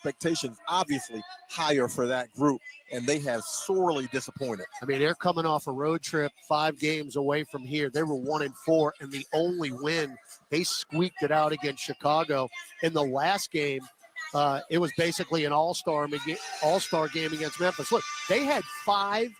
expectations obviously higher for that group, and they have sorely disappointed. I mean, they're coming off a road trip 5 games away from here. They were 1-4, and the only win, they squeaked it out against Chicago. In the last game, it was basically an all-star game against Memphis. Look, they had 5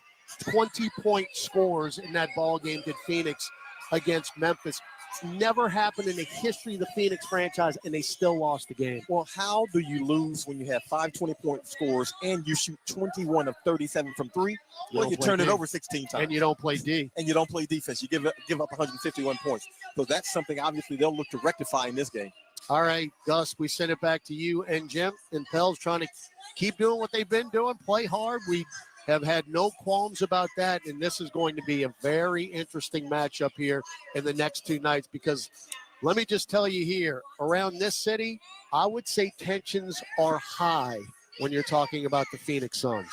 20-point scores in that ball game, did Phoenix, against Memphis. It's never happened in the history of the Phoenix franchise, and they still lost the game. Well, how do you lose when you have 5 20-point scores and you shoot 21 of 37 from 3? Well, you turn it over 16 times. And you don't play D. And you don't play defense. You give up 151 points. So that's something, obviously, they'll look to rectify in this game. All right, Gus, we send it back to you and Jim. And Pels trying to keep doing what they've been doing, play hard. We have had no qualms about that, and this is going to be a very interesting matchup here in the next 2 nights, because let me just tell you here, around this city, I would say tensions are high when you're talking about the Phoenix Suns.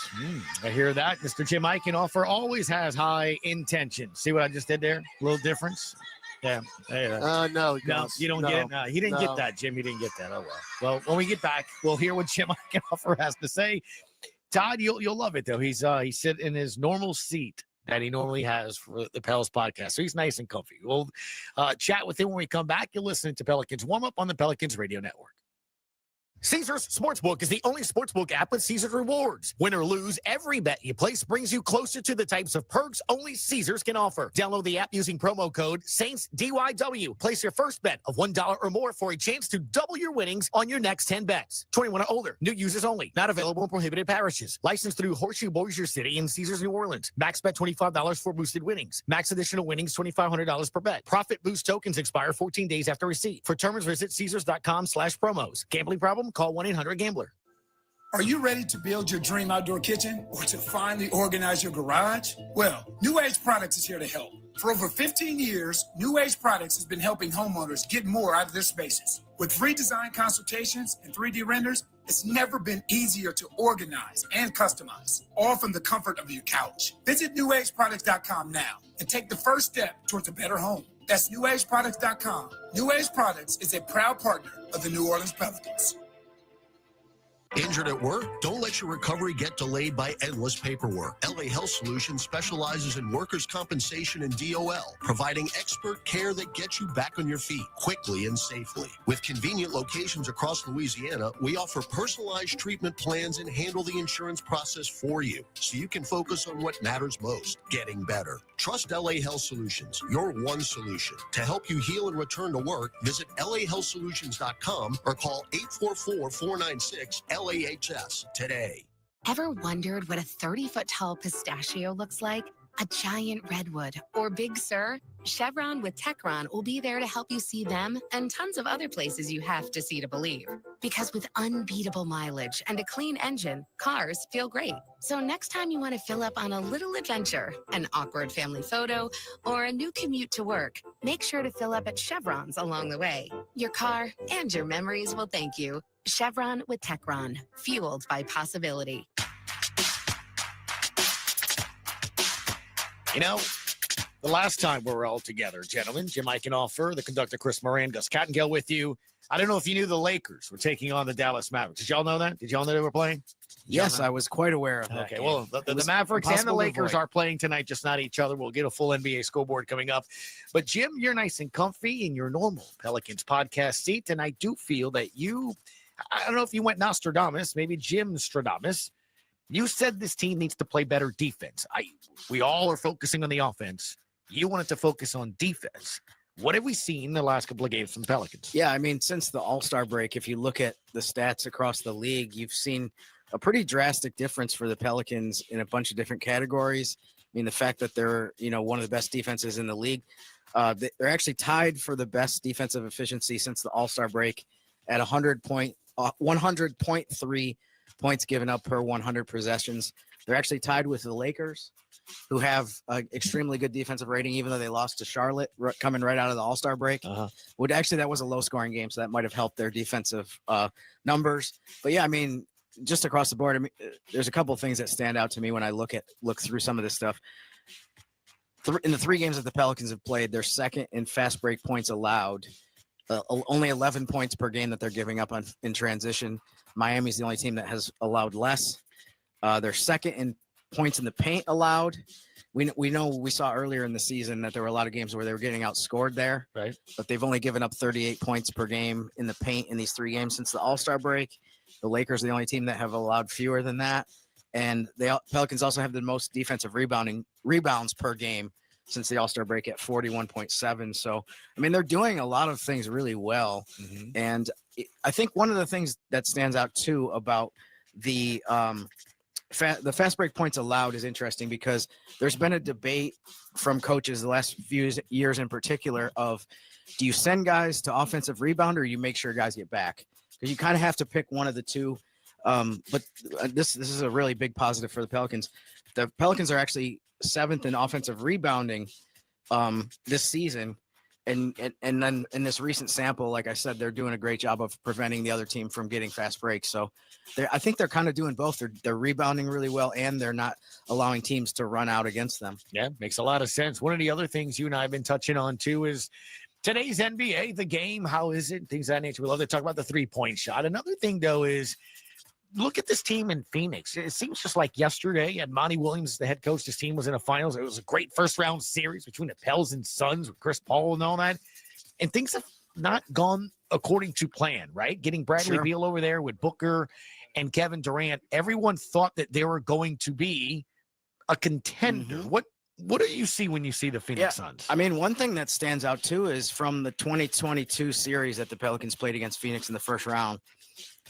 I hear that. Mr. Jim Eichenhofer always has high intention. See what I just did there? A little difference? Yeah. No, you don't get it. No, he didn't get that, Jim. He didn't get that. Oh, well. Well, when we get back, we'll hear what Jim Eichenhofer has to say. Todd, you'll love it, though. He's sitting in his normal seat that he normally has for the Pels podcast. So he's nice and comfy. We'll chat with him when we come back. You're listening to Pelicans Warm Up on the Pelicans Radio Network. Caesars Sportsbook is the only sportsbook app with Caesars rewards. Win or lose, every bet you place brings you closer to the types of perks only Caesars can offer. Download the app using promo code SAINTSDYW. Place your first bet of $1 or more for a chance to double your winnings on your next 10 bets. 21 or older. New users only. Not available in prohibited parishes. Licensed through Horseshoe Bossier City and Caesars New Orleans. Max bet $25 for boosted winnings. Max additional winnings $2,500 per bet. Profit boost tokens expire 14 days after receipt. For terms, visit Caesars.com/promos. Gambling problem? Call 1-800-GAMBLER. Are you ready to build your dream outdoor kitchen or to finally organize your garage? Well, New Age Products is here to help. For over 15 years, New Age Products has been helping homeowners get more out of their spaces. With free design consultations and 3D renders, it's never been easier to organize and customize, all from the comfort of your couch. Visit NewAgeProducts.com now and take the first step towards a better home. That's NewAgeProducts.com. New Age Products is a proud partner of the New Orleans Pelicans. Injured at work? Don't let your recovery get delayed by endless paperwork. LA Health Solutions specializes in workers' compensation and DOL, providing expert care that gets you back on your feet quickly and safely. With convenient locations across Louisiana, we offer personalized treatment plans and handle the insurance process for you, so you can focus on what matters most, getting better. Trust LA Health Solutions, your one solution. To help you heal and return to work, visit LAHealthSolutions.com or call 844-496-LAHS today. Ever wondered what a 30-foot tall pistachio looks like? A giant redwood or Big Sur? Chevron with Techron will be there to help you see them and tons of other places you have to see to believe. Because with unbeatable mileage and a clean engine, cars feel great. So next time you want to fill up on a little adventure, an awkward family photo, or a new commute to work, make sure to fill up at Chevron's along the way. Your car and your memories will thank you. Chevron with Techron, fueled by possibility. You know, the last time we were all together, gentlemen, Jim Eichenhofer, the conductor Chris Moran, Gus Cottingale with you. I don't know if you knew the Lakers were taking on the Dallas Mavericks. Did y'all know that? Did y'all know they were playing? Yes, I was quite aware of that. Okay, well, the Mavericks and the Lakers are playing tonight, just not each other. We'll get a full NBA scoreboard coming up. But, Jim, you're nice and comfy in your normal Pelicans podcast seat, and I do feel that I don't know if you went Nostradamus, maybe Jim Stradamus. You said this team needs to play better defense. We all are focusing on the offense. You wanted to focus on defense. What have we seen the last couple of games from the Pelicans? Yeah, I mean, since the All-Star break, if you look at the stats across the league, you've seen a pretty drastic difference for the Pelicans in a bunch of different categories. I mean, the fact that they're, one of the best defenses in the league. They're actually tied for the best defensive efficiency since the All-Star break at 100.3 points given up per 100 possessions. They're actually tied with the Lakers, who have an extremely good defensive rating, even though they lost to Charlotte coming right out of the All-Star break. Actually, that was a low-scoring game, so that might have helped their defensive numbers. But, yeah, I mean, just across the board, I mean, there's a couple of things that stand out to me when I look through some of this stuff. In the 3 games that the Pelicans have played, they're second in fast break points allowed only 11 points per game that they're giving up in transition. Miami's the only team that has allowed less. They're second in points in the paint allowed. We know we saw earlier in the season that there were a lot of games where they were getting outscored there. Right. But they've only given up 38 points per game in the paint in these 3 games since the All-Star break. The Lakers are the only team that have allowed fewer than that. And the Pelicans also have the most defensive rebounds per game since the All-Star break at 41.7. So, I mean, they're doing a lot of things really well. Mm-hmm. And I think one of the things that stands out too about the fast break points allowed is interesting because there's been a debate from coaches the last few years in particular of, do you send guys to offensive rebound or you make sure guys get back? Because you kind of have to pick one of the two. But this is a really big positive for the Pelicans. The Pelicans are actually 7th in offensive rebounding this season. And then in this recent sample, like I said, they're doing a great job of preventing the other team from getting fast breaks. So I think they're kind of doing both. They're rebounding really well, and they're not allowing teams to run out against them. Yeah, makes a lot of sense. One of the other things you and I have been touching on too is today's NBA, the game. How is it? Things of that nature. We love to talk about the 3-point shot. Another thing, though, is look at this team in Phoenix. It seems just like yesterday, and Monty Williams, the head coach, his team was in the finals. It was a great first-round series between the Pels and Suns with Chris Paul and all that. And things have not gone according to plan, right? Getting Bradley Beal over there with Booker and Kevin Durant. Everyone thought that they were going to be a contender. Mm-hmm. What do you see when you see the Phoenix Suns? I mean, one thing that stands out, too, is from the 2022 series that the Pelicans played against Phoenix in the first round,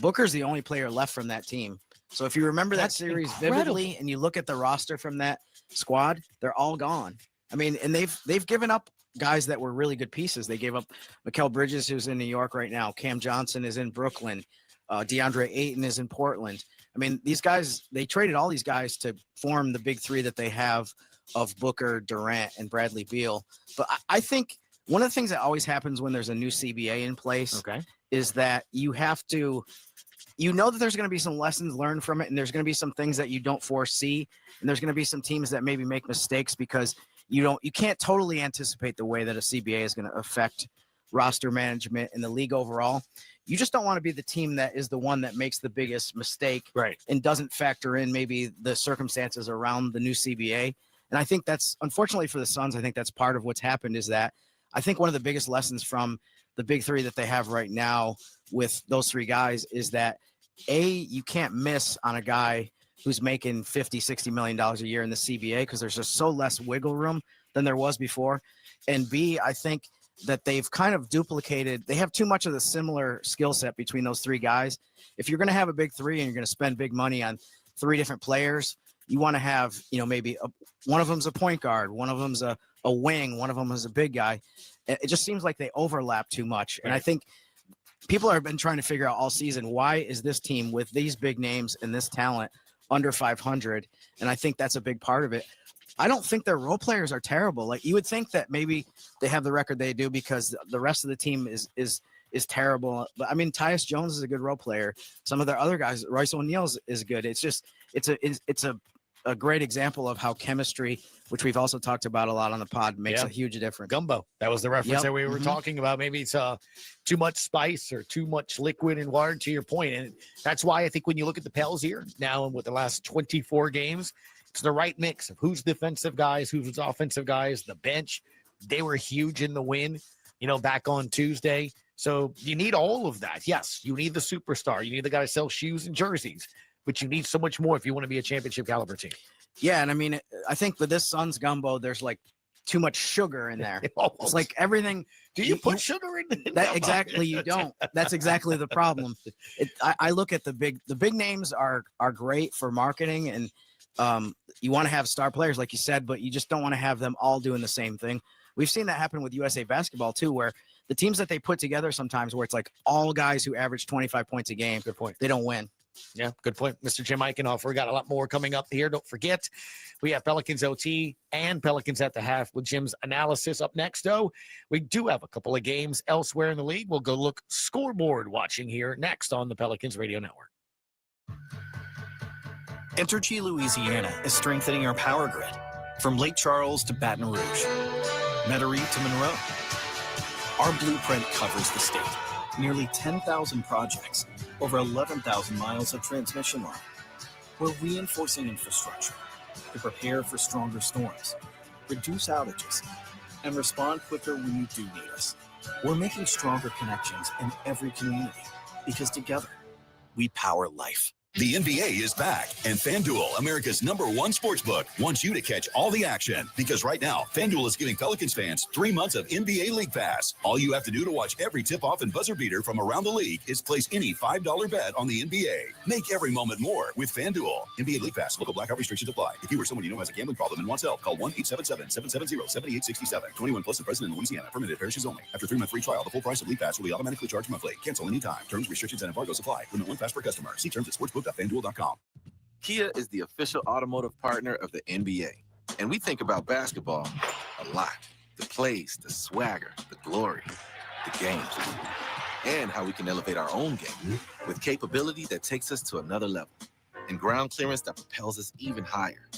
Booker's the only player left from that team. So if you remember that series vividly and you look at the roster from that squad, they're all gone. I mean, and they've given up guys that were really good pieces. They gave up Mikal Bridges, who's in New York right now. Cam Johnson is in Brooklyn. DeAndre Ayton is in Portland. I mean, these guys, they traded all these guys to form the big three that they have of Booker, Durant, and Bradley Beal. But I think one of the things that always happens when there's a new CBA in place is that you have to – you know that there's going to be some lessons learned from it, and there's going to be some things that you don't foresee, and there's going to be some teams that maybe make mistakes because you can't totally anticipate the way that a CBA is going to affect roster management and the league overall. You just don't want to be the team that is the one that makes the biggest mistake and doesn't factor in maybe the circumstances around the new CBA. And I think that's, unfortunately for the Suns, I think that's part of what's happened is that I think one of the biggest lessons from the big three that they have right now with those 3 guys is that you can't miss on a guy who's making $50-60 million a year in the CBA because there's just so less wiggle room than there was before. And B, I think that they've kind of duplicated. They have too much of the similar skill set between those 3 guys. If you're going to have a big three and you're going to spend big money on 3 different players, you want to have, maybe one of them's a point guard, one of them's a wing, one of them is a big guy. It just seems like they overlap too much. And I think people have been trying to figure out all season, why is this team with these big names and this talent under 500? And I think that's a big part of it. I don't think their role players are terrible. Like you would think that maybe they have the record they do because the rest of the team is terrible. But I mean, Tyus Jones is a good role player. Some of their other guys, Royce O'Neal is good. It's just, it's a great example of how chemistry, which we've also talked about a lot on the pod, makes a huge difference. Gumbo. That was the reference that we were talking about. Maybe it's too much spice or too much liquid and water, to your point. And that's why I think when you look at the Pels here now and with the last 24 games, it's the right mix of who's defensive guys, who's offensive guys, the bench. They were huge in the win, back on Tuesday. So you need all of that. Yes, you need the superstar. You need the guy to sell shoes and jerseys. But you need so much more if you want to be a championship caliber team. Yeah, and I mean, I think with this Suns gumbo, there's like too much sugar in there. It's like everything. Do you put sugar in that? Exactly, you don't. That's exactly the problem. I look at the big names are great for marketing, and you want to have star players, like you said, but you just don't want to have them all doing the same thing. We've seen that happen with USA basketball too, where the teams that they put together sometimes, where it's like all guys who average 25 points a game. Good point. They don't win. Yeah, good point, Mr. Jim Eichenhofer. We got a lot more coming up here. Don't forget, we have Pelicans OT and Pelicans at the half with Jim's analysis. Up next, though, we do have a couple of games elsewhere in the league. We'll go look scoreboard watching here next on the Pelicans Radio Network. Entergy Louisiana is strengthening our power grid from Lake Charles to Baton Rouge, Metairie to Monroe, Our blueprint covers the state. Nearly 10,000 projects, over 11,000 miles of transmission line. We're reinforcing infrastructure to prepare for stronger storms, reduce outages, and respond quicker when you do need us. We're making stronger connections in every community because together, we power life. The NBA is back, and FanDuel, America's #1 sportsbook, wants you to catch all the action. Because right now, FanDuel is giving Pelicans fans 3 months of NBA League Pass. All you have to do to watch every tip-off and buzzer beater from around the league is place any $5 bet on the NBA. Make every moment more with FanDuel. NBA League Pass. Local blackout restrictions apply. If you or someone you know has a gambling problem and wants help, call 1-877-770-7867. 21 plus and present in Louisiana. Permitted parishes only. After 3-month free trial, the full price of League Pass will be automatically charged monthly. Cancel anytime. Terms, restrictions, and embargoes apply. Limit 1 pass per customer. See terms at sportsbook.fanduel.com. Kia is the official automotive partner of the NBA. And we think about basketball a lot. The plays, the swagger, the glory, the games, and how we can elevate our own game with capability that takes us to another level and ground clearance that propels us even higher.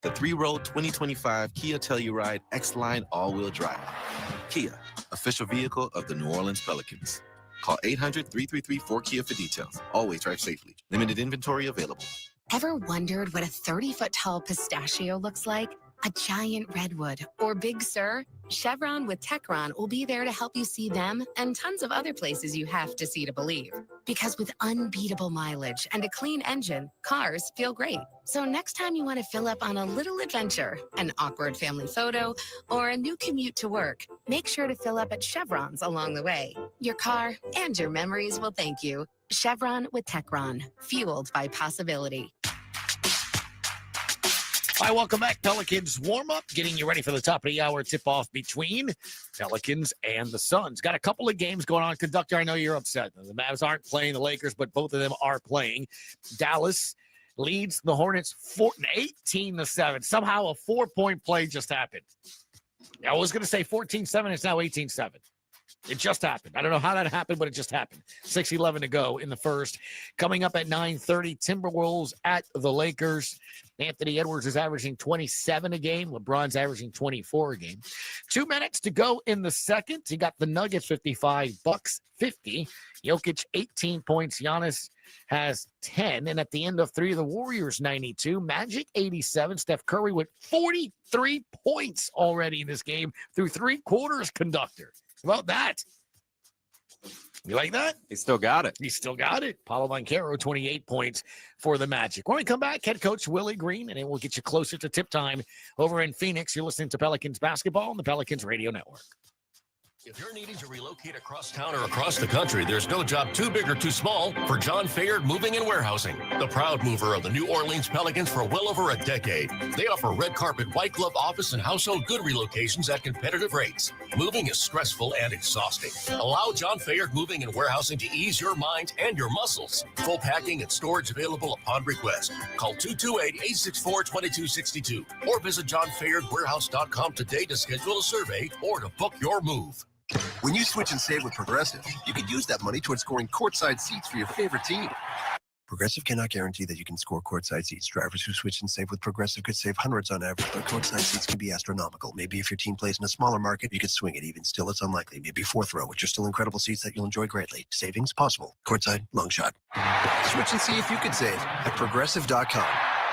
The 3-row 2025 Kia Telluride X-Line all-wheel drive. Kia, official vehicle of the New Orleans Pelicans. Call 800-333-4KIA for details. Always drive safely. Limited inventory available. Ever wondered what a 30-foot tall pistachio looks like? A giant redwood or Big Sur? Chevron with Techron will be there to help you see them and tons of other places you have to see to believe. Because with unbeatable mileage and a clean engine, cars feel great. So next time you want to fill up on a little adventure, an awkward family photo, or a new commute to work, make sure to fill up at Chevron's along the way. Your car and your memories will thank you. Chevron with Techron, fueled by possibility. Hi, welcome back. Pelicans warm-up, getting you ready for the top of the hour tip-off between Pelicans and the Suns. Got a couple of games going on. Conductor, I know you're upset. The Mavs aren't playing the Lakers, but both of them are playing. Dallas leads the Hornets 18-7. Somehow a 4-point play just happened. I was going to say 14-7. It's now 18-7. It just happened. I don't know how that happened, but it just happened. 6:11 to go in the first. Coming up at 9:30, Timberwolves at the Lakers. Anthony Edwards is averaging 27 a game. LeBron's averaging 24 a game. 2 minutes to go in the second. You got the Nuggets 55, Bucks 50. Jokic 18 points. Giannis has 10. And at the end of 3, the Warriors 92. Magic 87. Steph Curry with 43 points already in this game through 3 quarters, Conductor. How about that? You like that? He still got it. He still got it. Paulo Banchero, 28 points for the Magic. When we come back, head coach Willie Green, and it will get you closer to tip time over in Phoenix. You're listening to Pelicans basketball on the Pelicans Radio Network. If you're needing to relocate across town or across the country, there's no job too big or too small for John Fayard Moving and Warehousing, the proud mover of the New Orleans Pelicans for well over a decade. They offer red carpet, white glove office, and household good relocations at competitive rates. Moving is stressful and exhausting. Allow John Fayard Moving and Warehousing to ease your mind and your muscles. Full packing and storage available upon request. Call 228-864-2262 or visit johnfayardwarehouse.com today to schedule a survey or to book your move. When you switch and save with Progressive, you could use that money towards scoring courtside seats for your favorite team. Progressive cannot guarantee that you can score courtside seats. Drivers who switch and save with Progressive could save hundreds on average, but courtside seats can be astronomical. Maybe if your team plays in a smaller market, you could swing it. Even still, it's unlikely. Maybe 4th row, which are still incredible seats that you'll enjoy greatly. Savings possible. Courtside, long shot. Switch and see if you could save at Progressive.com.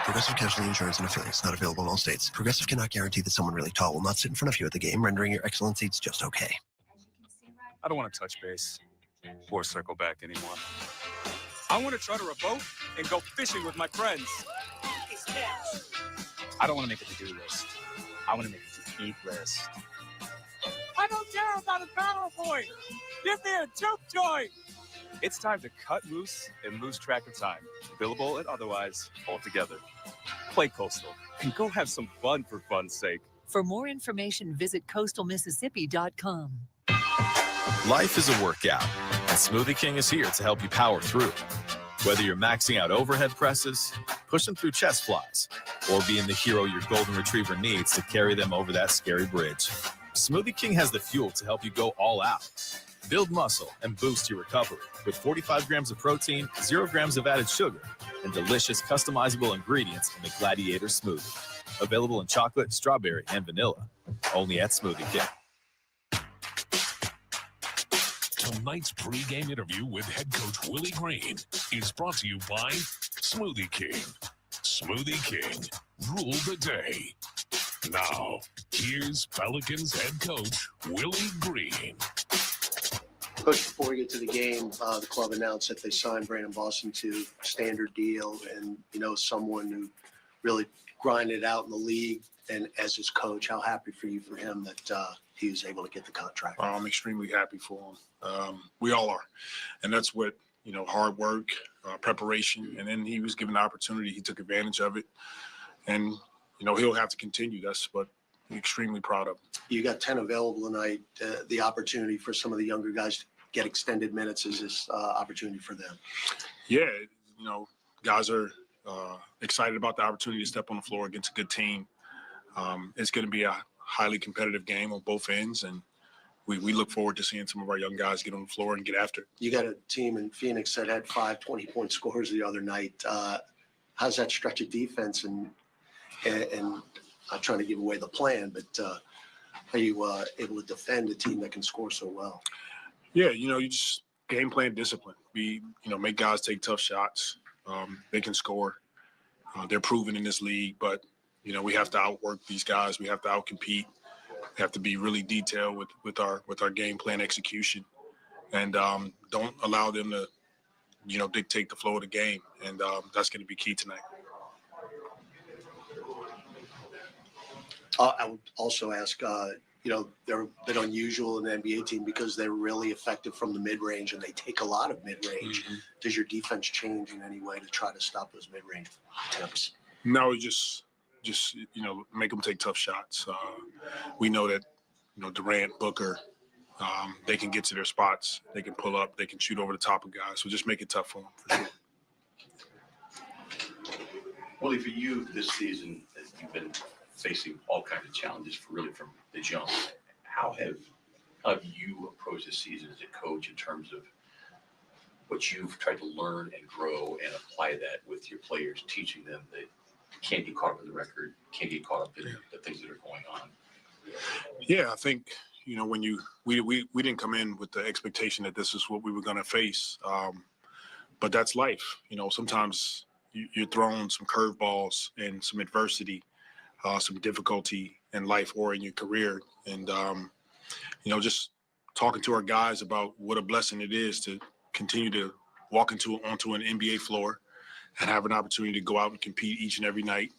Progressive Casualty Insurance and Affiliates, not available in all states. Progressive cannot guarantee that someone really tall will not sit in front of you at the game, rendering your excellent seats just okay. I don't want to touch base or circle back anymore. I want to charter a boat and go fishing with my friends. I don't want to make a to-do list. I want to make a to-eat list. I don't care about a PowerPoint. Give me a juke joint. It's time to cut loose and lose track of time, billable and otherwise, altogether. Play Coastal and go have some fun for fun's sake. For more information, visit coastalmississippi.com. Life is a workout, and Smoothie King is here to help you power through. Whether you're maxing out overhead presses, pushing through chest flies, or being the hero your golden retriever needs to carry them over that scary bridge, Smoothie King has the fuel to help you go all out. Build muscle and boost your recovery with 45 grams of protein, 0 grams of added sugar, and delicious customizable ingredients in the Gladiator Smoothie. Available in chocolate, strawberry, and vanilla. Only at Smoothie King. Tonight's pregame interview with head coach Willie Green is brought to you by Smoothie King. Smoothie King, rule the day. Now, here's Pelicans head coach Willie Green. Coach, before we get to the game, the club announced that they signed Brandon Boston to a standard deal, and someone who really grinded out in the league. And as his coach, how happy for him that he was able to get the contract? I'm extremely happy for him. We all are, and that's what hard work, preparation, and then he was given the opportunity. He took advantage of it, and he'll have to continue. That's what I'm extremely proud of. You got 10 available tonight. The opportunity for some of the younger guys to get extended minutes is this opportunity for them. Yeah, guys are excited about the opportunity to step on the floor against a good team. It's going to be a highly competitive game on both ends, and we look forward to seeing some of our young guys get on the floor and get after it. You got a team in Phoenix that had 5 20-point scores the other night. How's that stretch of defense? And I'm not trying to give away the plan, but are you able to defend a team that can score so well? Yeah, you just game plan discipline. Make guys take tough shots. They can score. They're proven in this league, but we have to outwork these guys. We have to outcompete. We have to be really detailed with our game plan execution, and don't allow them to, dictate the flow of the game. And that's going to be key tonight. I would also ask, they're a bit unusual in the NBA team because they're really effective from the mid-range and they take a lot of mid-range. Mm-hmm. Does your defense change in any way to try to stop those mid-range attempts? No, just make them take tough shots. We know that, Durant, Booker, they can get to their spots. They can pull up. They can shoot over the top of guys. So just make it tough for them, for sure. Willie, for you this season, you've been facing all kinds of challenges from the jump. How have you approached this season as a coach in terms of what you've tried to learn and grow and apply that with your players, teaching them that you can't get caught up in the record, can't get caught up in the things that are going on? Yeah, I think, when we didn't come in with the expectation that this is what we were going to face. But that's life. Sometimes you're thrown some curveballs and some adversity, some difficulty in life or in your career. And, just talking to our guys about what a blessing it is to continue to walk onto an NBA floor and have an opportunity to go out and compete each and every night.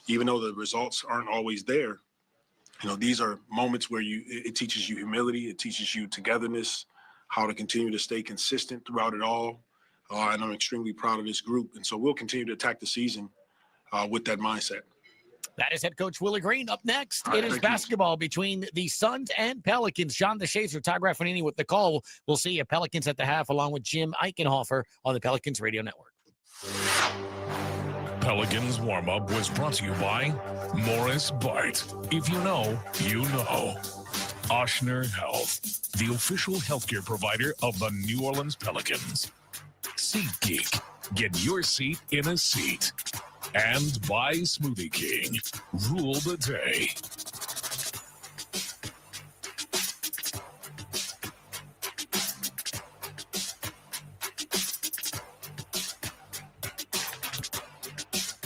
Even though the results aren't always there, these are moments where it teaches you humility, it teaches you togetherness, how to continue to stay consistent throughout it all. And I'm extremely proud of this group. And so we'll continue to attack the season with that mindset. That is head coach Willie Green. Up next, it is basketball between the Suns and Pelicans. John the Shazer, Todd Graffanini with the call. We'll see you Pelicans at the half along with Jim Eichenhofer on the Pelicans Radio Network. Pelicans warm-up was brought to you by Morris Bite. If you know, you know. Oshner Health, the official healthcare provider of the New Orleans Pelicans. SeatGeek, get your seat in a seat. And by Smoothie King, rule the day.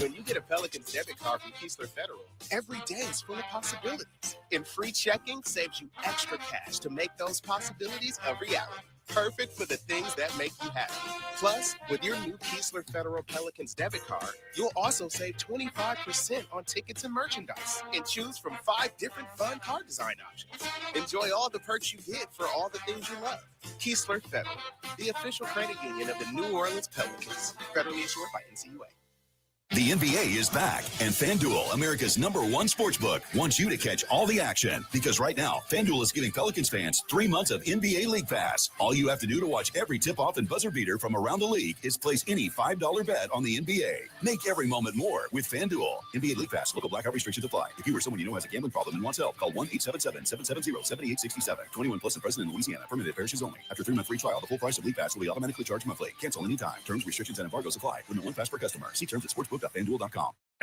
When you get a Pelicans debit card from Keesler Federal, every day is full of possibilities. And free checking saves you extra cash to make those possibilities a reality. Perfect for the things that make you happy. Plus, with your new Keesler Federal Pelicans debit card, you'll also save 25% on tickets and merchandise and choose from 5 different fun card design options. Enjoy all the perks you get for all the things you love. Keesler Federal, the official credit union of the New Orleans Pelicans. Federally insured by NCUA. The NBA is back, and FanDuel, America's #1 sportsbook, wants you to catch all the action. Because right now, FanDuel is giving Pelicans fans 3 months of NBA League Pass. All you have to do to watch every tip-off and buzzer beater from around the league is place any $5 bet on the NBA. Make every moment more with FanDuel. NBA League Pass. Local blackout restrictions apply. If you or someone you know has a gambling problem and wants help, call 1-877-770-7867. 21 plus and present in Louisiana. Permitted parishes only. After 3-month free trial, the full price of League Pass will be automatically charged monthly. Cancel anytime. Terms, restrictions, and embargoes apply. Limit 1 pass per customer. See terms at sportsbook.fanduel.com.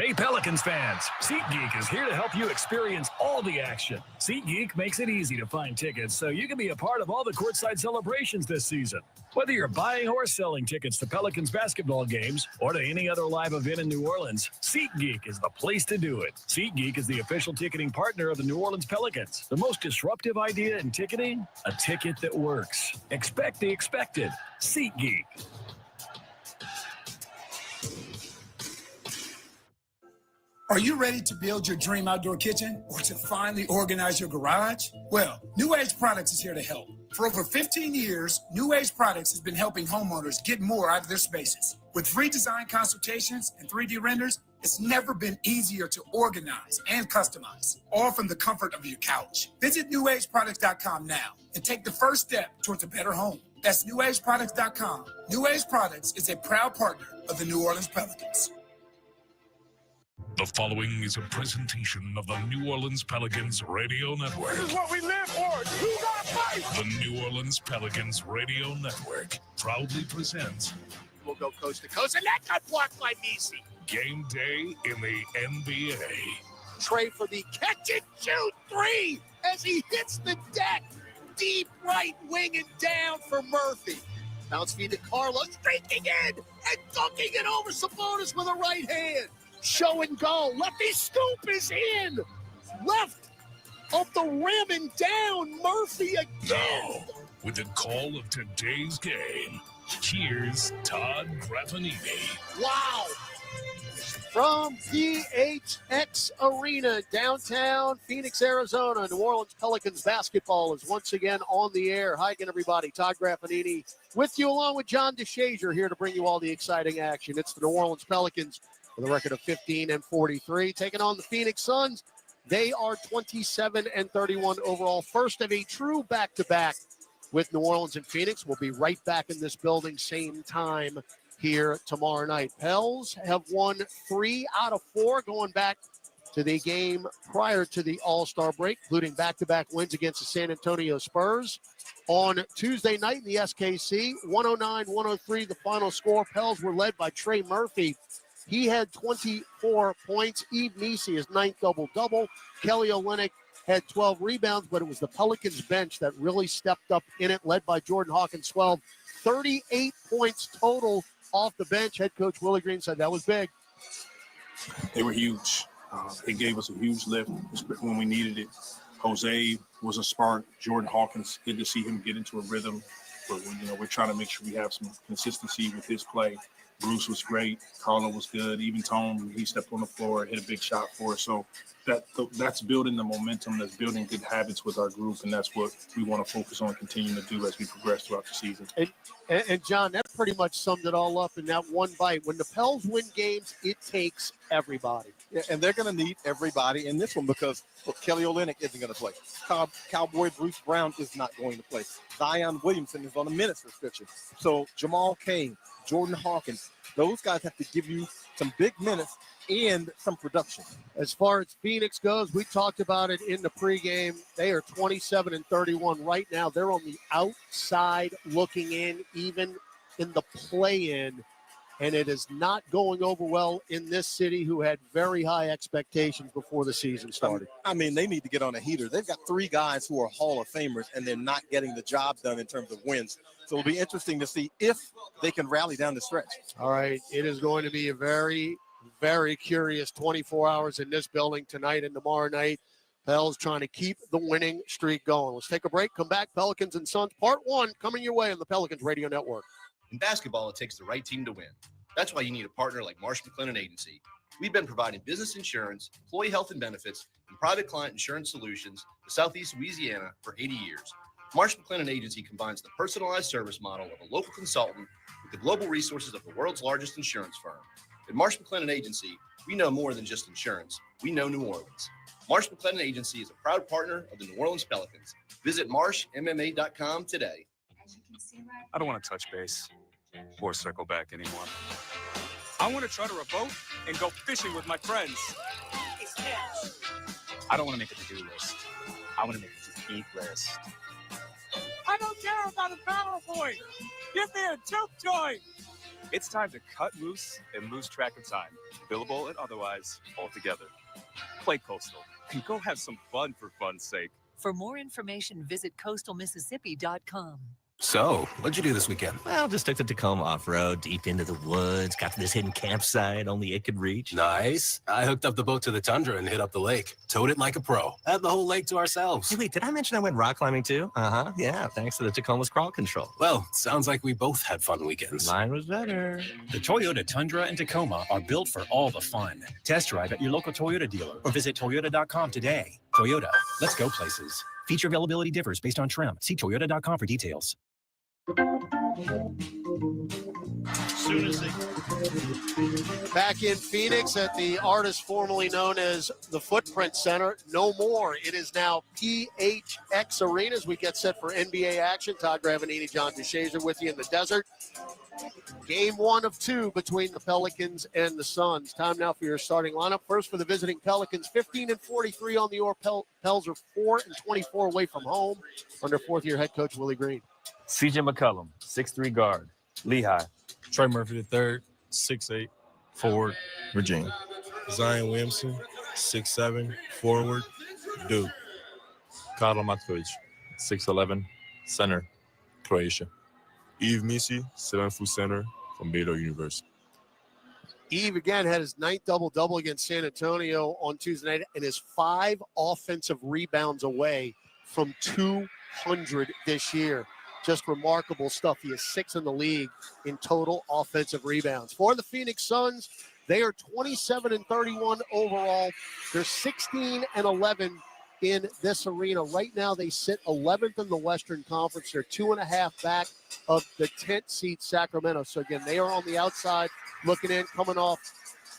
Hey, Pelicans fans, SeatGeek is here to help you experience all the action. SeatGeek makes it easy to find tickets so you can be a part of all the courtside celebrations this season. Whether you're buying or selling tickets to Pelicans basketball games or to any other live event in New Orleans, SeatGeek is the place to do it. SeatGeek is the official ticketing partner of the New Orleans Pelicans. The most disruptive idea in ticketing? A ticket that works. Expect the expected. SeatGeek. Are you ready to build your dream outdoor kitchen or to finally organize your garage? Well, New Age Products is here to help. For over 15 years, New Age Products has been helping homeowners get more out of their spaces. With free design consultations and 3D renders, it's never been easier to organize and customize, all from the comfort of your couch. Visit newageproducts.com now and take the first step towards a better home. That's newageproducts.com. New Age Products is a proud partner of the New Orleans Pelicans. The following is a presentation of the New Orleans Pelicans Radio Network. This is what we live for. You gotta fight. The New Orleans Pelicans Radio Network proudly presents We'll go coast to coast, and that got blocked by Nisi. Game Day in the NBA. Trey for the catch and shoot three as he hits the deck. Deep right wing and down for Murphy. Bounce feed to Carlo, streaking in and dunking it over Sabonis with a right hand. Show and go. Lefty scoop is in. Left of the rim and down. Murphy again. Now, with the call of today's game, here's Todd Graffanini. Wow. From PHX Arena, downtown Phoenix, Arizona, New Orleans Pelicans basketball is once again on the air. Hi again, everybody. Todd Graffanini with you along with John DeShazier here to bring you all the exciting action. It's the New Orleans Pelicans with a record of 15-43, taking on the Phoenix Suns. They are 27-31 overall. First of a true back-to-back with New Orleans and Phoenix. We'll be right back in this building, same time here tomorrow night. Pels have won 3 out of 4 going back to the game prior to the All-Star break, including back-to-back wins against the San Antonio Spurs. On Tuesday night in the SKC, 109-103 the final score. Pels were led by Trey Murphy. He had 24 points. Yves Nisi, his 9th double-double. Kelly Olynyk had 12 rebounds, but it was the Pelicans bench that really stepped up in it, led by Jordan Hawkins, 12. 38 points total off the bench. Head coach Willie Green said that was big. They were huge. It gave us a huge lift when we needed it. Jose was a spark. Jordan Hawkins, good to see him get into a rhythm. But we're trying to make sure we have some consistency with his play. Bruce was great. Carlo was good. Even Tone, he stepped on the floor, hit a big shot for us. So that's building the momentum. That's building good habits with our group, and that's what we want to focus on continuing to do as we progress throughout the season. And John, that pretty much summed it all up in that one bite. When the Pels win games, it takes everybody. Yeah, and they're going to need everybody in this one because Kelly Olynyk isn't going to play. Cowboy Bruce Brown is not going to play. Zion Williamson is on a minutes restriction. So Jamal Cain, Jordan Hawkins, those guys have to give you some big minutes and some production. As far as Phoenix goes, we talked about it in the pregame. They are 27-31 right now. They're on the outside looking in, even in the play-in. And it is not going over well in this city who had very high expectations before the season started. I mean, they need to get on a heater. They've got 3 guys who are Hall of Famers, and they're not getting the job done in terms of wins. So it'll be interesting to see if they can rally down the stretch. All right. It is going to be a very, very curious 24 hours in this building tonight and tomorrow night. Pels trying to keep the winning streak going. Let's take a break. Come back. Pelicans and Suns Part 1 coming your way on the Pelicans Radio Network. In basketball, it takes the right team to win. That's why you need a partner like Marsh McLennan Agency. We've been providing business insurance, employee health and benefits, and private client insurance solutions to Southeast Louisiana for 80 years. Marsh McLennan Agency combines the personalized service model of a local consultant with the global resources of the world's largest insurance firm. At Marsh McLennan Agency, we know more than just insurance. We know New Orleans. Marsh McLennan Agency is a proud partner of the New Orleans Pelicans. Visit marshmma.com today. I don't want to touch base or circle back anymore. I want to charter a boat and go fishing with my friends. I don't want to make a to-do list. I want to make a to-eat list. I don't care about a PowerPoint. Give me a juke joint. It's time to cut loose and lose track of time, billable and otherwise, altogether. Play Coastal and go have some fun for fun's sake. For more information, visit coastalmississippi.com. So, what'd you do this weekend? Well, just took the Tacoma off-road, deep into the woods, got to this hidden campsite only it could reach. Nice. I hooked up the boat to the Tundra and hit up the lake. Towed it like a pro. Had the whole lake to ourselves. Hey, wait, did I mention I went rock climbing too? Uh-huh, yeah, thanks to the Tacoma's crawl control. Well, sounds like we both had fun weekends. Mine was better. The Toyota Tundra and Tacoma are built for all the fun. Test drive at your local Toyota dealer or visit Toyota.com today. Toyota, let's go places. Feature availability differs based on trim. See Toyota.com for details. Back in Phoenix at the artist formerly known as the Footprint Center. No more. It is now PHX Arena as we get set for NBA action. Todd Gravanini, John DeShazer with you in the desert. Game 1 of 2 between the Pelicans and the Suns. Time now for your starting lineup. First for the visiting Pelicans, 15-43 on the year. Pels are 4-24 away from home under fourth-year head coach Willie Green. CJ McCollum, 6'3" guard, Lehigh. Trey Murphy III, 6'8", forward, Virginia. Zion Williamson, 6'7", forward, Duke. Karlo Matkovic, 6'11", center, Croatia. Yves Misi, 7-foot center from Baylor University. Eve again had his 9th double-double against San Antonio on Tuesday night and is 5 offensive rebounds away from 200 this year. Just remarkable stuff. He is 6th in the league in total offensive rebounds. For the Phoenix Suns, they are 27-31 overall. They're 16-11 in this arena. Right now, they sit 11th in the Western Conference. They're 2.5 back of the 10th seed Sacramento. So again, they are on the outside looking in, coming off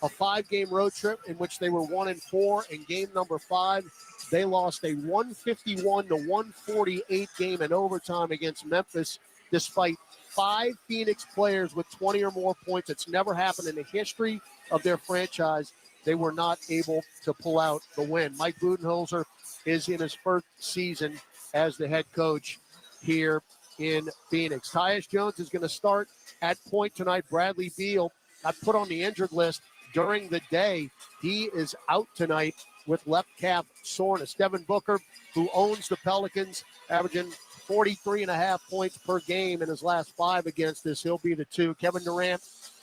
a 5-game road trip in which they were 1-4. In game number 5, they lost a 151-148 game in overtime against Memphis, despite 5 Phoenix players with 20 or more points. It's never happened in the history of their franchise. They were not able to pull out the win. Mike Budenholzer is in his first season as the head coach here in Phoenix. Tyus Jones is going to start at point tonight. Bradley Beal got put on the injured list during the day. He is out tonight with left calf soreness. Devin Booker, who owns the Pelicans, averaging 43.5 points per game in his last 5 against us. He'll be the 2. Kevin Durant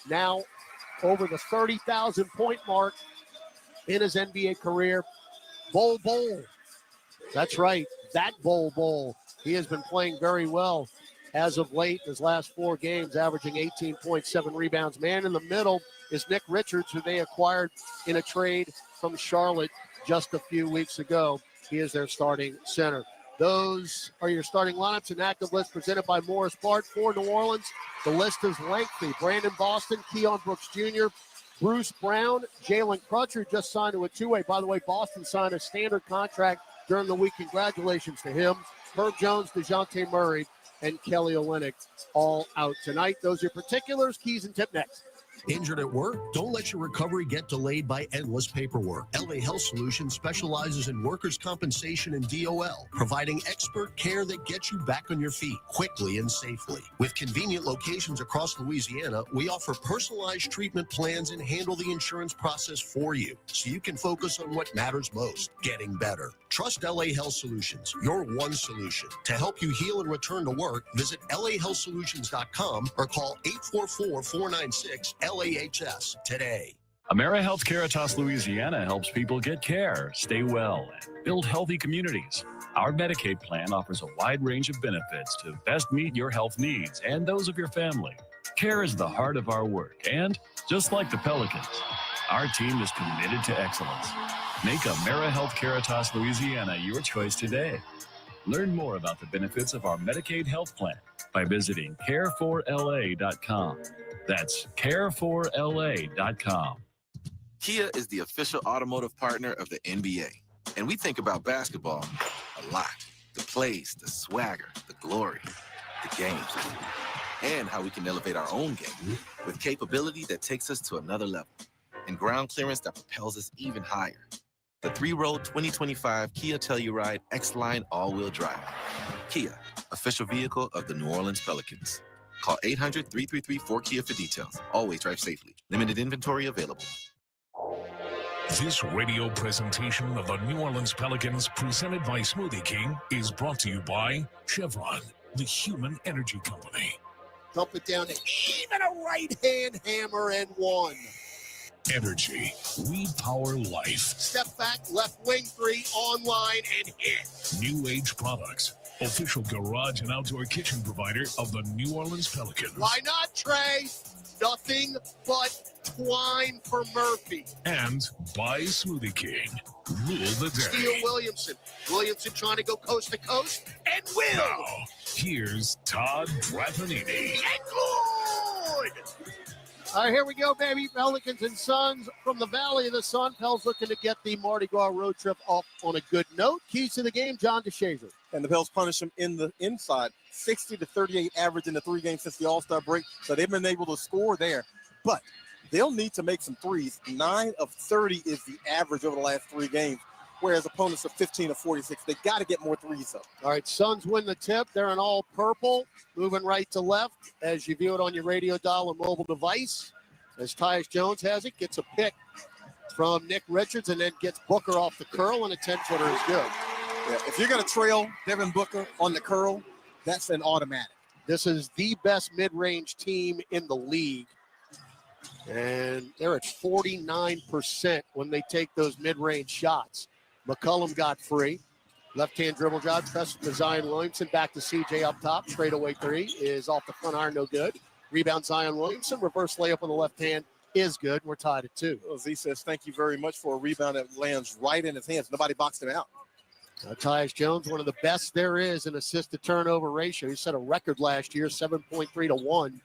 now over the 30,000-point mark in his NBA career. Bol Bol. That's right, that Bol Bol. He has been playing very well as of late. His last 4 games, averaging 18.7 rebounds. Man in the middle is Nick Richards, who they acquired in a trade from Charlotte just a few weeks ago. He is their starting center. Those are your starting lineups. An active list presented by Morris Bart for New Orleans. The list is lengthy. Brandon Boston, Keon Brooks Jr., Bruce Brown, Jalen Crutcher just signed to a 2-way. By the way, Boston signed a standard contract during the week. Congratulations to him. Herb Jones, DeJounte Murray, and Kelly Olynyk all out tonight. Those are your particulars. Keys and tip next. Injured at work? Don't let your recovery get delayed by endless paperwork. LA Health Solutions specializes in workers' compensation and DOL, providing expert care that gets you back on your feet quickly and safely. With convenient locations across Louisiana, we offer personalized treatment plans and handle the insurance process for you, so you can focus on what matters most, getting better. Trust LA Health Solutions, your one solution. To help you heal and return to work, visit lahealthsolutions.com or call 844-496-LAHS today. AmeriHealth Caritas Louisiana helps people get care, stay well, and build healthy communities. Our Medicaid plan offers a wide range of benefits to best meet your health needs and those of your family. Care is the heart of our work, and just like the Pelicans, our team is committed to excellence. Make AmeriHealth Caritas Louisiana your choice today. Learn more about the benefits of our Medicaid health plan by visiting care4la.com. That's care4la.com. Kia is the official automotive partner of the NBA. And we think about basketball a lot. The plays, the swagger, the glory, the games, and how we can elevate our own game with capability that takes us to another level and ground clearance that propels us even higher. The 3-row 2025 Kia Telluride X-Line all-wheel drive. Kia, official vehicle of the New Orleans Pelicans. Call 800-333-4KIA for details. Always drive safely. Limited inventory available. This radio presentation of the New Orleans Pelicans, presented by Smoothie King, is brought to you by Chevron, the human energy company. Dump it down to even a right-hand hammer and one. Energy, we power life. Step back, left wing three, online, and hit. New Age Products, official garage and outdoor kitchen provider of the New Orleans Pelicans. Why not, Trey? Nothing but twine for Murphy. And by Smoothie King. Rule the day. Steele Williamson. Williamson trying to go coast to coast, and will. Now, here's Todd Drapanini. And good! All right, here we go, baby. Pelicans and Suns from the Valley of the Sun. Pels looking to get the Mardi Gras road trip off on a good note. Keys to the game, John DeShazer. And the Pels punish them in the inside, 60-38 average in the 3 games since the All-Star break. So they've been able to score there. But they'll need to make some threes. 9 of 30 is the average over the last 3 games, whereas opponents are 15 of 46. They got to get more threes up. All right, Suns win the tip. They're in all purple, moving right to left as you view it on your radio dial and mobile device. As Tyus Jones has it, gets a pick from Nick Richards and then gets Booker off the curl, and a 10-footer is good. Yeah, if you're going to trail Devin Booker on the curl, that's an automatic. This is the best mid-range team in the league. And they're at 49% when they take those mid-range shots. McCollum got free. Left-hand dribble job, pressed to Zion Williamson. Back to CJ up top. Straightaway three is off the front iron, no good. Rebound Zion Williamson. Reverse layup on the left hand is good. We're tied at 2. Well, Z says, thank you very much for a rebound that lands right in his hands. Nobody boxed him out. Tyus Jones, one of the best there is in assist-to-turnover ratio. He set a record last year, 7.3 to 1.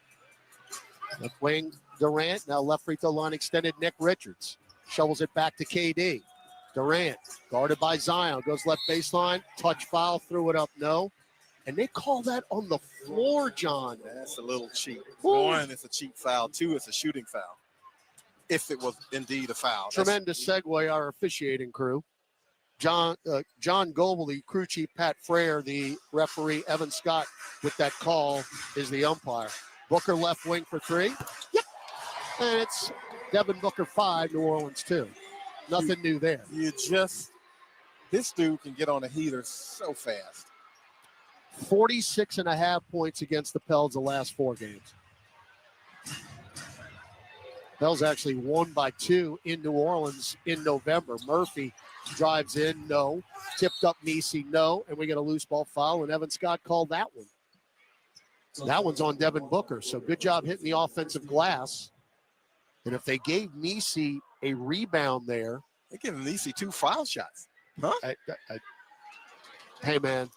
Left wing Durant, now left free throw line extended. Nick Richards shovels it back to KD. Durant, guarded by Zion, goes left baseline, touch foul, threw it up, no. And they call that on the floor, John. That's a little cheap. 1, it's a cheap foul. 2, it's a shooting foul. If it was indeed a foul. Tremendous segue, our officiating crew. John Goble, the crew chief, Pat Frere, the referee, Evan Scott with that call is the umpire. Booker left wing for 3. Yep. And it's Devin Booker 5, New Orleans 2. Nothing new there. This dude can get on a heater so fast. 46.5 points against the Pels the last 4 games. Pels actually won by 2 in New Orleans in November. Murphy drives in, no. Tipped up Nisi, no. And we get a loose ball foul, and Evan Scott called that one. That one's on Devin Booker, so good job hitting the offensive glass. And if they gave Nisi a rebound there. They give Nisi 2 foul shots. Huh? Hey, man,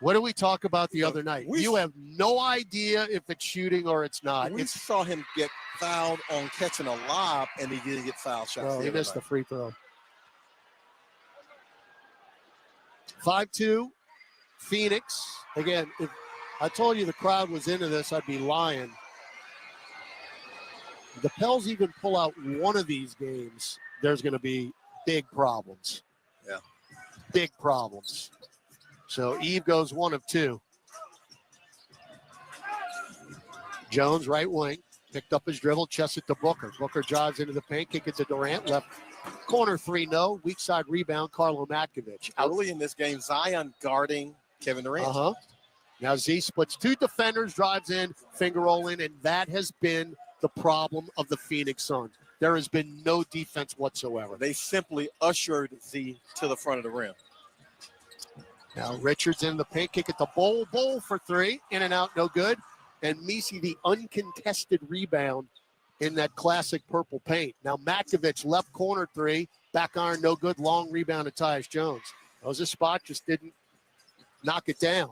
what did we talk about the other night? You have no idea if it's shooting or it's not. We saw him get fouled on catching a lob, and he didn't get foul shots. No, he missed the free throw. 5-2, Phoenix. Again, if I told you the crowd was into this, I'd be lying. The Pels even pull out one of these games, there's going to be big problems. Yeah. Big problems. So Eve goes 1 of 2. Jones, right wing, picked up his dribble, chests it to Booker. Booker drives into the paint, kick it to Durant, left corner 3, no. Weak side rebound, Karlo Matkovic. Early in this game, Zion guarding Kevin Durant. Now Z splits 2 defenders, drives in, finger roll in, and that has been the problem of the Phoenix Suns. There has been no defense whatsoever. They simply ushered Z to the front of the rim. Now Richards in the paint, kick it to Bowl for 3, in and out, no good. And Misi, the uncontested rebound in that classic purple paint. Now Matkovic, left corner 3, back iron, no good, long rebound to Tyus Jones. That was a spot, just didn't knock it down.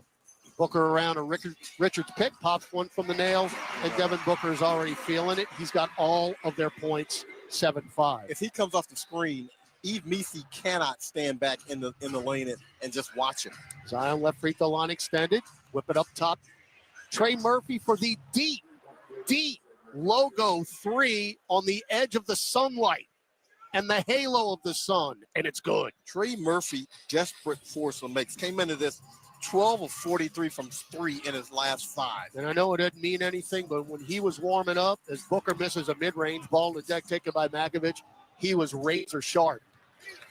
Booker around a Richards pick, pops one from the nail, and Devin Booker is already feeling it. He's got all of their points, 7-5. If he comes off the screen, Yves Misi cannot stand back in the lane and just watch him. Zion left free throw line extended, whip it up top. Trey Murphy for the deep logo 3 on the edge of the sunlight and the halo of the sun, and it's good. Trey Murphy, desperate for some makes, came into this 12 of 43 from 3 in his last 5. And I know it doesn't mean anything, but when he was warming up, as Booker misses a mid-range ball on the deck taken by Makovich, he was razor sharp.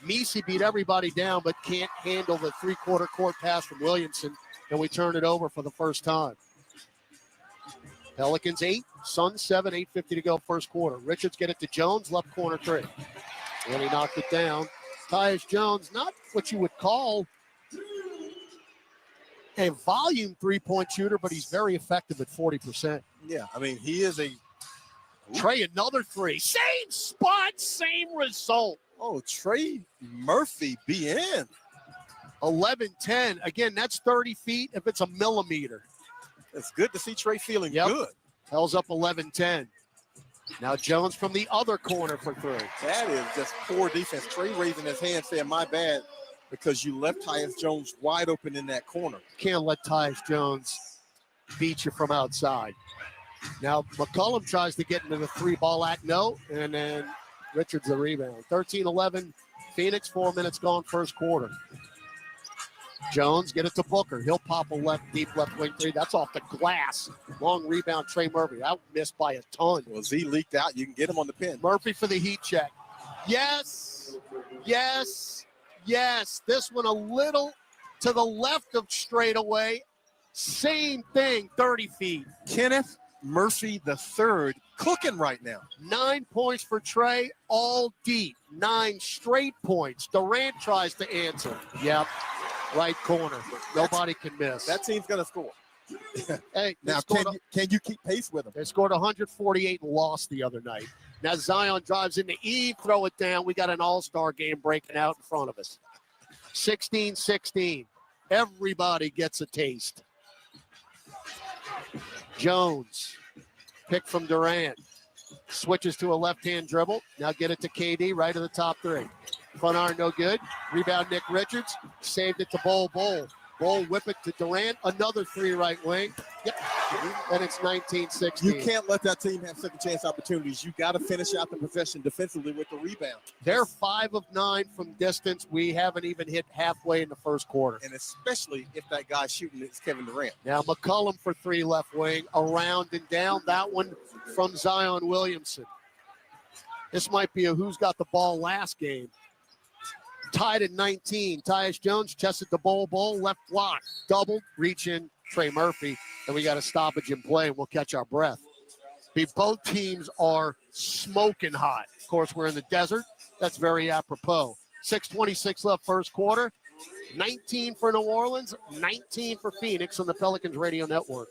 Misi beat everybody down, but can't handle the three-quarter court pass from Williamson, and we turn it over for the first time. Pelicans 8, Suns 7, 8:50 to go first quarter. Richards get it to Jones, left corner 3. And he knocked it down. Tyus Jones, not what you would call a volume three-point shooter, but he's very effective at 40%. Yeah, I mean, he is a... Trey, another 3. Same spot, same result. Oh, Trey Murphy, BN. 11-10. Again, that's 30 feet if it's a millimeter. It's good to see Trey feeling good. Hell's up 11-10. Now Jones from the other corner for 3. That is just poor defense. Trey raising his hand saying, my bad, because you left Tyus Jones wide open in that corner. Can't let Tyus Jones beat you from outside. Now McCollum tries to get into the 3-ball act, no, and then Richards the rebound. 13-11, Phoenix, 4 minutes gone first quarter. Jones, get it to Booker. He'll pop a deep left wing 3. That's off the glass. Long rebound, Trey Murphy. That missed by a ton. Well, Z leaked out. You can get him on the pin. Murphy for the heat check. Yes, yes, yes. This one a little to the left of straightaway. Same thing, 30 feet. Kenneth Murphy III cooking right now. 9 points for Trey, all deep. 9 straight points. Durant tries to answer. Yep. Right corner. Nobody can miss. That team's going to score. Hey, now, can you keep pace with them? They scored 148 and lost the other night. Now Zion drives into Eve, throw it down. We got an all-star game breaking out in front of us. 16-16. Everybody gets a taste. Jones, pick from Durant. Switches to a left-hand dribble. Now get it to KD, right of the top 3. Front iron, no good. Rebound, Nick Richards. Saved it to Bol. Bol whip it to Durant. Another 3 right wing. Yep. And it's 19-16. You can't let that team have second chance opportunities. You got to finish out the possession defensively with the rebound. They're 5 of 9 from distance. We haven't even hit halfway in the first quarter. And especially if that guy shooting is Kevin Durant. Now McCollum for 3 left wing. Around and down. That one from Zion Williamson. This might be a who's got the ball last game. Tied at 19. Tyus Jones chested the Bol, left block. Doubled, reach in, Trey Murphy. And we got a stoppage in play, and we'll catch our breath. Both teams are smoking hot. Of course, we're in the desert. That's very apropos. 6:26 left first quarter. 19 for New Orleans, 19 for Phoenix on the Pelicans Radio Network.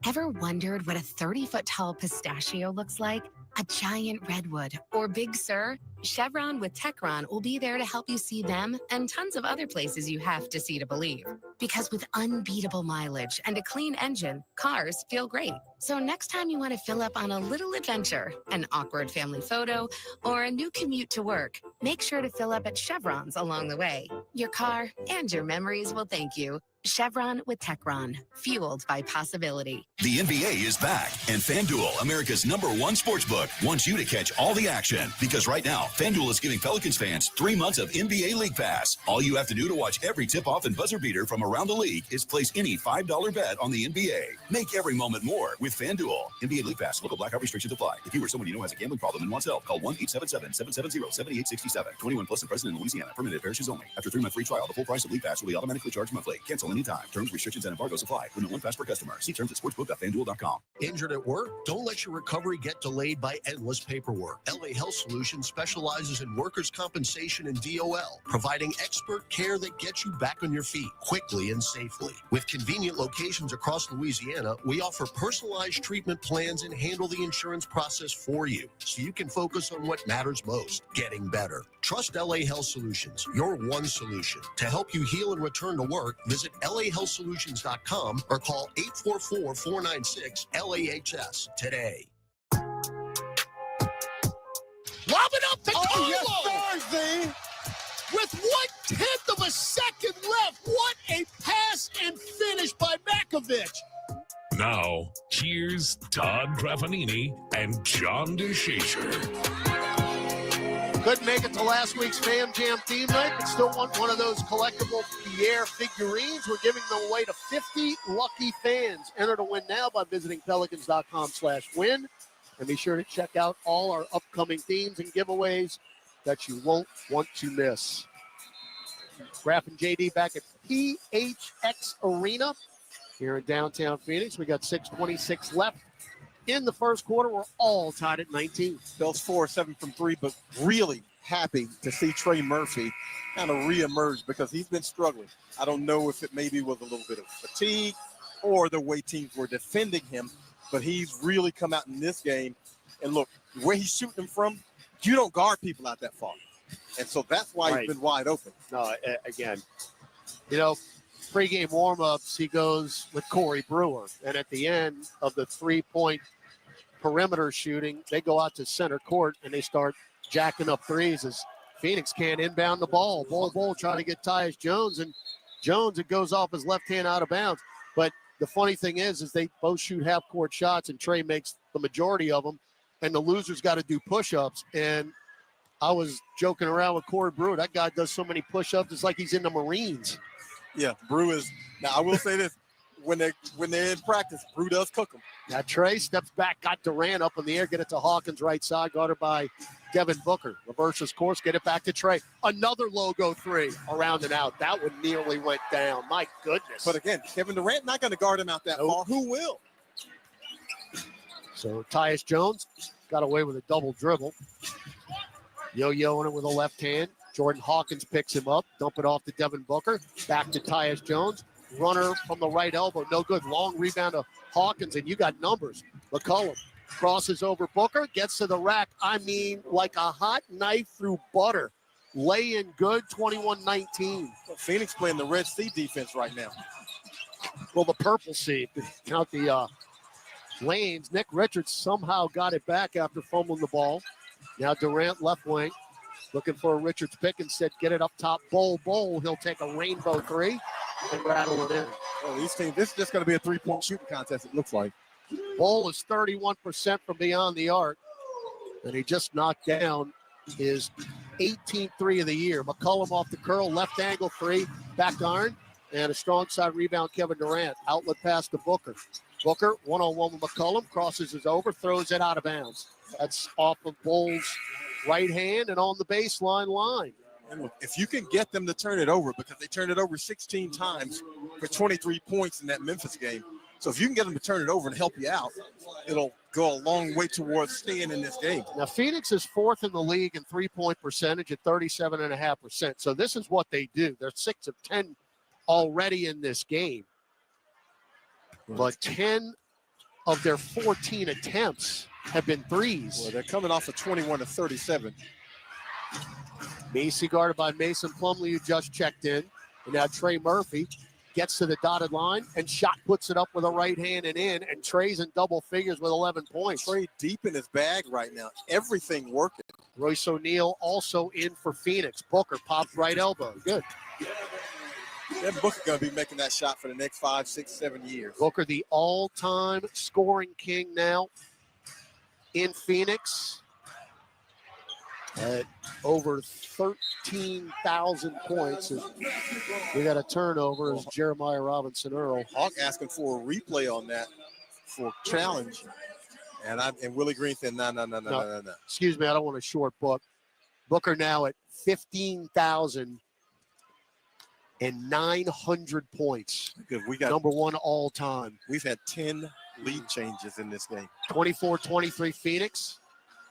Ever wondered what a 30-foot tall pistachio looks like? A giant redwood or Big Sur? Chevron with Techron will be there to help you see them and tons of other places you have to see to believe. Because with unbeatable mileage and a clean engine, cars feel great. So next time you want to fill up on a little adventure, an awkward family photo, or a new commute to work, make sure to fill up at Chevron's along the way. Your car and your memories will thank you. Chevron with Techron, fueled by possibility. The NBA is back, and FanDuel, America's #1 sportsbook, wants you to catch all the action. Because right now, FanDuel is giving Pelicans fans 3 months of NBA League Pass. All you have to do to watch every tip-off and buzzer beater from around the league is place any $5 bet on the NBA. Make every moment more with FanDuel. NBA League Pass. Local blackout restrictions apply. If you or someone you know has a gambling problem and wants help, call 1-877-770-7867. 21 plus and present in Louisiana. Permitted parishes only. After 3-month free trial, the full price of League Pass will be automatically charged monthly. Cancel anytime. Terms, restrictions, and embargoes apply. Limit 1 pass per customer. See terms at sportsbook.fanduel.com. Injured at work? Don't let your recovery get delayed by endless paperwork. LA Health Solutions specializes in workers' compensation and DOL, providing expert care that gets you back on your feet quickly and safely. With convenient locations across Louisiana, we offer personalized treatment plans and handle the insurance process for you, so you can focus on what matters most, getting better. Trust LA Health Solutions, your one solution. To help you heal and return to work, visit LAHealthSolutions.com or call 844-496-LAHS today. Lob it up to Carlo! Yes, sir, Z. With 1/10 of a second left. What a pass and finish by Makovich. Now, here's Todd Graffanini and John DeShazer. Couldn't make it to last week's Fam Jam theme night, but still want one of those collectible Pierre figurines. We're giving them away to 50 lucky fans. Enter to win now by visiting pelicans.com/win. And be sure to check out all our upcoming themes and giveaways that you won't want to miss. Graf and JD back at PHX Arena here in downtown Phoenix. We got 6:26 left in the first quarter. We're all tied at 19. Bell's 4 7 from 3, but really happy to see Trey Murphy kind of reemerge because he's been struggling. I don't know if it maybe was a little bit of fatigue or the way teams were defending him, but he's really come out in this game. And look, where he's shooting them from, you don't guard people out that far. And so that's why he's been wide open. No, again, pregame warm-ups, he goes with Corey Brewer. And at the end of the three-point perimeter shooting, they go out to center court and they start jacking up threes as Phoenix can't inbound the ball. Bol trying to get Tyus Jones, and Jones, it goes off his left hand out of bounds. But the funny thing is they both shoot half-court shots, and Trey makes the majority of them, and the loser's got to do push-ups. And I was joking around with Corey Brewer. That guy does so many push-ups, it's like he's in the Marines. Yeah, Brew is. Now, I will say this. When they're in practice, Brew does cook them. Now Trey steps back, got Durant up in the air, get it to Hawkins right side, guarded by Devin Booker. Reverses course, get it back to Trey. Another logo three around and out. That one nearly went down. My goodness. But again, Kevin Durant not going to guard him out that far. Who will? So Tyus Jones got away with a double dribble. Yo-yoing it with a left hand. Jordan Hawkins picks him up, dump it off to Devin Booker. Back to Tyus Jones. Runner from the right elbow, no good. Long rebound to Hawkins, and you got numbers. McCollum crosses over Booker, gets to the rack. I mean, like a hot knife through butter. Lay in good, 21-19. Phoenix playing the Red Sea defense right now. Well, the Purple Sea. Count the lanes. Nick Richards somehow got it back after fumbling the ball. Now Durant left wing. Looking for a Richards pick, and said, get it up top. Bol. He'll take a rainbow three and rattle it in. Oh, these teams, this is just going to be a three-point shooting contest, it looks like. Bol is 31% from beyond the arc, and he just knocked down his 18th three of the year. McCollum off the curl, left angle three, back to iron, and a strong side rebound, Kevin Durant. Outlet pass to Booker. Booker, one-on-one with McCollum, crosses it over, throws it out of bounds. That's off of Bol's right hand and on the baseline line. And look, if you can get them to turn it over, because they turned it over 16 times for 23 points in that Memphis game. So if you can get them to turn it over and help you out, it'll go a long way towards staying in this game. Now, Phoenix is fourth in the league in three-point percentage at 37.5%. So this is what they do. They're 6 of 10 already in this game. But 10 of their 14 attempts have been threes. Well, they're coming off of 21 to 37. Macy guarded by Mason Plumlee, who just checked in. And now Trey Murphy gets to the dotted line, and shot puts it up with a right hand and in, and Trey's in double figures with 11 points. Trey deep in his bag right now. Everything working. Royce O'Neal also in for Phoenix. Booker pops right elbow. Good. That Booker going to be making that shot for the next 5, 6, 7 years. Booker, the all-time scoring king now in Phoenix at over 13,000 points. We got a turnover as Jeremiah Robinson Earl. Hawk asking for a replay on that for challenge. And Willie Green said, no. Excuse me, I don't want a short book. Booker now at 15,900 points. Because we got number one all time. We've had 10 lead changes in this game. 24-23 Phoenix.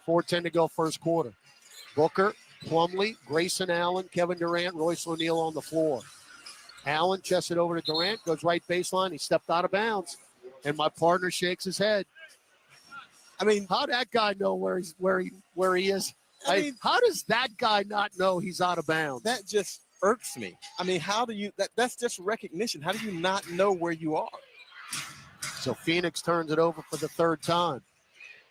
4:10 to go first quarter. Booker, Plumlee, Grayson Allen, Kevin Durant, Royce O'Neal on the floor. Allen chests it over to Durant, goes right baseline. He stepped out of bounds, and my partner shakes his head. I mean, how'd that guy know where he is? I mean, how does that guy not know he's out of bounds? That just irks me. I mean, how do you? That's just recognition. How do you not know where you are? So Phoenix turns it over for the third time.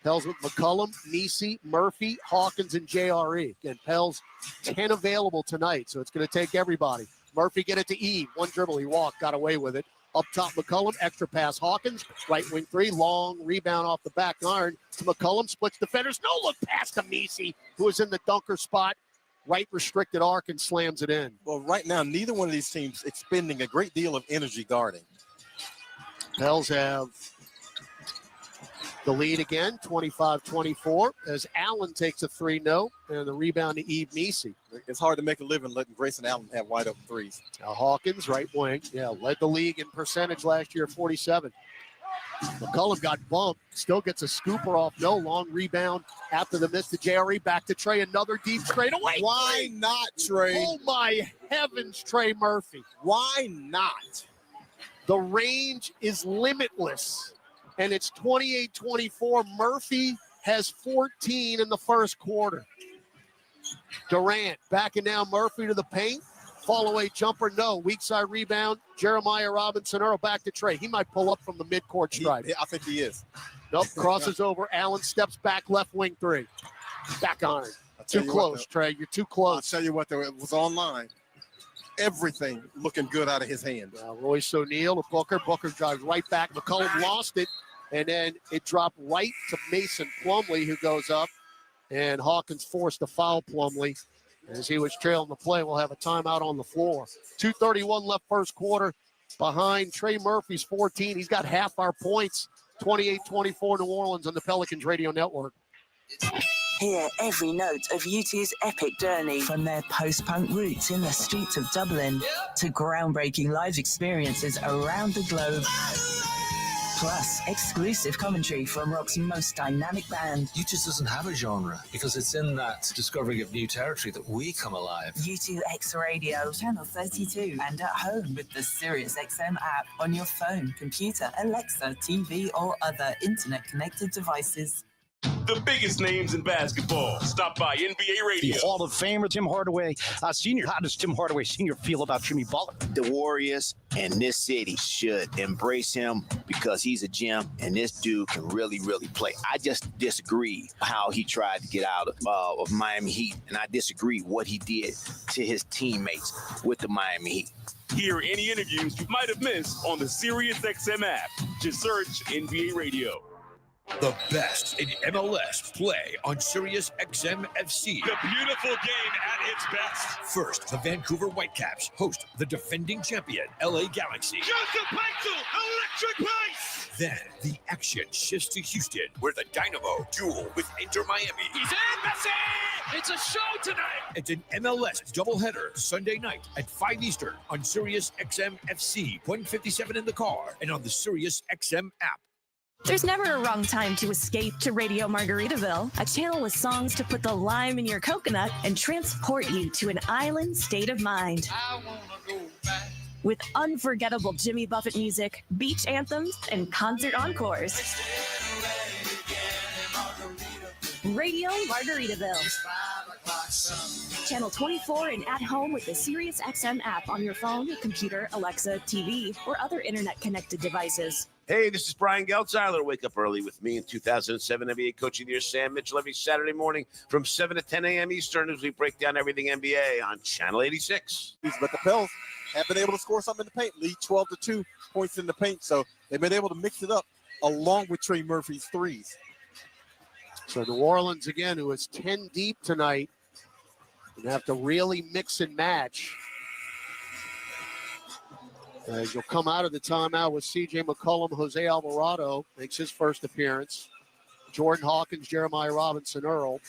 Pels with McCollum, Nisi, Murphy, Hawkins, and JRE. Again, Pels 10 available tonight, so it's going to take everybody. Murphy get it to Eve. One dribble, he walked, got away with it. Up top, McCollum, extra pass, Hawkins, right wing three, long rebound off the back iron to McCollum, splits defenders, no look pass to Misi, who is in the dunker spot, right restricted arc and slams it in. Well, right now, neither one of these teams expending a great deal of energy guarding. Pels have the lead again, 25-24, as Allen takes a 3-0, and the rebound to Eve Misi. It's hard to make a living letting Grayson Allen have wide open threes. Now Hawkins, right wing, led the league in percentage last year, 47. McCollum got bumped, still gets a scooper off, no long rebound after the miss to JRE, back to Trey, another deep straightaway. Why not, Trey? Oh my heavens, Trey Murphy. Why not? The range is limitless, and it's 28-24. Murphy has 14 in the first quarter. Durant backing down Murphy to the paint. Fall-away jumper, no. Weak side rebound. Jeremiah Robinson Earl back to Trey. He might pull up from the midcourt stripe. I think he is. Nope, crosses over. Allen steps back, left wing three. Back iron. Too close, Trey. You're too close. I'll tell you what, though, it was online. Everything looking good out of his hand. Royce O'Neal to Booker. Booker drives right back. McCollum lost it, and then it dropped right to Mason Plumlee, who goes up, and Hawkins forced to foul Plumlee. As he was trailing the play, we'll have a timeout on the floor. 2:31 left first quarter behind Trey Murphy's 14. He's got half our points. 28-24 New Orleans on the Pelicans Radio Network. Hear every note of U2's epic journey, from their post-punk roots in the streets of Dublin to groundbreaking live experiences around the globe. Plus, exclusive commentary from rock's most dynamic band. U2 doesn't have a genre because it's in that discovery of new territory that we come alive. U2 X Radio, Channel 32, and at home with the SiriusXM app on your phone, computer, Alexa, TV, or other internet-connected devices. The biggest names in basketball. Stop by NBA Radio. The Hall of Famer, Tim Hardaway Sr. How does Tim Hardaway Sr. feel about Jimmy Butler? The Warriors and this city should embrace him because he's a gem, and this dude can really, really play. I just disagree how he tried to get out of Miami Heat, and I disagree what he did to his teammates with the Miami Heat. Hear any interviews you might have missed on the SiriusXM app. Just search NBA Radio. The best in MLS play on Sirius XM FC. The beautiful game at its best. First, the Vancouver Whitecaps host the defending champion, LA Galaxy. Joseph Paxel, electric pace. Then the action shifts to Houston, where the Dynamo duel with Inter Miami. He's in, Messi! It's a show tonight. It's an MLS doubleheader Sunday night at 5 Eastern on Sirius XM FC, 157 in the car, and on the Sirius XM app. There's never a wrong time to escape to Radio Margaritaville, a channel with songs to put the lime in your coconut and transport you to an island state of mind. I wanna go back. With unforgettable Jimmy Buffett music, beach anthems, and concert encores. Radio Margaritaville. Channel 24 and at home with the SiriusXM app on your phone, computer, Alexa, TV, or other internet-connected devices. Hey, this is Brian Geltzeiler. Wake up early with me in 2007 NBA Coach of the Year, Sam Mitchell, every Saturday morning from 7 to 10 a.m. Eastern as we break down everything NBA on Channel 86. But the Pels have been able to score something in the paint, lead 12-2 points in the paint. So they've been able to mix it up along with Trey Murphy's threes. So New Orleans, again, who is 10 deep tonight, going to have to really mix and match. As you'll come out of the timeout with C.J. McCollum, Jose Alvarado makes his first appearance. Jordan Hawkins, Jeremiah Robinson Earl,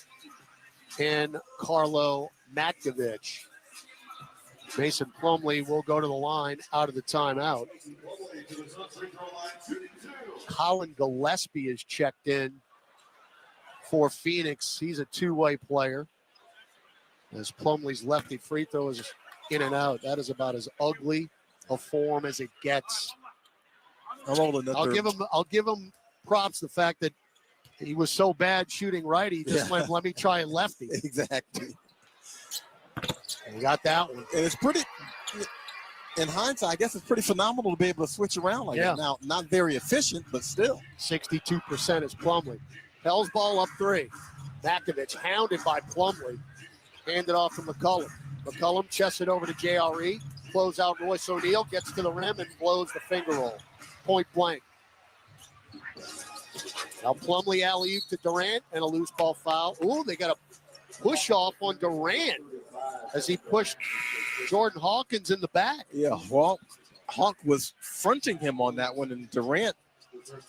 and Carlo Matkovich. Mason Plumlee will go to the line out of the timeout. Colin Gillespie is checked in for Phoenix. He's a two-way player. As Plumlee's lefty free throw is in and out. That is about as ugly a form as it gets. I'll give him props, the fact that he was so bad shooting right, he just went, let me try lefty. Exactly. And he got that one. And it's pretty, in hindsight, I guess it's pretty phenomenal to be able to switch around like that. Now, not very efficient, but still. 62% is Plumlee. Pels ball up three. Matkovich hounded by Plumlee. Handed off to McCollum. McCollum chests it over to JRE. close out Royce O'Neal, gets to the rim and blows the finger roll. Point blank. Now Plumlee alley-oop to Durant and a loose ball foul. Ooh, they got a push off on Durant as he pushed Jordan Hawkins in the back. Yeah, well, Hawk was fronting him on that one, and Durant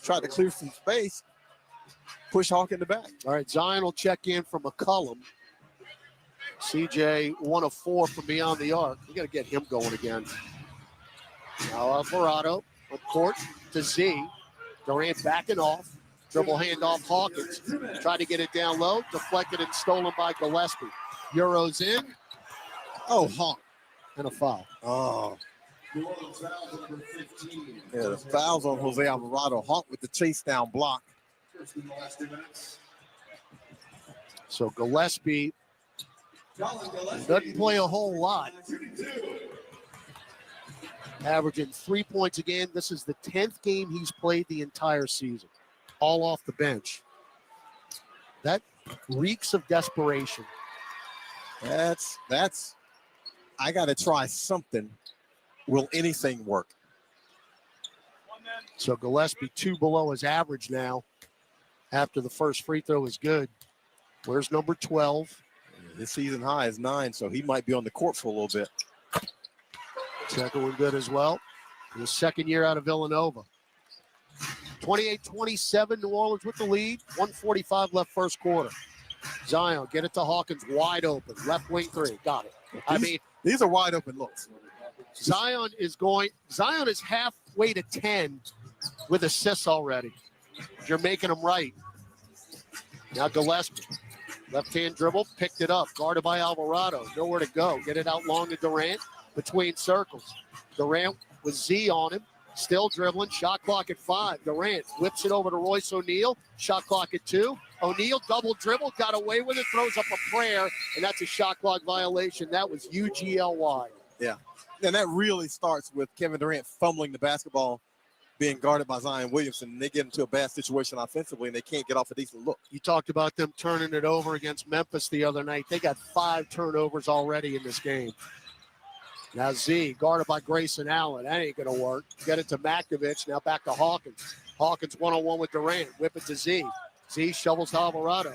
tried to clear some space, push Hawk in the back. All right, Zion will check in from McCollum. CJ 1 of 4 from beyond the arc. We got to get him going again. Now Alvarado on court to Z. Durant backing off. Dribble handoff Hawkins. Tried to get it down low. Deflected and stolen by Gillespie. Euros in. Oh, Hawk. And a foul. Oh. Yeah, the foul's on Jose Alvarado. Hawk with the chase down block. So Gillespie doesn't play a whole lot. Averaging 3 points a game. This is the 10th game he's played the entire season. All off the bench. That reeks of desperation. That's I got to try something. Will anything work? So Gillespie 2 below his average now after the first free throw is good. Where's number 12? His season high is 9, so he might be on the court for a little bit. Second one good as well. His second year out of Villanova. 28-27, New Orleans with the lead. 1:45 left first quarter. Zion, get it to Hawkins, wide open. Left wing 3, got it. These are wide open looks. Zion is halfway to 10 with assists already. You're making them right. Now Gillespie, left-hand dribble, picked it up, guarded by Alvarado. Nowhere to go. Get it out long to Durant, between circles. Durant with Z on him, still dribbling, shot clock at 5. Durant whips it over to Royce O'Neal, shot clock at 2. O'Neal double dribble, got away with it, throws up a prayer, and that's a shot clock violation. That was UGLY. Yeah, and that really starts with Kevin Durant fumbling the basketball, being guarded by Zion Williamson, and they get into a bad situation offensively, and they can't get off a decent look. You talked about them turning it over against Memphis the other night. They got 5 turnovers already in this game. Now Z, guarded by Grayson Allen. That ain't going to work. Get it to Makovich. Now back to Hawkins. Hawkins one-on-one with Durant. Whip it to Z. Z shovels to Alvarado.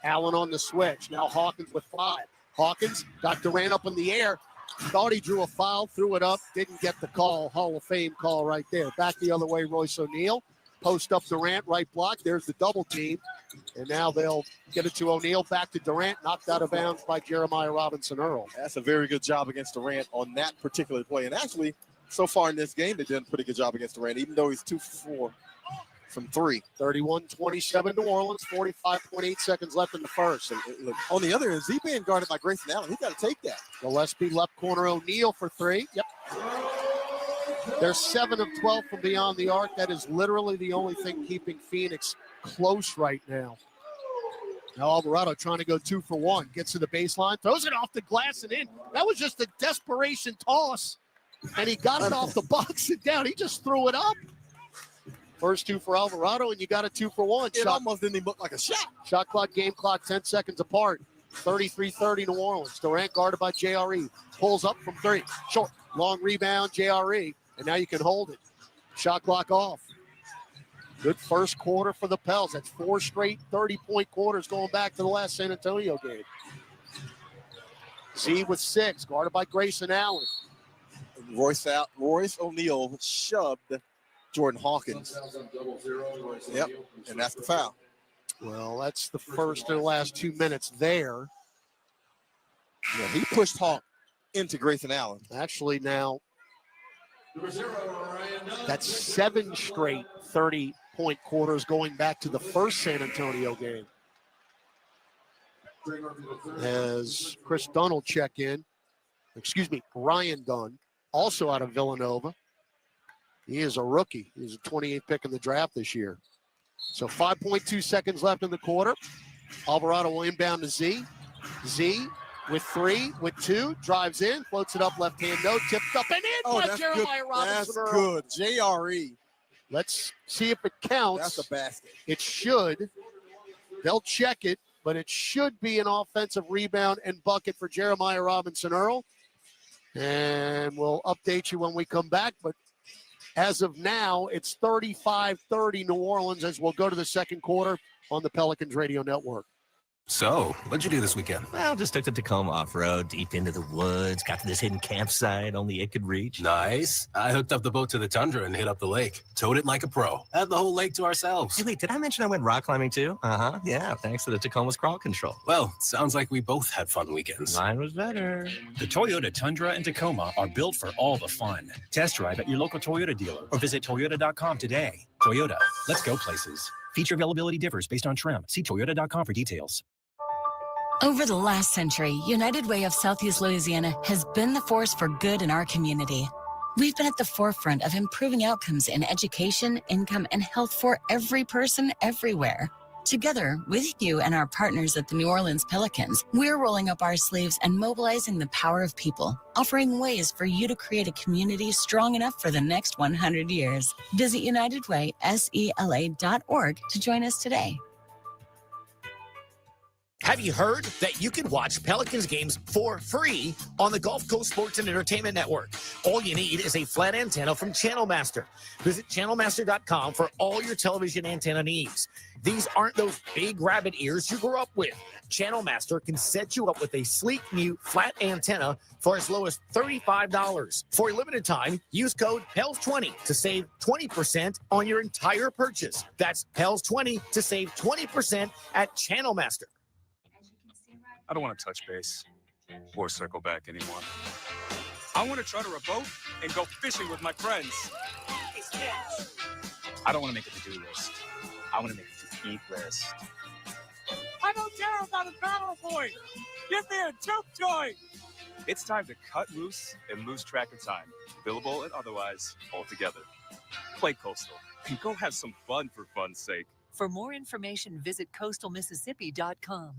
Allen on the switch. Now Hawkins with 5. Hawkins got Durant up in the air. Thought he drew a foul, threw it up, didn't get the call. Hall of Fame call right there. Back the other way, Royce O'Neal. Post up Durant, right block. There's the double team. And now they'll get it to O'Neal. Back to Durant, knocked out of bounds by Jeremiah Robinson-Earl. That's a very good job against Durant on that particular play. And actually, so far in this game, they've done a pretty good job against Durant, even though he's 2 for 4 from 3. 31-27 New Orleans, 45.8 seconds left in the first. And look, on the other end, Z being guarded by Grayson Allen, he's got to take that. Gillespie left corner, O'Neal for 3. Yep. They're 7 of 12 from beyond the arc. That is literally the only thing keeping Phoenix close right now. Now Alvarado trying to go 2 for 1. Gets to the baseline, throws it off the glass and in. That was just a desperation toss. And he got it off the box and down. He just threw it up. First 2 for Alvarado, and you got a 2 for 1. It almost didn't even look like a shot. Shot clock, game clock, 10 seconds apart. 33-30 New Orleans. Durant guarded by JRE. Pulls up from 3. Short, long rebound, JRE. And now you can hold it. Shot clock off. Good first quarter for the Pels. That's 4 straight 30-point quarters going back to the last San Antonio game. Z with 6, guarded by Grayson Allen. Royce O'Neal shoved Jordan Hawkins. Yep, and that's the foul. Well, that's the first and the last 2 minutes there. Yeah, he pushed Hawk into Grayson Allen. Actually, now that's 7 straight 30-point quarters going back to the first San Antonio game. As Chris Dunn will check in. Ryan Dunn, also out of Villanova. He is a rookie. He's a 28th pick in the draft this year. So 5.2 seconds left in the quarter. Alvarado will inbound to Z. Z with 3, with 2, drives in, floats it up left-hand note, tipped up and in by Jeremiah Robinson. That's good. JRE. Let's see if it counts. That's a basket. It should. They'll check it, but it should be an offensive rebound and bucket for Jeremiah Robinson-Earl. And we'll update you when we come back. But as of now, it's 35-30 New Orleans as we'll go to the second quarter on the Pelicans Radio Network. So, what'd you do this weekend? Well, just took the Tacoma off-road, deep into the woods, got to this hidden campsite only it could reach. Nice. I hooked up the boat to the Tundra and hit up the lake. Towed it like a pro. Had the whole lake to ourselves. Hey, wait, did I mention I went rock climbing too? Uh-huh, yeah, thanks to the Tacoma's crawl control. Well, sounds like we both had fun weekends. Mine was better. The Toyota Tundra and Tacoma are built for all the fun. Test drive at your local Toyota dealer or visit Toyota.com today. Toyota, let's go places. Feature availability differs based on trim. See Toyota.com for details. Over the last century, United Way of Southeast Louisiana has been the force for good in our community. We've been at the forefront of improving outcomes in education, income, and health for every person everywhere. Together, with you and our partners at the New Orleans Pelicans, we're rolling up our sleeves and mobilizing the power of people, offering ways for you to create a community strong enough for the next 100 years. Visit UnitedWaySELA.org to join us today. Have you heard that you can watch Pelicans games for free on the Gulf Coast Sports and Entertainment Network? All you need is a flat antenna from Channel Master. Visit channelmaster.com for all your television antenna needs. These aren't those big rabbit ears you grew up with. Channel Master can set you up with a sleek new flat antenna for as low as $35. For a limited time, use code PELS20 to save 20% on your entire purchase. That's PELS20 to save 20% at Channel Master. I don't want to touch base or circle back anymore. I want to charter a boat and go fishing with my friends. I don't want to make a to-do list. I want to make a to-eat list. I don't care about a PowerPoint. Give me a tube toy. It's time to cut loose and lose track of time, billable and otherwise, altogether. Play Coastal and go have some fun for fun's sake. For more information, visit coastalmississippi.com.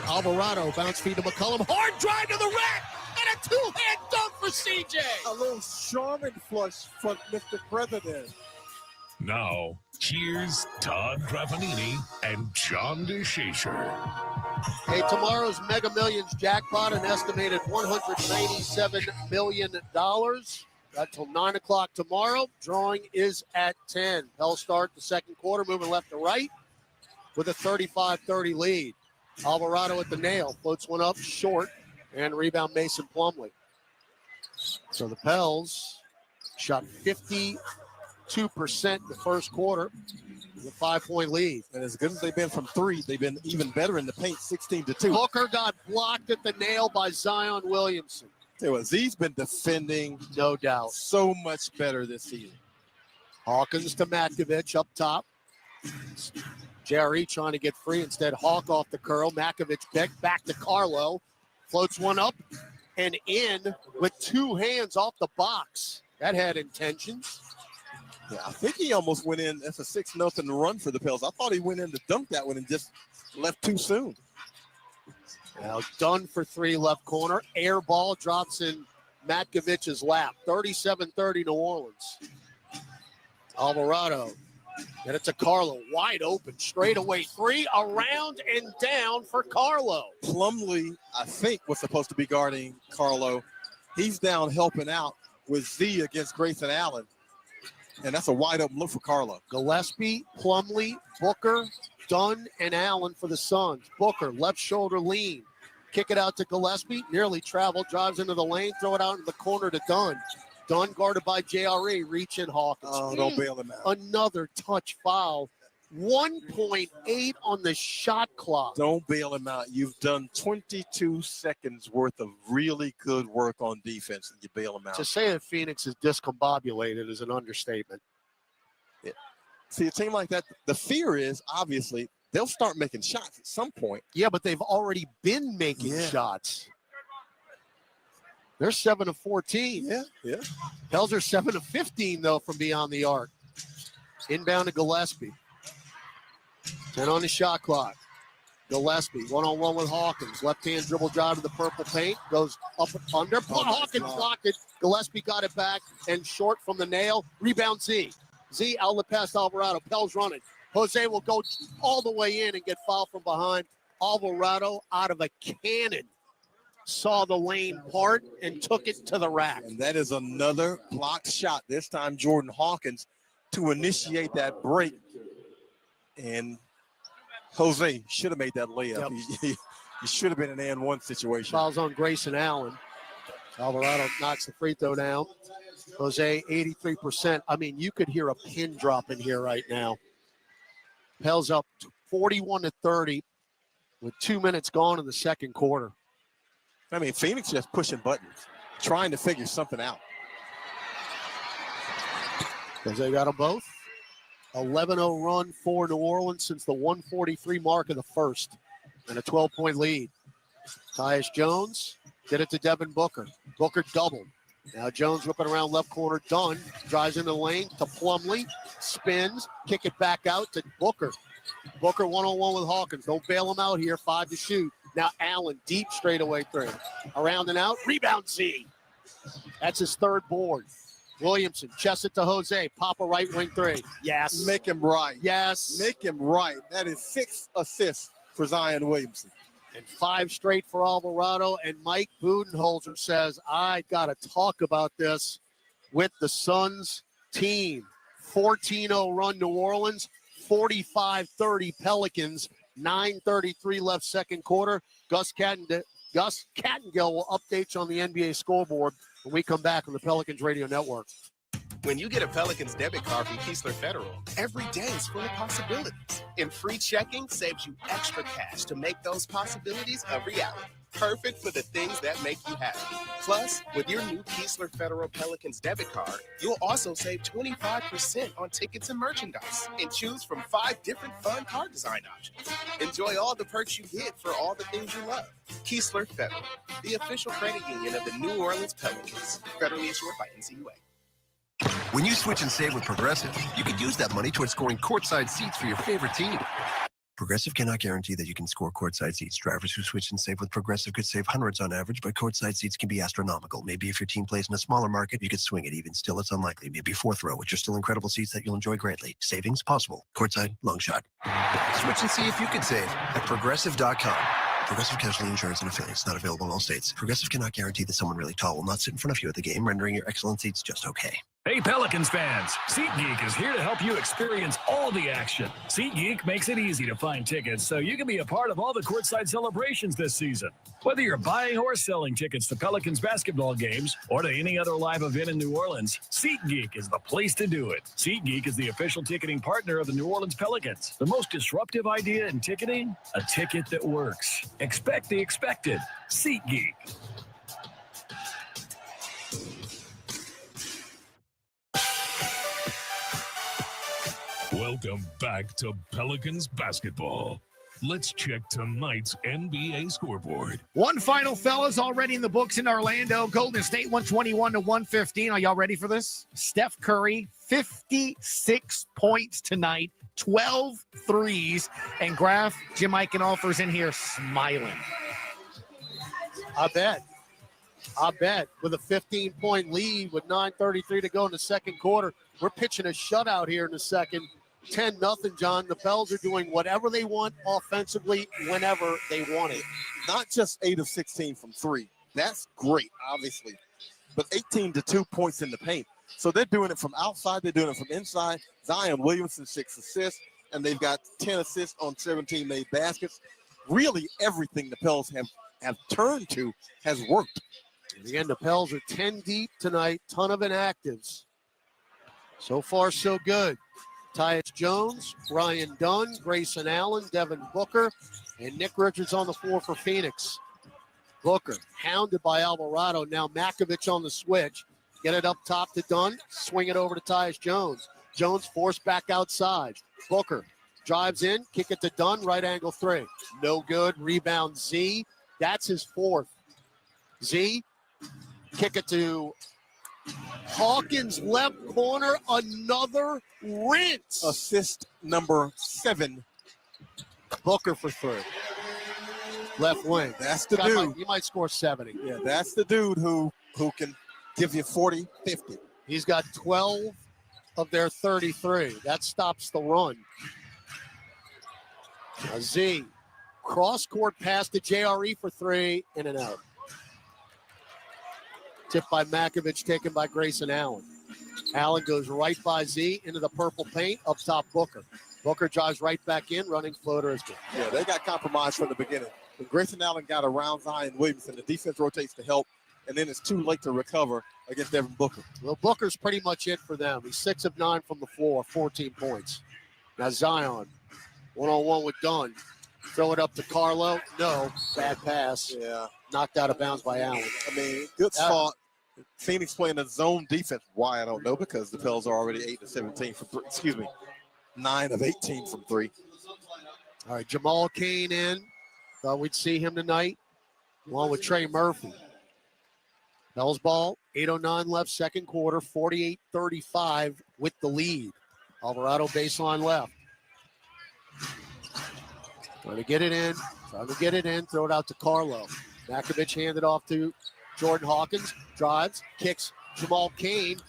Alvarado bounce feed to McCollum. Hard drive to the rack and a two-hand dunk for CJ. A little Charmin flush from Mr. President. Now, here's Todd Graffanini and John DeShazer. Hey, tomorrow's Mega Millions jackpot, an estimated $197 million. Got till 9 o'clock tomorrow. Drawing is at 10. They'll start the second quarter, moving left to right with a 35-30 lead. Alvarado at the nail. Floats one up short. And rebound Mason Plumlee. So the Pels shot 52% in the first quarter with a 5-point lead. And as good as they've been from three, they've been even better in the paint, 16-2. Booker got blocked at the nail by Zion Williamson. Tell you what, Z's been defending, no doubt, so much better this season. Hawkins to Matkovich up top. Jerry trying to get free. Instead, Hawk off the curl. Matkovich back to Carlo. Floats one up and in with two hands off the box. That had intentions. Yeah, I think he almost went in. That's a 6-0 run for the Pels. I thought he went in to dunk that one and just left too soon. Now Dunn for three, left corner. Air ball drops in Matkovich's lap. 37-30 New Orleans. Alvarado. Then it's a Carlo. Wide open. Straightaway three. Around and down for Carlo. Plumlee, I think, was supposed to be guarding Carlo. He's down helping out with Z against Grayson Allen. And that's a wide open look for Carlo. Gillespie, Plumlee, Booker, Dunn, and Allen for the Suns. Booker, left shoulder lean. Kick it out to Gillespie. Nearly traveled. Drives into the lane. Throw it out into the corner to Dunn. Dunn guarded by JRE. Reach in Hawkins. Oh, don't bail him out. Another touch foul. 1.8 on the shot clock. Don't bail him out. You've done 22 seconds worth of really good work on defense, and you bail him out. To say that Phoenix is discombobulated is an understatement. Yeah. See, a team like that, the fear is, obviously, they'll start making shots at some point. Yeah, but they've already been making shots. They're 7 of 14. Yeah. Pels are 7 of 15, though, from beyond the arc. Inbound to Gillespie. 10 on the shot clock. Gillespie, one-on-one with Hawkins. Left-hand dribble drive to the purple paint. Goes up and under. Hawkins blocked it. Gillespie got it back and short from the nail. Rebound Z. Z outlet past Alvarado. Pels running. Jose will go all the way in and get fouled from behind Alvarado out of a cannon saw the lane part and took it to the rack. And that is another blocked shot. This time Jordan Hawkins to initiate that break. And Jose should have made that layup. Yep. He should have been an and one situation. Fouls on Grayson Allen. Alvarado knocks the free throw down. Jose, 83%. I mean, you could hear a pin drop in here right now. Pels up 41-30 with 2 minutes gone in the second quarter. I mean, Phoenix just pushing buttons, trying to figure something out. Jose got them both. 11-0 run for New Orleans since the 143 mark of the first, and a 12-point lead. Tyus Jones did it to Devin Booker. Booker doubled. Now Jones whipping around left corner. Dunn drives into the lane to Plumlee, spins, kick it back out to Booker. Booker one-on-one with Hawkins. Don't bail him out here. 5 to shoot. Now Allen, deep straightaway three. Around and out. Rebound Z. That's his third board. Williamson, chest it to Jose. Pop a right wing three. Yes. Make him right. Yes. Make him right. That is 6 assists for Zion Williamson. And 5 straight for Alvarado. And Mike Budenholzer says, I got to talk about this with the Suns team. 14-0 run New Orleans, 45-30 Pelicans, 9:33 left second quarter. Gus Kattengell will update you on the NBA scoreboard when we come back on the Pelicans Radio Network. When you get a Pelicans debit card from Keesler Federal, every day is full of possibilities. And free checking saves you extra cash to make those possibilities a reality. Perfect for the things that make you happy. Plus, with your new Keesler Federal Pelicans debit card, you'll also save 25% on tickets and merchandise and choose from 5 different fun card design options. Enjoy all the perks you get for all the things you love. Keesler Federal, the official credit union of the New Orleans Pelicans. Federally issued by NCUA. When you switch and save with Progressive, you can use that money towards scoring courtside seats for your favorite team. Progressive cannot guarantee that you can score courtside seats. Drivers who switch and save with Progressive could save hundreds on average, but courtside seats can be astronomical. Maybe if your team plays in a smaller market, you could swing it. Even still, it's unlikely. Maybe 4th row, which are still incredible seats that you'll enjoy greatly. Savings possible. Courtside, long shot. Switch and see if you can save at Progressive.com. Progressive Casualty Insurance and Affiliates, not available in all states. Progressive cannot guarantee that someone really tall will not sit in front of you at the game, rendering your excellent seats just okay. Hey, Pelicans fans, SeatGeek is here to help you experience all the action. SeatGeek makes it easy to find tickets so you can be a part of all the courtside celebrations this season. Whether you're buying or selling tickets to Pelicans basketball games or to any other live event in New Orleans, SeatGeek is the place to do it. SeatGeek is the official ticketing partner of the New Orleans Pelicans. The most disruptive idea in ticketing? A ticket that works. Expect the expected. SeatGeek. Welcome back to Pelicans basketball. Let's check tonight's NBA scoreboard. One final, fellas, already in the books in Orlando. Golden State 121-115. Are y'all ready for this? Steph Curry, 56 points tonight, 12 threes. And Graf, Jim Eichenhofer's in here smiling. I bet. With a 15-point lead with 9:33 to go in the second quarter. We're pitching a shutout here in the second. 10-0, John. The Pels are doing whatever they want offensively whenever they want it. Not just 8 of 16 from 3. That's great, obviously. But 18 to 2 points in the paint. So they're doing it from outside. They're doing it from inside. Zion Williamson, 6 assists. And they've got 10 assists on 17 made baskets. Really, everything the Pels have turned to has worked. Again, the Pels are 10 deep tonight. Ton of inactives. So far, so good. Tyus Jones, Ryan Dunn, Grayson Allen, Devin Booker, and Nick Richards on the floor for Phoenix. Booker, hounded by Alvarado. Now Makovich on the switch. Get it up top to Dunn. Swing it over to Tyus Jones. Jones forced back outside. Booker drives in. Kick it to Dunn. Right angle three. No good. Rebound Z. That's his 4th. Z. Kick it to Hawkins, left corner, another rinse. Assist number 7. Booker for 3. Left wing. That's the dude. He might score 70. Yeah, that's the dude who can give you 40, 50. He's got 12 of their 33. That stops the run. Z cross-court pass to JRE for three, in and out. Tipped by Makovich, taken by Grayson Allen. Allen goes right by Z into the purple paint, up top Booker. Booker drives right back in, running floater is good. Yeah, they got compromised from the beginning. When Grayson Allen got around Zion Williamson, the defense rotates to help, and then it's too late to recover against Devin Booker. Well, Booker's pretty much it for them. He's 6 of 9 from the floor, 14 points. Now Zion, one-on-one with Dunn. Throw it up to Carlo. No, bad pass. Yeah. Knocked out of bounds by Allen. I mean, good spot. Phoenix playing a zone defense. Why, I don't know, because the Pels are already 8 of 17 from 3. Excuse me, 9 of 18 from 3. All right, Jamal Cain in. Thought we'd see him tonight, along with Trey Murphy. Pels ball, 8:09 left, second quarter, 48-35 with the lead. Alvarado baseline left. Trying to get it in, throw it out to Carlo. Makovich handed off to Jordan Hawkins, drives, kicks Jamal Cain.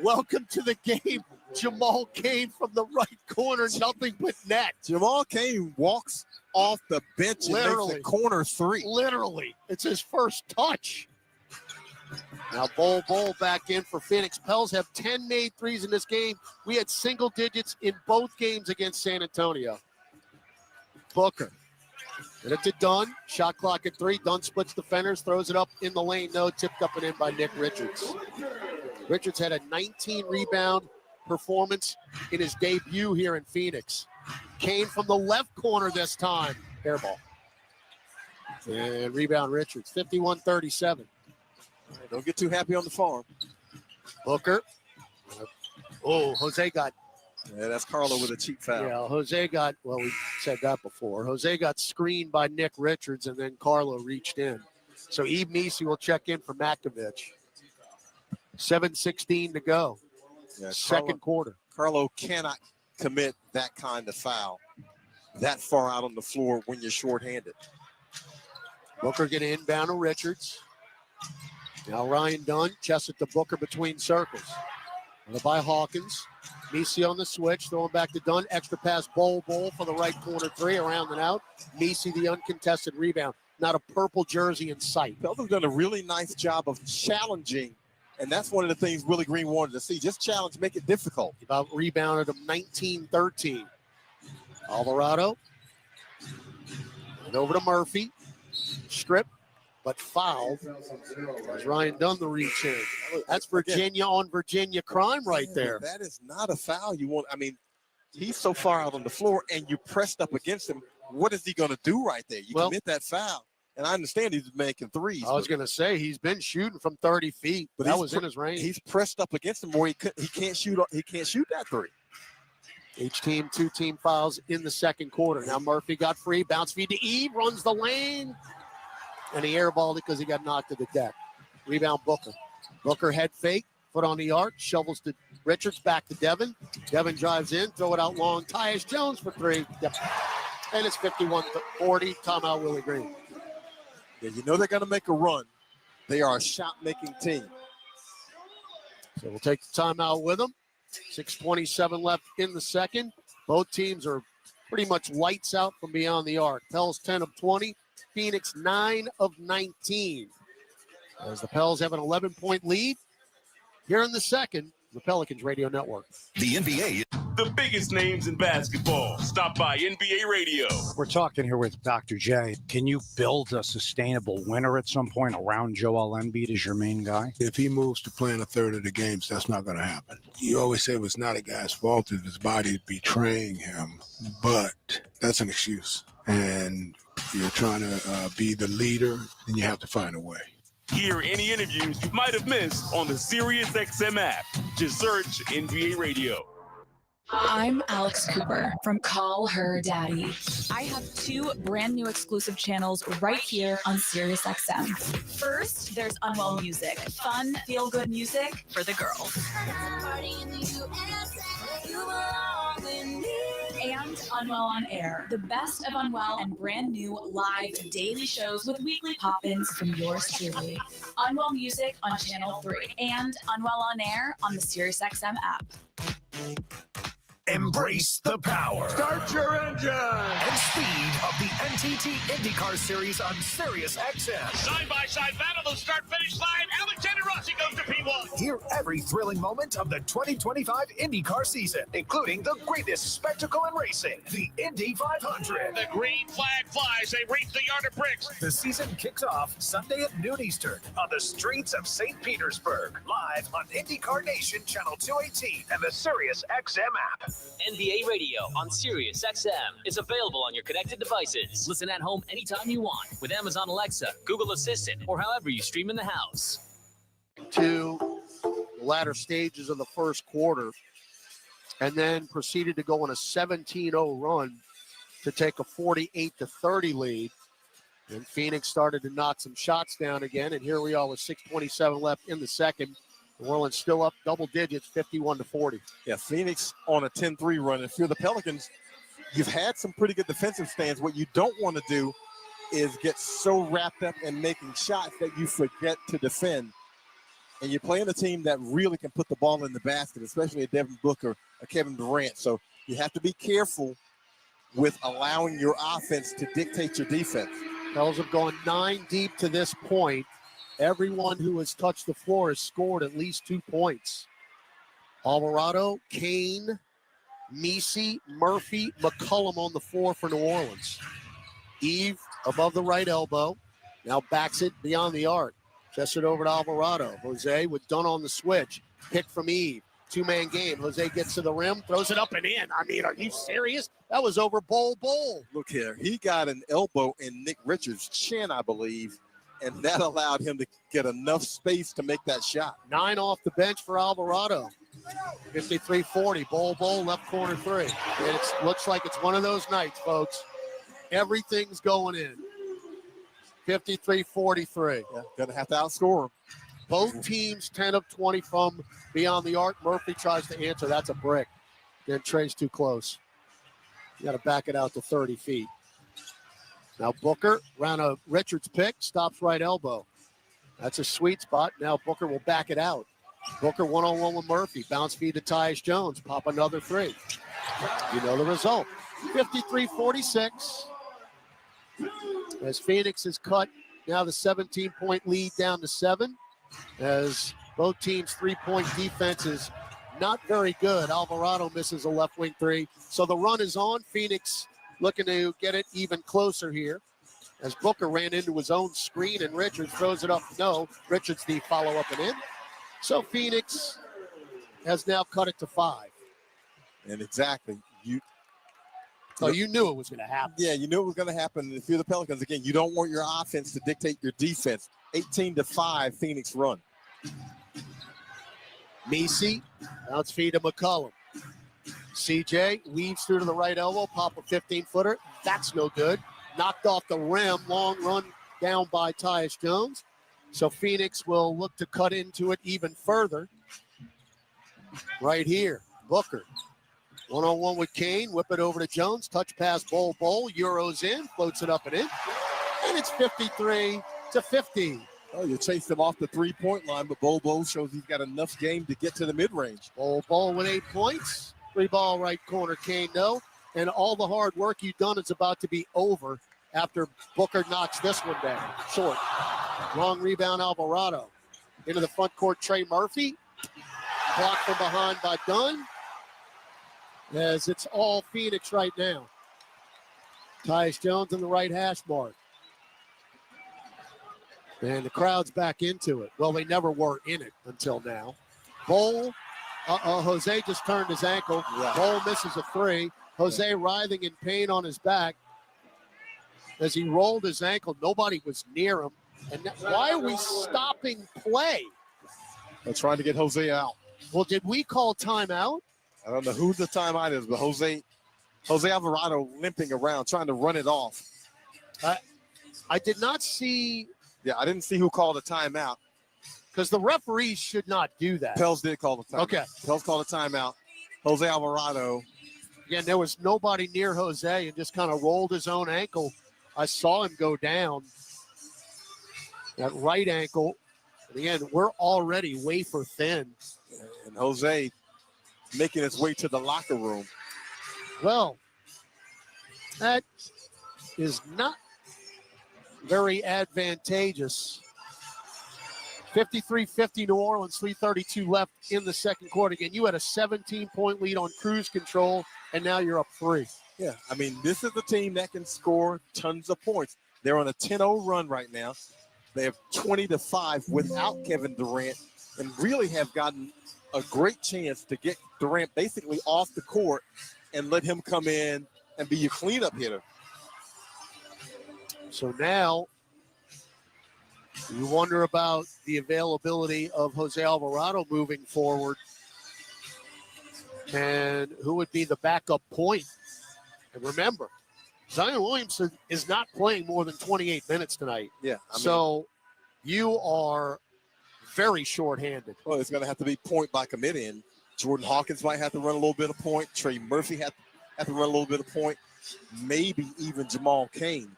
Welcome to the game, Jamal Cain from the right corner, nothing but net. Jamal Cain walks off the bench and makes the corner three. Literally, it's his first touch. Now Bol back in for Phoenix. Pels have 10 made threes in this game. We had single digits in both games against San Antonio. Booker. Get it to Dunn. Shot clock at 3. Dunn splits defenders, throws it up in the lane. No, tipped up and in by Nick Richards. Richards had a 19-rebound performance in his debut here in Phoenix. Came from the left corner this time. Air ball. And rebound Richards, 51-37. Don't get too happy on the farm. Booker. Oh, Jose got. Yeah, that's Carlo with a cheap foul. Yeah, Jose got, well, we said that before. Jose got screened by Nick Richards, and then Carlo reached in. So Eve Nisi will check in for Makovich. 7:16 to go. Yeah, Second quarter. Carlo cannot commit that kind of foul that far out on the floor when you're shorthanded. Booker getting inbound to Richards. Now Ryan Dunn, chest it to Booker between circles. By Hawkins. Nisi on the switch, throwing back to Dunn. Extra pass, Bol for the right corner three, around and out. Nisi the uncontested rebound. Not a purple jersey in sight. Pels have done a really nice job of challenging, and that's one of the things Willie Green wanted to see. Just challenge, make it difficult. About rebounded them 19-13. Alvarado. And over to Murphy. Strip, but fouled. As Ryan Dunn the reach in. That's Virginia on Virginia crime right there. That is not a foul you want. I mean, he's so far out on the floor and you pressed up against him. What is he going to do right there? You commit that foul. And I understand he's making threes. I was going to say he's been shooting from 30 feet, but that was in his range. He's pressed up against him where he can't shoot. He can't shoot that three. Each team, 2 team fouls in the second quarter. Now Murphy got free, bounce feed to Eve, runs the lane, and he airballed it because he got knocked to the deck. Rebound Booker. Booker head fake, foot on the arc, shovels to Richards, back to Devin. Devin drives in, throw it out long. Tyus Jones for 3. Yep. And it's 51-40. Timeout Willie Green. Yeah, you know they're going to make a run. They are a shot-making team. So we'll take the timeout with them. 6:27 left in the second. Both teams are pretty much lights out from beyond the arc. Pels 10 of 20. Phoenix 9 of 19. As the Pels have an 11-point lead. Here in the second, the Pelicans Radio Network. The NBA. The biggest names in basketball. Stop by NBA Radio. We're talking here with Dr. J. Can you build a sustainable winner at some point around Joel Embiid as your main guy? If he moves to playing a third of the games, that's not going to happen. You always say it was not a guy's fault if his body betraying him, but that's an excuse. And you're trying to be the leader, and you have to find a way. Hear any interviews you might have missed on the SiriusXM app. Just search NBA Radio. I'm Alex Cooper from Call Her Daddy. I have 2 brand new exclusive channels right here on SiriusXM. First, there's Unwell Music, fun, feel-good music for the girls. And Unwell on Air, the best of Unwell and brand new live daily shows with weekly pop-ins from yours truly. Unwell Music on Channel 3 and Unwell on Air on the SiriusXM app. Embrace the power. Start your engine. And speed of the NTT IndyCar Series on Sirius XM. Side-by-side battle, the start-finish line. Alexander Rossi goes to P1. Hear every thrilling moment of the 2025 IndyCar season, including the greatest spectacle in racing, the Indy 500. The green flag flies. They reach the yard of bricks. The season kicks off Sunday at noon Eastern on the streets of St. Petersburg, live on IndyCar Nation Channel 218 and the Sirius XM app. NBA Radio on Sirius XM is available on your connected devices. Listen at home anytime you want with Amazon Alexa, Google Assistant, or however you stream in the house. To the latter stages of the first quarter, and then proceeded to go on a 17-0 run to take a 48-30 lead. And Phoenix started to knock some shots down again, and here we are with 6:27 left in the second. New Orleans still up double digits, 51-40. Yeah, Phoenix on a 10-3 run. If you're the Pelicans, you've had some pretty good defensive stands. What you don't want to do is get so wrapped up in making shots that you forget to defend. And you're playing a team that really can put the ball in the basket, especially a Devin Booker, a Kevin Durant. So you have to be careful with allowing your offense to dictate your defense. Pels have gone 9 deep to this point. Everyone who has touched the floor has scored at least 2 points. Alvarado, Kane, Messi, Murphy, McCollum on the floor for New Orleans. Eve above the right elbow. Now backs it beyond the arc. Chests it over to Alvarado. Jose with Dunn on the switch. Pick from Eve. 2-man game. Jose gets to the rim, throws it up and in. I mean, are you serious? That was over Bol. Look here. He got an elbow in Nick Richards' chin, I believe, and that allowed him to get enough space to make that shot. 9 off the bench for Alvarado. 53-40. Bol, left corner 3. And it looks like it's one of those nights, folks. Everything's going in. 53-43. Yeah, gonna have to outscore him. Both teams 10 of 20 from beyond the arc. Murphy tries to answer. That's a brick. Then Trey's too close. You got to back it out to 30 feet. Now Booker, round a Richards pick, stops right elbow. That's a sweet spot. Now Booker will back it out. Booker one-on-one with Murphy. Bounce feed to Tyus Jones. Pop another 3. You know the result. 53-46. As Phoenix has cut now the 17-point lead down to 7. As both teams' 3-point defense is not very good. Alvarado misses a left wing 3. So the run is on. Phoenix looking to get it even closer here. As Booker ran into his own screen and Richards throws it up. No, Richards the follow-up and in. So Phoenix has now cut it to 5. And exactly. You knew it was going to happen. Yeah, you knew it was going to happen. If you're the Pelicans, again, you don't want your offense to dictate your defense. 18-5, Phoenix run. Messi, bounce feed to McCollum. CJ weaves through to the right elbow, pop a 15-footer. That's no good. Knocked off the rim, long run down by Tyus Jones. So Phoenix will look to cut into it even further. Right here, Booker. One-on-one with Kane, whip it over to Jones, touch pass, Bol, Euros in, floats it up and in. And it's 53-50. Oh, you chased him off the 3-point line, but Bol shows he's got enough game to get to the mid-range. Bol with 8 points. 3 ball right corner, Kane, no. And all the hard work you've done is about to be over after Booker knocks this one down. Short. Long rebound, Alvarado. Into the front court, Trey Murphy. Blocked from behind by Dunn. As it's all Phoenix right now. Tyus Jones in the right hash mark. And the crowd's back into it. Well, they never were in it until now. Bol, Jose just turned his ankle. Yeah. Bol misses a 3. Jose writhing in pain on his back. As he rolled his ankle, nobody was near him. And why are we stopping play? They're trying to get Jose out. Well, did we call timeout? I don't know who the timeout is, but Jose Alvarado limping around, trying to run it off. I did not see. Yeah, I didn't see who called a timeout. Because the referees should not do that. Pels did call the timeout. Okay. Pels called a timeout. Jose Alvarado. Again, there was nobody near Jose and just kind of rolled his own ankle. I saw him go down. That right ankle. And again, we're already wafer thin. And Jose making his way to the locker room. Well, that is not very advantageous. 53-50 New Orleans, 3:32 left in the second quarter. Again, you had a 17-point lead on cruise control, and now you're up 3. Yeah, I mean, this is a team that can score tons of points. They're on a 10-0 run right now. They have 20-5 without Kevin Durant and really have gotten a great chance to get Durant basically off the court and let him come in and be your cleanup hitter. So now you wonder about the availability of Jose Alvarado moving forward and who would be the backup point. And remember, Zion Williamson is not playing more than 28 minutes tonight. Yeah. So you are very shorthanded. Well, it's going to have to be point by committee, and Jordan Hawkins might have to run a little bit of point. Trey Murphy have to run a little bit of point. Maybe even Jamal Cain.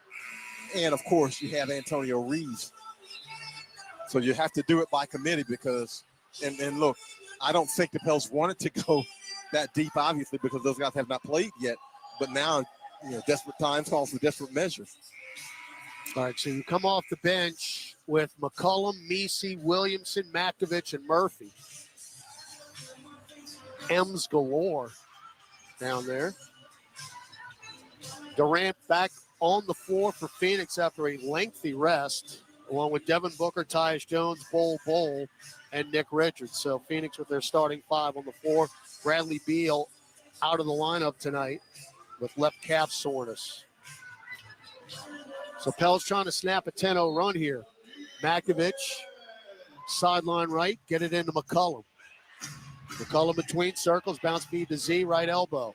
And, of course, you have Antonio Reeves. So you have to do it by committee because, and look, I don't think the Pels wanted to go that deep, obviously, because those guys have not played yet. But now, desperate times call for desperate measures. All right, so you come off the bench with McCollum, Messi, Williamson, Makovich, and Murphy. M's galore down there. Durant back on the floor for Phoenix after a lengthy rest, along with Devin Booker, Tyus Jones, Bol, and Nick Richards. So Phoenix with their starting 5 on the floor. Bradley Beal out of the lineup tonight with left calf soreness. So Pels trying to snap a 10-0 run here. Makovich, sideline right, get it into McCollum. McCollum between circles, bounce feed to Z, right elbow.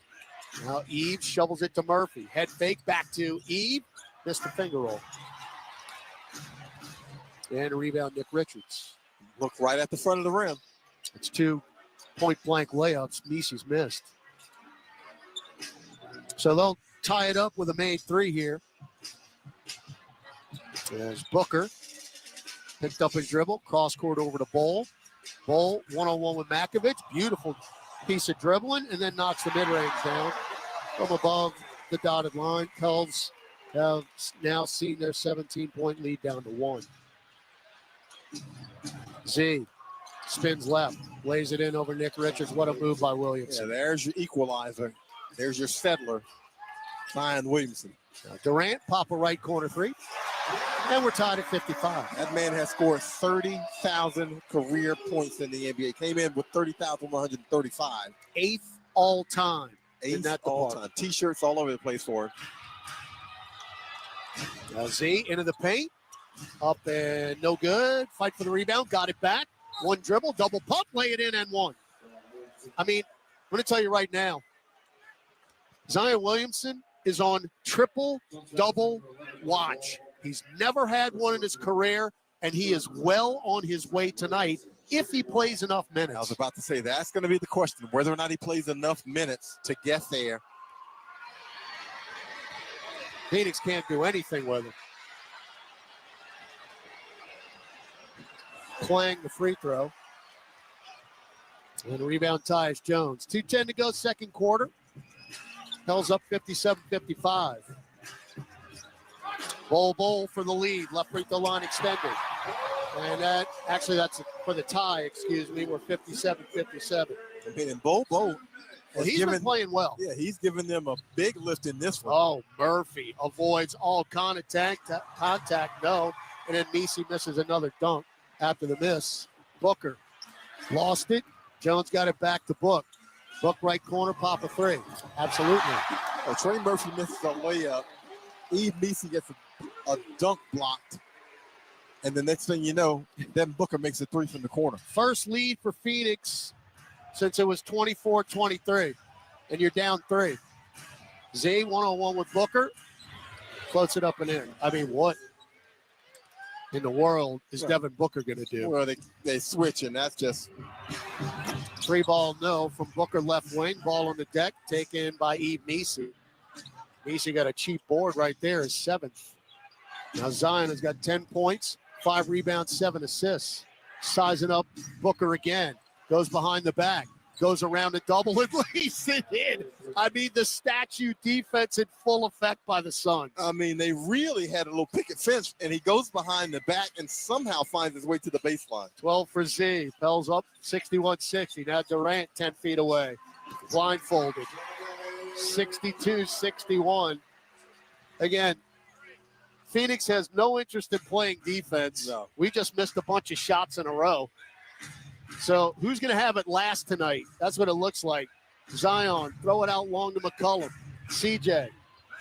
Now Eve shovels it to Murphy. Head fake back to Eve. Missed the finger roll. And a rebound, Nick Richards. Look right at the front of the rim. It's 2 point-blank layups. Messi's missed. So they'll tie it up with a made 3 here. As Booker picked up his dribble, cross court over to Bol. Bol one-on-one with Makovich. Beautiful piece of dribbling, and then knocks the mid-range down from above the dotted line. Pels have now seen their 17-point lead down to 1. Z spins left, lays it in over Nick Richards. What a move by Williamson. Yeah, there's your equalizer. There's your settler, Zion Williamson. Now Durant, pop a right corner 3. And we're tied at 55. That man has scored 30,000 career points in the NBA. Came in with 30,135. 8th all-time. 8th all-time. T-shirts all over the place for him. Now Z into the paint. Up and no good. Fight for the rebound. Got it back. 1 dribble, double pump, lay it in and 1. I mean, I'm going to tell you right now, Zion Williamson is on triple-double watch. He's never had one in his career, and he is well on his way tonight if he plays enough minutes. I was about to say, that's going to be the question, whether or not he plays enough minutes to get there. Phoenix can't do anything with him. Playing the free throw. And the rebound, Tyus Jones. 2:10 to go, second quarter. Pels up 57-55. Bol for the lead. Left free throw line extended. And that's for the tie, excuse me. We're 57-57. I mean, and Bol. Well, he's been playing well. Yeah, he's given them a big lift in this one. Oh, Murphy avoids all contact, no. And then Messi misses another dunk after the miss. Booker lost it. Jones got it back to Book. Book right corner, pop a 3. Absolutely. Well, Trey Murphy misses a layup. Eve Messi gets a dunk blocked. And the next thing you know, then Booker makes a 3 from the corner. First lead for Phoenix since it was 24-23. And you're down 3. Z one-on-one with Booker. Floats it up and in. I mean, what in the world is Devin Booker going to do? Well, they switch, and that's just 3 ball no from Booker left wing. Ball on the deck, taken by Eve Messi. Messi got a cheap board right there, his 7th. Now Zion has got 10 points, 5 rebounds, 7 assists. Sizing up Booker again. Goes behind the back. goes around a double and lays it in. I mean, the statue defense in full effect by the Suns. I mean, they really had a little picket fence, and he goes behind the back and somehow finds his way to the baseline. 12 for Z. Pels up 61-60. Now Durant 10 feet away. Blindfolded. 62-61. Again, Phoenix has no interest in playing defense. No. We just missed a bunch of shots in a row. So who's going to have it last tonight? That's what it looks like. Zion, throw it out long to McCollum. CJ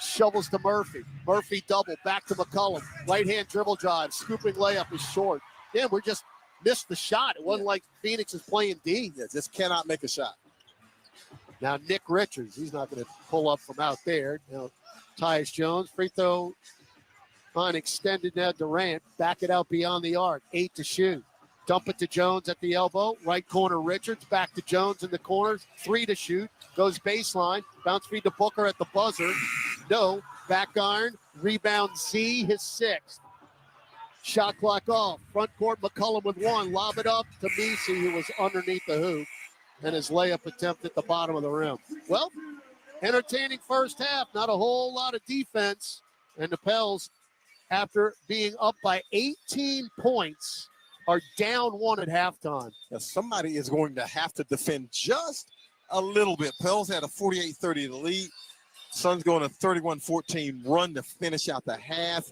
shovels to Murphy. Murphy double, back to McCollum. Right-hand dribble drive, scooping layup is short. Yeah, we just missed the shot. It wasn't like Phoenix is playing D. Yeah, just cannot make a shot. Now Nick Richards, he's not going to pull up from out there. Now Tyus Jones, free throw line extended now. Durant, back it out beyond the arc. 8 to shoot. Dump it to Jones at the elbow. Right corner, Richards. Back to Jones in the corner. 3 to shoot. Goes baseline. Bounce feed to Booker at the buzzer. No. Back iron. Rebound Z, his 6th. Shot clock off. Front court, McCollum with 1. Lob it up to Messi, who was underneath the hoop. And his layup attempt at the bottom of the rim. Well, entertaining first half. Not a whole lot of defense. And the Pels, after being up by 18 points, are down 1 at halftime. Now, somebody is going to have to defend just a little bit. Pels had a 48-30 lead. Suns going a 31-14 run to finish out the half.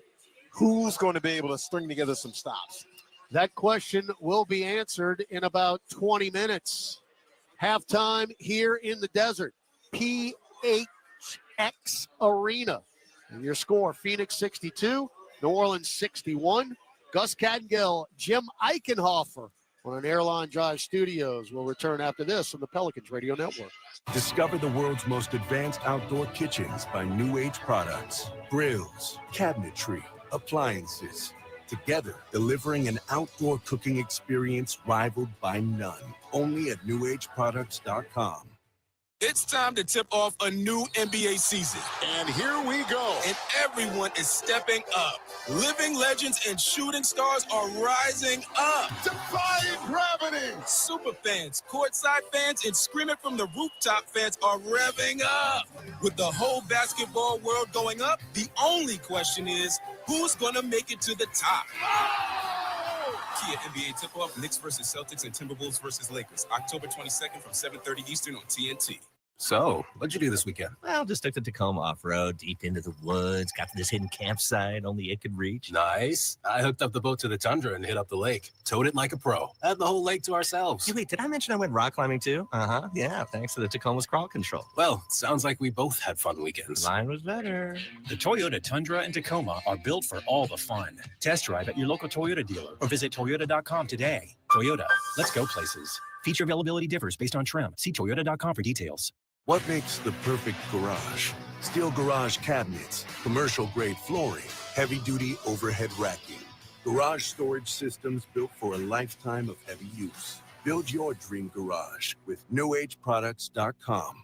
Who's going to be able to string together some stops? That question will be answered in about 20 minutes. Halftime here in the desert. PHX Arena. And your score, Phoenix 62, New Orleans 61. Gus Kattengell, Jim Eichenhofer on an Airline Drive Studios. Will return after this on the Pelicans Radio Network. Discover the world's most advanced outdoor kitchens by New Age Products. Grills, cabinetry, appliances. Together, delivering an outdoor cooking experience rivaled by none. Only at newageproducts.com. It's time to tip off a new NBA season. And here we go. And everyone is stepping up. Living legends and shooting stars are rising up. Defying gravity. Super fans, courtside fans, and screaming from the rooftop fans are revving up. With the whole basketball world going up, the only question is, who's going to make it to the top? Kia NBA tip-off, Knicks versus Celtics and Timberwolves versus Lakers, October 22nd from 7:30 Eastern on TNT. So, what'd you do this weekend? Well, just took the Tacoma off-road, deep into the woods, got to this hidden campsite only it could reach. Nice. I hooked up the boat to the Tundra and hit up the lake. Towed it like a pro. Had the whole lake to ourselves. Hey, wait, did I mention I went rock climbing too? Uh-huh, yeah, thanks to the Tacoma's crawl control. Well, sounds like we both had fun weekends. Mine was better. The Toyota Tundra and Tacoma are built for all the fun. Test drive at your local Toyota dealer or visit Toyota.com today. Toyota, let's go places. Feature availability differs based on trim. See Toyota.com for details. What makes the perfect garage? Steel garage cabinets, commercial-grade flooring, heavy-duty overhead racking. Garage storage systems built for a lifetime of heavy use. Build your dream garage with newageproducts.com.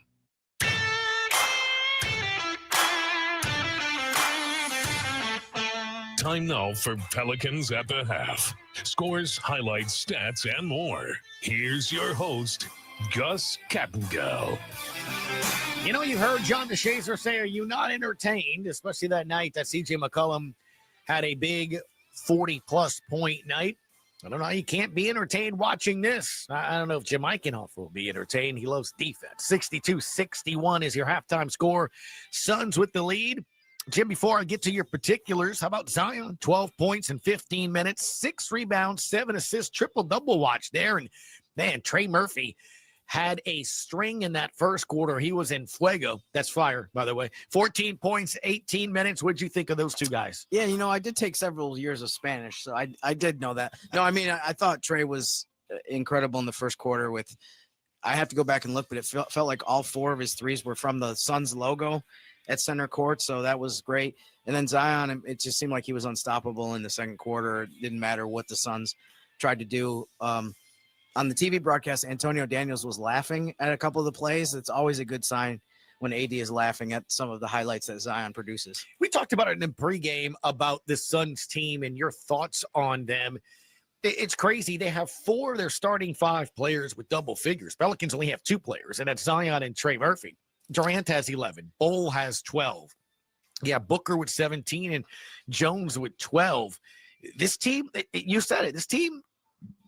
Time now for Pelicans at the half. Scores, highlights, stats, and more. Here's your host, Gus Kattengell. You know, you heard John DeShazer say, are you not entertained? Especially that night that C.J. McCollum had a big 40-plus point night. I don't know. You can't be entertained watching this. I don't know if Jim Eichenhofer will be entertained. He loves defense. 62-61 is your halftime score. Suns with the lead. Jim, before I get to your particulars, how about Zion? 12 points in 15 minutes, 6 rebounds, 7 assists, triple-double watch there. And, man, Trey Murphy had a string in that first quarter. He was in fuego. That's fire, by the way. 14 points, 18 minutes. What'd you think of those two guys? Yeah, you know, I did take several years of Spanish, so I did know that. No, I mean, I thought Trey was incredible in the first quarter with – I have to go back and look, but it felt like all 4 of his threes were from the Suns logo at center court, so that was great. And then Zion, it just seemed like he was unstoppable in the second quarter. It didn't matter what the Suns tried to do. On the TV broadcast, Antonio Daniels was laughing at a couple of the plays. It's always a good sign when AD is laughing at some of the highlights that Zion produces. We talked about it in pregame about the Suns team and your thoughts on them. It's crazy. They have 4 of their starting 5 players with double figures. Pelicans only have 2 players, and that's Zion and Trey Murphy. Durant has 11. Bol has 12. Yeah, Booker with 17 and Jones with 12. This team, you said it, this team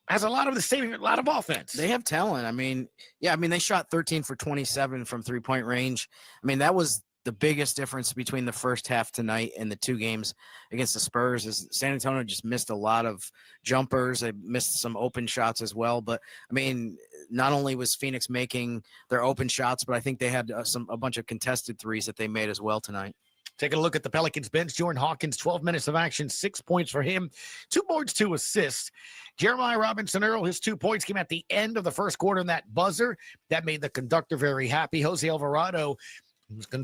has a lot of offense. They have talent. I mean, they shot 13 for 27 from 3-point range. I mean, that was the biggest difference between the first half tonight and the 2 games against the Spurs is San Antonio just missed a lot of jumpers. They missed some open shots as well. But I mean, not only was Phoenix making their open shots, but I think they had a bunch of contested threes that they made as well tonight. Taking a look at the Pelicans bench, Jordan Hawkins, 12 minutes of action, 6 points for him, 2 boards, 2 assists. Jeremiah Robinson-Earl, his 2 points came at the end of the first quarter in that buzzer. That made the conductor very happy. Jose Alvarado,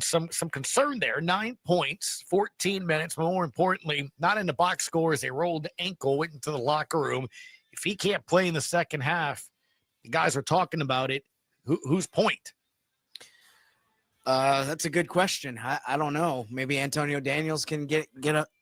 some concern there, 9 points, 14 minutes. More importantly, not in the box score as a rolled ankle, went into the locker room. If he can't play in the second half, the guys are talking about it. Whose point? That's a good question. I don't know. Maybe Antonio Daniels can get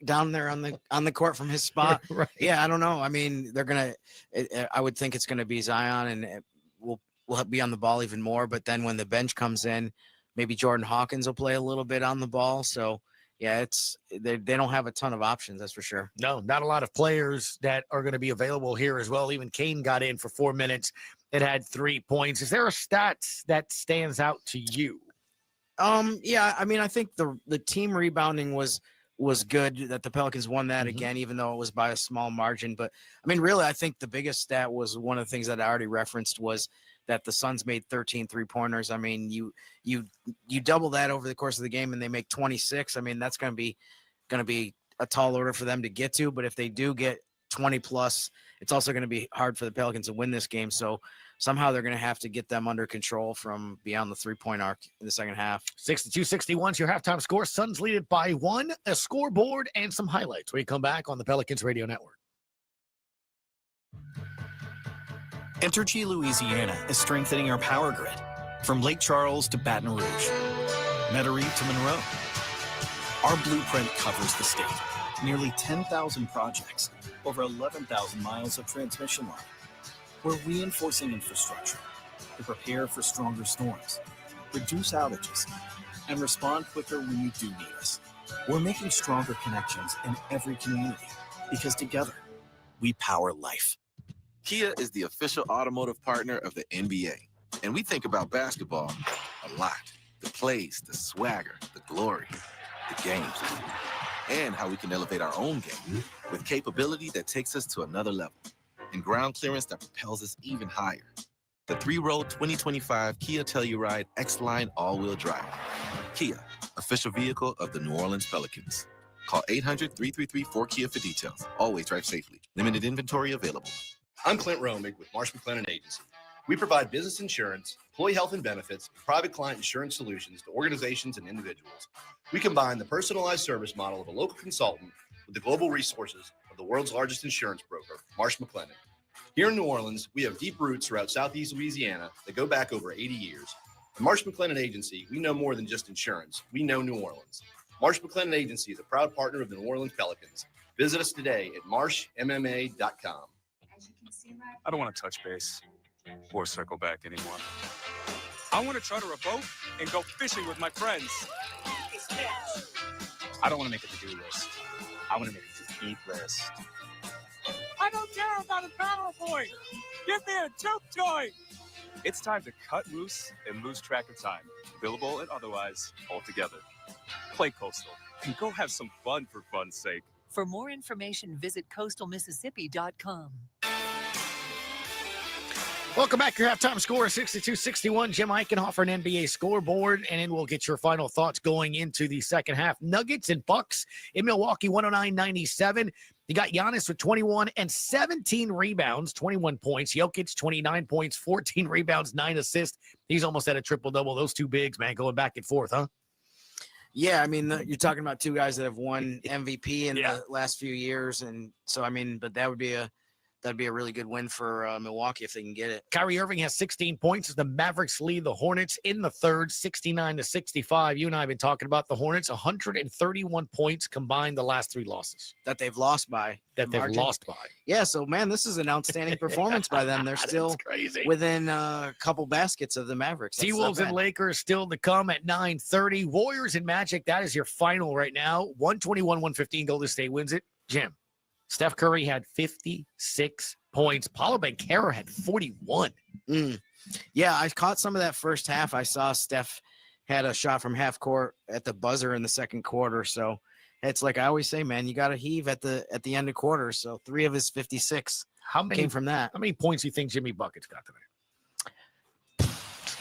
down there on the court from his spot. Right. Yeah, I don't know. I mean, I would think it's gonna be Zion, and we'll be on the ball even more. But then when the bench comes in, maybe Jordan Hawkins will play a little bit on the ball. So yeah, they don't have a ton of options, that's for sure. No, not a lot of players that are going to be available here as well. Even Kane got in for 4 minutes. It had 3 points. Is there a stat that stands out to you? Yeah, I mean, I think the team rebounding was good, that the Pelicans won that again, even though it was by a small margin. But I mean, really, I think the biggest stat was one of the things that I already referenced was that the Suns made 13 3-pointers. I mean, you double that over the course of the game and they make 26. I mean, that's going to be a tall order for them to get to. But if they do get 20 plus, it's also going to be hard for the Pelicans to win this game. So somehow they're going to have to get them under control from beyond the 3-point arc in the second half. 62-61 is your halftime score. Suns lead it by 1, a scoreboard, and some highlights. We come back on the Pelicans Radio Network. Entergy Louisiana is strengthening our power grid from Lake Charles to Baton Rouge, Metairie to Monroe. Our blueprint covers the state. Nearly 10,000 projects, over 11,000 miles of transmission line. We're reinforcing infrastructure to prepare for stronger storms, reduce outages, and respond quicker when you do need us. We're making stronger connections in every community because together, we power life. Kia is the official automotive partner of the NBA, and we think about basketball a lot. The plays, the swagger, the glory, the games, and how we can elevate our own game with capability that takes us to another level and ground clearance that propels us even higher. The 3-row 2025 Kia Telluride X-Line all-wheel drive. Kia, official vehicle of the New Orleans Pelicans. Call 800-333-4KIA for details. Always drive safely. Limited inventory available. I'm Clint Romig with Marsh McLennan Agency. We provide business insurance, employee health and benefits, and private client insurance solutions to organizations and individuals. We combine the personalized service model of a local consultant with the global resources of the world's largest insurance broker, Marsh McLennan. Here in New Orleans, we have deep roots throughout Southeast Louisiana that go back over 80 years. At Marsh McLennan Agency, we know more than just insurance. We know New Orleans. Marsh McLennan Agency is a proud partner of the New Orleans Pelicans. Visit us today at marshmma.com. I don't want to touch base or circle back anymore. I want to charter a boat and go fishing with my friends. I don't want to make a to-do list. I want to make a to-eat list. I don't care about a PowerPoint. Give me a joke toy. It's time to cut loose and lose track of time, billable and otherwise, altogether. Play Coastal and go have some fun for fun's sake. For more information, visit coastalmississippi.com. Welcome back. Your halftime score is 62-61. Jim Eichenhofer, an NBA scoreboard, and then we'll get your final thoughts going into the second half. Nuggets and Bucks in Milwaukee, 109-97. You got Giannis with 21 and 17 rebounds, 21 points. Jokic, 29 points, 14 rebounds, 9 assists. He's almost at a triple-double. Those two bigs, man, going back and forth, huh? Yeah, I mean, you're talking about two guys that have won MVP in the last few years. And so, I mean, but that would be that'd be a really good win for Milwaukee if they can get it. Kyrie Irving has 16 points as the Mavericks lead the Hornets in the third, 69-65. You and I have been talking about the Hornets, 131 points combined the last 3 losses. That they've lost by. Yeah, so, man, this is an outstanding performance by them. They're still crazy. Within a couple baskets of the Mavericks. T-Wolves and Lakers still to come at 9:30. Warriors and Magic, that is your final right now. 121-115, Golden State wins it. Jim, Steph Curry had 56 points. Paulo Banchero had 41. Yeah, I caught some of that first half. I saw Steph had a shot from half court at the buzzer in the second quarter. So it's like I always say, man, you got to heave at the end of quarters. So 3 of his 56 came from that. How many points do you think Jimmy Buckets got today?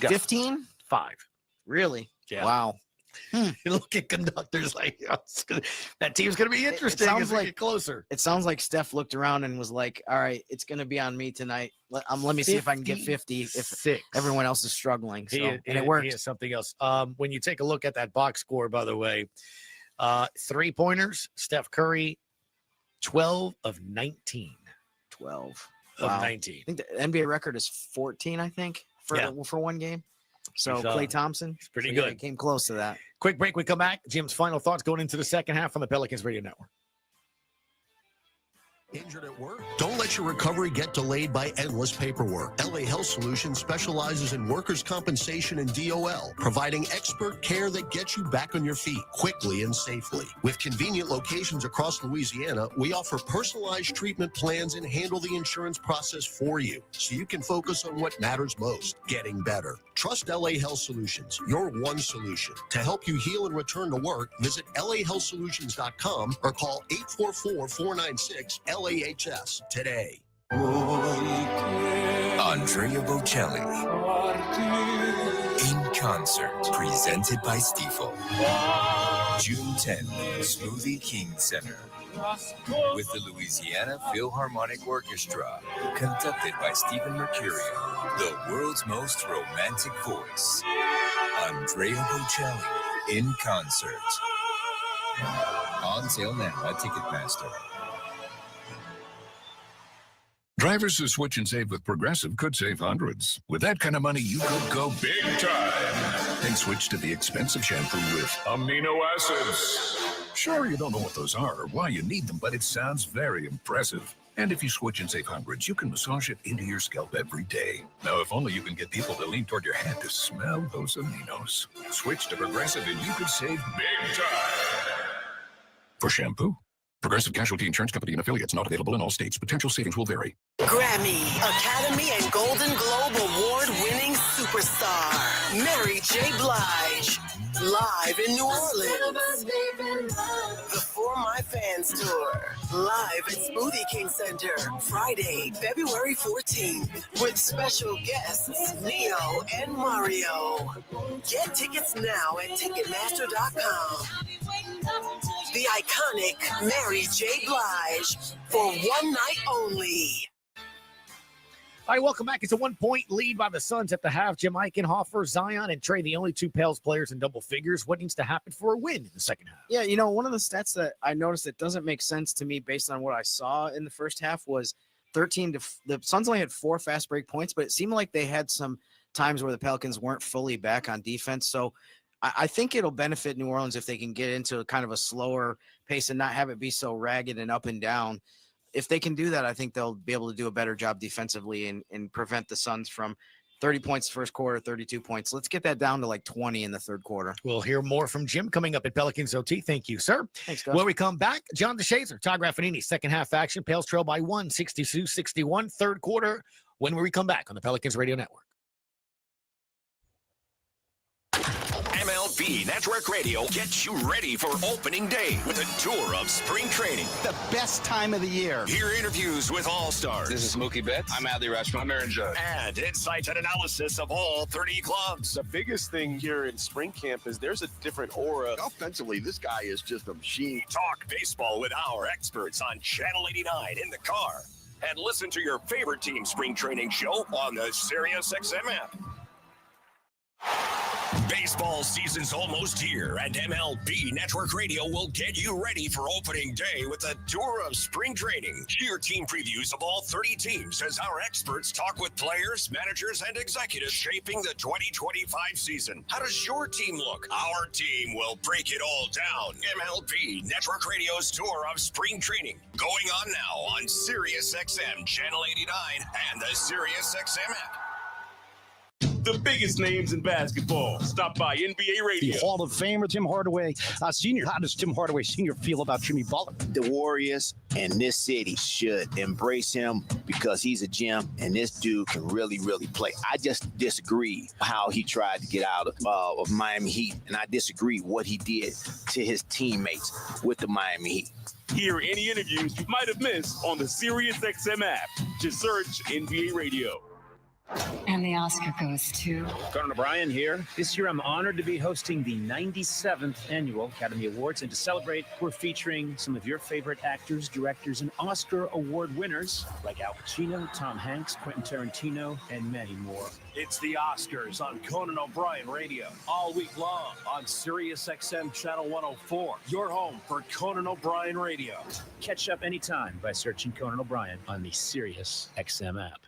15? 5. Really? Yeah. Wow. Look at conductors like that team's going to be interesting as we get closer. It sounds like Steph looked around and was like, all right, it's going to be on me tonight. Let me see if I can get 50 if everyone else is struggling. So, and it worked. He is something else. When you take a look at that box score, by the way, 3-pointers, Steph Curry, 12 of 19. 12 of 19. I think the NBA record is 14, I think, for one game. So Klay Thompson. He's pretty good. Yeah, came close to that. Quick break. We come back. Jim's final thoughts going into the second half on the Pelicans Radio Network. Injured at work? Don't let your recovery get delayed by endless paperwork. LA Health Solutions specializes in workers' compensation and DOL, providing expert care that gets you back on your feet quickly and safely. With convenient locations across Louisiana, we offer personalized treatment plans and handle the insurance process for you, so you can focus on what matters most, getting better. Trust LA Health Solutions, your one solution. To help you heal and return to work, visit lahealthsolutions.com or call 844-496-LAHS today. Andrea Bocelli in concert, presented by Stifel. June 10th, Smoothie King Center with the Louisiana Philharmonic Orchestra, conducted by Stephen Mercurio, the world's most romantic voice. Andrea Bocelli in concert. On sale now at Ticketmaster. Drivers who switch and save with Progressive could save hundreds. With that kind of money, you could go big time and switch to the expensive shampoo with amino acids. Sure, you don't know what those are or why you need them, but it sounds very impressive. And if you switch and save hundreds, you can massage it into your scalp every day. Now, if only you can get people to lean toward your hand to smell those aminos. Switch to Progressive and you could save big time. For shampoo, Progressive Casualty Insurance Company and affiliates, not available in all states. Potential savings will vary. Grammy, Academy, and Golden Globe award-winning superstar Mary J. Blige, live in New Orleans. The For My Fans Tour, live at Smoothie King Center, Friday, February 14th, with special guests Neo and Mario. Get tickets now at Ticketmaster.com. The iconic Mary J. Blige for one night only. All right, welcome back. It's a 1-point lead by the Suns at the half. Jim Eichenhofer, Zion, and Trey, the only 2 Pels players in double figures. What needs to happen for a win in the second half? Yeah, one of the stats that I noticed that doesn't make sense to me based on what I saw in the first half was the Suns only had 4 fast break points, but it seemed like they had some times where the Pelicans weren't fully back on defense. So I think it'll benefit New Orleans if they can get into kind of a slower pace and not have it be so ragged and up and down. If they can do that, I think they'll be able to do a better job defensively and prevent the Suns from 30 points first quarter, 32 points. Let's get that down to like 20 in the third quarter. We'll hear more from Jim coming up at Pelicans OT. Thank you, sir. Thanks, guys. When we come back, John DeShazer, Todd Graffanini, second half action. Pels trail by 1, 62-61, third quarter. When we come back on the Pelicans Radio Network. MLB Network Radio gets you ready for opening day with a tour of spring training. The best time of the year. Hear interviews with all-stars. This is Mookie Betts. I'm Adley Rutschman. I'm Aaron Judge. And insights and analysis of all 30 clubs. The biggest thing here in spring camp is there's a different aura. Offensively, this guy is just a machine. Talk baseball with our experts on Channel 89 in the car. And listen to your favorite team spring training show on the SiriusXM app. Baseball season's almost here, and MLB Network Radio will get you ready for opening day with a tour of spring training. Hear team previews of all 30 teams as our experts talk with players, managers, and executives shaping the 2025 season. How does your team look? Our team will break it all down. MLB Network Radio's tour of spring training going on now on SiriusXM Channel 89 and the SiriusXM app. The biggest names in basketball. Stop by NBA Radio. The Hall of Famer, Tim Hardaway Sr. How does Tim Hardaway Sr. feel about Jimmy Butler? The Warriors and this city should embrace him because he's a gem, and this dude can really, really play. I just disagree how he tried to get out of Miami Heat, and I disagree what he did to his teammates with the Miami Heat. Hear any interviews you might have missed on the SiriusXM app. Just search NBA Radio. And the Oscar goes to Conan O'Brien here. This year, I'm honored to be hosting the 97th Annual Academy Awards. And to celebrate, we're featuring some of your favorite actors, directors, and Oscar Award winners like Al Pacino, Tom Hanks, Quentin Tarantino, and many more. It's the Oscars on Conan O'Brien Radio, all week long on SiriusXM Channel 104, your home for Conan O'Brien Radio. Catch up anytime by searching Conan O'Brien on the SiriusXM app.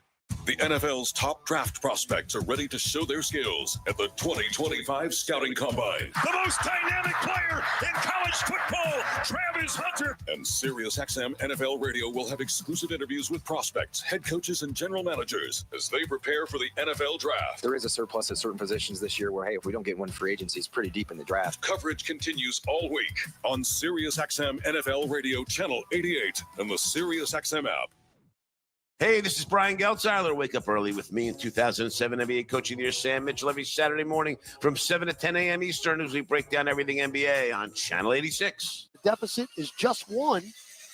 The NFL's top draft prospects are ready to show their skills at the 2025 Scouting Combine. The most dynamic player in college football, Travis Hunter. And SiriusXM NFL Radio will have exclusive interviews with prospects, head coaches, and general managers as they prepare for the NFL Draft. There is a surplus at certain positions this year where, hey, if we don't get one free agency, it's pretty deep in the draft. Coverage continues all week on SiriusXM NFL Radio Channel 88 and the SiriusXM app. Hey, this is Brian Geltzeiler. Wake up early with me in 2007 NBA Coaching of the Year, Sam Mitchell, every Saturday morning from 7 to 10 a.m. Eastern as we break down everything NBA on Channel 86. The deficit is just one,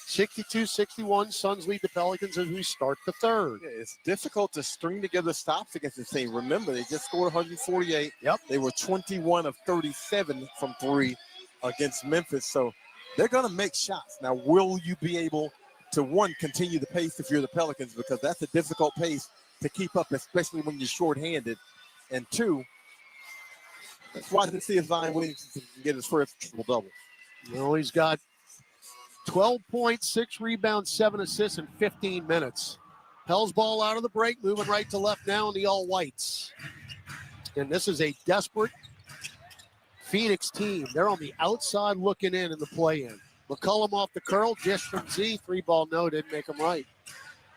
62-61. Suns lead the Pelicans as we start the third. Yeah, it's difficult to string together stops against this team. Remember, they just scored 148. Yep. They were 21 of 37 from three against Memphis. So they're going to make shots. Now, will you be able to, one, continue the pace if you're the Pelicans, because that's a difficult pace to keep up, especially when you're shorthanded. And two, let's watch and see if Zion Williamson can get his first triple-double. Well, he's got 12 points, 6 rebounds, 7 assists in 15 minutes. Pell's ball out of the break, moving right to left now in the all-whites. And this is a desperate Phoenix team. They're on the outside looking in the play-in. McCollum off the curl, dish from Z, 3-ball no, didn't make him right.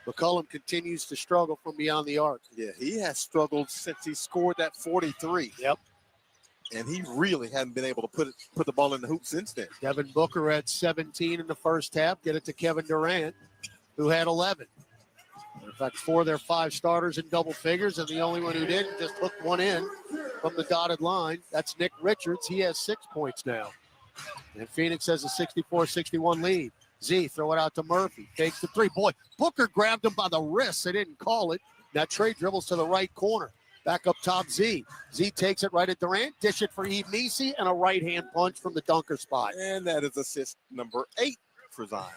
McCollum continues to struggle from beyond the arc. Yeah, he has struggled since he scored that 43. Yep. And he really hadn't been able to put the ball in the hoop since then. Devin Booker had 17 in the first half. Get it to Kevin Durant, who had 11. In fact, 4 of their 5 starters in double figures, and the only one who didn't just hooked one in from the dotted line. That's Nick Richards. He has 6 points now. And Phoenix has a 64-61 lead. Z, throw it out to Murphy. Takes the 3. Boy, Booker grabbed him by the wrist. They didn't call it. Now Trey dribbles to the right corner. Back up top, Z. Z takes it right at Durant. Dish it for Eve Nisi, and a right-hand punch from the dunker spot. And that is assist number 8 for Zion.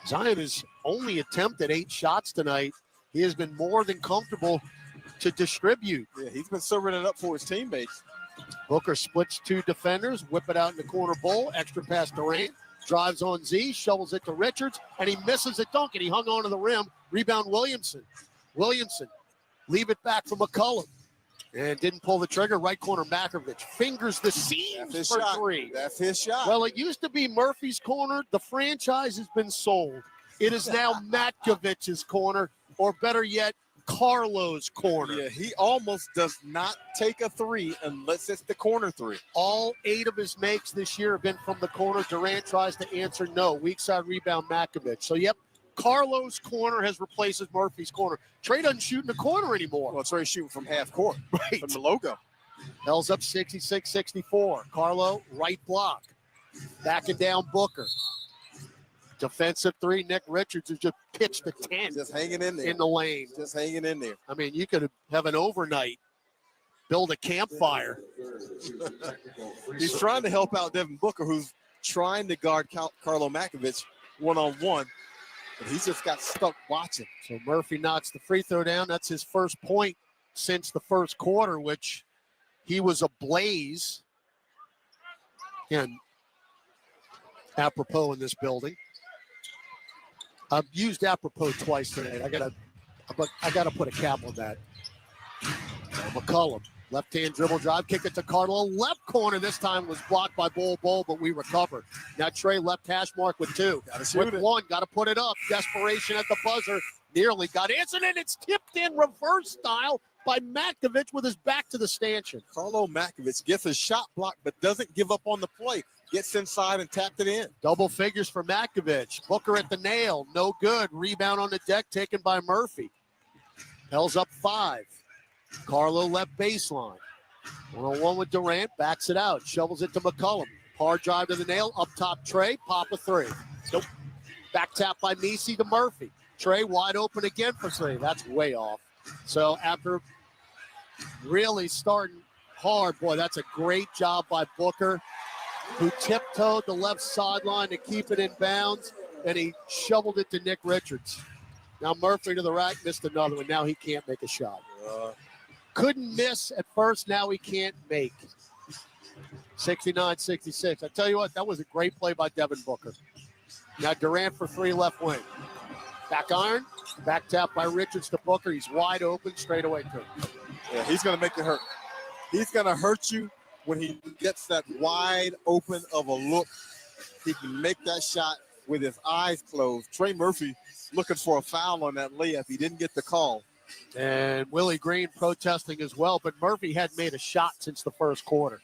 Zion has only attempted 8 shots tonight. He has been more than comfortable to distribute. Yeah, he's been serving it up for his teammates. Booker splits 2 defenders, whip it out in the corner bowl, extra pass Durant, drives on Z, shovels it to Richards, and he misses a dunk, and he hung on to the rim. Rebound Williamson. Williamson, leave it back for McCollum. And didn't pull the trigger. Right corner, Makovich fingers the seams for 3. That's his shot. Well, it used to be Murphy's corner. The franchise has been sold. It is now Matkovich's corner, or better yet, Carlo's corner. Yeah, he almost does not take a 3 unless it's the corner 3. All 8 of his makes this year have been from the corner. Durant tries to answer no. Weak side rebound, Makovich. So, yep, Carlo's corner has replaced Murphy's corner. Trey doesn't shoot in the corner anymore. Well, Trey's shooting from half court, right, from the logo. Hell's up 66-64. Carlo, right block. Backing down Booker. Defensive 3, Nick Richards has just pitched a 10. Just hanging in there. In the lane. Just hanging in there. I mean, you could have an overnight, build a campfire. He's trying to help out Devin Booker, who's trying to guard Carlo Makovich one-on-one, but he's just got stuck watching. So Murphy knocks the free throw down. That's his first point since the first quarter, which he was ablaze. Again, apropos in this building. I've used apropos twice today. I gotta put a cap on that. McCollum, left-hand dribble drive, kick it to Carlo. Left corner this time was blocked by Bol, but we recovered. Now Trey left hash mark with 2. With 1, got to put it up. Desperation at the buzzer. Nearly got answered, and it's tipped in reverse style by Matkovich with his back to the stanchion. Carlo Matkovich gets a shot block, but doesn't give up on the play. Gets inside and tapped it in. Double figures for Matkovich. Booker at the nail. No good. Rebound on the deck taken by Murphy. Hell's up 5. Carlo left baseline. 1-on-1 with Durant. Backs it out. Shovels it to McCollum. Hard drive to the nail. Up top Trey. Pop a 3. Nope. Back tap by Misi to Murphy. Trey wide open again for 3. That's way off. So after really starting hard, boy, that's a great job by Booker, who tiptoed the left sideline to keep it in bounds, and he shoveled it to Nick Richards. Now Murphy to the rack, missed another one. Now he can't make a shot. Couldn't miss at first, now he can't make. 69-66. I tell you what, that was a great play by Devin Booker. Now Durant for 3 left wing. Back iron, back tap by Richards to Booker. He's wide open, straight away to him. Yeah, he's going to make it hurt. He's going to hurt you when he gets that wide open of a look. He can make that shot with his eyes closed. Trey Murphy looking for a foul on that layup. He didn't get the call. And Willie Green protesting as well, but Murphy hadn't made a shot since the first quarter.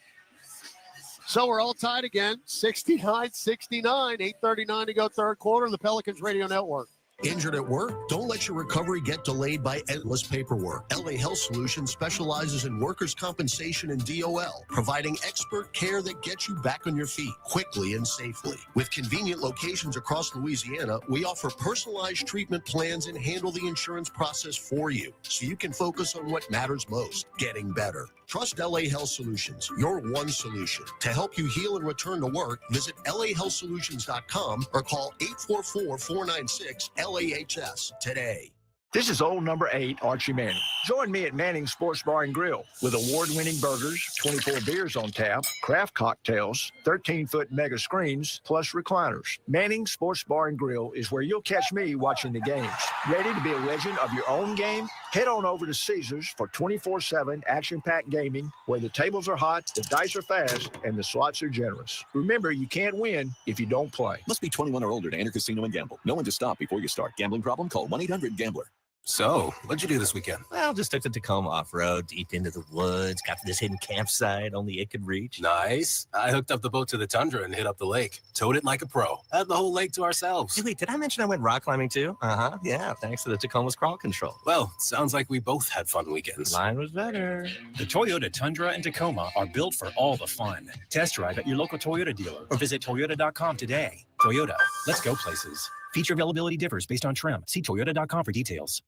So we're all tied again, 69-69, 8:39 to go third quarter on the Pelicans Radio Network. Injured at work? Don't let your recovery get delayed by endless paperwork. LA Health Solutions specializes in workers' compensation and DOL, providing expert care that gets you back on your feet quickly and safely. With convenient locations across Louisiana, we offer personalized treatment plans and handle the insurance process for you, so you can focus on what matters most, getting better. Trust LA Health Solutions, your one solution. To help you heal and return to work, visit lahealthsolutions.com or call 844-496-LAHS today. This is old number 8, Archie Manning. Join me at Manning's Sports Bar and Grill with award-winning burgers, 24 beers on tap, craft cocktails, 13-foot mega screens, plus recliners. Manning's Sports Bar and Grill is where you'll catch me watching the games. Ready to be a legend of your own game? Head on over to Caesars for 24/7 action-packed gaming, where the tables are hot, the dice are fast, and the slots are generous. Remember, you can't win if you don't play. Must be 21 or older to enter casino and gamble. Know when to stop before you start. Gambling problem? Call 1-800-GAMBLER. So, what'd you do this weekend? Well, just took the Tacoma off-road, deep into the woods, got to this hidden campsite only it could reach. Nice. I hooked up the boat to the Tundra and hit up the lake. Towed it like a pro. Had the whole lake to ourselves. Hey, wait, did I mention I went rock climbing too? Uh-huh, yeah, thanks to the Tacoma's crawl control. Well, sounds like we both had fun weekends. Mine was better. The Toyota Tundra and Tacoma are built for all the fun. Test drive at your local Toyota dealer or visit Toyota.com today. Toyota, let's go places. Feature availability differs based on trim. See Toyota.com for details.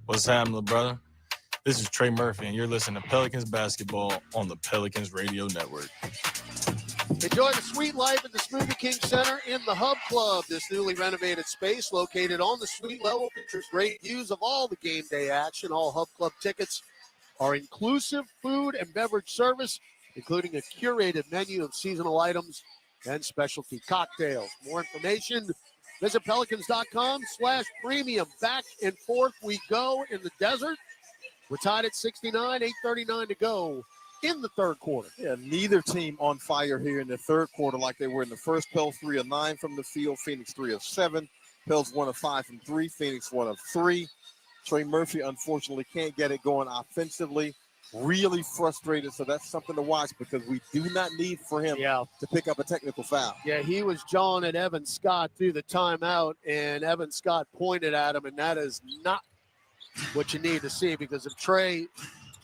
What's happening, brother? This is Trey Murphy, and you're listening to Pelicans basketball on the Pelicans Radio Network. Enjoy the sweet life at the Smoothie King Center in the Hub Club. This newly renovated space located on the suite level features great views of all the game day action. All Hub Club tickets are inclusive food and beverage service, including a curated menu of seasonal items and specialty cocktails. More information, visit pelicans.com/premium. Back and forth we go in the desert. We're tied at 69, 8:39 to go in the third quarter. Yeah, neither team on fire here in the third quarter like they were in the first. Pels 3 of 9 from the field. Phoenix 3 of 7. Pels 1 of 5 from 3. Phoenix 1 of 3. Trey Murphy, unfortunately, can't get it going offensively. Really frustrated, so that's something to watch because we do not need for him to pick up a technical foul. Yeah, he was jawing at Evan Scott through the timeout, and Evan Scott pointed at him, and that is not what you need to see, because if Trey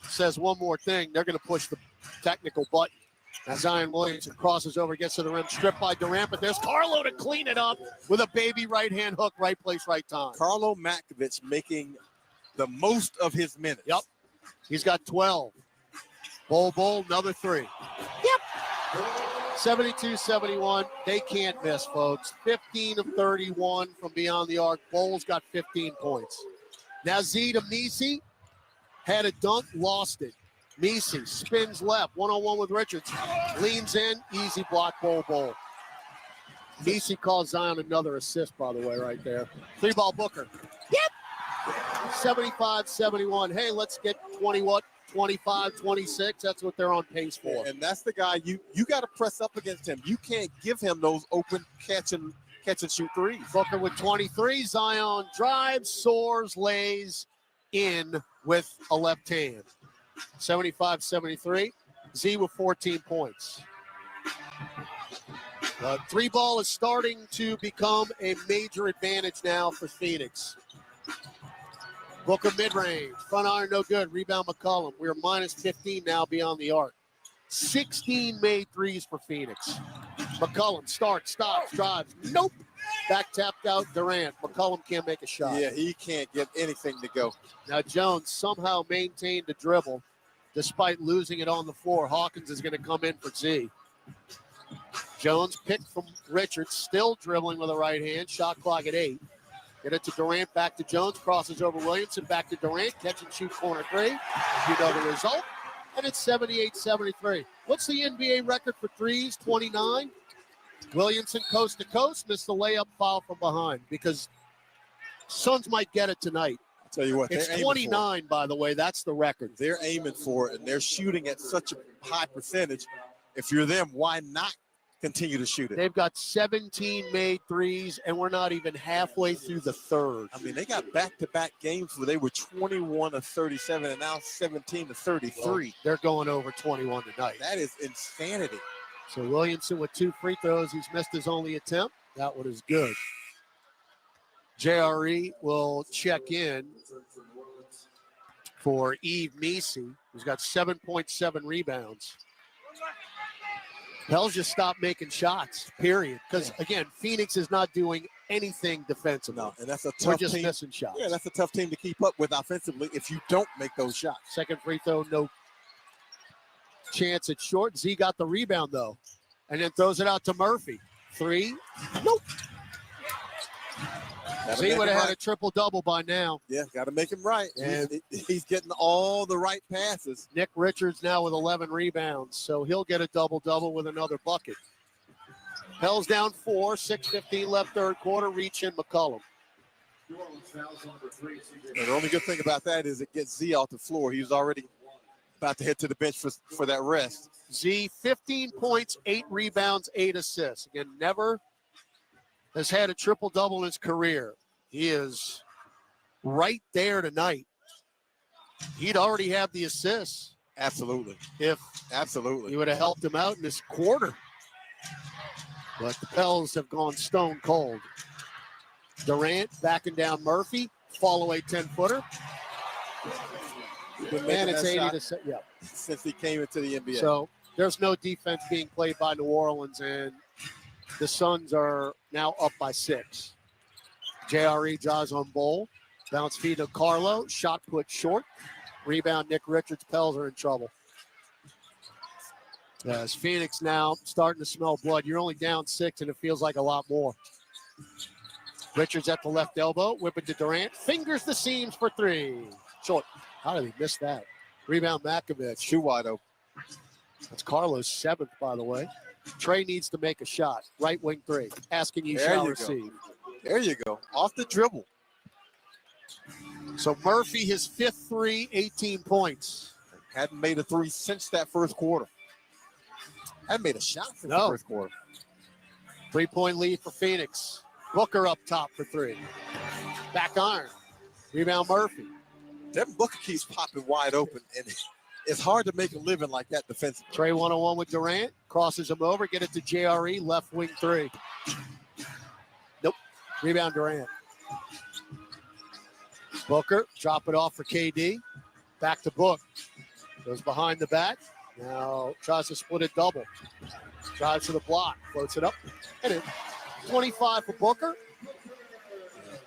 says one more thing, they're going to push the technical button. As Zion Williamson crosses over, gets to the rim, stripped by Durant, but there's Carlo to clean it up with a baby right-hand hook, right place, right time. Carlo Matkovich making the most of his minutes. Yep. He's got 12. Bol, another 3. Yep. 72-71. They can't miss, folks. 15 of 31 from beyond the arc. Bol's got 15 points. Now Z to Misi. Had a dunk, lost it. Meese spins left, one-on-one with Richards. Leans in, easy block, bowl. Meese calls Zion another assist, by the way, right there. 3-ball Booker. Yep! 75-71. Hey, let's get 25, 26. That's what they're on pace for. And that's the guy you got to press up against him. You can't give him those open catch and shoot threes. Booker with 23. Zion drives, soars, lays in with a left hand. 75-73. Z with 14 points. 3-ball is starting to become a major advantage now for Phoenix. Booker mid-range. Front iron no good. Rebound McCollum. We're minus 15 now beyond the arc. 16 made threes for Phoenix. McCollum starts, stops, drives. Nope. Back tapped out Durant. McCollum can't make a shot. Yeah, he can't get anything to go. Now Jones somehow maintained the dribble despite losing it on the floor. Hawkins is going to come in for Z. Jones picked from Richards, still dribbling with a right hand. Shot clock at 8. Get it to Durant, back to Jones, crosses over Williamson, back to Durant, catch and shoot corner 3. You know the result. And it's 78-73. What's the NBA record for threes? 29. Williamson coast to coast, missed the layup, foul from behind because Suns might get it tonight. I'll tell you what, it's 29, by the way. That's the record. They're aiming for it, and they're shooting at such a high percentage. If you're them, why not continue to shoot it? They've got 17 made threes, and we're not even halfway through the third. I mean, they got back-to-back games where they were 21 of 37 and now 17 to 33. Well, they're going over 21 tonight. That is insanity. So Williamson with 2 free throws. He's missed his only attempt. That one is good. JRE will check in for Yves Meese, who's got 7.7 rebounds. Pels just stopped making shots, period. Because, again, Phoenix is not doing anything defensively. No, and that's a tough We're just team. missing shots. Yeah, that's a tough team to keep up with offensively if you don't make those shots. Second free throw, no chance at short. Z got the rebound, though, and then throws it out to Murphy. 3, nope. Z would have had a triple-double by now. Yeah, got to make him right. And he's getting all the right passes. Nick Richards now with 11 rebounds, so he'll get a double-double with another bucket. Pels down 4, 6:15 left third quarter. Reach in McCollum. And the only good thing about that is it gets Z off the floor. He was already about to head to the bench for that rest. Z, 15 points, 8 rebounds, 8 assists. Again, never has had a triple-double in his career. He is right there tonight. He'd already have the assists. Absolutely. Absolutely. He would have helped him out in this quarter. But the Pels have gone stone cold. Durant backing down Murphy. Fall away 10-footer. And it's 80 to yeah. Since he came into the NBA. So there's no defense being played by New Orleans, and the Suns are now up by 6. JRE draws on Bowl. Bounce feed to Carlo. Shot put short. Rebound Nick Richards. Pels are in trouble. As Phoenix now starting to smell blood. You're only down 6, and it feels like a lot more. Richards at the left elbow. Whip it to Durant. Fingers the seams for 3. Short. How did he miss that? Rebound Makovich. Shoe wide open. That's Carlo's 7th, by the way. Trey needs to make a shot. Right wing 3. Asking you there shall you receive. Go. There you go. Off the dribble. So Murphy, his 5th 3, 18 points. Hadn't made a 3 since that first quarter. Hadn't made a shot since the first quarter. 3-point lead for Phoenix. Booker up top for 3. Back iron. Rebound Murphy. Devin Booker keeps popping wide open, and it's hard to make a living like that defensively. Trey 1-on-1 with Durant. Crosses him over. Get it to JRE. Left wing 3. Nope. Rebound Durant. Booker. Drop it off for KD. Back to Book. Goes behind the back. Now tries to split it double. Drives to the block. Floats it up. And in. 25 for Booker.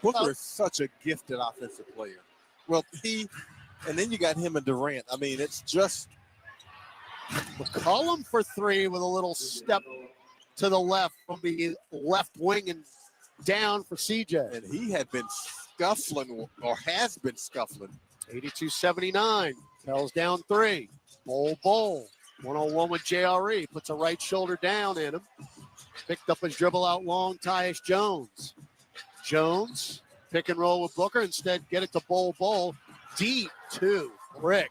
Booker is such a gifted offensive player. Well, and then you got him and Durant. I mean, it's just. McCollum for 3 with a little step to the left from the left wing and down for CJ. And he had been scuffling, or has been scuffling, 82-79. Pels down 3. Bowl. 1-on-1 with JRE. Puts a right shoulder down in him. Picked up his dribble out long. Tyus Jones. Jones, pick and roll with Booker. Instead, get it to Bowl. Deep 2. Rick.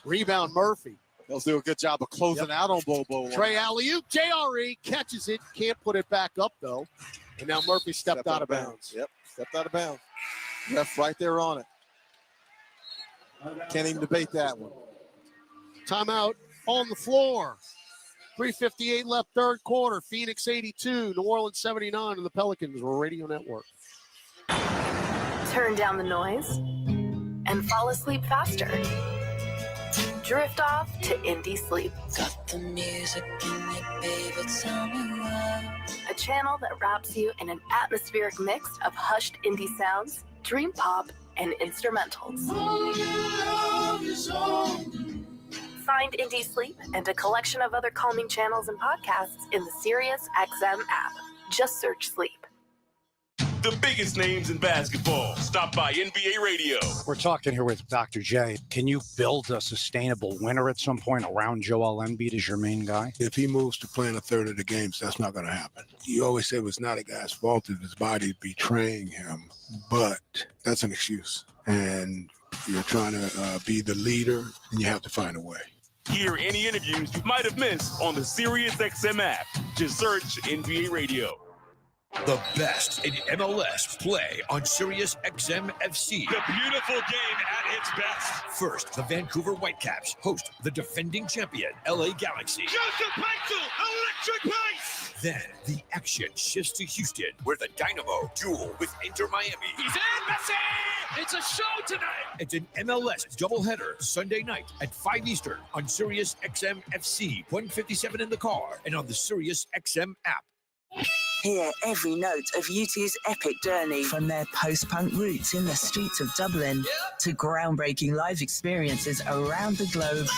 Rebound Murphy. They'll do a good job of closing out on Bowl. Trey alley-oop. JRE catches it. Can't put it back up, though. And now Murphy stepped out of bounds. Yep, stepped out of bounds. Ref right there on it. Can't even debate that one. Timeout on the floor. 3:58 left, third quarter. Phoenix 82, New Orleans 79 on the Pelicans Radio Network. Turn down the noise and fall asleep faster. Drift off to indie sleep. Got the music in it, baby, tell me why. A channel that wraps you in an atmospheric mix of hushed indie sounds, dream pop, and instrumentals. Find Indie Sleep and a collection of other calming channels and podcasts in the Sirius XM app. Just search Sleep. The biggest names in basketball. Stop by NBA Radio. We're talking here with Dr. J. Can you build a sustainable winner at some point around Joel Embiid as your main guy? If he moves to playing a third of the games, that's not going to happen. You always say it was not a guy's fault if his body betraying him, but that's an excuse. And you're trying to be the leader, and you have to find a way. Hear any interviews you might have missed on the Sirius XM app. Just search NBA Radio. The best in MLS play on Sirius XM FC. The beautiful game at its best. First, the Vancouver Whitecaps host the defending champion, LA Galaxy. Joseph Paixel, electric pace! Then the action shifts to Houston, where the Dynamo duel with Inter Miami. He's in, Messi! It's a show tonight! It's an MLS doubleheader Sunday night at 5 Eastern on Sirius XM FC, 157 in the car, and on the Sirius XM app. Hear every note of U2's epic journey, from their post-punk roots in the streets of Dublin to groundbreaking live experiences around the globe.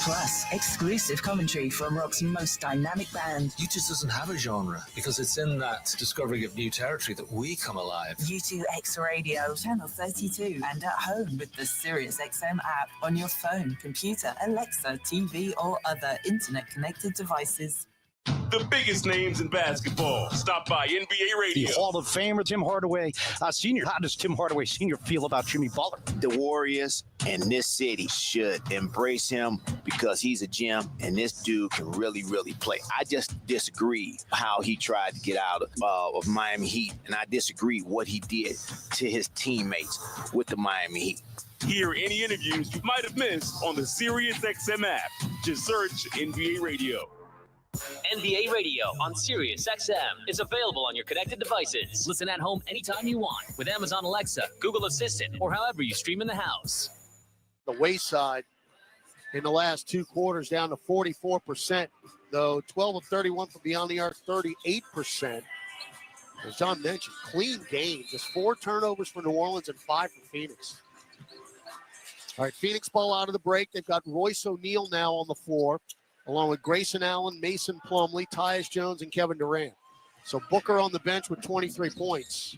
Plus, exclusive commentary from rock's most dynamic band. U2 doesn't have a genre because it's in that discovering of new territory that we come alive. U2 X Radio, Channel 32, and at home with the Sirius XM app on your phone, computer, Alexa, TV, or other internet-connected devices. The biggest names in basketball. Stop by NBA Radio. The Hall of Famer Tim Hardaway Sr. How does Tim Hardaway Sr. feel about Jimmy Butler? The Warriors and this city should embrace him because he's a gem and this dude can really, really play. I just disagree how he tried to get out of Miami Heat, and I disagree what he did to his teammates with the Miami Heat. Hear any interviews you might have missed on the Sirius XM app. Just search NBA Radio. NBA Radio on Sirius XM is available on your connected devices. Listen at home anytime you want with Amazon Alexa, Google Assistant, or however you stream in the house. The wayside in the last two quarters down to 44%, though 12 of 31 from beyond the arc, 38%. As John mentioned, clean game, just 4 turnovers for New Orleans and 5 for Phoenix. All right, Phoenix ball out of the break. They've got Royce O'Neal now on the floor, along with Grayson Allen, Mason Plumlee, Tyus Jones, and Kevin Durant. So Booker on the bench with 23 points.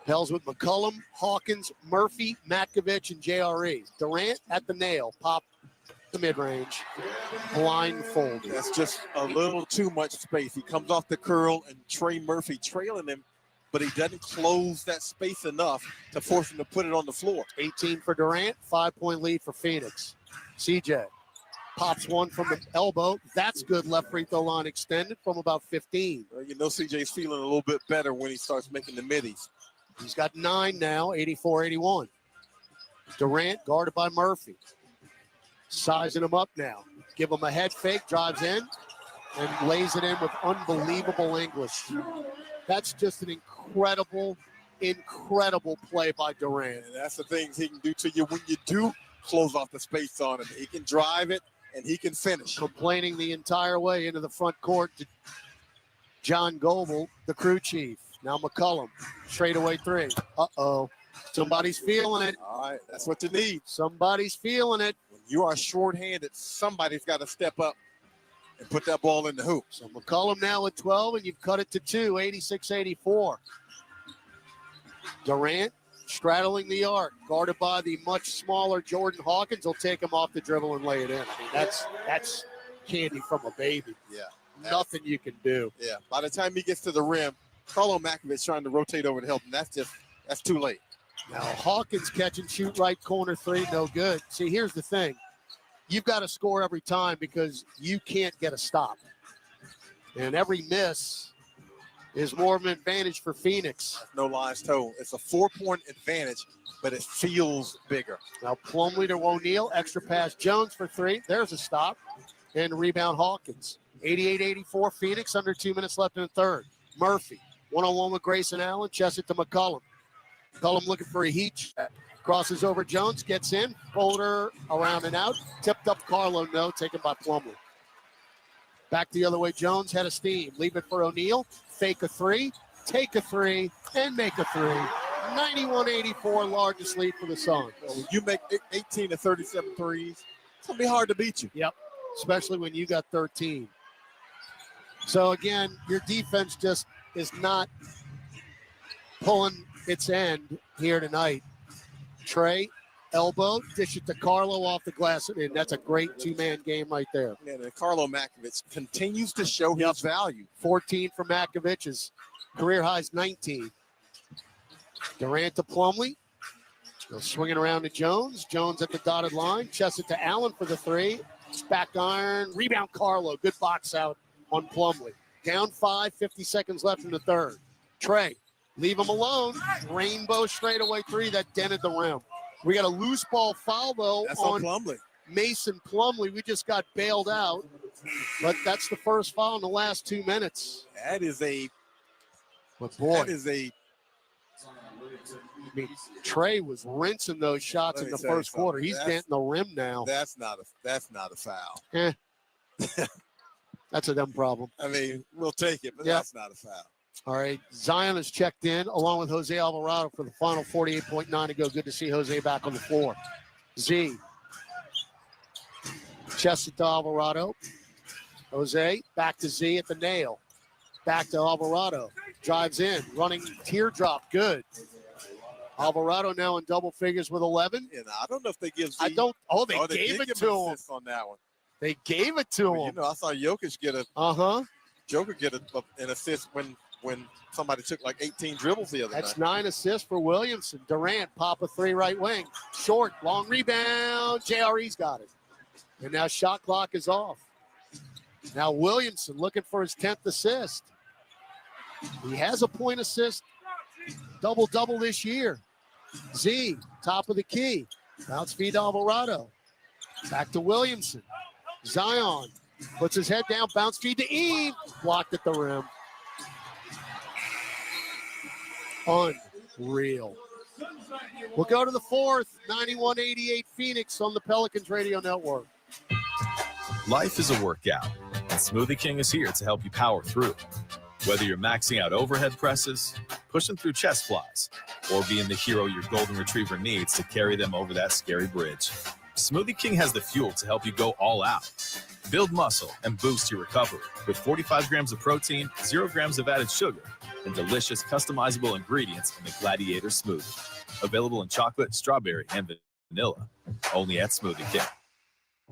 Pels with McCollum, Hawkins, Murphy, Matkovich, and JRE. Durant at the nail, pop the mid-range, blindfolded. That's just a little too much space. He comes off the curl, and Trey Murphy trailing him, but he doesn't close that space enough to force him to put it on the floor. 18 for Durant, 5-point lead for Phoenix. CJ pops one from the elbow. That's good. Left free throw line extended from about 15. Well, you know CJ's feeling a little bit better when he starts making the middies. He's got 9 now, 84-81. Durant guarded by Murphy. Sizing him up now. Give him a head fake, drives in, and lays it in with unbelievable English. That's just an incredible play by Durant. And that's the things he can do to you when you do close off the space on him. He can drive it, and he can finish. Complaining the entire way into the front court to John Goebel, the crew chief. Now McCollum, straightaway 3. Uh-oh. Somebody's feeling it. All right, that's what you need. Somebody's feeling it. When you are shorthanded, somebody's got to step up and put that ball in the hoop. So McCollum now at 12, and you've cut it to 2, 86-84. Durant straddling the arc, guarded by the much smaller Jordan Hawkins, will take him off the dribble and lay it in. I mean, that's candy from a baby. Yeah. Nothing you can do. Yeah. By the time he gets to the rim, Carlo Makovich trying to rotate over to help him. That's too late. Now, Hawkins catch and shoot right corner three, no good. See, here's the thing. You've got to score every time because you can't get a stop. And every miss is more of an advantage for Phoenix. No lies told. It's a 4-point advantage, but it feels bigger. Now, Plumlee to O'Neal, extra pass Jones for three. There's a stop. And rebound Hawkins. 88-84, Phoenix, under 2 minutes left in the third. Murphy, one-on-one with Grayson Allen, chest it to McCollum. McCollum looking for a heat check. Crosses over Jones, gets in, Holder around and out. Tipped up Carlo, no, taken by Plumlee. Back the other way, Jones had a steam. Leave it for O'Neal, fake a three, take a three, and make a three. 91-84, largest lead for the Suns. When you make 18 to 37 threes, it's going to be hard to beat you. Yep, especially when you got 13. So, again, your defense just is not pulling its end here tonight. Trey, elbow, dish it to Carlo off the glass. And that's a great two-man game right there. Yeah, and Carlo Makovich continues to show his value. 14 for Makovich's career highs 19. Durant to Plumlee. Still swinging around to Jones. Jones at the dotted line. Chest it to Allen for the three. Back iron. Rebound Carlo. Good box out on Plumlee. Down 5, 50 seconds left in the third. Trey, leave him alone. Rainbow straightaway three that dented the rim. We got a loose ball foul, though, That's on Plumlee. Mason Plumlee. We just got bailed out, but that's the first foul in the last 2 minutes. That is a I mean, Trey was rinsing those shots in the first quarter. He's denting the rim now. That's not a foul. That's a them problem. I mean, we'll take it, but that's not a foul. All right, Zion is checked in along with Jose Alvarado for the final 48.9 to go. Good to see Jose back on the floor. Z. Chest it to Alvarado. Jose back to Z at the nail. Back to Alvarado. Drives in. Running teardrop. Good. Alvarado now in double figures with 11. And I don't know if they give Z. They gave it to him. On that one. They gave it to him. You know, I saw Jokic get Joker get an assist when somebody took like 18 dribbles the other night. That's 9 assists for Williamson. Durant, pop a three right wing. Short, long rebound. JRE's got it. And now shot clock is off. Now Williamson looking for his 10th assist. He has a point assist, double-double this year. Z, top of the key. Bounce feed to Alvarado. Back to Williamson. Zion puts his head down, bounce feed to Eve. Blocked at the rim. Unreal. We'll go to the fourth. 91-88 Phoenix on the Pelicans Radio Network. Life is a workout, and Smoothie King is here to help you power through. Whether you're maxing out overhead presses, pushing through chest flies, or being the hero your golden retriever needs to carry them over that scary bridge, Smoothie King has the fuel to help you go all out. Build muscle and boost your recovery with 45 grams of protein, 0 grams of added sugar, and delicious customizable ingredients in the Gladiator Smoothie. Available in chocolate, strawberry, and vanilla. Only at Smoothie King.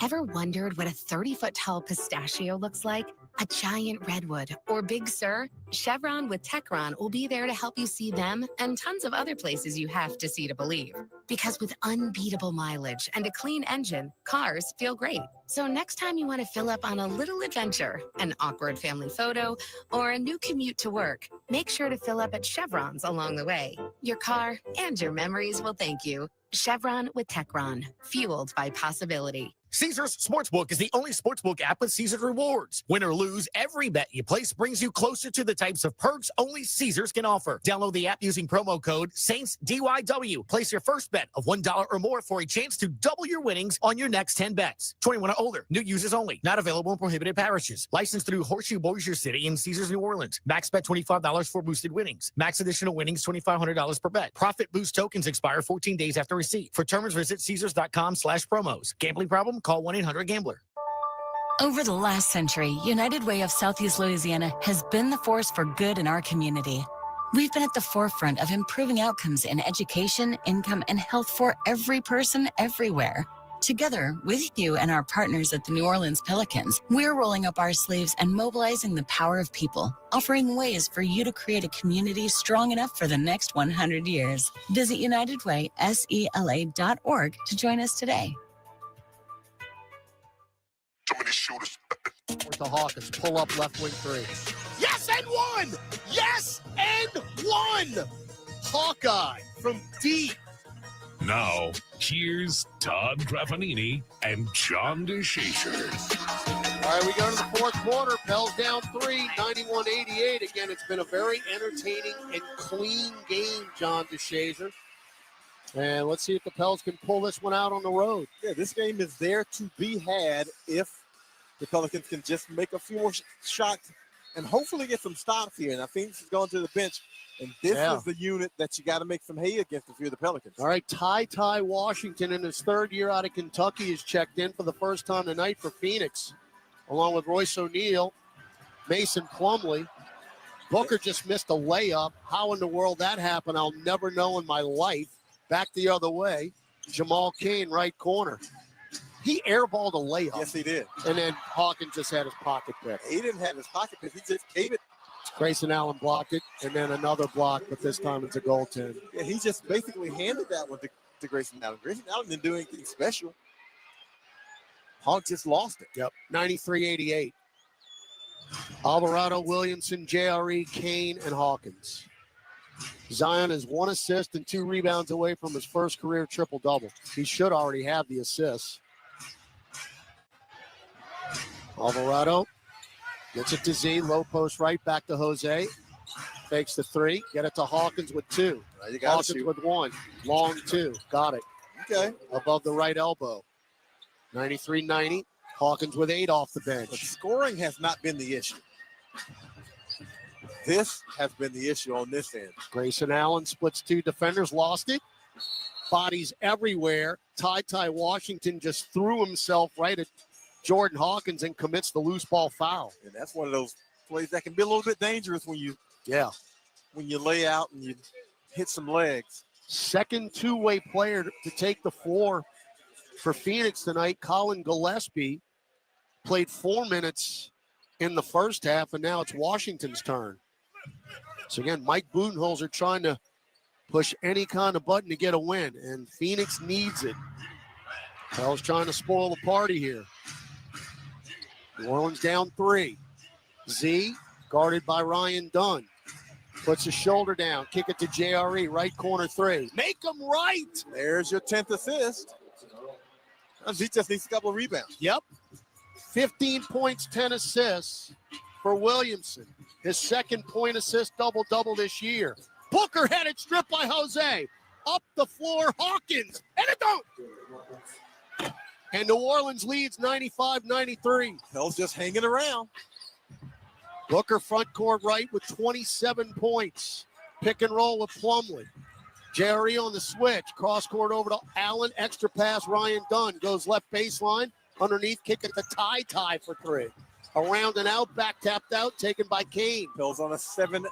Ever wondered what a 30-foot tall pistachio looks like? A giant redwood or Big Sur? Chevron with Techron will be there to help you see them and tons of other places you have to see to believe. Because with unbeatable mileage and a clean engine, cars feel great. So next time you want to fill up on a little adventure, an awkward family photo, or a new commute to work, make sure to fill up at Chevron's along the way. Your car and your memories will thank you. Chevron with Techron, fueled by possibility. Caesars Sportsbook is the only sportsbook app with Caesars rewards. Win or lose, every bet you place brings you closer to the types of perks only Caesars can offer. Download the app using promo code SAINTSDYW. Place your first bet of $1 or more for a chance to double your winnings on your next 10 bets. 21 or older, new users only. Not available in prohibited parishes. Licensed through Horseshoe Bossier City and Caesars New Orleans. Max bet $25 for boosted winnings. Max additional winnings $2,500 per bet. Profit boost tokens expire 14 days after receipt. For terms, visit Caesars.com/promos. Gambling problem? Call 1-800-GAMBLER. Over the last century, United Way of Southeast Louisiana has been the force for good in our community. We've been at the forefront of improving outcomes in education, income, and health for every person everywhere. Together with you and our partners at the New Orleans Pelicans, we're rolling up our sleeves and mobilizing the power of people, offering ways for you to create a community strong enough for the next 100 years. Visit UnitedWaySELA.org to join us today. With the Hawkins, pull up left wing three. Yes, and one! Yes, and one! Hawkeye from deep. Now, here's Todd Graffanini and John DeShazer. All right, we go to the fourth quarter. Pels down 3, 91-88. Again, it's been a very entertaining and clean game, John DeShazer. And let's see if the Pels can pull this one out on the road. Yeah, this game is there to be had if the Pelicans can just make a few more shots and hopefully get some stops here. And I think this is going to the bench. And this is the unit that you got to make some hay against if you're the Pelicans. All right, Ty Washington in his third year out of Kentucky is checked in for the first time tonight for Phoenix, along with Royce O'Neal, Mason Plumlee. Booker just missed a layup. How in the world that happened, I'll never know in my life. Back the other way, Jamal Cain, right corner. He airballed a layup. Yes, he did. And then Hawkins just had his pocket pick. He didn't have his pocket pick. He just gave it. Grayson Allen blocked it, and then another block, but this time it's a goaltend. Yeah, he just basically handed that one to Grayson Allen. Grayson Allen didn't do anything special. Hawk just lost it. Yep, 93-88. Alvarado, Williamson, JRE, Kane, and Hawkins. Zion is 1 assist and 2 rebounds away from his first career triple-double. He should already have the assists. Alvarado gets it to Z, low post right, back to Jose. Fakes the 3, get it to Hawkins with 2. You got Hawkins with 1, long 2, got it. Okay. Above the right elbow. 93-90, Hawkins with 8 off the bench. But scoring has not been the issue. This has been the issue on this end. Grayson Allen splits 2 defenders, lost it. Bodies everywhere. Ty Washington just threw himself right at Jordan Hawkins and commits the loose ball foul. And that's one of those plays that can be a little bit dangerous when you lay out and you hit some legs. Second two-way player to take the floor for Phoenix tonight, Colin Gillespie, played 4 minutes in the first half, and now it's Washington's turn. So again, Mike Budenholzer trying to push any kind of button to get a win, and Phoenix needs it. Pels trying to spoil the party here. New Orleans down 3. Z, guarded by Ryan Dunn. Puts his shoulder down. Kick it to JRE. Right corner 3. Make him right. There's your 10th assist. Z just needs a couple of rebounds. Yep. 15 points, 10 assists for Williamson. His second point assist double-double this year. Booker had it stripped by Jose. Up the floor, Hawkins. And it don't. And New Orleans leads 95-93. Pels just hanging around. Booker front court right with 27 points. Pick and roll with Plumlee. Jerry on the switch. Cross court over to Allen. Extra pass. Ryan Dunn goes left baseline. Underneath, kick it to Ty for 3. Around and out, back tapped out, taken by Kane. Pels on a 7-0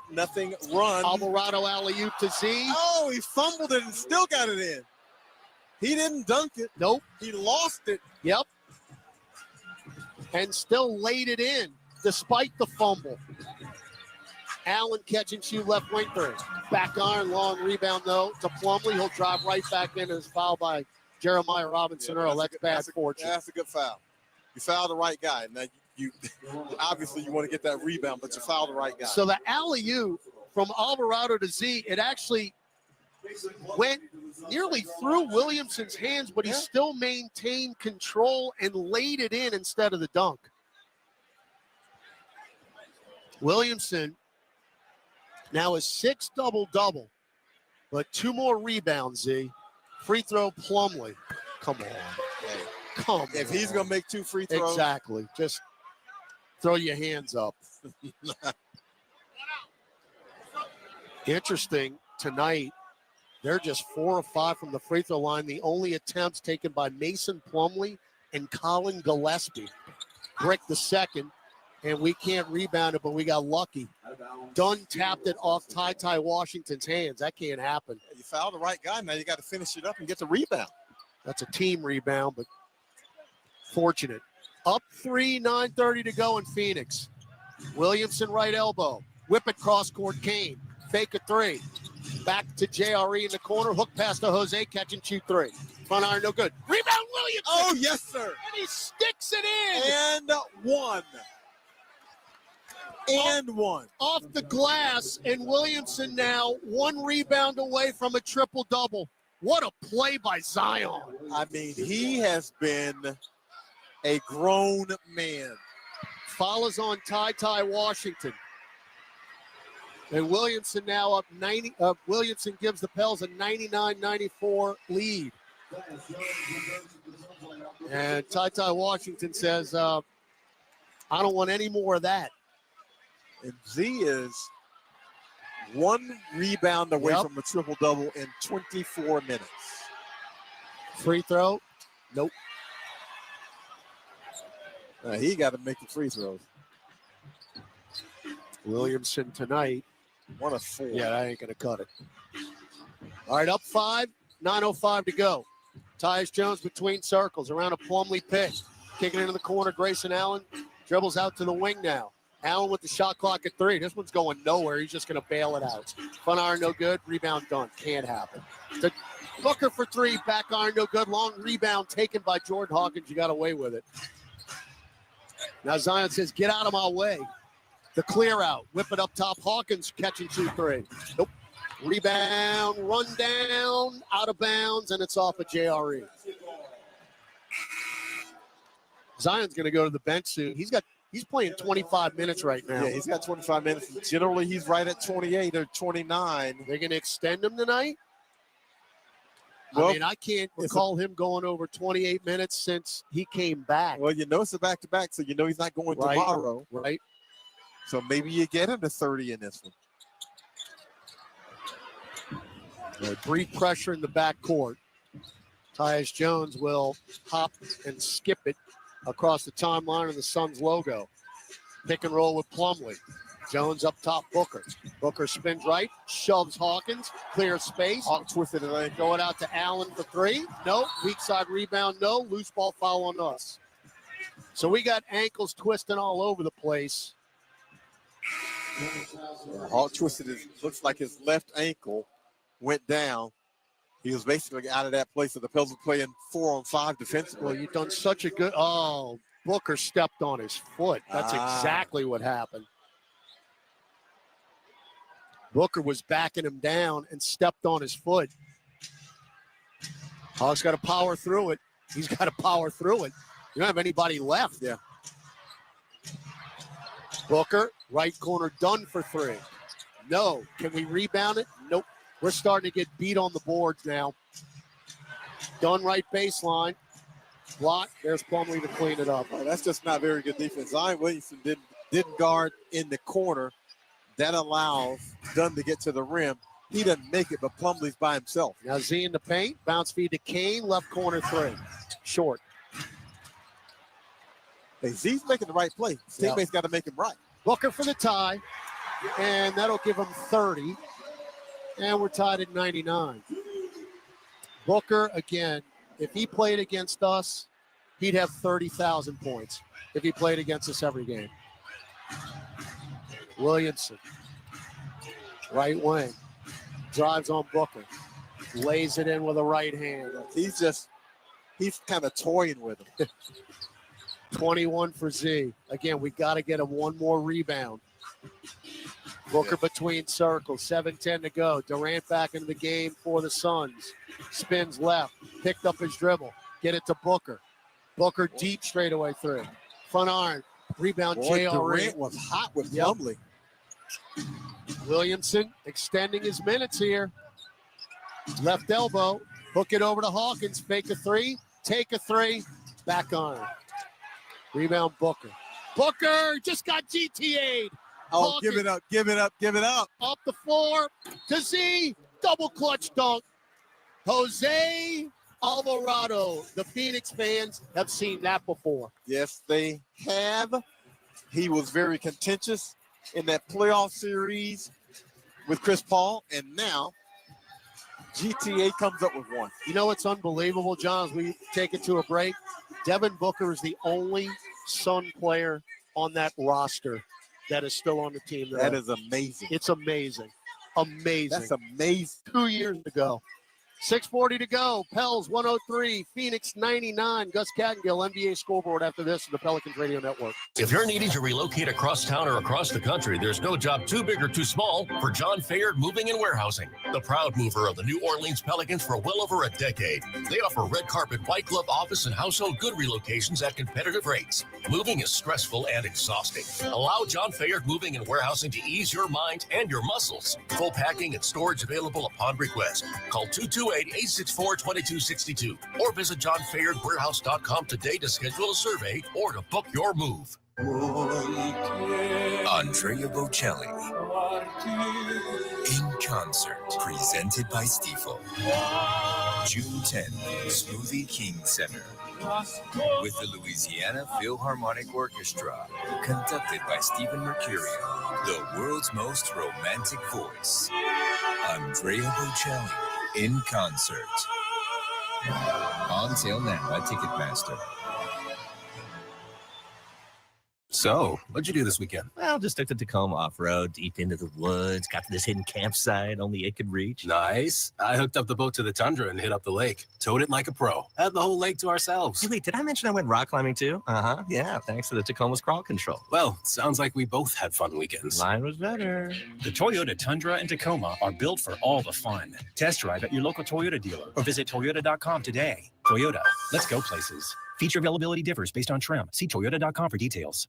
run. Alvarado alley-oop to Z. Oh, he fumbled it and still got it in. He didn't dunk it. Nope. He lost it. Yep. And still laid it in, despite the fumble. Allen catch and shoot left wing 3. Back iron, long rebound, though, to Plumlee. He'll drive right back in as fouled by Jeremiah Robinson-Earl. That's bad fortune. That's a good foul. You fouled the right guy. Now, you obviously you want to get that rebound, but you fouled the right guy. So the alley-oop from Alvarado to Z, it actually went nearly through Williamson's hands, but he still maintained control and laid it in instead of the dunk. Williamson now is 6 double-double, but 2 more rebounds, Z. Free throw, Plumlee. Come on. Hey, come on. If he's going to make 2 free throws. Exactly. Just throw your hands up. Interesting, tonight, they're just 4 of 5 from the free throw line. The only attempts taken by Mason Plumlee and Colin Gillespie. Brick the second, and we can't rebound it, but we got lucky. Dunn tapped it off Ty Washington's hands. That can't happen. You fouled the right guy. Now you got to finish it up and get the rebound. That's a team rebound, but fortunate. Up 3, 9:30 to go in Phoenix. Williamson right elbow. Whip it cross court. Kane. Fake a 3. Back to JRE in the corner. Hook pass to Jose. Catch and shoot 3. Front iron, no good. Rebound, Williamson. Oh, yes, sir. And he sticks it in. And one. And one. Off the glass, and Williamson now 1 rebound away from a triple-double. What a play by Zion. I mean, he has been a grown man. Follows on Ty Washington. And Williamson now up 90. Williamson gives the Pels a 99-94 lead. And Ty Washington says, I don't want any more of that. And Z is 1 rebound away from a triple-double in 24 minutes. Free throw? Nope. He got to make the free throws. Williamson tonight. 1 of 4. Yeah, that ain't going to cut it. All right, up 5, 9:05 to go. Tyus Jones between circles, around a Plumlee pick. Kicking into the corner, Grayson Allen dribbles out to the wing now. Allen with the shot clock at 3. This one's going nowhere. He's just going to bail it out. Front iron, no good. Rebound done. Can't happen. To Booker for 3. Back iron, no good. Long rebound taken by Jordan Hawkins. You got away with it. Now Zion says, get out of my way. The clear out. Whip it up top. Hawkins catch and shoot 3. Nope. Rebound, run down, out of bounds, and it's off of JRE. Zion's going to go to the bench soon. He's playing 25 minutes right now. Yeah, he's got 25 minutes. Generally, he's right at 28 or 29. They're going to extend him tonight? Well, I mean, I can't recall him going over 28 minutes since he came back. Well, you know it's a back-to-back, so you know he's not going tomorrow. Right. So maybe you get him to 30 in this one. Brief pressure in the backcourt. Tyus Jones will hop and skip it across the timeline of the Suns logo. Pick and roll with Plumlee. Jones up top, Booker. Booker spins right, shoves Hawkins, clears space. Hawk twisted it. Going out to Allen for 3. No. Weak side rebound, no. Loose ball foul on us. So we got ankles twisting all over the place. Hawk twisted looks like his left ankle went down. He was basically out of that place, so the Pels were playing 4-on-5 defensively. Well, you've done such a good. Oh, Booker stepped on his foot. That's exactly what happened. Booker was backing him down and stepped on his foot. Hawks got to power through it. He's got to power through it. You don't have anybody left. Yeah. Booker, right corner, done for 3. No. Can we rebound it? Nope. We're starting to get beat on the boards now. Done right baseline. Block. There's Plumlee to clean it up. Oh, that's just not very good defense. Zion Williamson didn't guard in the corner. That allows Dunn to get to the rim. He doesn't make it, but Plumlee's by himself. Now Z in the paint. Bounce feed to Kane. Left corner 3. Short. Hey, Z's making the right play. His teammates got to make him right. Booker for the tie. And that'll give him 30. And we're tied at 99. Booker, again, if he played against us, he'd have 30,000 points if he played against us every game. Williamson, right wing, drives on Booker, lays it in with a right hand. He's kind of toying with him. 21 for Z. Again, we got to get him 1 more rebound. Booker between circles, 7:10 to go. Durant back into the game for the Suns. Spins left, picked up his dribble. Get it to Booker. Booker deep straightaway 3. Front iron, rebound JRE. Durant was hot with Plumlee. Williamson extending his minutes here. Left elbow, hook it over to Hawkins. Fake a 3, take a 3, back on. Rebound Booker. Booker just got GTA'd. Oh, Hawkins. give it up, give it up, give it up. Up the floor to Z. Double clutch dunk. Jose Alvarado. The Phoenix fans have seen that before. Yes, they have. He was very contentious. in that playoff series with Chris Paul, and now GTA comes up with one. You know what's unbelievable, John, as we take it to a break? Devin Booker is the only Sun player on that roster that is still on the team. That is amazing. It's amazing. Amazing. That's amazing. 2 years ago. 6:40 to go. Pels 103, Phoenix 99. Gus Cattengill, NBA scoreboard after this on the Pelicans Radio Network. If you're needing to relocate across town or across the country, there's no job too big or too small for John Fayard Moving and Warehousing, the proud mover of the New Orleans Pelicans for well over a decade. They offer red carpet, white glove office and household good relocations at competitive rates. Moving is stressful and exhausting. Allow John Fayard Moving and Warehousing to ease your mind and your muscles. Full packing and storage available upon request. Call 228-864-2262 or visit johnfayardwarehouse.com today to schedule a survey or to book your move. Andrea Bocelli in concert, presented by Stifel. June 10th, Smoothie King Center with the Louisiana Philharmonic Orchestra, conducted by Stephen Mercurio, the world's most romantic voice. Andrea Bocelli in concert. On sale now at Ticketmaster. So, what'd you do this weekend? Well, just took the Tacoma off-road, deep into the woods, got to this hidden campsite only it could reach. Nice. I hooked up the boat to the Tundra and hit up the lake. Towed it like a pro. Had the whole lake to ourselves. Hey, wait, did I mention I went rock climbing too? Uh-huh, yeah, thanks to the Tacoma's crawl control. Well, sounds like we both had fun weekends. Mine was better. The Toyota Tundra and Tacoma are built for all the fun. Test drive at your local Toyota dealer or visit Toyota.com today. Toyota, let's go places. Feature availability differs based on trim. See Toyota.com for details.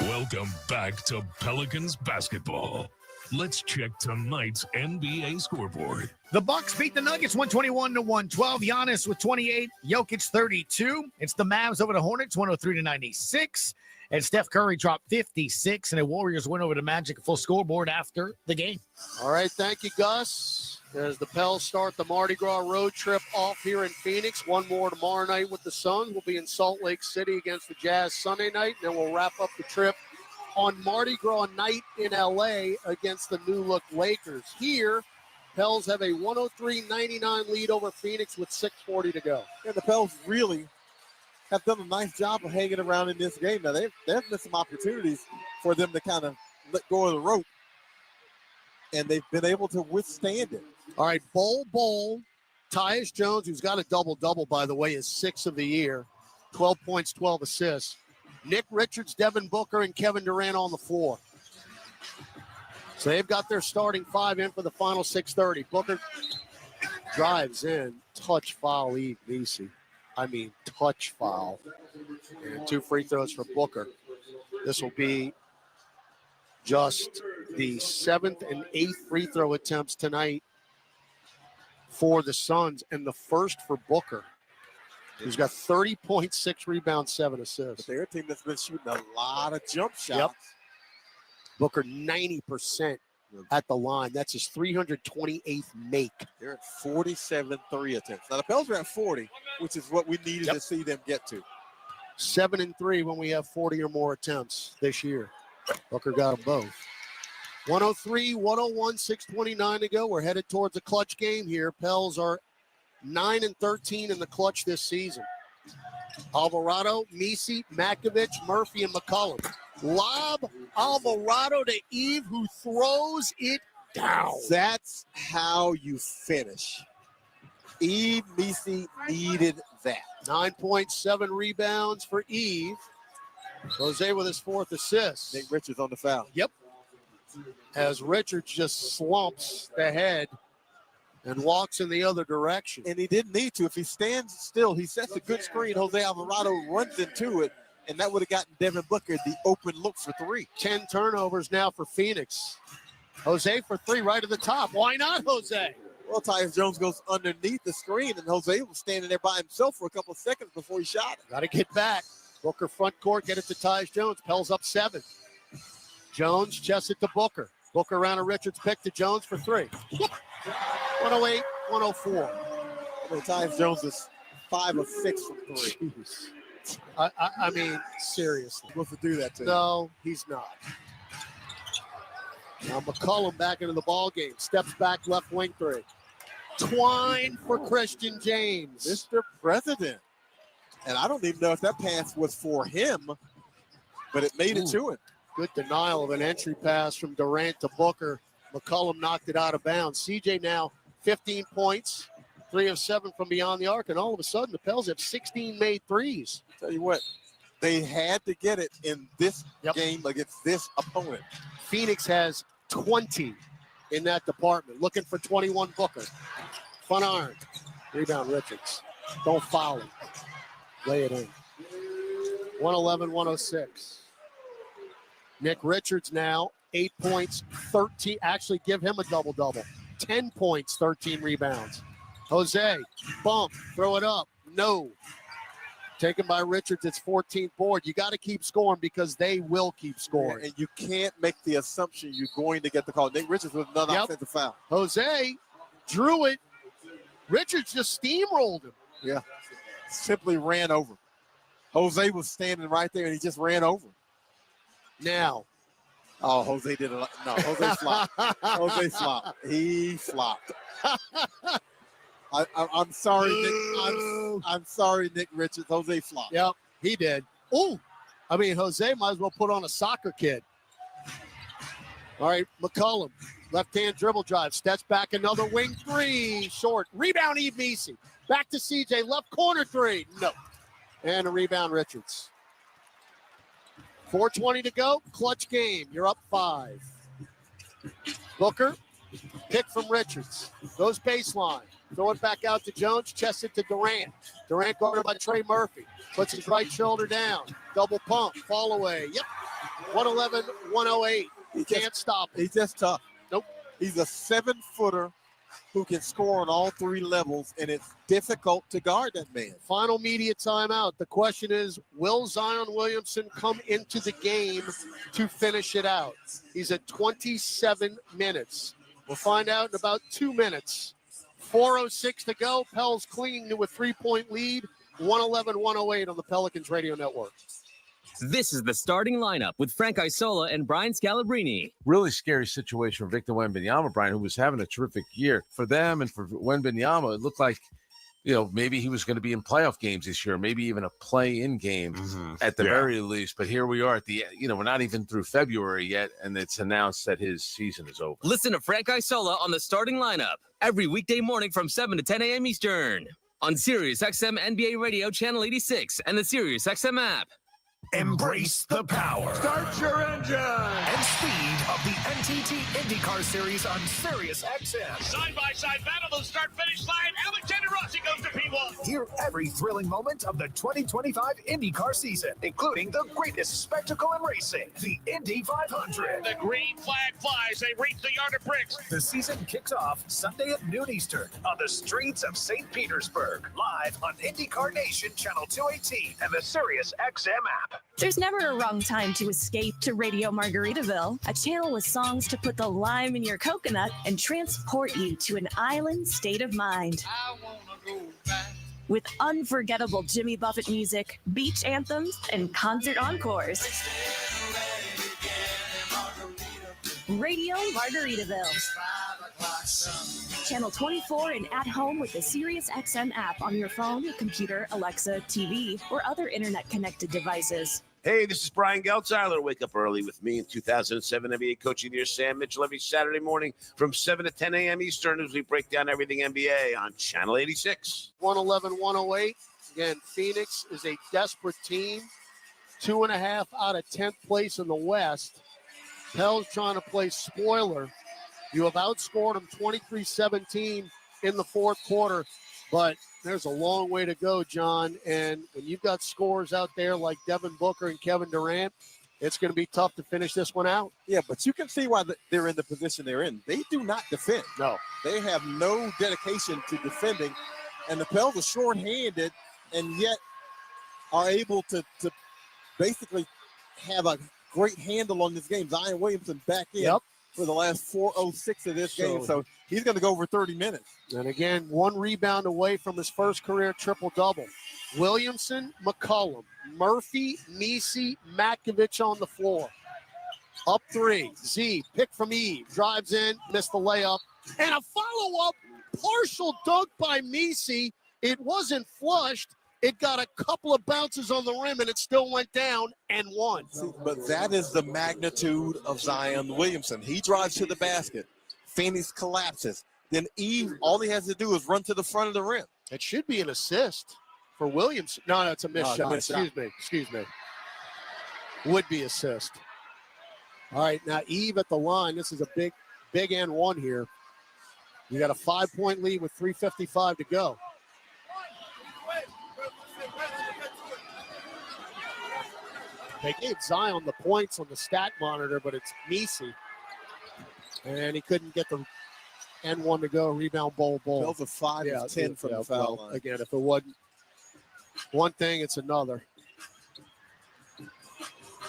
Welcome back to Pelicans basketball. Let's check tonight's NBA scoreboard. The Bucks beat the Nuggets 121-112. Giannis with 28, Jokic 32. It's the Mavs over the Hornets 103-96. And Steph Curry dropped 56, and the Warriors win over the Magic. Full scoreboard after the game. All right, thank you, Gus. As the Pels start the Mardi Gras road trip off here in Phoenix. One more tomorrow night with the Suns. We'll be in Salt Lake City against the Jazz Sunday night. Then we'll wrap up the trip on Mardi Gras night in L.A. against the New Look Lakers. Here, Pels have a 103-99 lead over Phoenix with 6:40 to go. And the Pels really have done a nice job of hanging around in this game. Now, there have been some opportunities for them to kind of let go of the rope, and they've been able to withstand it. All right, Bol. Tyus Jones, who's got a double-double, by the way, is 6th of the year. 12 points, 12 assists. Nick Richards, Devin Booker, and Kevin Durant on the floor. So they've got their starting five in for the final 6:30. Booker drives in. Touch foul, Eve Vesey. Touch foul. And 2 free throws for Booker. This will be just the 7th and 8th free throw attempts tonight for the Suns, and the first for Booker, who's got 30.6 rebounds, 7 assists. But they're a team that's been shooting a lot of jump shots. Yep. Booker 90% at the line. That's his 328th make. They're at 47 3 attempts. Now the Pels are at 40, which is what we needed to see them get to. 7-3 when we have 40 or more attempts this year. Booker got them both. 103-101, 6:29 to go. We're headed towards a clutch game here. Pels are 9-13 in the clutch this season. Alvarado, Misi, Makovich, Murphy, and McCollum. Lob Alvarado to Eve, who throws it down. That's how you finish. Eve Misi needed that. 9.7 rebounds for Eve. Jose with his 4th assist. Nick Richards on the foul. Yep. As Richards just slumps the head and walks in the other direction. And he didn't need to. If he stands still, he sets a good screen. Jose Alvarado runs into it, and that would have gotten Devin Booker the open look for 3. 10 turnovers now for Phoenix. Jose for 3 right at the top. Why not, Jose? Well, Tyus Jones goes underneath the screen, and Jose was standing there by himself for a couple of seconds before he shot it. Got to get back. Booker front court, get it to Tyus Jones. Pels up 7. Jones chests it to Booker. Booker around a Richards pick to Jones for 3. 108-104. Tyus Jones is 5 of 6 from 3. Jeez. not. I mean, seriously. Supposed to do that to him. No, he's not. Now McCollum back into the ball game. Steps back, left wing three. Twine for Christian James. Mr. President. And I don't even know if that pass was for him, but it made it to him. Good denial of an entry pass from Durant to Booker. McCollum knocked it out of bounds. CJ now 15 points, 3 of 7 from beyond the arc, and all of a sudden the Pels have 16 made threes. Tell you what, they had to get it in this game against this opponent. Phoenix has 20 in that department. Looking for 21 Booker. Front iron. Rebound Richards. Don't foul him. Lay it in. 111-106. Nick Richards now 8 points, 13. Actually, give him a double-double. 10 points, 13 rebounds. Jose, bump, throw it up. No. Taken by Richards, it's 14th board. You got to keep scoring because they will keep scoring. And you can't make the assumption you're going to get the call. Nick Richards with another offensive foul. Jose drew it. Richards just steamrolled him. Yeah. Simply ran over. Jose was standing right there, and he just ran over. Now. Oh, Jose did it. No, Jose flopped. Jose flopped. He flopped. I'm sorry, Nick. I'm sorry, Nick Richards. Jose flopped. Yep, he did. Oh, I mean, Jose might as well put on a soccer kid. All right, McCollum, left-hand dribble drive, steps back, another wing three, short. Rebound, Eve Meesey. Back to CJ, left corner three. No. And a rebound, Richards. 4:20 to go, clutch game. You're up 5. Booker, pick from Richards. Goes baseline. Throw it back out to Jones, chest it to Durant. Durant guarded by Trey Murphy. Puts his right shoulder down. Double pump, fall away. Yep. 111-108. He can't stop him. He's just tough. Nope. He's a 7-footer who can score on all 3 levels, and it's difficult to guard that man. Final media timeout. The question is, will Zion Williamson come into the game to finish it out? He's at 27 minutes. We'll find out in about 2 minutes. 4:06 to go. Pels clinging to a 3-point lead. 111-108 on the Pelicans radio network. This is the starting lineup with Frank Isola and Brian Scalabrine. Really scary situation for Victor Wembanyama, Brian, who was having a terrific year. For them and for Wembanyama, it looked like, maybe he was going to be in playoff games this year, maybe even a play-in game at the very least. But here we are at the, we're not even through February yet, and it's announced that his season is over. Listen to Frank Isola on the starting lineup every weekday morning from 7 to 10 a.m. Eastern on Sirius XM NBA Radio Channel 86 and the Sirius XM app. Embrace the power. Start your engine. And speed of the NTT IndyCar Series on Sirius XM. Side-by-side battle, the start-finish line. Alexander Rossi goes to P1. Hear every thrilling moment of the 2025 IndyCar season, including the greatest spectacle in racing, the Indy 500. The green flag flies. They reach the yard of bricks. The season kicks off Sunday at noon Eastern on the streets of St. Petersburg, live on IndyCar Nation Channel 218 and the Sirius XM app. There's never a wrong time to escape to Radio Margaritaville, a channel with songs to put the lime in your coconut and transport you to an island state of mind. I wanna go back. With unforgettable Jimmy Buffett music, beach anthems, and concert encores. Radio Margaritaville. Channel 24 and at home with the Sirius XM app on your phone, computer, Alexa, TV, or other internet-connected devices. Hey, this is Brian Geltzeiler. Wake up early with me in 2007 NBA Coach of the Year Sam Mitchell every Saturday morning from 7 to 10 a.m. Eastern as we break down everything NBA on Channel 86. 111-108. Again, Phoenix is a desperate team. 2.5 out of 10th place in the West. Pels trying to play spoiler. You have outscored them 23-17 in the fourth quarter, but there's a long way to go, John. And when you've got scores out there like Devin Booker and Kevin Durant, it's going to be tough to finish this one out. Yeah, but you can see why they're in the position they're in. They do not defend. No. They have no dedication to defending, and the Pels are shorthanded and yet are able to basically have a great handle on this game. Zion Williamson back in for the last 4:06 of this game, so he's going to go over 30 minutes. And again, 1 rebound away from his first career triple-double. Williamson, McCollum, Murphy, Nisi, Matkovich on the floor. Up 3. Z, pick from Eve. Drives in, missed the layup. And a follow-up partial dunk by Nisi. It wasn't flushed. It got a couple of bounces on the rim, and it still went down and won. But that is the magnitude of Zion Williamson. He drives to the basket. Phoenix collapses. Then Eve, all he has to do is run to the front of the rim. It should be an assist for Williamson. No, it's a missed shot. Excuse me. Would be assist. All right, now Eve at the line. This is a big and one here. You got a 5-point lead with 3:55 to go. They gave Zion the points on the stat monitor, but it's Nisi. And he couldn't get the N1 to go. Rebound, Bol. Those are 5 of 10 from the foul line. Again, if it wasn't one thing, it's another.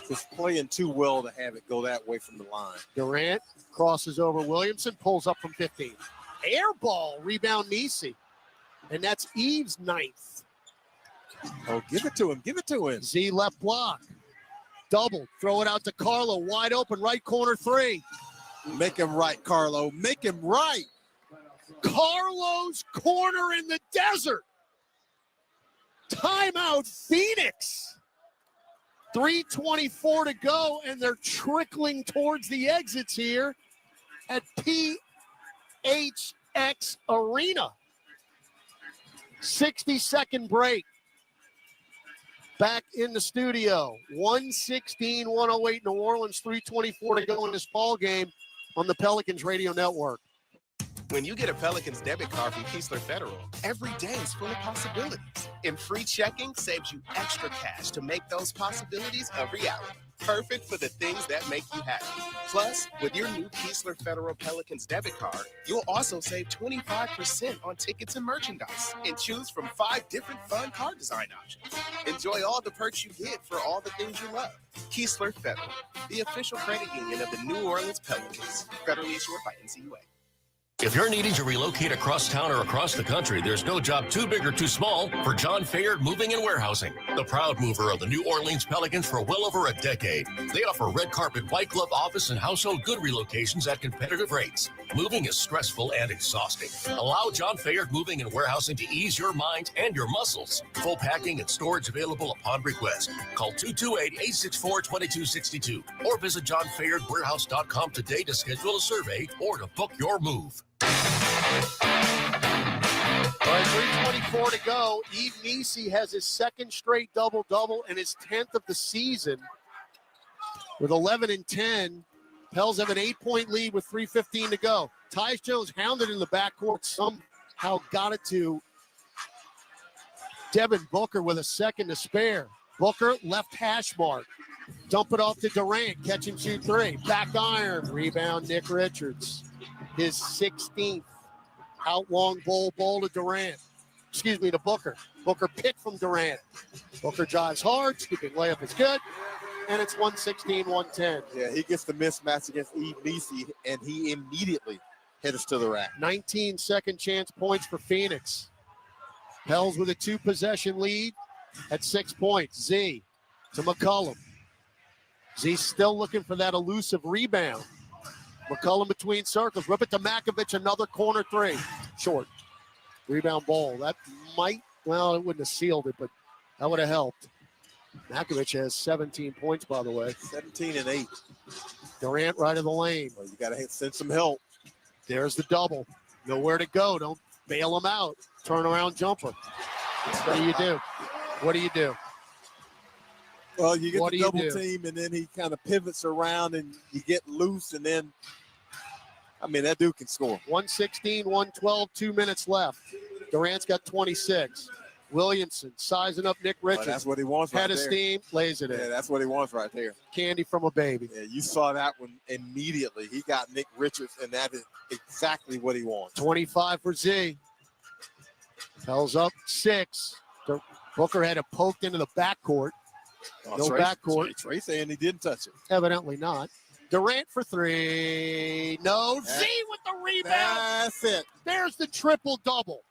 Just playing too well to have it go that way from the line. Durant crosses over Williamson, pulls up from 15. Air ball, rebound Nisi. And that's Eve's 9th. Oh, give it to him. Give it to him. Z left block. Double. Throw it out to Carlo. Wide open, right corner 3. Make him right, Carlo. Make him right. Carlo's corner in the desert. Timeout, Phoenix. 3:24 to go, and they're trickling towards the exits here at PHX Arena. 60-second break. Back in the studio. 116-108 New Orleans, 3:24 to go in this ball game on the Pelicans Radio Network. When you get a Pelicans debit card from Keesler Federal, every day is full of possibilities. And free checking saves you extra cash to make those possibilities a reality. Perfect for the things that make you happy. Plus, with your new Keesler Federal Pelicans debit card, you'll also save 25% on tickets and merchandise and choose from 5 different fun card design options. Enjoy all the perks you get for all the things you love. Keesler Federal, the official credit union of the New Orleans Pelicans. Federally issued by NCUA. If you're needing to relocate across town or across the country, there's no job too big or too small for John Fayard Moving and Warehousing, the proud mover of the New Orleans Pelicans for well over a decade. They offer red carpet, white glove office and household good relocations at competitive rates. Moving is stressful and exhausting. Allow John Fayard Moving and Warehousing to ease your mind and your muscles. Full packing and storage available upon request. Call 228-864-2262 or visit johnfayardwarehouse.com today to schedule a survey or to book your move. All right, 3:24 to go. Eve Nisi has his second straight double-double and his 10th of the season. With 11 and 10, Pels have an 8-point lead with 3:15 to go. Tyus Jones hounded in the backcourt, somehow got it to Devin Booker with a second to spare. Booker, left hash mark. Dump it off to Durant, catch and shoot 3. Back iron, rebound Nick Richards. His 16th out long ball to Durant. Excuse me, to Booker. Booker picked from Durant. Booker drives hard. Stupid layup is good. And it's 116-110. Yeah, he gets the mismatch against Eve Nisi, and he immediately heads to the rack. 19 second chance points for Phoenix. Pels with a 2-possession lead at 6 points. Z to McCollum. Z still looking for that elusive rebound. McCollum between circles. Rip it to Matkovich. Another corner 3. Short. Rebound Ball. That might, well, it wouldn't have sealed it, but that would have helped. Matkovich has 17 points, by the way. 17 and 8. Durant right of the lane. Well, you got to send some help. There's the double. Nowhere to go. Don't bail him out. Turnaround jumper. What do you do? What do you do? Well, you get the double team, and then he kind of pivots around, and you get loose, and then, I mean, that dude can score. 116-112, 2 minutes left. Durant's got 26. Williamson sizing up Nick Richards. That's what he wants right there. Head of there. steam, lays it in. Yeah, that's what he wants right there. Candy from a baby. Yeah, you saw that one immediately. He got Nick Richards, and that is exactly what he wants. 25 for Z. Pels up 6. Booker had it poked into the backcourt. No backcourt. Trey saying he didn't touch it. Evidently not. Durant for 3. No. Z with the rebound. That's it. There's the triple-double.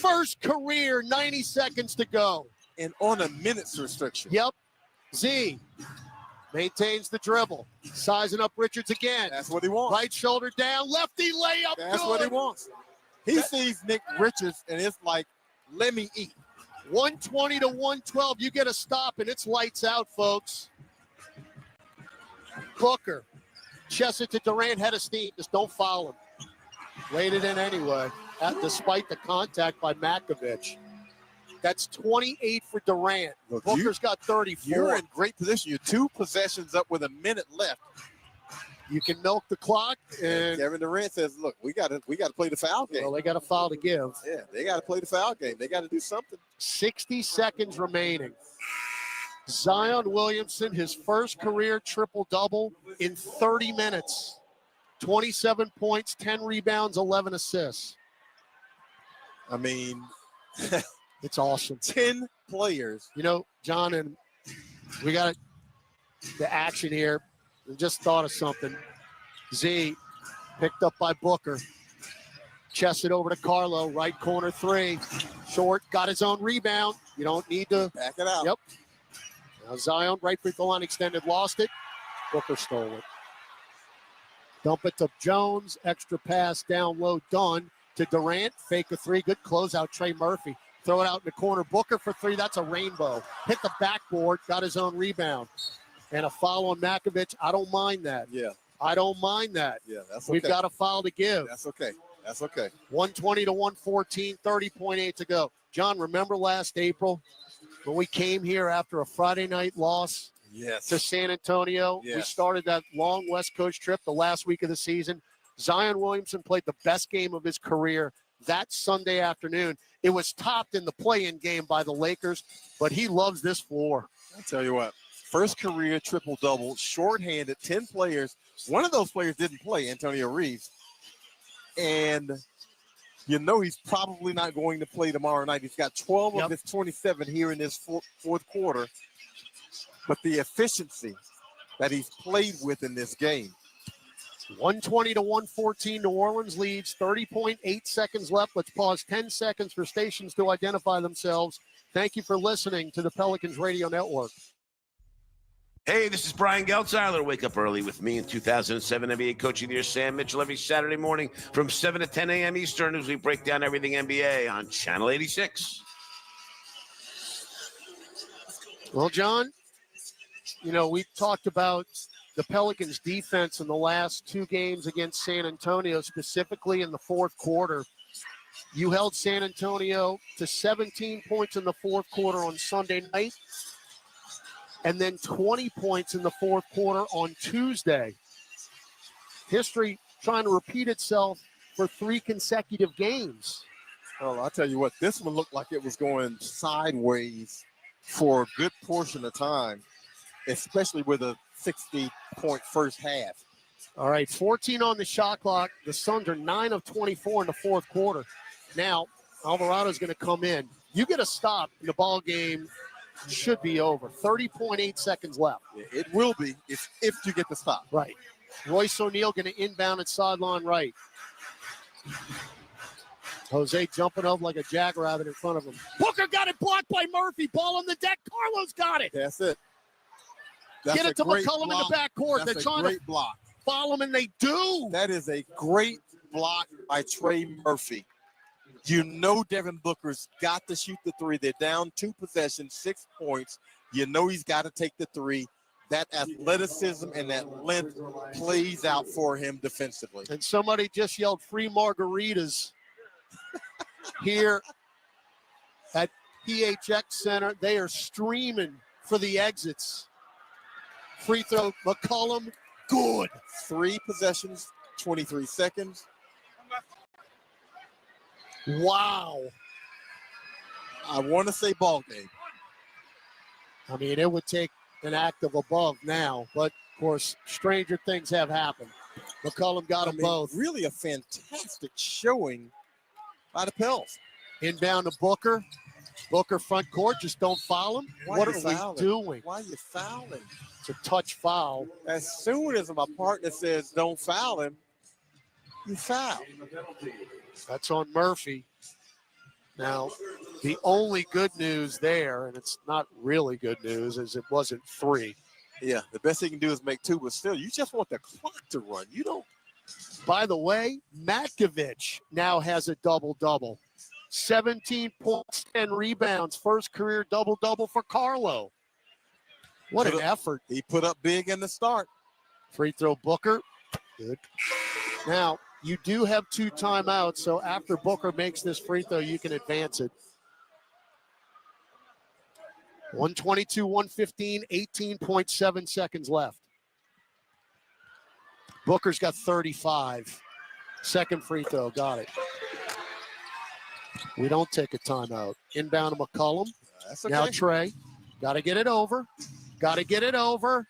First career, 90 seconds to go. And on a minutes restriction. Yep. Z maintains the dribble. Sizing up Richards again. That's what he wants. Right shoulder down, lefty layup. That's good. what he wants. He sees Nick Richards, and it's like, let me eat. 120 to 112. You get a stop, and it's lights out, folks. Booker. Chest it to Durant, head of steam. Just don't foul him. Laid it in anyway, despite the contact by Makovich. That's 28 for Durant. Look, Booker's got 34. You're in great position. You're 2 possessions up with a minute left. You can milk the clock. And Kevin Durant says, look, we got to play the foul game. Well, they got a foul to give. Yeah, they got to play the foul game. They got to do something. 60 seconds remaining. Zion Williamson, his first career triple-double in 30 minutes. 27 points, 10 rebounds, 11 assists. I mean, it's awesome. 10 players. You know, John, and we got the action here. I just thought of something. Z picked up by Booker. Chested over to Carlo, right corner 3. Short, got his own rebound. You don't need to. Back it out. Yep. Now Zion, right free throw line extended, lost it. Booker stole it. Dump it to Jones. Extra pass down low, done to Durant. Fake a 3. Good closeout, Trey Murphy. Throw it out in the corner. Booker for 3. That's a rainbow. Hit the backboard. Got his own rebound. And a foul on Makovich. I don't mind that. Yeah. I don't mind that. Yeah, that's okay. We've got a foul to give. That's okay. That's okay. 120 to 114, 30.8 to go. John, remember last April when we came here after a Friday night loss to San Antonio? Yes. We started that long West Coast trip the last week of the season. Zion Williamson played the best game of his career that Sunday afternoon. It was topped in the play-in game by the Lakers, but he loves this floor. I'll tell you what. First career triple-double, shorthanded, 10 players. One of those players didn't play, Antonio Reeves. And you know he's probably not going to play tomorrow night. He's got 12 of his 27 here in this fourth quarter. But the efficiency that he's played with in this game. 120 to 114, New Orleans leads, 30.8 seconds left. Let's pause 10 seconds for stations to identify themselves. Thank you for listening to the Pelicans Radio Network. Hey, this is Brian Geltzeiler. Wake up early with me in 2007 NBA Coach of the Year, Sam Mitchell, every Saturday morning from 7 to 10 a.m. Eastern as we break down everything NBA on Channel 86. Well, John, you know, we talked about the Pelicans' defense in the last 2 games against San Antonio, specifically in the fourth quarter. You held San Antonio to 17 points in the fourth quarter on Sunday night, and then 20 points in the fourth quarter on Tuesday. History trying to repeat itself for 3 consecutive games. Well, I'll tell you what, this one looked like it was going sideways for a good portion of time, especially with a 60-point first half. All right, 14 on the shot clock. The Suns are 9 of 24 in the fourth quarter. Now, Alvarado's going to come in. You get a stop, and the ball game should be over. 30.8 seconds left. It will be if you get the stop. Right. Royce O'Neal going to inbound at sideline right. Jose jumping up like a jackrabbit in front of him. Booker got it blocked by Murphy. Ball on the deck. Carlos got it. That's it. That's Get it to McCollum in the backcourt. They're trying to block. Follow him, and they do. That is a great block by Trey Murphy. You know Devin Booker's got to shoot the 3. They're down 2 possessions, 6 points. You know he's got to take the 3. That athleticism and that length plays out for him defensively. And somebody just yelled free margaritas here at PHX Center. They are streaming for the exits. Free throw, McCollum, good. 3 possessions, 23 seconds. Wow. I want to say ball game. I mean, it would take an act of above now, but of course, stranger things have happened. McCollum got them both. Really a fantastic showing by the Pels. Inbound to Booker. Booker front court, just don't foul him. What are we doing? Why are you fouling? It's a touch foul. As soon as my partner says don't foul him, you foul. That's on Murphy. Now, the only good news there, and it's not really good news, is it wasn't 3. Yeah, the best he can do is make 2, but still, you just want the clock to run. You don't. By the way, Matkovich now has a double-double. 17 points, 10 rebounds. First career double-double for Carlo. What an effort. He put up big in the start. Free throw, Booker. Good. Now, you do have 2 timeouts, so after Booker makes this free throw, you can advance it. 122, 115, 18.7 seconds left. Booker's got 35. Second free throw, got it. We don't take a timeout. Inbound to McCollum. That's okay. Now Trey. Got to get it over. Got to get it over.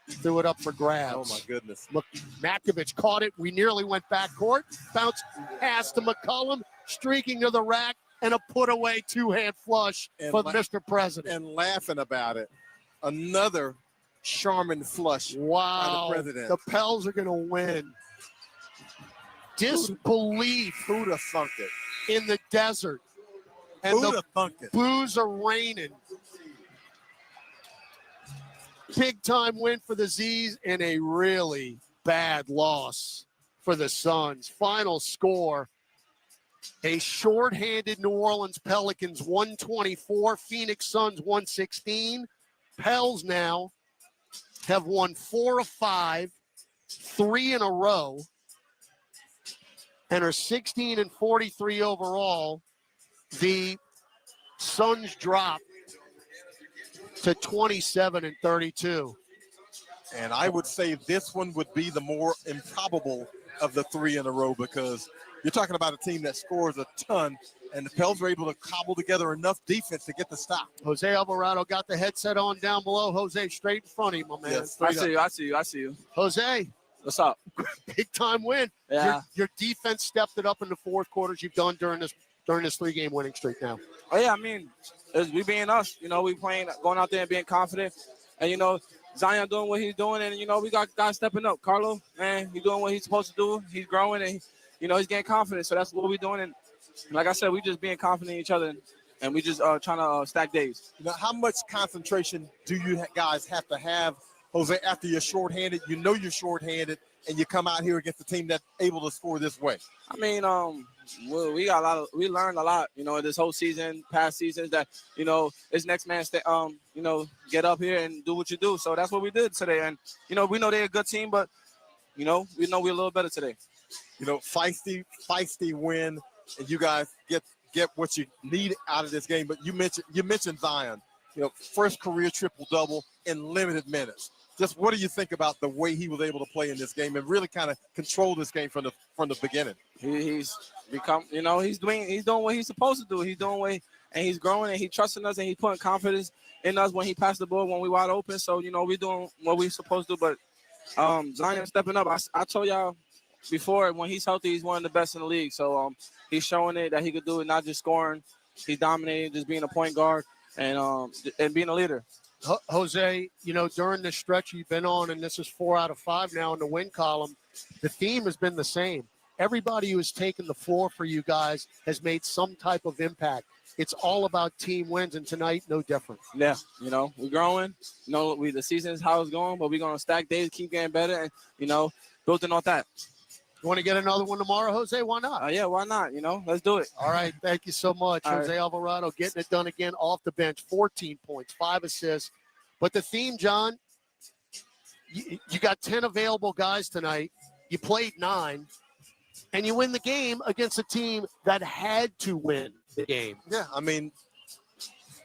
Threw it up for grabs. Oh, my goodness. Matkovich caught it. We nearly went backcourt. Bounce pass to McCollum. Streaking to the rack. And a put-away two-hand flush for Mr. President. And laughing about it. Another Charmin flush wow. by the President. The Pels are going to win. Disbelief. Who'd have thunk it? In the desert. And Who'd have thunk it? Boos are raining. Big-time win for the Z's and a really bad loss for the Suns. Final score, a shorthanded New Orleans Pelicans 124, Phoenix Suns 116. Pels now have won 4 of 5, 3 in a row, and are 16 and 43 overall. The Suns drop to 27 and 32. And I would say this one would be the more improbable of the 3 in a row, because you're talking about a team that scores a ton, and the Pels are able to cobble together enough defense to get the stop. Jose Alvarado got the headset on down below. Jose, straight in front of you, my man. Yes, I see you. Jose. What's up? Big time win. Yeah. Your defense stepped it up in the fourth quarters you've done during this 3-game winning streak now. Oh, yeah, I mean, we being us. We playing, going out there and being confident. And, Zion doing what he's doing, and, we got guys stepping up. Carlo, man, he's doing what he's supposed to do. He's growing, and, he's getting confident. So that's what we're doing. And like I said, we just being confident in each other, and we just trying to stack days. How much concentration do you guys have to have, Jose, after you're shorthanded? You're shorthanded, and you come out here against a team that's able to score this way. I mean, we learned a lot, this whole season, past seasons, that, it's next man, get up here and do what you do. So that's what we did today. And, we know they're a good team, but, we know we're a little better today. Feisty win, and you guys get what you need out of this game. But you mentioned Zion, first career triple-double in limited minutes. Just what do you think about the way he was able to play in this game and really kind of control this game from the beginning? He's become, he's doing what he's supposed to do. He's doing and he's growing, and he's trusting us, and he's putting confidence in us when he passed the ball when we wide open. So, we're doing what we're supposed to do. But Zion stepping up. I told y'all before, when he's healthy, he's one of the best in the league. So he's showing it that he could do it, not just scoring. He's dominating, just being a point guard and being a leader. Jose, during this stretch you've been on, and this is 4 out of 5 now in the win column, the theme has been the same. Everybody who has taken the floor for you guys has made some type of impact. It's all about team wins, and tonight, no different. Yeah, we're growing. The season is how it's going, but we're going to stack days, keep getting better, and, building on that. You want to get another one tomorrow, Jose? Why not? Yeah, why not? Let's do it. All right, thank you so much. All Jose right. Alvarado getting it done again off the bench, 14 points, 5 assists. But the theme, John, you got 10 available guys tonight. You played 9, and you win the game against a team that had to win the game. Yeah, I mean,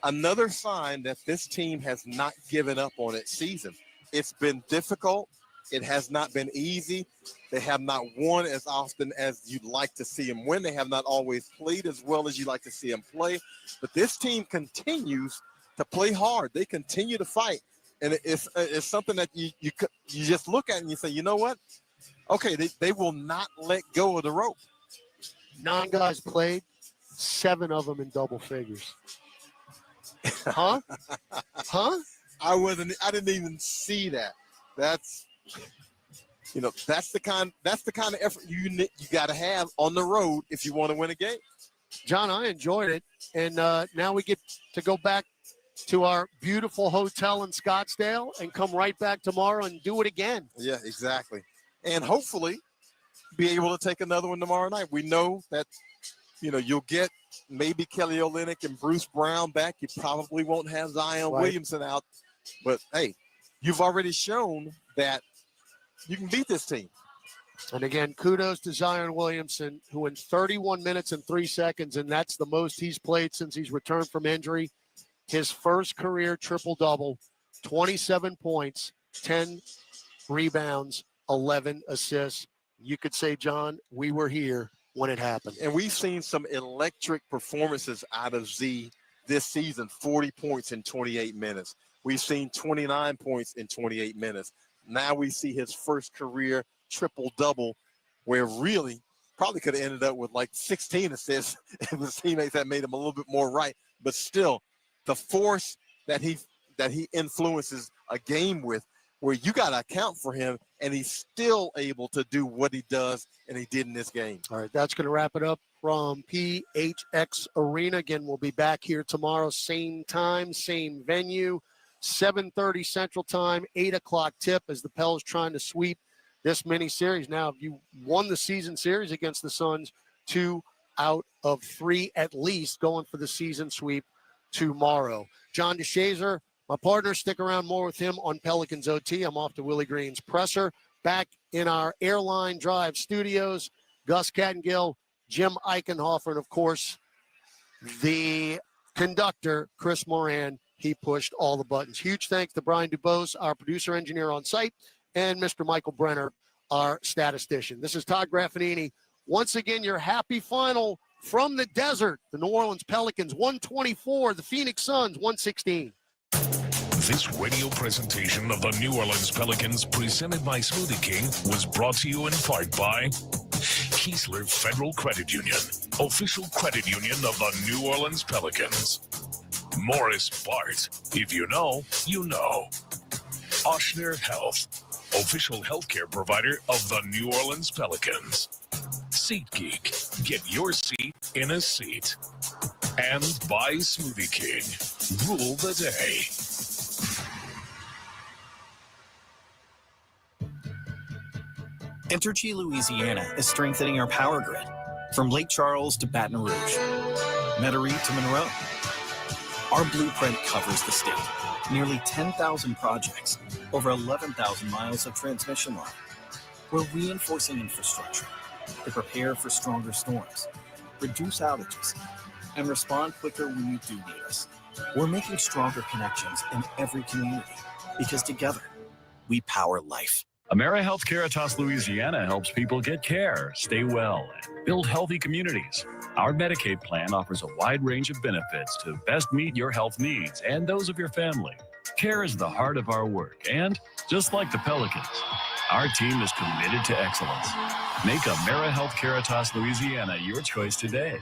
another sign that this team has not given up on its season. It's been difficult. It has not been easy. They have not won as often as you'd like to see them win. They have not always played as well as you'd like to see them play. But this team continues to play hard. They continue to fight. And it's something that you just look at and you say, you know what? Okay, they will not let go of the rope. 9 guys played, 7 of them in double figures. Huh? I didn't even see that. That's the kind of effort you got to have on the road if you want to win a game. John, I enjoyed it. And now we get to go back to our beautiful hotel in Scottsdale and come right back tomorrow and do it again. Yeah, exactly. And hopefully be able to take another one tomorrow night. We know that, you'll get maybe Kelly Olynyk and Bruce Brown back. You probably won't have Zion Williamson out. But, hey, you've already shown that you can beat this team. And again, kudos to Zion Williamson, who in 31 minutes and 3 seconds, and that's the most he's played since he's returned from injury, his first career triple-double, 27 points, 10 rebounds, 11 assists. You could say, John, we were here when it happened. And we've seen some electric performances out of Z this season, 40 points in 28 minutes. We've seen 29 points in 28 minutes. Now we see his first career triple-double, where really probably could have ended up with like 16 assists if his teammates had made him a little bit more right. But still, the force that he influences a game with, where you got to account for him, and he's still able to do what he does, and he did in this game. All right, that's going to wrap it up from PHX Arena. Again, we'll be back here tomorrow, same time, same venue, 7:30 Central Time, 8 o'clock tip as the Pels trying to sweep this mini series. Now, you won the season series against the Suns, 2 out of 3 at least, going for the season sweep tomorrow. John DeShazer, my partner, stick around more with him on Pelicans OT. I'm off to Willie Green's presser. Back in our Airline Drive studios, Gus Kattengill, Jim Eichenhofer, and of course, the conductor, Chris Moran. He pushed all the buttons. Huge thanks to Brian Dubose, our producer engineer on site, and Mr. Michael Brenner, our statistician. This is Todd Graffanini. Once again, your happy final from the desert. The New Orleans Pelicans, 124. The Phoenix Suns, 116. This radio presentation of the New Orleans Pelicans, presented by Smoothie King, was brought to you in part by Keesler Federal Credit Union, official credit union of the New Orleans Pelicans. Morris Bart, if you know, you know. Oshner Health, official healthcare provider of the New Orleans Pelicans. SeatGeek, get your seat in a seat. And by Smoothie King, rule the day. Entergy Louisiana is strengthening our power grid from Lake Charles to Baton Rouge, Metairie to Monroe. Our blueprint covers the state. Nearly 10,000 projects, over 11,000 miles of transmission line. We're reinforcing infrastructure to prepare for stronger storms, reduce outages, and respond quicker when you do need us. We're making stronger connections in every community because together, we power life. AmeriHealth Caritas Louisiana helps people get care, stay well, and build healthy communities. Our Medicaid plan offers a wide range of benefits to best meet your health needs and those of your family. Care is the heart of our work, and just like the Pelicans, our team is committed to excellence. Make AmeriHealth Caritas Louisiana your choice today.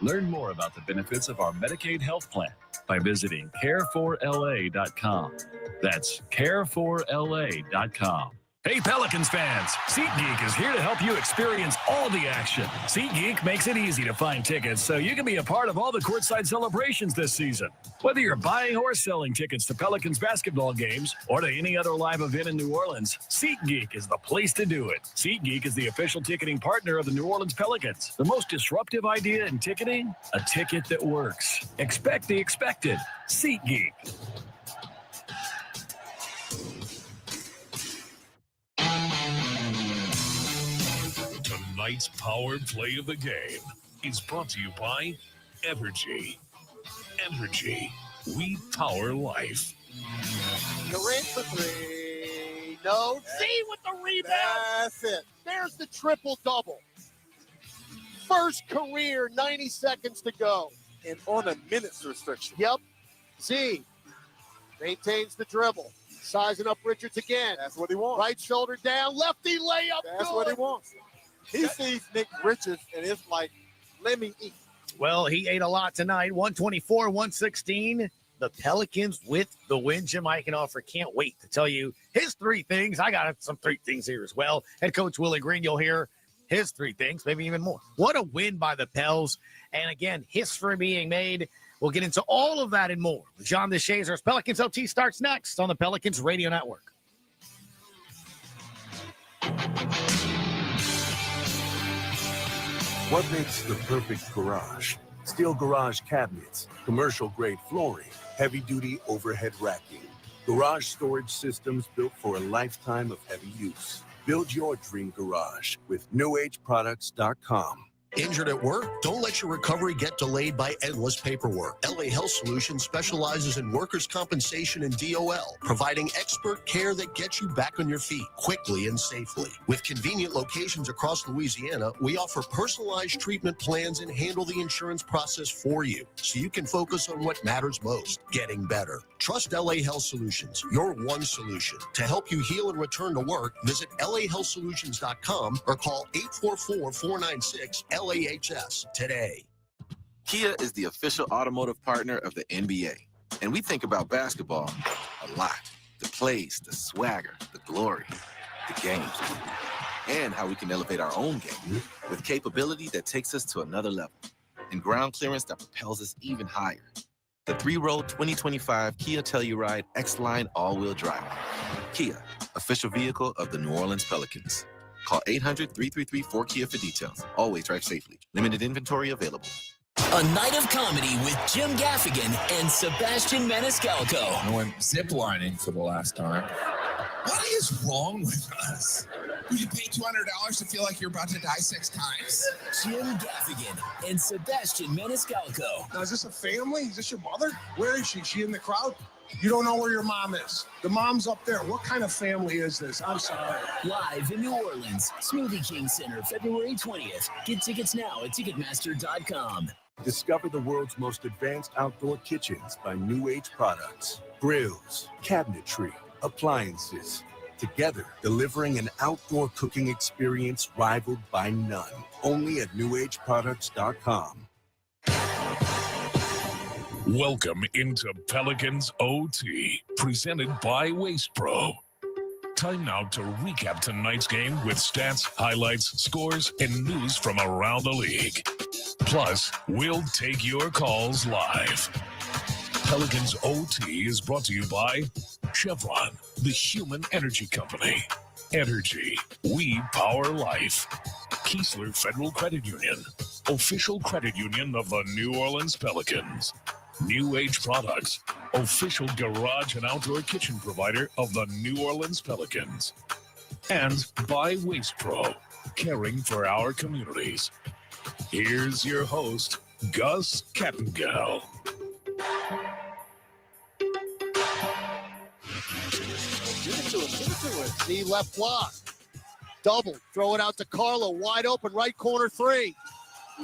Learn more about the benefits of our Medicaid health plan by visiting care4la.com. That's care4la.com. Hey, Pelicans fans, SeatGeek is here to help you experience all the action. SeatGeek makes it easy to find tickets so you can be a part of all the courtside celebrations this season. Whether you're buying or selling tickets to Pelicans basketball games or to any other live event in New Orleans, SeatGeek is the place to do it. SeatGeek is the official ticketing partner of the New Orleans Pelicans. The most disruptive idea in ticketing? A ticket that works. Expect the expected. SeatGeek. Tonight's power play of the game is brought to you by Evergy. Evergy, we power life. Durant for three. No. Z with the rebound. That's it. There's the triple-double. First career, 90 seconds to go. And on a minutes restriction. Yep. Z maintains the dribble. Sizing up Richards again. That's what he wants. Right shoulder down. Lefty layup. That's what he wants. He sees Nick Richards, and it's like, let me eat. Well, he ate a lot tonight. 124-116. The Pelicans with the win. Jim Eichenhofer can't wait to tell you his 3 things. I got some 3 things here as well. Head coach Willie Green, you'll hear his 3 things, maybe even more. What a win by the Pels. And again, history being made. We'll get into all of that and more. John DeShazer's Pelicans OT starts next on the Pelicans Radio Network. What makes the perfect garage? Steel garage cabinets, commercial-grade flooring, heavy-duty overhead racking. Garage storage systems built for a lifetime of heavy use. Build your dream garage with newageproducts.com. Injured at work? Don't let your recovery get delayed by endless paperwork. LA Health Solutions specializes in workers' compensation and DOL, providing expert care that gets you back on your feet quickly and safely. With convenient locations across Louisiana, we offer personalized treatment plans and handle the insurance process for you, so you can focus on what matters most, getting better. Trust LA Health Solutions, your one solution. To help you heal and return to work, visit lahealthsolutions.com or call 844-496-LAHS today. Kia is the official automotive partner of the NBA. And we think about basketball a lot. The plays, the swagger, the glory, the games, and how we can elevate our own game with capability that takes us to another level and ground clearance that propels us even higher. The 3-row 2025 Kia Telluride X-Line all-wheel drive. Kia, official vehicle of the New Orleans Pelicans. Call 800-333-4KIA for details. Always drive safely. Limited inventory available. A night of comedy with Jim Gaffigan and Sebastian Maniscalco. I went ziplining for the last time. What is wrong with us? Would you pay $200 to feel like you're about to die 6 times? Jim Gaffigan and Sebastian Maniscalco. Now, is this a family? Is this your mother? Where is she? Is she in the crowd? You don't know where your mom is. The mom's up there. What kind of family is this? I'm sorry. Live in New Orleans, Smoothie King Center, February 20th. Get tickets now at Ticketmaster.com. Discover the world's most advanced outdoor kitchens by New Age Products. Grills, cabinetry, appliances. Together, delivering an outdoor cooking experience rivaled by none. Only at NewAgeProducts.com. Welcome into Pelicans OT, presented by Waste Pro. Time now to recap tonight's game with stats, highlights, scores, and news from around the league. Plus, we'll take your calls live. Pelicans OT is brought to you by Chevron, the human energy company. Energy, we power life. Keesler Federal Credit Union, official credit union of the New Orleans Pelicans. New Age Products, official garage and outdoor kitchen provider of the New Orleans Pelicans. And by Waste Pro, caring for our communities. Here's your host, Gus Kattengell. Give it to him. See, left block. Double. Throw it out to Carlo. Wide open. Right corner 3.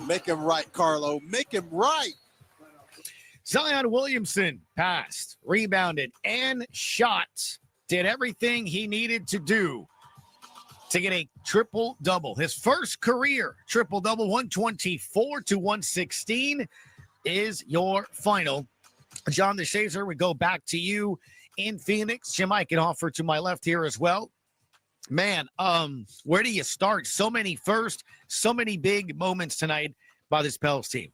Make him right, Carlo. Make him right. Zion Williamson passed, rebounded, and shot. Did everything he needed to do to get a triple-double. His first career triple-double, 124 to 116 is your final. John DeShazer, we go back to you in Phoenix. Jim, I can offer to my left here as well. Man, where do you start? So many first, so many big moments tonight by this Pels team.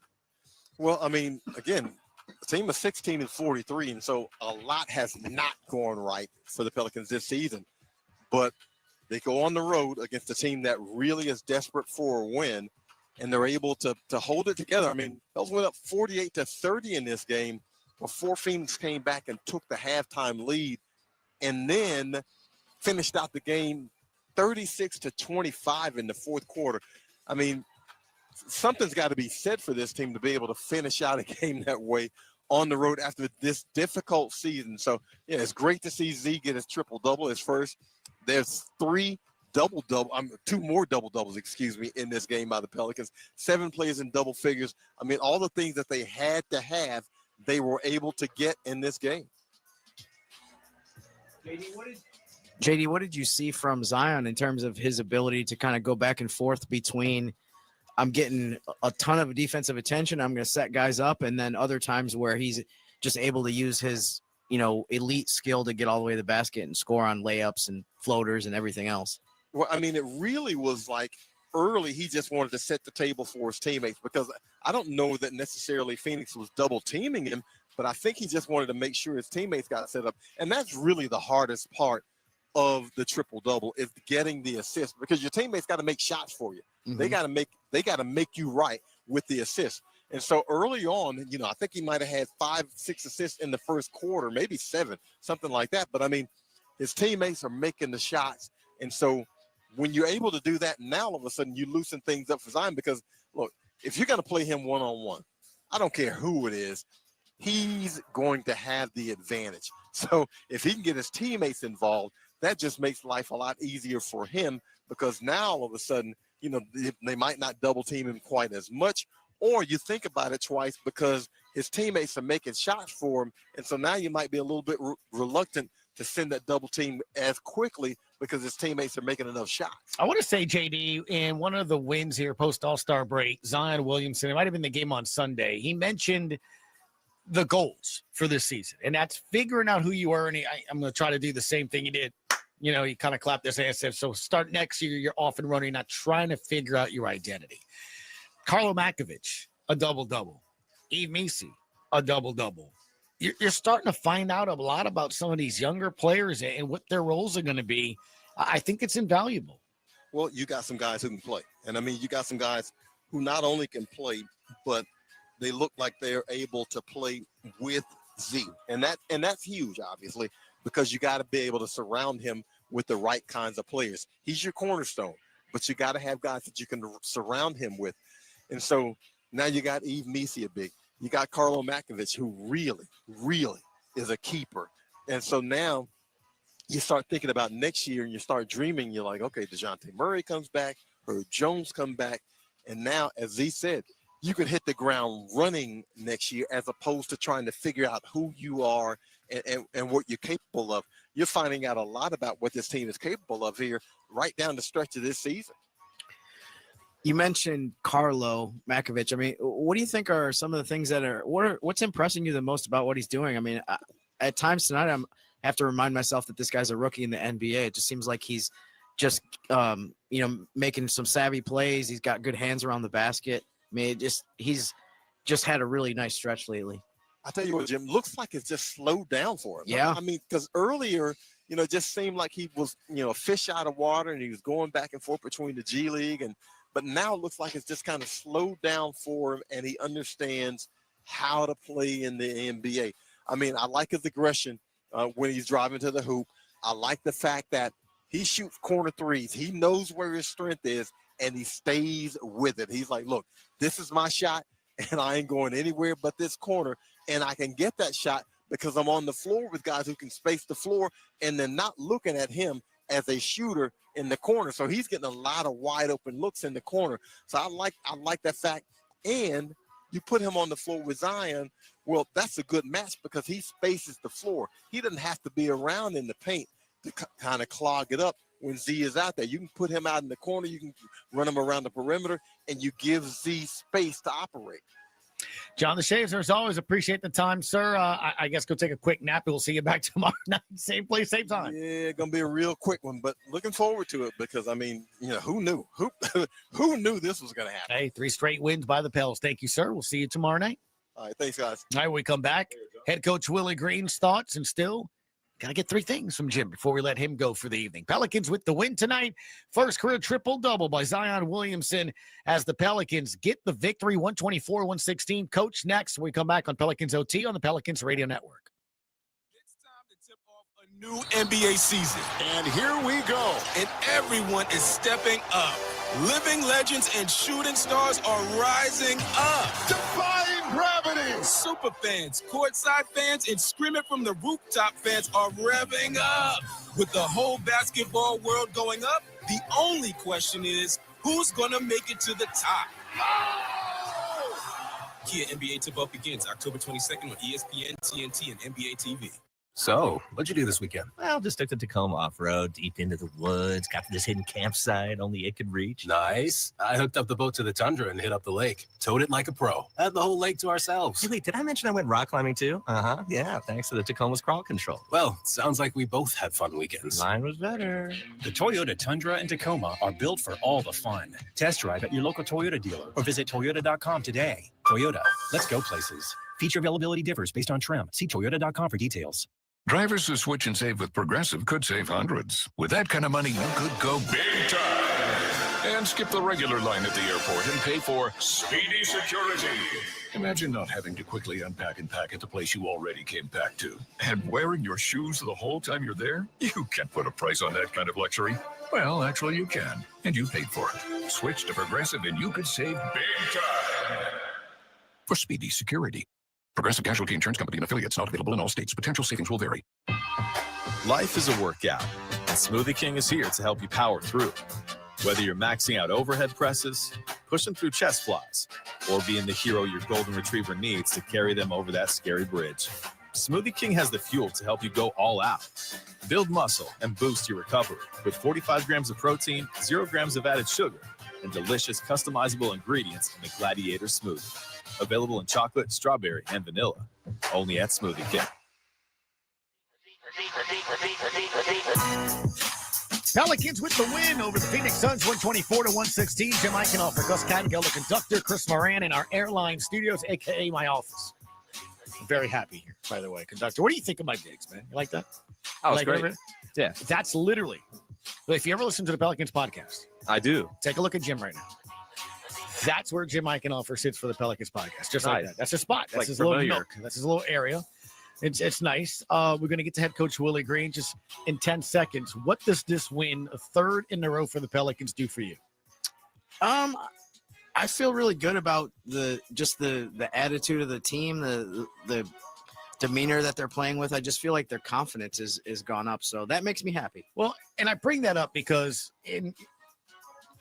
Well, I mean, again, the team is 16-43, and so a lot has not gone right for the Pelicans this season. But they go on the road against a team that really is desperate for a win, and they're able to hold it together. I mean, Pels went up 48-30 in this game before Phoenix came back and took the halftime lead, and then finished out the game 36-25 in the fourth quarter. I mean, something's got to be said for this team to be able to finish out a game that way on the road after this difficult season. So, yeah, it's great to see Z get his triple-double, his first. There's two more double-doubles, in this game by the Pelicans. 7 players in double figures. I mean, all the things that they had to have, they were able to get in this game. JD, what did you see from Zion in terms of his ability to kind of go back and forth between I'm getting a ton of defensive attention, I'm going to set guys up, and then other times where he's just able to use his, elite skill to get all the way to the basket and score on layups and floaters and everything else? Well, I mean, it really was like early, he just wanted to set the table for his teammates, because I don't know that necessarily Phoenix was double teaming him, but I think he just wanted to make sure his teammates got set up. And that's really the hardest part of the triple-double, is getting the assist, because your teammates got to make shots for you. Mm-hmm. They got to make you right with the assist. And so early on, I think he might have had 5-6 assists in the first quarter, maybe 7, something like that. But I mean, his teammates are making the shots. And so when you're able to do that, now all of a sudden you loosen things up for Zion, because look, if you're going to play him one-on-one, I don't care who it is, he's going to have the advantage. So if he can get his teammates involved, that just makes life a lot easier for him, because now all of a sudden, they might not double team him quite as much, or you think about it twice because his teammates are making shots for him. And so now you might be a little bit reluctant to send that double team as quickly because his teammates are making enough shots. I want to say, JD, in one of the wins here post All-Star break, Zion Williamson, it might have been the game on Sunday, he mentioned the goals for this season, and that's figuring out who you are. And I'm going to try to do the same thing he did. He kind of clapped his hands and said, so start next year, you're off and running, not trying to figure out your identity. Carlo Makovich, a double-double. Yves Missi, a double-double. You're starting to find out a lot about some of these younger players and what their roles are going to be. I think it's invaluable. Well, you got some guys who can play. And, I mean, you got some guys who not only can play, but they look like they're able to play with Z. And that's huge, obviously, because you got to be able to surround him with the right kinds of players. He's your cornerstone, but you got to have guys that you can surround him with. And so now you got Yves Missi big. You got Carlo Makovich, who really, really is a keeper. And so now you start thinking about next year and you start dreaming. You're like, okay, DeJounte Murray comes back, Herb Jones come back. And now, as Z said, you could hit the ground running next year as opposed to trying to figure out who you are and what you're capable of. You're finding out a lot about what this team is capable of here right down the stretch of this season. You mentioned Carlo Makovich. I mean, what do you think are some of the things what's impressing you the most about what he's doing? I mean, at times tonight, I have to remind myself that this guy's a rookie in the NBA. It just seems like he's just, making some savvy plays. He's got good hands around the basket. I mean, he's just had a really nice stretch lately. I tell you what, Jim, looks like it's just slowed down for him. Yeah. I mean, because earlier, it just seemed like he was, a fish out of water, and he was going back and forth between the G League but now it looks like it's just kind of slowed down for him, and he understands how to play in the NBA. I mean, I like his aggression when he's driving to the hoop. I like the fact that he shoots corner threes. He knows where his strength is, and he stays with it. He's like, look, this is my shot, and I ain't going anywhere but this corner, and I can get that shot because I'm on the floor with guys who can space the floor, and they're not looking at him as a shooter in the corner. So he's getting a lot of wide open looks in the corner. So I like that fact. And you put him on the floor with Zion, well, that's a good match because he spaces the floor. He doesn't have to be around in the paint to kind of clog it up when Z is out there. You can put him out in the corner, you can run him around the perimeter, and you give Z space to operate. John the Shaver, as always, appreciate the time, sir. I guess go take a quick nap. We'll see you back tomorrow night. Same place, same time. Yeah, going to be a real quick one, but looking forward to it because, I mean, who knew? Who knew this was going to happen? Hey, 3 straight wins by the Pels. Thank you, sir. We'll see you tomorrow night. All right, thanks, guys. All right, when we come back, head coach Willie Green's thoughts, and still got to get 3 things from Jim before we let him go for the evening. Pelicans with the win tonight. First career triple-double by Zion Williamson as the Pelicans get the victory, 124-116. Coach next when we come back on Pelicans OT on the Pelicans Radio Network. It's time to tip off a new NBA season. And here we go. And everyone is stepping up. Living legends and shooting stars are rising up. Defying gravity. Super fans, courtside fans, and screaming from the rooftop fans are revving up. With the whole basketball world going up, the only question is, who's going to make it to the top? Kia NBA tip-off begins October 22nd on ESPN, TNT, and NBA TV. So, what'd you do this weekend? Well, just took the Tacoma off-road, deep into the woods, got to this hidden campsite only it could reach. Nice. I hooked up the boat to the tundra and hit up the lake. Towed it like a pro. Had the whole lake to ourselves. Hey, wait, did I mention I went rock climbing too? Uh-huh, yeah, thanks to the Tacoma's crawl control. Well, sounds like we both had fun weekends. Mine was better. The Toyota Tundra and Tacoma are built for all the fun. Test drive at your local Toyota dealer or visit Toyota.com today. Toyota, let's go places. Feature availability differs based on trim. See Toyota.com for details. Drivers who switch and save with Progressive could save hundreds. With that kind of money, you could go big time and skip the regular line at the airport and pay for speedy security. Imagine not having to quickly unpack and pack at the place you already came back to. And wearing your shoes the whole time you're there? You can't put a price on that kind of luxury. Well, actually you can, and you paid for it. Switch to Progressive and you could save big time for speedy security. Progressive Casualty Insurance Company and affiliates, not available in all states. Potential savings will vary. Life is a workout, and Smoothie King is here to help you power through. Whether you're maxing out overhead presses, pushing through chest flies, or being the hero your golden retriever needs to carry them over that scary bridge, Smoothie King has the fuel to help you go all out. Build muscle and boost your recovery with 45 grams of protein, 0 grams of added sugar, and delicious customizable ingredients in the Gladiator Smoothie. Available in chocolate, strawberry, and vanilla. Only at Smoothie King. Pelicans with the win over the Phoenix Suns, 124-116. Jim Eichenhoff for Gus Kattengell, the conductor, Chris Moran in our airline studios, a.k.a. my office. I'm very happy here, by the way, conductor. What do you think of my digs, man? You like that? Oh, it's like great. It? Yeah. That's literally, if you ever listen to the Pelicans podcast, I do. Take a look at Jim right now. That's where Jim Eichenhoff sits for the Pelicans podcast, just like that. That's his spot. That's like his familiar. little nook. That's his little area. It's nice. We're going to get to head coach Willie Green just in 10 seconds. What does this win, a third in a row for the Pelicans, do for you? I feel really good about the attitude of the team, the demeanor that they're playing with. I just feel like their confidence is gone up. So that makes me happy. Well, and I bring that up because in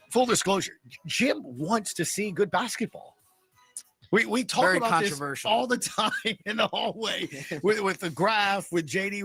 full disclosure, Jim wants to see good basketball. We talk Very about this controversial. all the time in the hallway with the graph, with JD,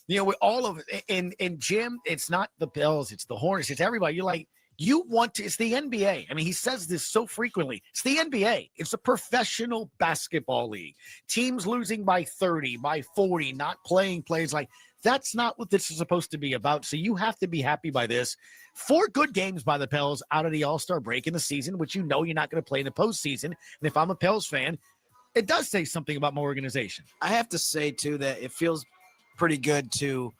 with all of it. And Jim, it's not the Bills, it's the Hornets, it's everybody. You're like, it's the NBA. I mean, he says this so frequently. It's the NBA. It's a professional basketball league. Teams losing by 30, by 40, not playing plays like that's not what this is supposed to be about. So you have to be happy by this. 4 good games by the Pels out of the All-Star break in the season, which you're not going to play in the postseason. And if I'm a Pels fan, it does say something about my organization. I have to say, too, that it feels pretty good to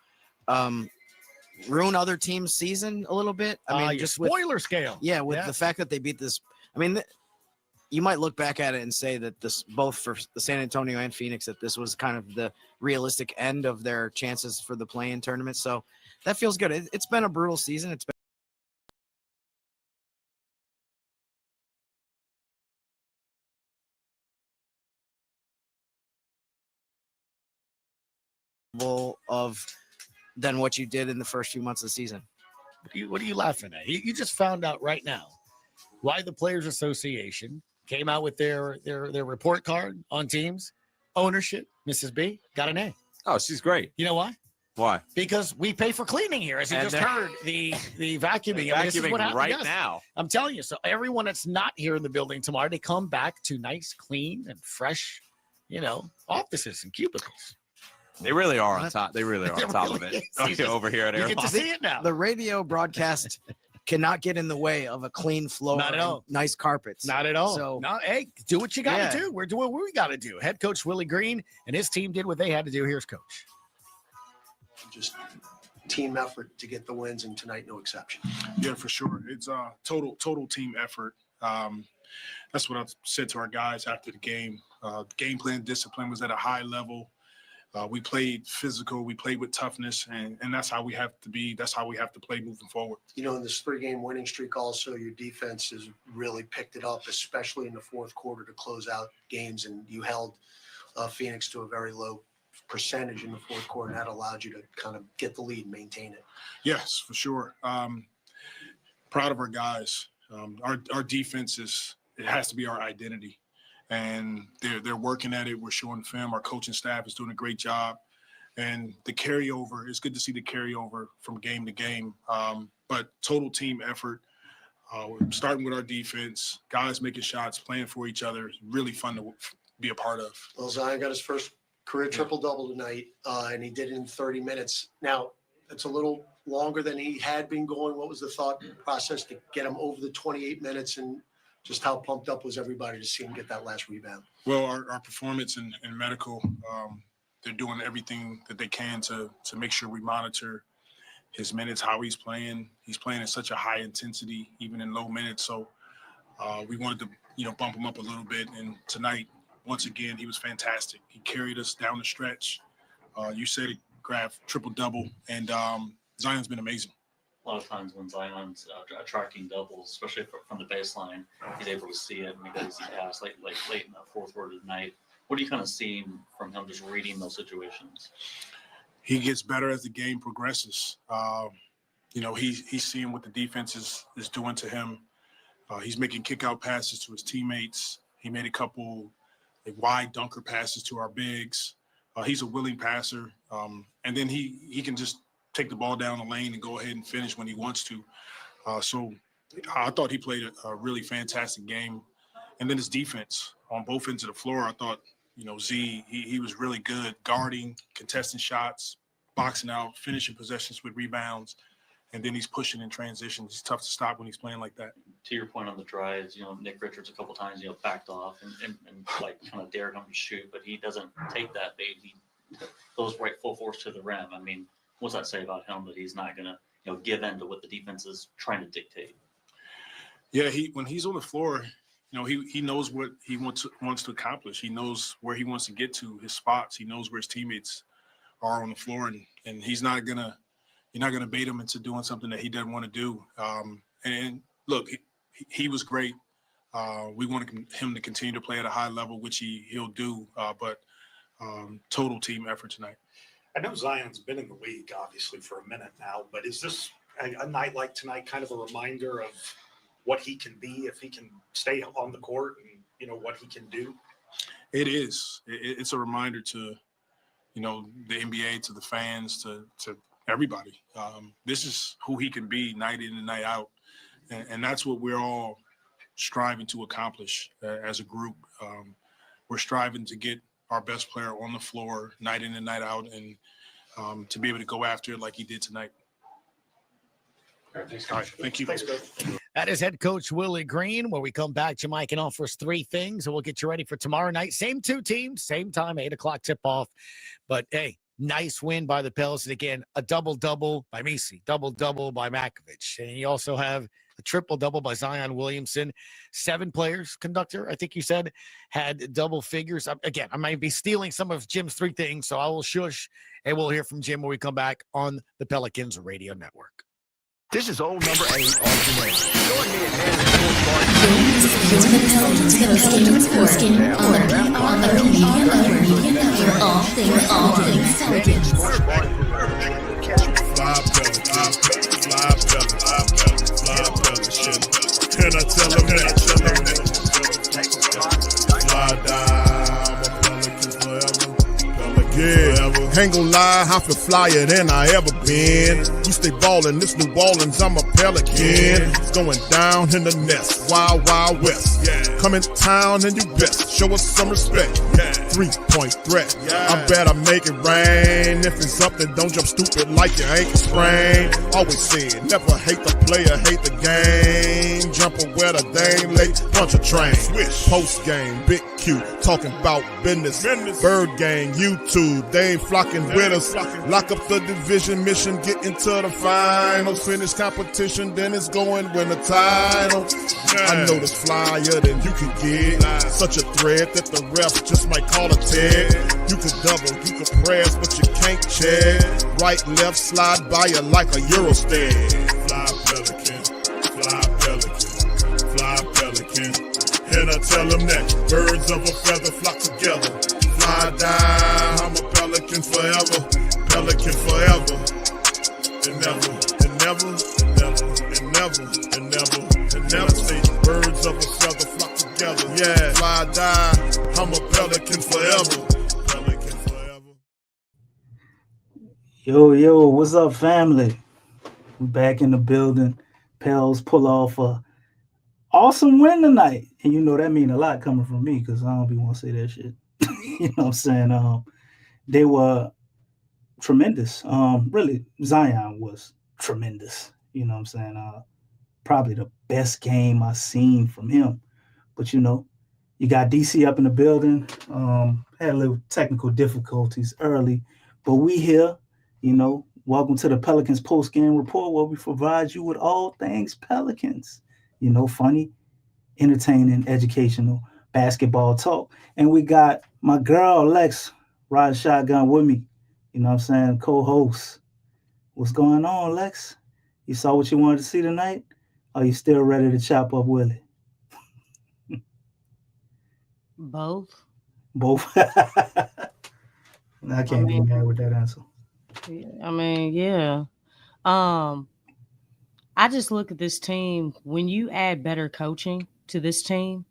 ruin other teams' season a little bit. I mean, just spoiler scale. Yeah, with the fact that they beat this. I mean, you might look back at it and say that this, both for the San Antonio and Phoenix, that this was kind of the realistic end of their chances for the play-in tournament. So that feels good. It's been a brutal season. It's been of than what you did in the first few months of the season. What are you laughing at? You just found out right now why the Players Association came out with their report card on teams. Ownership, Mrs. B, got an A. Oh, she's great. You know why? Why? Because we pay for cleaning here, as you just heard, the vacuuming. Vacuuming this is what happens. right Yes. now. I'm telling you. So everyone that's not here in the building tomorrow, they come back to nice, clean, and fresh, offices and cubicles. They really are on top. They really are on top of it. Over here at You Airline. get to see it now. The radio broadcast cannot get in the way of a clean floor. Not at all. Nice carpets. Not at all. So, no, hey, do what you got to Yeah. do. We're doing what we got to do. Head coach Willie Green and his team did what they had to do. Here's coach. Just team effort to get the wins, and tonight no exception. Yeah, for sure. It's a total team effort. That's what I said to our guys after the game. Game plan discipline was at a high level. We played physical. We played with toughness, and that's how we have to be. That's how we have to play moving forward. In this 3-game winning streak also, your defense has really picked it up, especially in the fourth quarter to close out games, and you held Phoenix to a very low percentage in the fourth quarter, and that allowed you to kind of get the lead and maintain it. Yes, for sure. Proud of our guys. Our defense it has to be our identity. And they're working at it. We're showing film. Our coaching staff is doing a great job. And the carryover, it's good to see the carryover from game to game. But total team effort, starting with our defense, guys making shots, playing for each other, really fun to be a part of. Well, Zion got his first career triple-double tonight, and he did it in 30 minutes. Now, it's a little longer than he had been going. What was the thought process to get him over the 28 minutes, and just how pumped up was everybody to see him get that last rebound? Well, our performance in medical, they're doing everything that they can to make sure we monitor his minutes, how he's playing. He's playing at such a high intensity, even in low minutes. So we wanted to, bump him up a little bit. And tonight, once again, he was fantastic. He carried us down the stretch. You said it, Graf, triple-double. And Zion's been amazing. A lot of times when Zion's tracking doubles, especially from the baseline, he's able to see it and make an easy pass like late in the fourth quarter tonight. What are you kind of seeing from him just reading those situations? He gets better as the game progresses. He's seeing what the defense is doing to him. He's making kick-out passes to his teammates. He made a couple wide dunker passes to our bigs. He's a willing passer. And then he can just take the ball down the lane and go ahead and finish when he wants to. So I thought he played a really fantastic game. And then his defense on both ends of the floor, I thought, Z, he was really good guarding, contesting shots, boxing out, finishing possessions with rebounds, and then he's pushing in transition. He's tough to stop when he's playing like that. To your point on the drives, Nick Richards a couple times, backed off and like kind of dared him to shoot, but he doesn't take that bait. He goes right full force to the rim. I mean, what's that say about him that he's not going to, give in to what the defense is trying to dictate? Yeah, when he's on the floor, he knows what he wants to accomplish. He knows where he wants to get to, his spots. He knows where his teammates are on the floor, and you're not gonna bait him into doing something that he doesn't want to do. And look, he was great. We want him to continue to play at a high level, which he'll do. But total team effort tonight. I know Zion's been in the league obviously for a minute now, but is this a night like tonight kind of a reminder of what he can be if he can stay on the court and what he can do? It is. It's a reminder to the NBA, to the fans, to everybody. This is who he can be night in and night out, and that's what we're all striving to accomplish as a group. We're striving to get our best player on the floor night in and night out, and to be able to go after it like he did tonight. All right, thanks, All right, thank you. Thanks, Coach. That is head coach Willie Green. When we come back, Jamaica can offer us three things, and we'll get you ready for tomorrow night. Same two teams, same time, 8 o'clock tip-off. But, hey, nice win by the Pelicans. Again, a double-double by Misi, double-double by Makovich. And you also have a triple-double by Zion Williamson. 7 players, conductor, I think you said, had double figures. Again, I might be stealing some of Jim's 3 things, so I will shush, and we'll hear from Jim when we come back on the Pelicans Radio Network. This is old number 8 alternate. Join me at Postgame on the Media Network for all things Pelicans. Can I tell them that? Fly down, Pelicans forever. Yeah, ain't gon' lie, I feel flyer than I ever been. We stay ballin', this New Orleans, I'm a Pelican. It's going down in the nest, wild, wild west. Come in town and you best show us some respect. 3-point threat, I better make it rain. If it's something, don't jump stupid like your ankle sprain. Always said, never hate the player, hate the game. Jumpin' where the dame late, punch a train. Post game, big Q, talking about business. Bird gang, YouTube, they ain't flocking with us. Lock up the division mission, get into the finals. Finish competition, then it's going win the title. I know this flyer than you can get. Such a threat that the refs just might call a tag. You could double, you could press, but you can't check. Right, left, slide by you like a Eurostep. Fly Pelican, fly Pelican, fly Pelican. And I tell them that birds of a feather flock together. Fly down, I'm a Pelican forever, Pelican forever. And never, and never, and never, and never, and never, and never say birds of a feather flock together. Yeah, fly down, I'm a Pelican forever, Pelican forever. Yo, what's up, family? We back in the building. Pels pull off a awesome win tonight. And you know that mean a lot coming from me because I don't be want to say that shit. You know what I'm saying? They were tremendous. Really, Zion was tremendous. You know what I'm saying? Probably the best game I've seen from him. But you know, you got DC up in the building. Had a little technical difficulties early, but we here. You know, welcome to the Pelicans post-game report where we provide you with all things Pelicans. You know, funny, entertaining, educational basketball talk. And we got my girl Lex riding shotgun with me. You know what I'm saying? Co-host. What's going on, Lex? You saw what you wanted to see tonight? Are you still ready to chop up Willie? Both. I can't be mad with that answer. I mean, yeah. I just look at this team. When you add better coaching to this team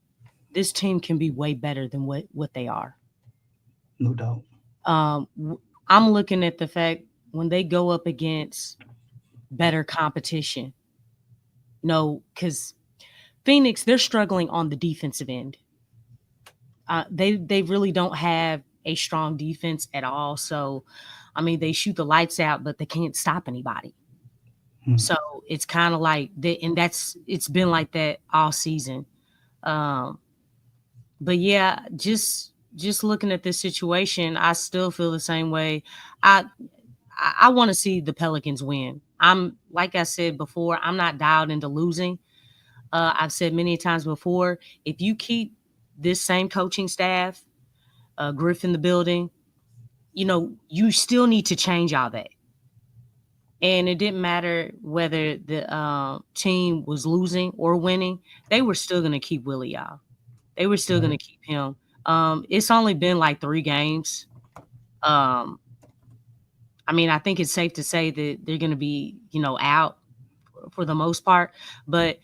can be way better than what they are. No doubt. I'm looking at the fact when they go up against better competition. No, because Phoenix, they're struggling on the defensive end. They really don't have a strong defense at all. So, I mean, they shoot the lights out, but they can't stop anybody. So it's kind of like it's been like that all season. But yeah, just looking at this situation, I still feel the same way. I want to see the Pelicans win. Like I said before, I'm not dialed into losing. I've said many times before, if you keep this same coaching staff, Griff in the building, you know, you still need to change all that. And it didn't matter whether the team was losing or winning. They were still going to keep Willie, y'all. They were still going to keep him. It's only been like 3 games. I mean, I think it's safe to say that they're going to be, you know, out for the most part. But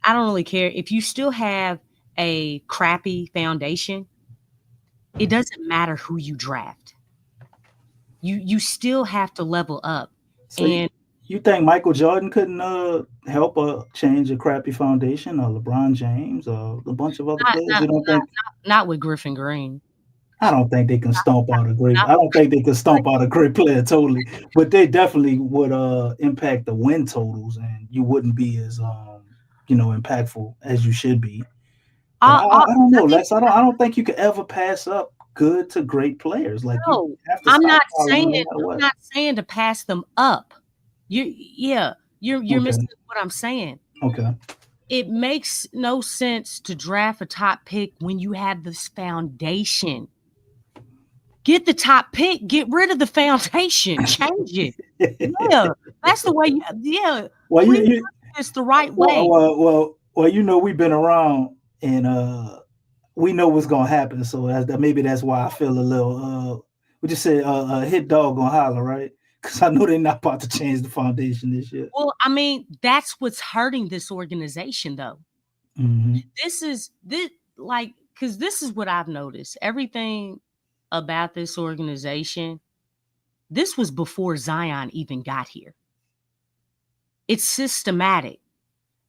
I don't really care. If you still have a crappy foundation, it doesn't matter who you draft. You still have to level up. So and you think Michael Jordan couldn't help change a crappy foundation, or LeBron James, or a bunch of other players? You don't think? Not with Griffin Green. I don't think they can stomp out a great. I don't think they can stomp out a great player totally, but they definitely would impact the win totals, and you wouldn't be as impactful as you should be. I don't know, Lex. I don't think you could ever pass up good to great players. Like, no, I'm not saying to pass them up. You're missing what I'm saying. Okay. It makes no sense to draft a top pick when you have this foundation. Get the top pick, get rid of the foundation, change it. Yeah, that's the way. Well, it's the right way. Well, you know, we've been around and we know what's gonna happen. So maybe that's why I feel a little. We just said a hit dog gonna holler, right? Because I know they're not about to change the foundation this year. Well, I mean, that's what's hurting this organization, though. Mm-hmm. This is what I've noticed. Everything about this organization, this was before Zion even got here. It's systematic.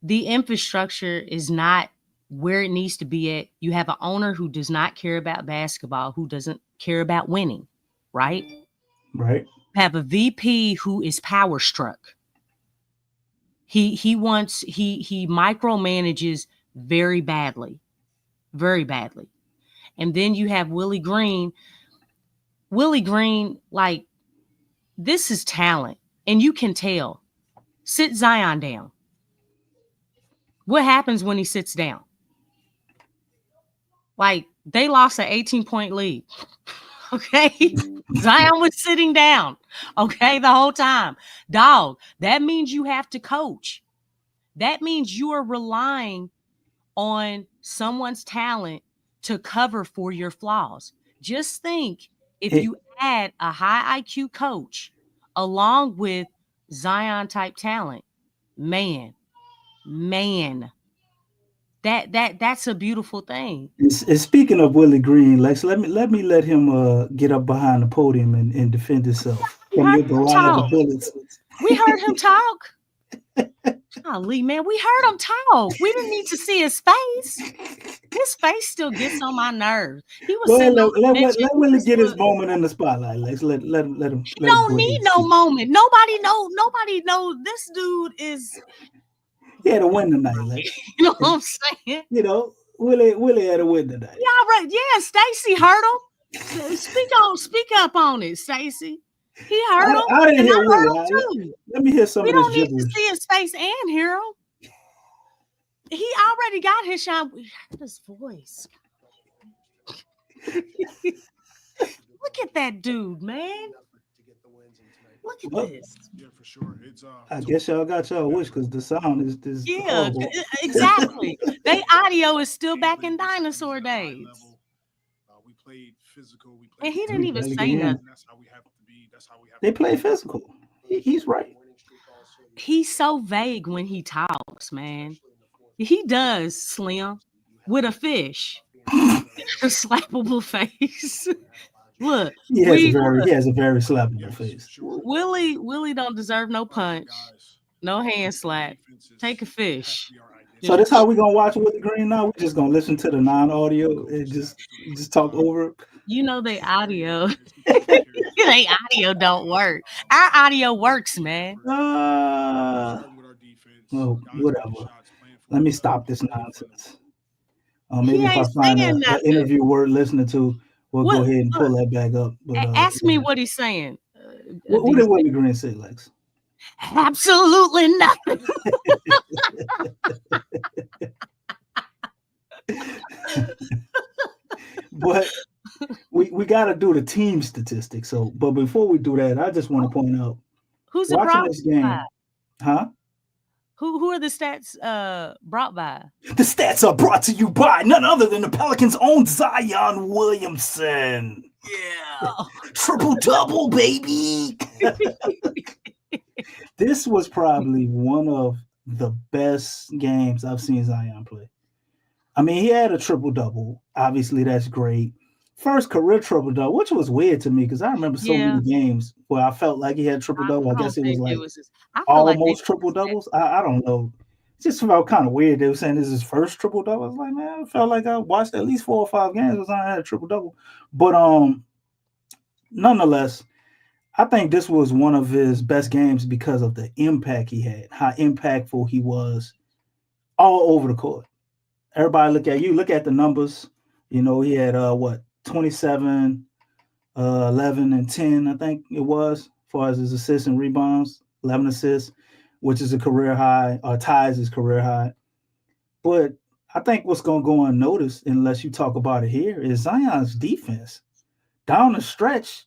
The infrastructure is not where it needs to be at. You have an owner who does not care about basketball, who doesn't care about winning, right? Right. Have a VP who is power struck. He micromanages very badly. And then you have Willie Green. Willie Green, like, this is talent. And you can tell. Sit Zion down. What happens when he sits down? Like, they lost an 18-point lead. Okay? Zion was sitting down. Okay? The whole time. Dog, that means you have to coach. That means you are relying on someone's talent to cover for your flaws. Just think if you add a high IQ coach along with Zion type talent, man, that's a beautiful thing. And speaking of Willie Green, Lex, let him get up behind the podium and defend himself. From heard your him garage talk. of bullets. We heard him talk. Golly, man, we heard him talk. We didn't need to see his face. His face still gets on my nerves. He was Go ahead, sitting on the bench. let Willie get his moment in the spotlight. Let's let him. He don't need no moment. Nobody know. This dude is. He had a win tonight, Lex. You know what I'm saying? You know, Willie had a win tonight. Yeah, right. Yeah, Stacy heard him. Speak up on it, Stacy. He heard him. I didn't and hear I heard Willie. him too. Let me hear some We of this don't need gibberish. to see his face and hear him. He already got his shot. We heard his voice. Look at that dude, man. Look at this. Yeah, for sure. It's I guess y'all got y'all wish because the sound is Yeah, horrible. exactly. They audio is still back in dinosaur days. we played physical. We And played he didn't even say Yeah. nothing. That's how we have to be. That's how we have They play physical. He's right. He's so vague when he talks, man. He does, Slim, with a fish. A slappable face. Look, He has a very slappable face. Willie don't deserve no punch, no hand slap. Take a fish. So that's how we gonna watch Willie Green now. We're just gonna listen to the non-audio and just talk over it. You know they audio. They audio don't work. Our audio works, man. Well, whatever. Let me stop this nonsense. Maybe He if I ain't find saying an nothing. interview worth listening to, we'll go ahead and pull that back up. But Ask me what he's saying. what did Willie Green say, Lex? Absolutely nothing. But we got to do the team statistics. So, but before we do that, I just want to point out Who's it watching brought this game, by? huh? Who are the stats brought by? The stats are brought to you by none other than the Pelicans' own Zion Williamson. Yeah. Triple double, baby. This was probably one of the best games I've seen Zion play. I mean, he had a triple double. Obviously, that's great. First career triple double, which was weird to me because I remember so many games where I felt like he had triple double. I guess it was like almost triple doubles. I don't know. It just felt kind of weird. They were saying this is his first triple double. I was like, man, I felt like I watched at least 4 or 5 games where Zion had a triple double. But nonetheless, I think this was one of his best games because of the impact he had, how impactful he was all over the court. Everybody look at the numbers. You know, he had 27, 11, and 10, I think it was, as far as his assists and rebounds, 11 assists, which is a career high, or ties his career high. But I think what's going to go unnoticed, unless you talk about it here, is Zion's defense. Down the stretch,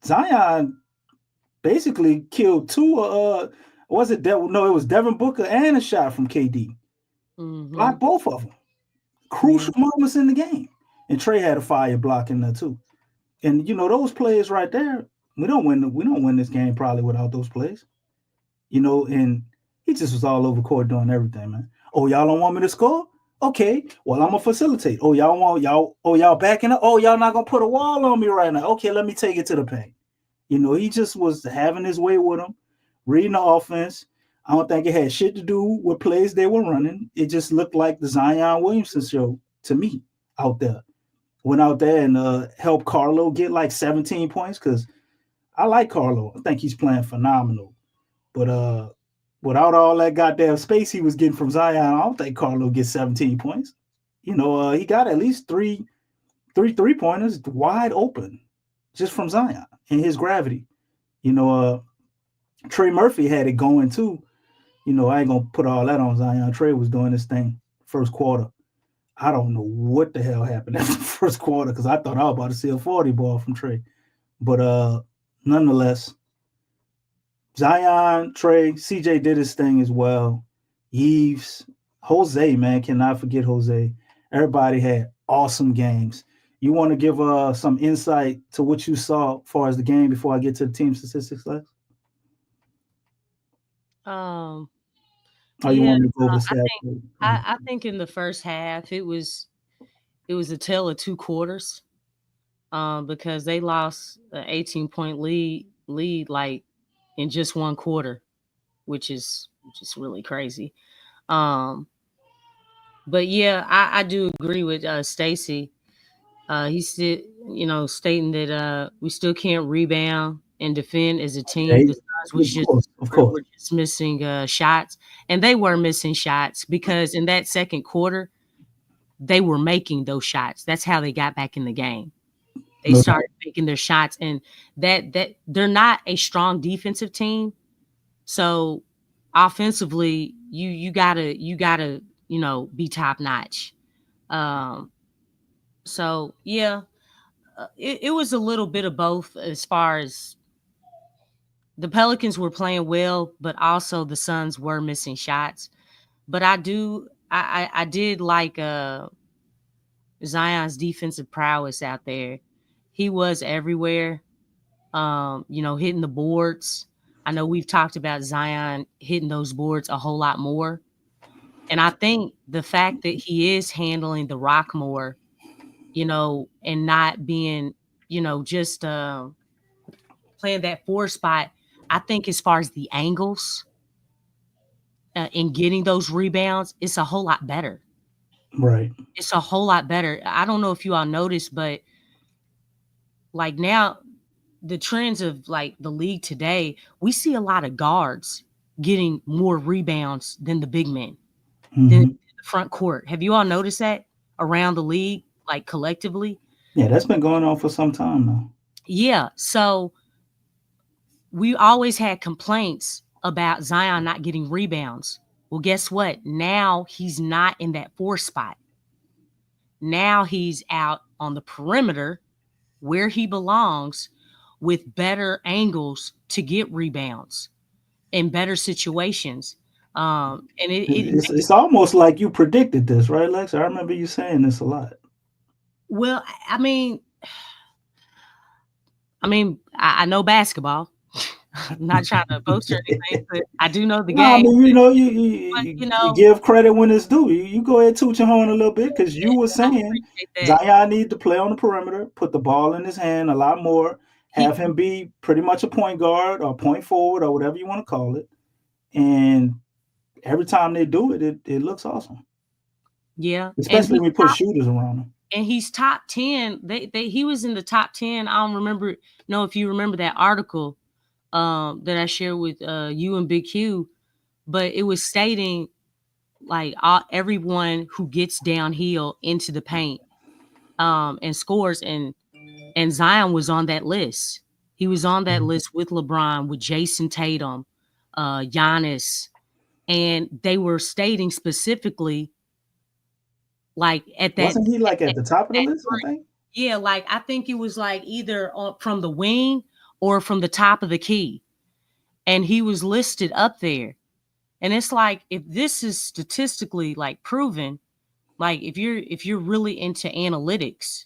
Zion basically killed two. It was Devin Booker and a shot from KD. Blocked both of them. Crucial moments in the game. And Trey had a fire block in there too. And you know, those plays right there, we don't win this game probably without those plays. You know, and he just was all over court doing everything, man. Oh, y'all don't want me to score? Okay, well, I'm gonna facilitate. Oh, y'all backing up. Oh, y'all not gonna put a wall on me right now. Okay, let me take it to the paint. You know, he just was having his way with them, reading the offense. I don't think it had shit to do with plays they were running. It just looked like the Zion Williamson show to me out there. Went out there and helped Carlo get like 17 points because I like Carlo. I think he's playing phenomenal. But without all that goddamn space he was getting from Zion, I don't think Carlo gets 17 points. You know, he got at least three three-pointers wide open just from Zion and his gravity. You know, Trey Murphy had it going too. You know, I ain't going to put all that on Zion. Trey was doing this thing first quarter. I don't know what the hell happened after the first quarter because I thought I was about to see a 40 ball from Trey. But nonetheless, Zion, Trey, CJ did his thing as well. Yves, Jose, man, cannot forget Jose. Everybody had awesome games. You want to give some insight to what you saw as far as the game before I get to the team statistics, Lex? You want me to go over the I think in the first half it was a tale of two quarters because they lost an 18-point lead lead like in just one quarter, which is really crazy. But yeah, I do agree with Stacy. He's still, stating that we still can't rebound and defend as a team. The Suns were just missing shots, and they were missing shots because in that second quarter, they were making those shots. That's how they got back in the game. They started making their shots, and that they're not a strong defensive team. So offensively, you gotta be top notch. So yeah, it was a little bit of both as far as the Pelicans were playing well, but also the Suns were missing shots. But I did like Zion's defensive prowess out there. He was everywhere, hitting the boards. I know we've talked about Zion hitting those boards a whole lot more. And I think the fact that he is handling the rock more, and not being, just playing that 4 spot, I think as far as the angles and getting those rebounds, it's a whole lot better. Right. It's a whole lot better. I don't know if you all noticed, but like now the trends of like the league today, we see a lot of guards getting more rebounds than the big men, than the front court. Have you all noticed that around the league, like collectively? Yeah, that's been going on for some time now. Yeah. So we always had complaints about Zion not getting rebounds. Well, guess what? Now he's not in that 4 spot. Now he's out on the perimeter where he belongs with better angles to get rebounds in better situations. And it's almost like you predicted this, right, Lex? I remember you saying this a lot. Well, I mean, I know basketball. I'm not trying to boast or anything, but I do know the game. I mean, you give credit when it's due. You go ahead, toot your horn a little bit, because you were saying Zion need to play on the perimeter, put the ball in his hand a lot more, have him be pretty much a point guard or point forward or whatever you want to call it. And every time they do it, it looks awesome. Yeah, especially when we put shooters around him. And he's top 10. He was in the top 10. I don't know if you remember that article that I shared with you and Big Q, but it was stating like everyone who gets downhill into the paint and scores, and Zion was on that list. He was on that list with LeBron, with Jason Tatum, Giannis, and they were stating specifically like at that. Wasn't he like at the top of the list, I think? Yeah, like I think it was like either from the wing or from the top of the key. And he was listed up there. And it's like, if this is statistically like proven, like if you're really into analytics,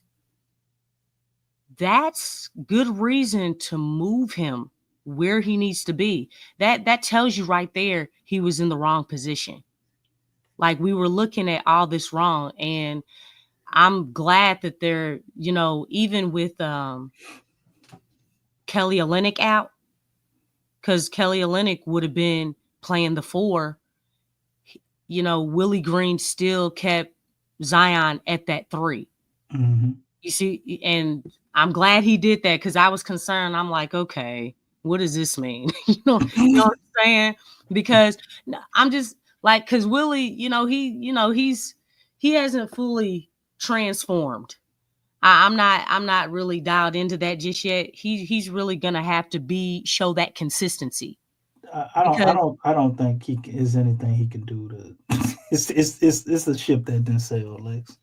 that's good reason to move him where he needs to be. That tells you right there he was in the wrong position. Like we were looking at all this wrong. And I'm glad that they're, even with Kelly Olynyk out, because Kelly Olynyk would have been playing the 4. Willie Green still kept Zion at that 3. Mm-hmm. You see, and I'm glad he did that because I was concerned. I'm like, okay, what does this mean? you know what I'm saying? Because I'm just like, because Willie, he hasn't fully transformed. I'm not really dialed into that just yet. He's really gonna have to show that consistency. I don't think he is anything he can do to. It's a ship that didn't sail, Lex.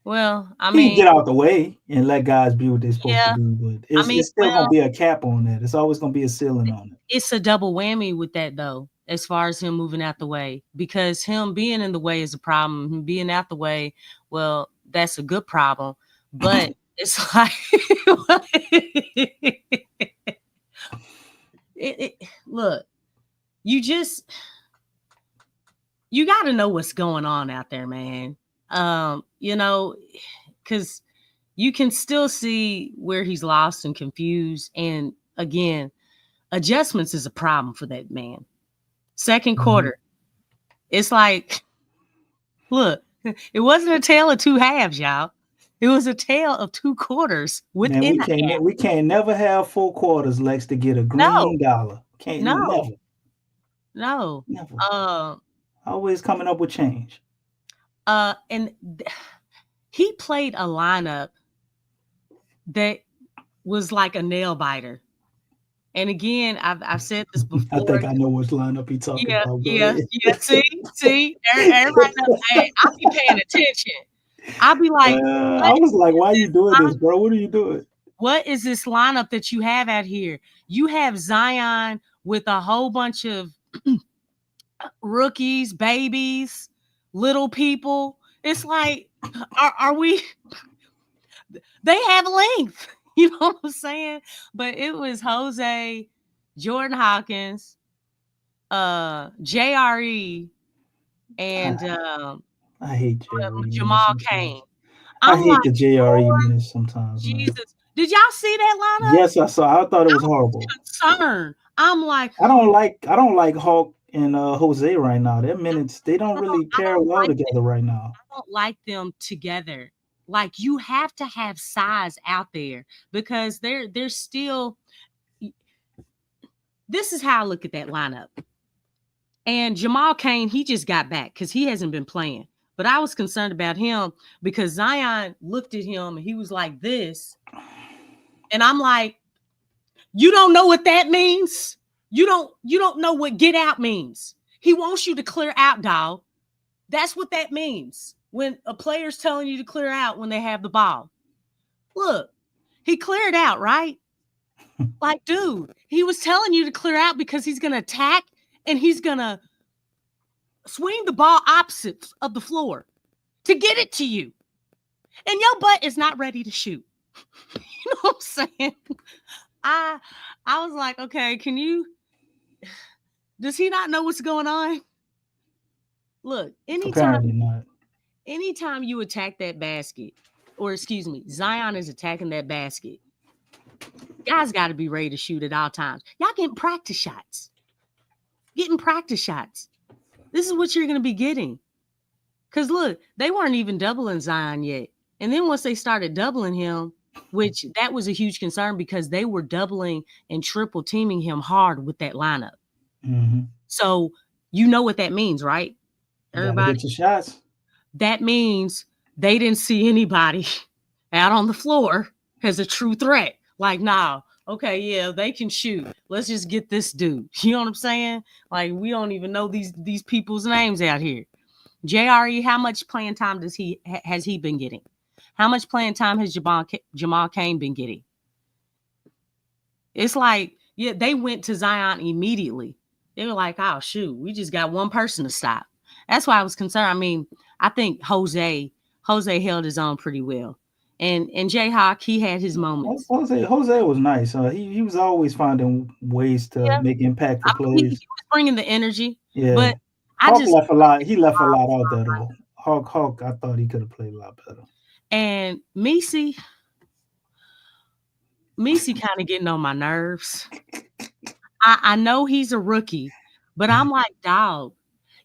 Well, I he mean, can get out the way and let guys be what they're supposed to do, but it's still gonna be a cap on that. It's always gonna be a ceiling on it. It's a double whammy with that though, as far as him moving out the way, because him being in the way is a problem. Him being out the way, well, that's a good problem, but it's like look, you got to know what's going on out there, man. Because you can still see where he's lost and confused. And again, adjustments is a problem for that man. Second quarter, it's like, look, it wasn't a tale of two halves, y'all. It was a tale of 2 quarters within Man, we can't never have 4 quarters, Lex, to get a green dollar. Can't No. never. Always coming up with change. He played a lineup that was like a nail biter. And again, I've said this before. I think I know which lineup he talking about. Yeah. See, everybody knows. Hey, I'll be paying attention. I'll be like, I was like, why are you doing this, bro? What are you doing? What is this lineup that you have out here? You have Zion with a whole bunch of rookies, babies, little people. It's like, are we? They have length. You know what I'm saying? But it was Jose, Jordan Hawkins, JRE, and I hate JRE Jamal Cain. I hate the JRE minutes sometimes. Jesus. Man. Did y'all see that lineup? Yes, I saw. I thought it was horrible. Concerned. I'm like, I don't like Hawk and Jose right now. Their minutes, they don't really pair well together right now. I don't like them together. Like, you have to have size out there because they're still. This is how I look at that lineup. And Jamal Cain, he just got back because he hasn't been playing. But I was concerned about him because Zion looked at him and he was like this. And I'm like, you don't know what that means? You don't know what get out means. He wants you to clear out, dog. That's what that means. When a player's telling you to clear out when they have the ball. Look, he cleared out, right? Like, dude, he was telling you to clear out because he's going to attack and he's going to swing the ball opposite of the floor to get it to you. And your butt is not ready to shoot. You know what I'm saying? I was like, okay, does he not know what's going on? Look, anytime you attack that basket, or excuse me, Zion is attacking that basket, guys got to be ready to shoot at all times. Y'all getting practice shots. This is what you're going to be getting. Because look, they weren't even doubling Zion yet. And then once they started doubling him, which that was a huge concern because they were doubling and triple teaming him hard with that lineup. Mm-hmm. So you know what that means, right? Everybody get your shots. That means they didn't see anybody out on the floor as a true threat. Like, nah, okay, yeah, they can shoot. Let's just get this dude. You know what I'm saying? Like, we don't even know these people's names out here. JRE, how much playing time has he been getting? How much playing time has Jamal Cain been getting? It's like, yeah, they went to Zion immediately. They were like, oh, shoot, we just got one person to stop. That's why I was concerned. I mean, I think Jose held his own pretty well. And Jayhawk, he had his moments. Jose was nice. He was always finding ways to make impactful plays. He was bringing the energy. Yeah. But Hawk left a lot. He left a lot out there, though. Hawk, I thought he could have played a lot better. And Messi kind of getting on my nerves. I know he's a rookie, but I'm like, dog,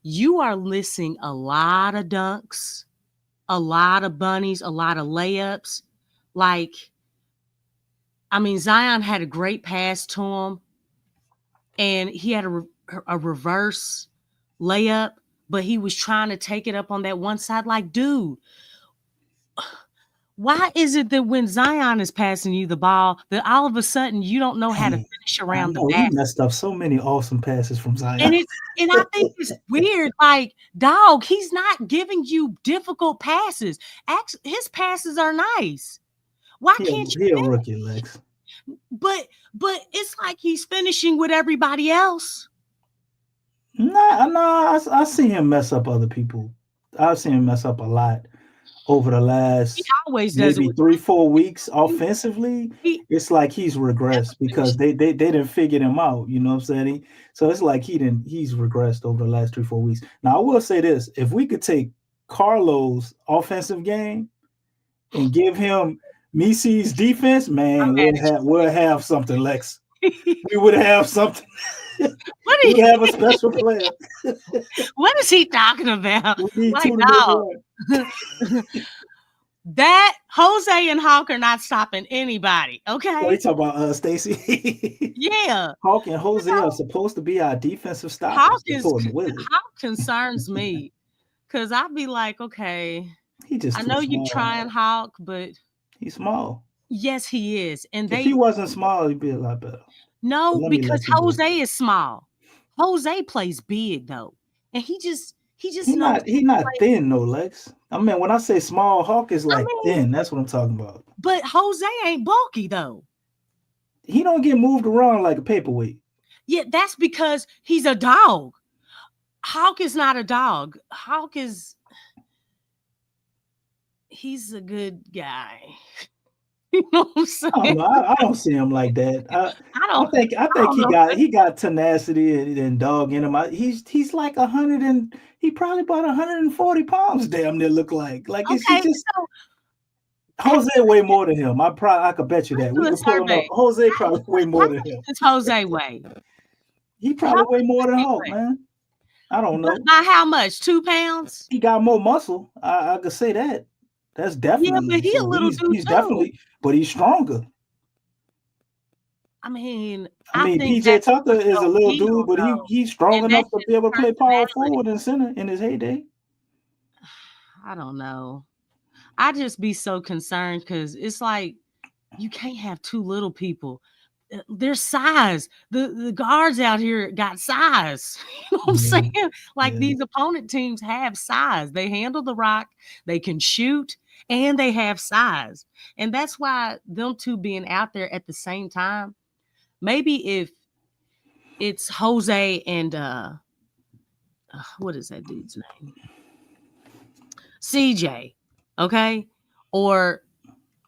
you are missing a lot of dunks, a lot of bunnies, a lot of layups. Like, I mean, Zion had a great pass to him, and he had a reverse layup, but he was trying to take it up on that one side. Like, dude, why is it that when Zion is passing you the ball, that all of a sudden you don't know how to finish around the basket? He messed up so many awesome passes from Zion. And I think it's weird. Like, dog, he's not giving you difficult passes. Actually, his passes are nice. Why can't you? He a rookie, Lex. But it's like he's finishing with everybody else. Nah, I see him mess up other people. I've seen him mess up a lot over the last maybe 3-4 weeks offensively. It's like he's regressed because they didn't figure him out. You know what I'm saying? So it's like he's regressed over the last 3-4 weeks. Now I will say this: if we could take Carlo's offensive game and give him Messi's defense, man, we'll have something, Lex. we would have something. What We'd have a special player. What is he talking about? We need Like, two to make no. one. That Jose and Hawk are not stopping anybody. Okay. Oh, you talking about Stacy? Yeah. Hawk and Jose are supposed to be our defensive stoppers. Hawk concerns me because I'd be like, okay, just I too know you small. trying Hawk, but he's small. Yes, he is. And if he wasn't small, he'd be a lot better. No, because Jose is small. Jose plays big though, and he just he's not thin, no Lex. I mean, when I say small, Hawk is like thin. That's what I'm talking about. But Jose ain't bulky though. He don't get moved around like a paperweight. Yeah, that's because he's a dog. Hawk is not a dog. Hawk is he's a good guy. You know what I'm saying? I don't see him like that. I think he got tenacity and dog in him. He's like 100 and he probably about 140 pounds. Damn near look like it's just. Jose way more than him. I could bet you that. We can pull him up. Jose probably way more than him. It's Jose way. He probably way more than Hawk, man. I don't know. By how much? 2 pounds? He got more muscle. I could say that. That's definitely. Yeah, but he a little dude he's definitely, but he's stronger. I mean, PJ Tucker is a little dude, but he's strong enough to be able to play power forward and center in his heyday. I don't know. I just be so concerned because it's like you can't have two little people. There's size. The guards out here got size. You know what I'm saying? Like these opponent teams have size. They handle the rock, they can shoot, and they have size. And that's why them two being out there at the same time, maybe if it's Jose and what is that dude's name? CJ, okay? Or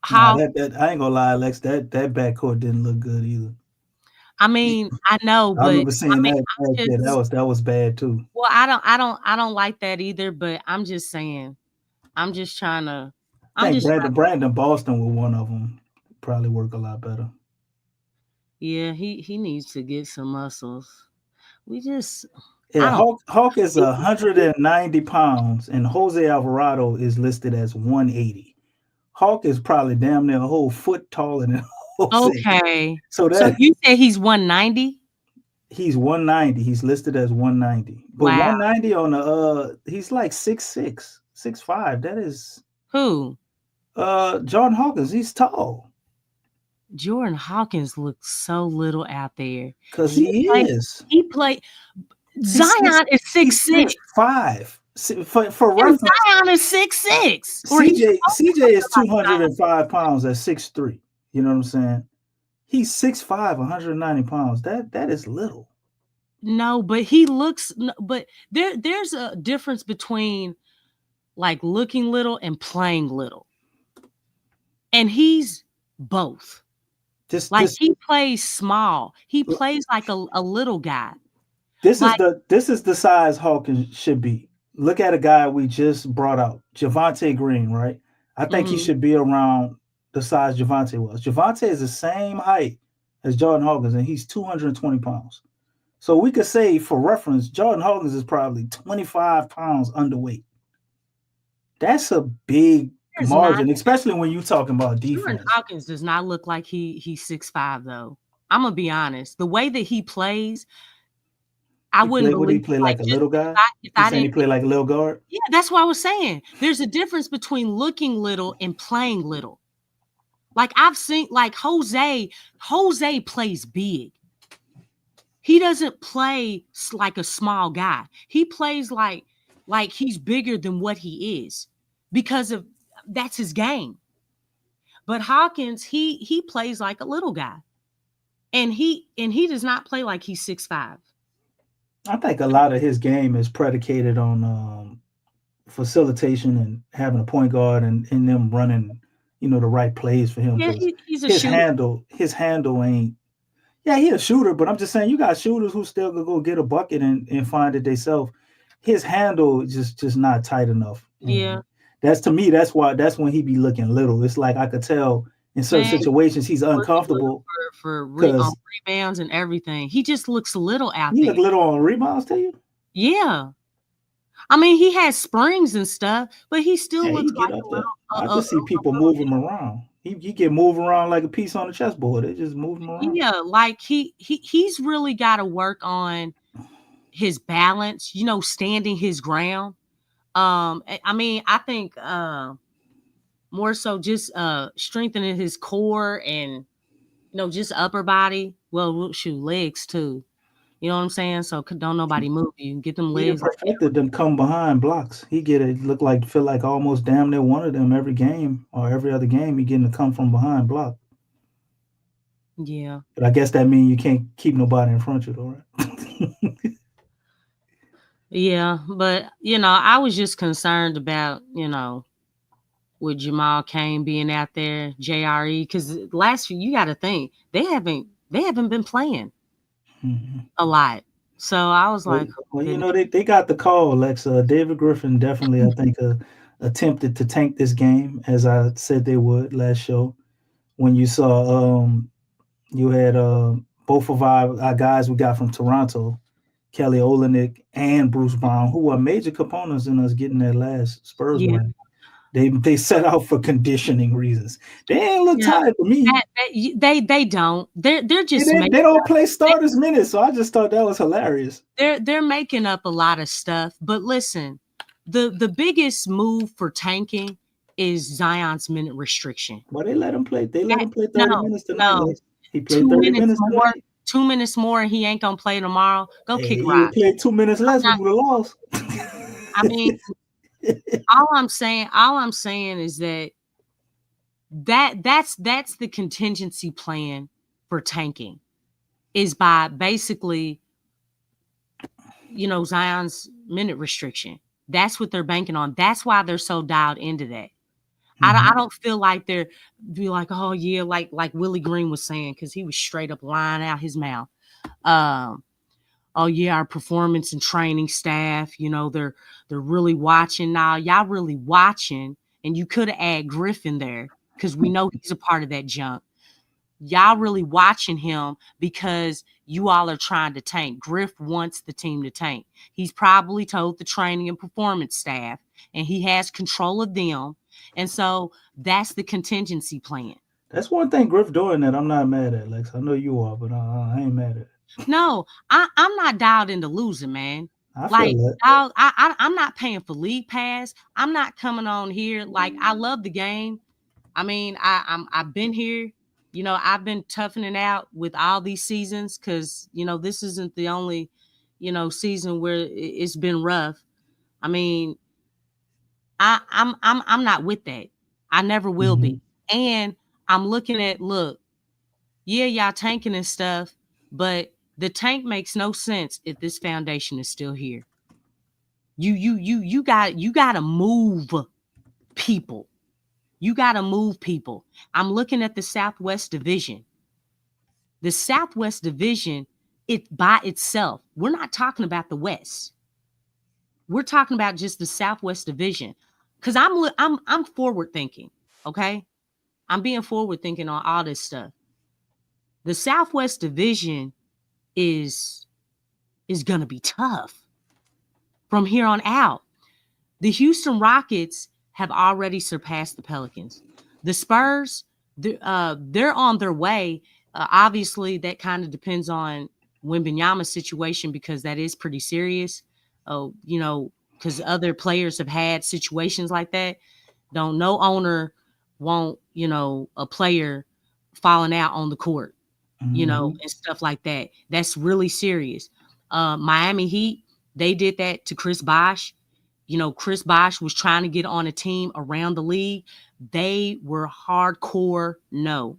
how I ain't gonna lie, Alex, that backcourt didn't look good either. I mean, I know, but I remember seeing that was bad too. Well, I don't like that either, but I'm just saying, I'm just trying to. Brandon Boston with one of them probably work a lot better. Yeah, he needs to get some muscles. Hawk is 190 pounds, and Jose Alvarado is listed as 180. Hawk is probably damn near a whole foot taller than Jose. Okay. So you say he's 190? He's 190. He's listed as 190. But 190 on the he's like 6'6", 6'5". That is who? Jordan Hawkins. He's tall. Jordan Hawkins looks so little out there. Because he is. He played. Zion is 6'6". 6'5". For reference, Zion is 6'6". CJ is 205 pounds at 6'3". You know what I'm saying? He's 6'5", 190 pounds. That is little. No, but he looks. But there's a difference between like looking little and playing little, and he's both. He plays small. He plays like a little guy. This is the size Hawkins should be. Look at a guy we just brought out, Javonte Green, right? I think he should be around the size Javonte was. Javonte is the same height as Jordan Hawkins, and he's 220 pounds. So we could say, for reference, Jordan Hawkins is probably 25 pounds underweight. That's a big margin, especially when you're talking about defense. Jordan Hawkins does not look like he's 6'5", though. I'm going to be honest. The way that he plays, I wouldn't believe. Would he play like a little guy? He play like a little guard? Yeah, that's what I was saying. There's a difference between looking little and playing little. Like I've seen, like Jose plays big. He doesn't play like a small guy. He plays like he's bigger than what he is because of that's his game. But Hawkins, he plays like a little guy, and he does not play like he's 6'5". I think a lot of his game is predicated on facilitation and having a point guard and them running, the right plays for him. Yeah, he's a his shooter. His handle ain't. Yeah, he's a shooter, but I'm just saying you got shooters who still could go get a bucket and find it themselves. His handle is just not tight enough. Yeah, that's to me. That's when he be looking little. It's like I could tell in certain Man, situations he's uncomfortable. for on 'Cause- rebounds and everything. He just looks little out He there. look little on rebounds to you? Yeah. I mean, he has springs and stuff, but he still Yeah, he looks can get like up a there. little. I just see people move him around. He get moved around like a piece on a chessboard. They just move him around. Yeah, like he's really got to work on his balance, standing his ground. I mean, I think more so just strengthening his core and just upper body. Well, shoot, legs too. You know what I'm saying? So don't nobody move you. Get them He done legs. perfected them come behind blocks. He get it feel like almost damn near one of them every game or every other game. He getting to come from behind block. Yeah. But I guess that means you can't keep nobody in front of you, though, right? Yeah, but I was just concerned about with Jamal Cain being out there, JRE, because last year you got to think they haven't been playing a lot. So I was like, well, they got the call, Lexxah. David Griffin definitely, I think, attempted to tank this game, as I said they would last show. When you saw you had both of our guys we got from Toronto, Kelly Olynyk and Bruce Brown, who are major components in us getting that last Spurs win. They set out for conditioning reasons. They ain't look tired to me. They don't. They're just they don't play starters minutes, so I just thought that was hilarious. They're making up a lot of stuff. But listen, the biggest move for tanking is Zion's minute restriction. Well, they let him play. They let him play 30 minutes tonight. No. He played 30 minutes more. tonight. 2 minutes more, and he ain't gonna play tomorrow. Go kick He rocks. played 2 minutes less. We would have lost. I mean, all I'm saying is that's the contingency plan for tanking, is by basically, Zion's minute restriction. That's what they're banking on. That's why they're so dialed into that. I don't feel like they're be like, oh yeah, like Willie Green was saying, because he was straight up lying out his mouth. Oh yeah, our performance and training staff, they're really watching now. Y'all really watching, and you could have added Griffin there because we know he's a part of that junk. Y'all really watching him because you all are trying to tank. Griff wants the team to tank. He's probably told the training and performance staff, and he has control of them. And so that's the contingency plan. That's one thing Griff doing that I'm not mad at, Lex. I know you are, but I ain't mad at it. No, I'm not dialed into losing, man. I'm not paying for league pass. I'm not coming on here. Like, I love the game. I mean, I've been here. I've been toughing it out with all these seasons because this isn't the only season where it's been rough. I mean, I'm not with that. I never will be. And I'm looking at, y'all tanking and stuff, but the tank makes no sense if this foundation is still here. You got to move people. You got to move people. I'm looking at the Southwest Division. The Southwest Division, it by itself. We're not talking about the West. We're talking about just the Southwest Division. Because I'm forward thinking, okay? I'm being forward thinking on all this stuff. The Southwest Division is gonna be tough from here on out. The Houston Rockets have already surpassed the Pelicans. The Spurs, they're on their way. Obviously, that kind of depends on Wembanyama's situation because that is pretty serious. Because other players have had situations like that. No owner want, a player falling out on the court, and stuff like that. That's really serious. Miami Heat, they did that to Chris Bosh. Chris Bosh was trying to get on a team around the league. They were hardcore. No,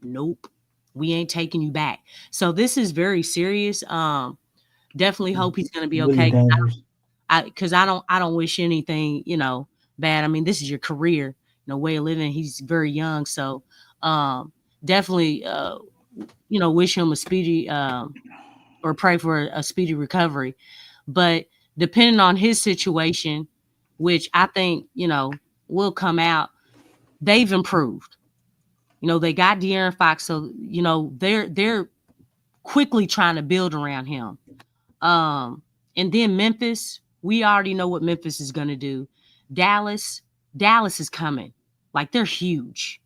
nope. We ain't taking you back. So this is very serious. Definitely hope he's going to be okay. Because I don't wish anything, bad. I mean, this is your career, way of living. He's very young. So definitely, wish him a speedy or pray for a speedy recovery. But depending on his situation, which I think, will come out, they've improved. You know, they got De'Aaron Fox, so you know they're quickly trying to build around him. And then Memphis, we already know what Memphis is going to do. Dallas is coming. Like, they're huge.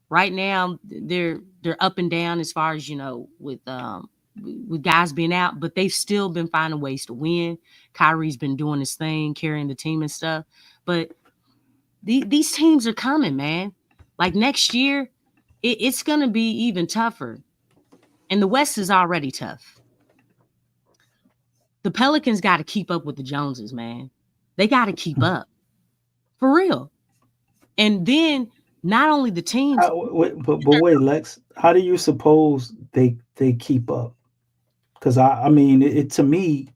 Right now, they're up and down as far as, you know, with guys being out, but they've still been finding ways to win. Kyrie's been doing his thing, carrying the team and stuff. But these teams are coming, man. Like, next year, it's going to be even tougher. And the West is already tough. The Pelicans got to keep up with the Joneses, man. They got to keep up. For real. And then not only the teams. But wait, Lex, how do you suppose they keep up? Because I mean, it to me,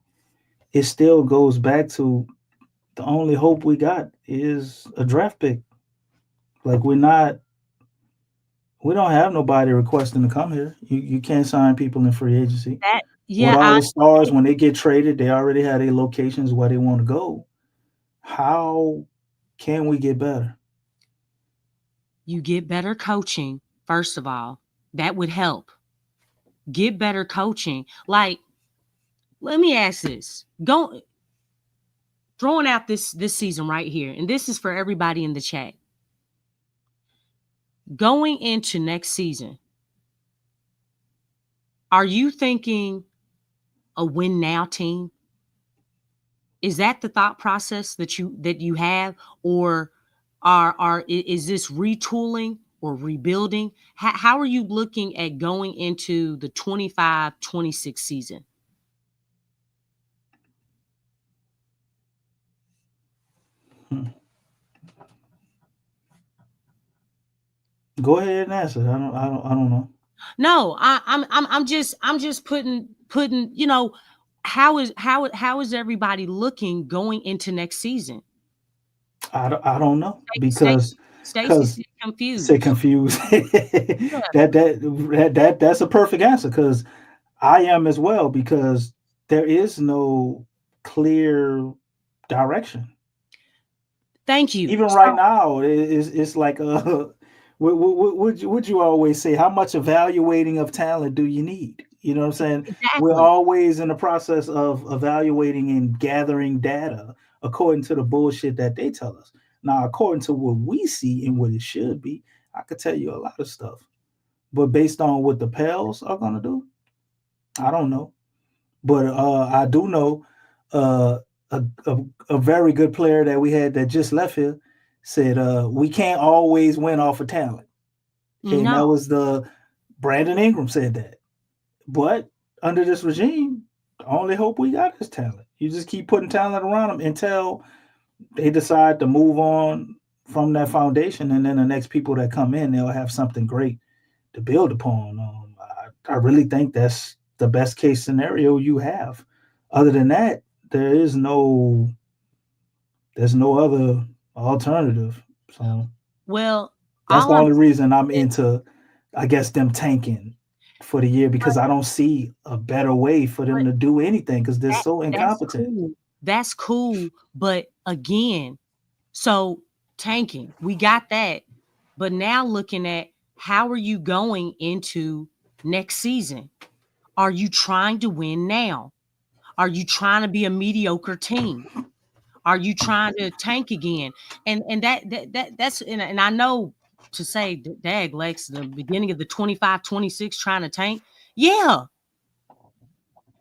it still goes back to the only hope we got is a draft pick. Like, we don't have nobody requesting to come here. You can't sign people in free agency. With all the stars, when they get traded, they already have their locations where they want to go. How can we get better? You get better coaching, first of all. That would help. Get better coaching. Like, let me ask this. Throwing out this season right here, and this is for everybody in the chat. Going into next season, are you thinking a win now team? Is that the thought process that you have, or is this retooling or rebuilding? How are you looking at going into the 25-26 season? Go ahead and answer. I don't know. No, I'm just putting, you know, how is everybody looking going into next season? I don't know, because Stacey's confused. Say confused. Yeah. That's a perfect answer, because I am as well, because there is no clear direction. Thank you. Even right now, it's like would you always say, how much evaluating of talent do you need? You know what I'm saying? Exactly. We're always in the process of evaluating and gathering data according to the bullshit that they tell us. Now, according to what we see and what it should be, I could tell you a lot of stuff. But based on what the Pels are going to do, I don't know. But I do know a very good player that we had that just left here said we can't always win off of talent. And that was Brandon Ingram said that. But under this regime, the only hope we got is talent. You just keep putting talent around them until they decide to move on from that foundation, and then the next people that come in, they'll have something great to build upon. I really think that's the best case scenario you have. Other than that, there's no other alternative. So, well, that's the only reason I'm into, I guess, them tanking for the year, because I don't see a better way for them to do anything, because they're so incompetent. That's cool. But again, so tanking, we got that. But now looking at how are you going into next season? Are you trying to win now? Are you trying to be a mediocre team? Are you trying to tank again? And that's and I know to say, dag Lex, the beginning of the 25-26 trying to tank. Yeah.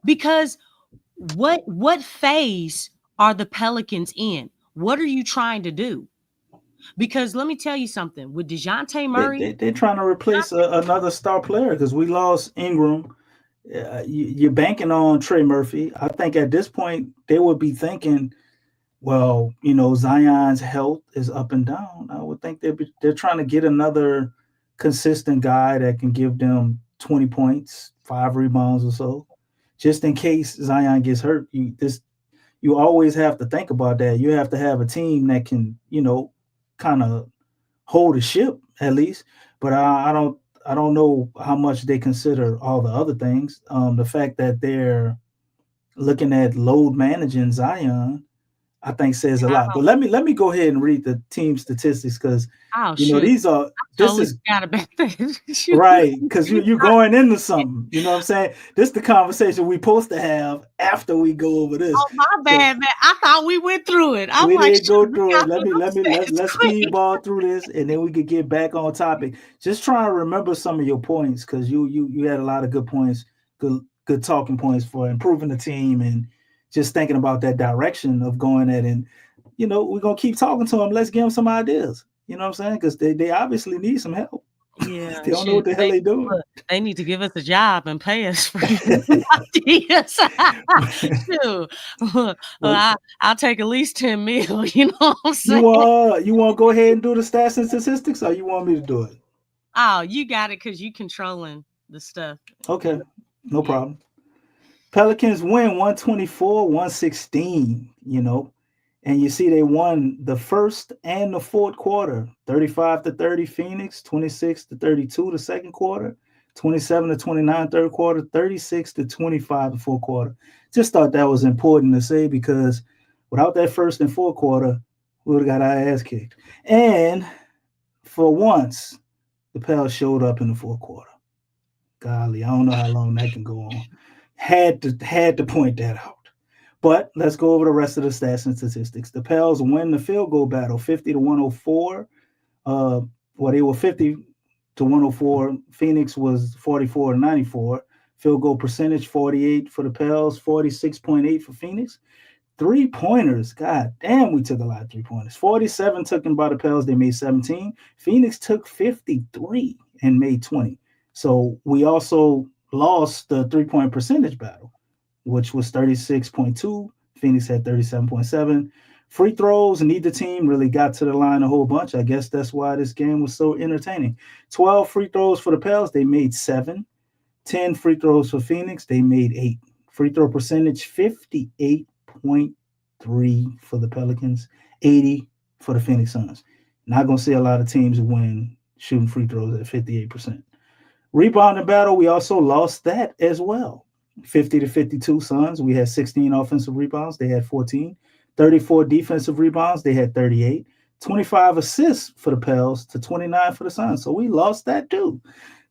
Because what phase are the Pelicans in? What are you trying to do? Because let me tell you something. With DeJounte Murray, they're trying to replace another star player, because we lost Ingram. You're banking on Trey Murphy. I think at this point they would be thinking, well, you know, Zion's health is up and down. I would think they're trying to get another consistent guy that can give them 20 points, 5 rebounds or so, just in case Zion gets hurt. You always have to think about that. You have to have a team that can, you know, kind of hold a ship at least. But I don't know how much they consider all the other things. The fact that they're looking at load managing Zion, I think says a lot. But let me go ahead and read the team statistics because these are got a bad thing. right, because you're going into something. You know what I'm saying? This is the conversation we're supposed to have after we go over this. Oh, my bad, man. I thought we went through it. I'm we like, didn't go through it. Let's speedball through this, and then we could get back on topic. Just try to remember some of your points because you had a lot of good points, good talking points for improving the team and just thinking about that direction of going at. And we're gonna keep talking to them. Let's give them some ideas. You know what I'm saying? Because they obviously need some help. Yeah, they don't know what the hell they doing. Look, they need to give us a job and pay us for ideas. I'll take at least 10 mil. You know what I'm saying? You want to go ahead and do the stats and statistics, or you want me to do it? Oh, you got it because you controlling the stuff. Okay, no problem. Pelicans win 124-116. And you see they won the first and the fourth quarter, 35-30 Phoenix, 26-32 the second quarter, 27-29 third quarter, 36-25 the fourth quarter. Just thought that was important to say because without that first and fourth quarter, we would have got our ass kicked. And for once, the Pels showed up in the fourth quarter. Golly, I don't know how long that can go on. Had to point that out. But let's go over the rest of the stats and statistics. The Pels win the field goal battle 50-104. They were 50-104. Phoenix was 44-94. Field goal percentage 48 for the Pels, 46.8 for Phoenix. 3-pointers, god damn, we took a lot of 3-pointers. 47 taken by the Pels, they made 17. Phoenix took 53 and made 20. So we also lost the 3-point percentage battle, which was 36.2. Phoenix had 37.7. Free throws, neither team really got to the line a whole bunch. I guess that's why this game was so entertaining. 12 free throws for the Pels, they made 7. 10 free throws for Phoenix, they made 8. Free throw percentage, 58.3 for the Pelicans, 80 for the Phoenix Suns. Not going to see a lot of teams win shooting free throws at 58%. Rebounding battle, we also lost that as well. 50-52 Suns. We had 16 offensive rebounds. They had 14. 34 defensive rebounds. They had 38. 25 assists for the Pels to 29 for the Suns. So we lost that too.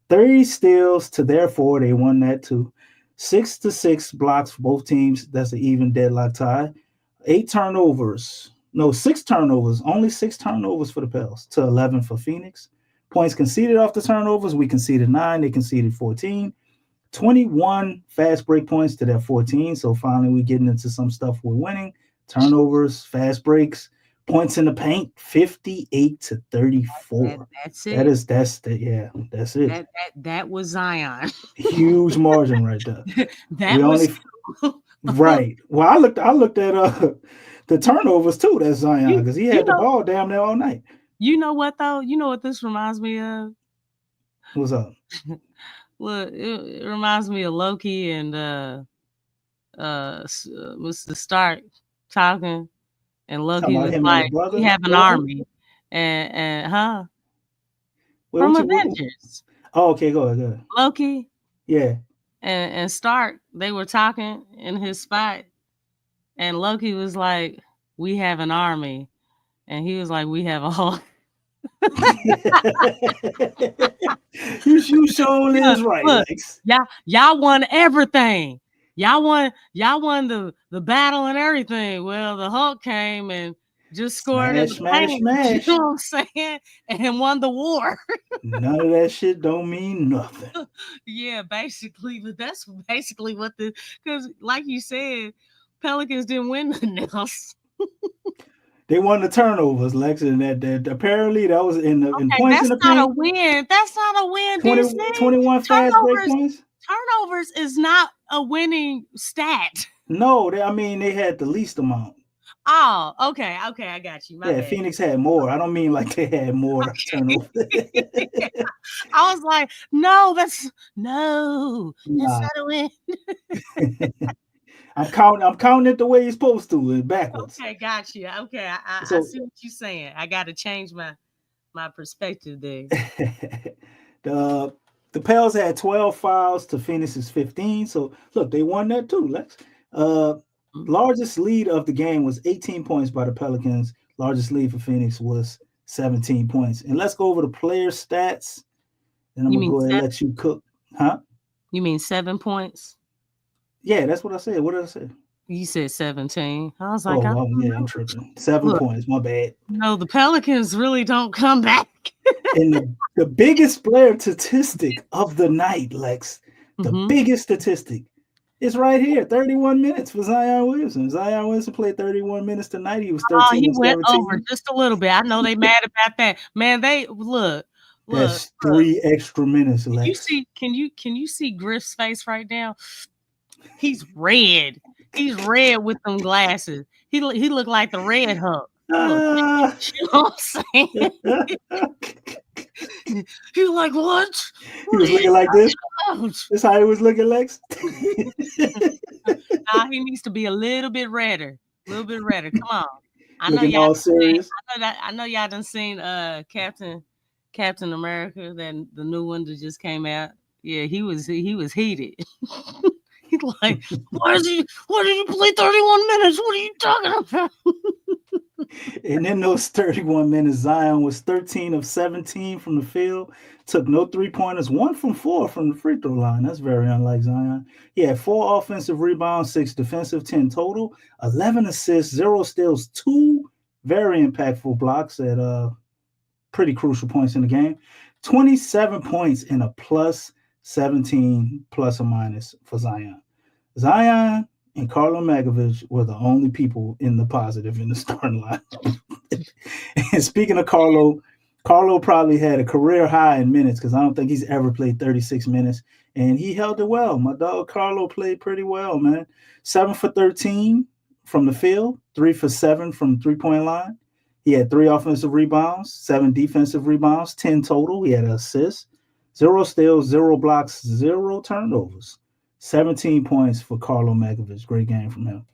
30 steals to their 4. They won that too. 6-6 blocks for both teams. That's an even deadlock tie. 6 turnovers. Only 6 turnovers for the Pels to 11 for Phoenix. Points conceded off the turnovers. We conceded 9. They conceded 14. 21 fast break points to their 14. So finally we're getting into some stuff we're winning. Turnovers, fast breaks, points in the paint, 58-34. That's it. That's it. That was Zion. Huge margin right there. Right. Well, I looked at the turnovers too. That's Zion because he had the ball damn near all night. You know what though? You know what this reminds me of? What's up? Well, it reminds me of Loki and Mr. Stark talking, and Loki was like, "We have an army," and from Avengers. Oh, okay, go ahead. Loki, yeah, and Stark, they were talking in his spot, and Loki was like, "We have an army," and he was like, "We have a whole." you surely is right. Look, y'all won everything. Y'all won the battle and everything. Well, the Hulk came and just scored smash. You know what I'm saying? And won the war. None of that shit don't mean nothing. Yeah, basically, but that's basically what because like you said, Pelicans didn't win nothing else. They won the turnovers, Lexxah, and that apparently that was in points in the paint. That's not a win. That's not a win. 21 fast break points. Turnovers is not a winning stat. No, they had the least amount. Oh, okay, I got you. My bad. Phoenix had more. I don't mean like they had more turnovers. I was like, no, that's not a win. I'm counting it the way you're supposed to, and backwards. Okay, got you. Okay, I see what you're saying. I got to change my perspective there. The Pels had 12 fouls to Phoenix's 15. So look, they won that too, Lex. Largest lead of the game was 18 points by the Pelicans. Largest lead for Phoenix was 17 points. And let's go over the player stats. And I'm going to go ahead and let you cook. Huh? You mean 7 points? Yeah, that's what I said. What did I say? You said 17. I was like, I'm tripping. 7 points. My bad. No, the Pelicans really don't come back. And the biggest player statistic of the night, Lex, the biggest statistic is right here. 31 minutes for Zion Williamson. Zion Williamson played 31 minutes tonight. He was 13 he and went 17. over just a little bit. I know they mad about that. Man, they look. That's 3 extra minutes, Lex. Can you see Griff's face right now? He's red. He's red with them glasses. He looked like the Red Hulk. Look, you know what I'm saying? He's like, what? He was looking like this. That's how he was looking, Lex. Nah, he needs to be a little bit redder. A little bit redder. Come on. I know looking y'all all serious. I know y'all done seen Captain America, that the new one that just came out. Yeah, he was heated. He's like, why did you play 31 minutes? What are you talking about? And in those 31 minutes, Zion was 13 of 17 from the field, took no 3-pointers, 1 from 4 from the free throw line. That's very unlike Zion. He had 4 offensive rebounds, 6 defensive, 10 total, 11 assists, 0 steals, 2 very impactful blocks at pretty crucial points in the game, 27 points and a plus 17 plus or minus for Zion. Zion and Carlo Magovich were the only people in the positive in the starting line. And speaking of Carlo probably had a career high in minutes because I don't think he's ever played 36 minutes, and he held it well. My dog Carlo played pretty well, man. 7 for 13 from the field, 3 for 7 from the three-point line. He had 3 offensive rebounds, 7 defensive rebounds, 10 total. He had an assist, 0 steals, 0 blocks, 0 turnovers. 17 points for Carlo Magovich. Great game from him.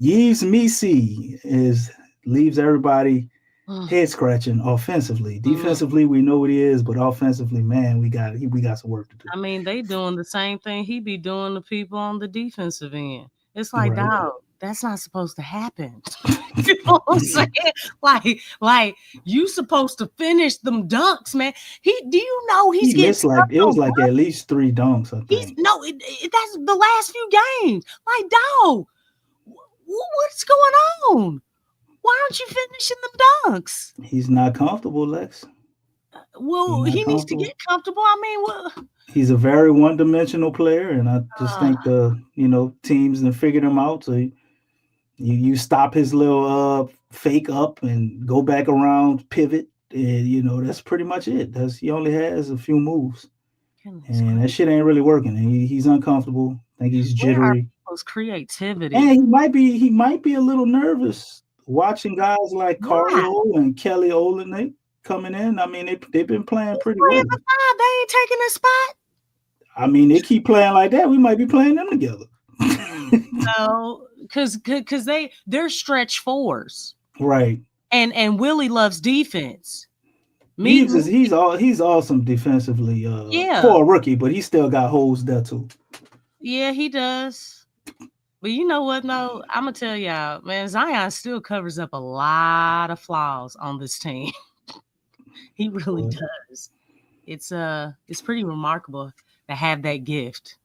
Yves Missi leaves everybody head scratching offensively. Defensively, we know what he is, but offensively, man, we got some work to do. I mean, they doing the same thing he be doing to people on the defensive end. It's like, Right. dog, that's not supposed to happen. You know what I'm saying? Like you supposed to finish them dunks, man. Do you know He getting missed like it was like at least 3 dunks, I think. that's the last few games. Like, dog, what's going on? Why aren't you finishing them dunks? He's not comfortable, Lex. Well, he needs to get comfortable. I mean, well, He's a very one-dimensional player, and I just think teams have figured him out. So you stop his little fake up and go back around, pivot, and that's pretty much it. He only has a few moves, and that shit ain't really working. And he's uncomfortable. I think he's jittery. Where's creativity? And he might be a little nervous watching guys like Carlo and Kelly Olynyk coming in. I mean, they've been playing pretty well. They ain't taking a spot. I mean, they keep playing like that. We might be playing them together. No, because they're stretch 4s, right? And Willie loves defense. He's awesome defensively. For a rookie, but he still got holes there too. Yeah, he does. But you know what? No, I'm gonna tell y'all, man. Zion still covers up a lot of flaws on this team. He really does. It's pretty remarkable to have that gift.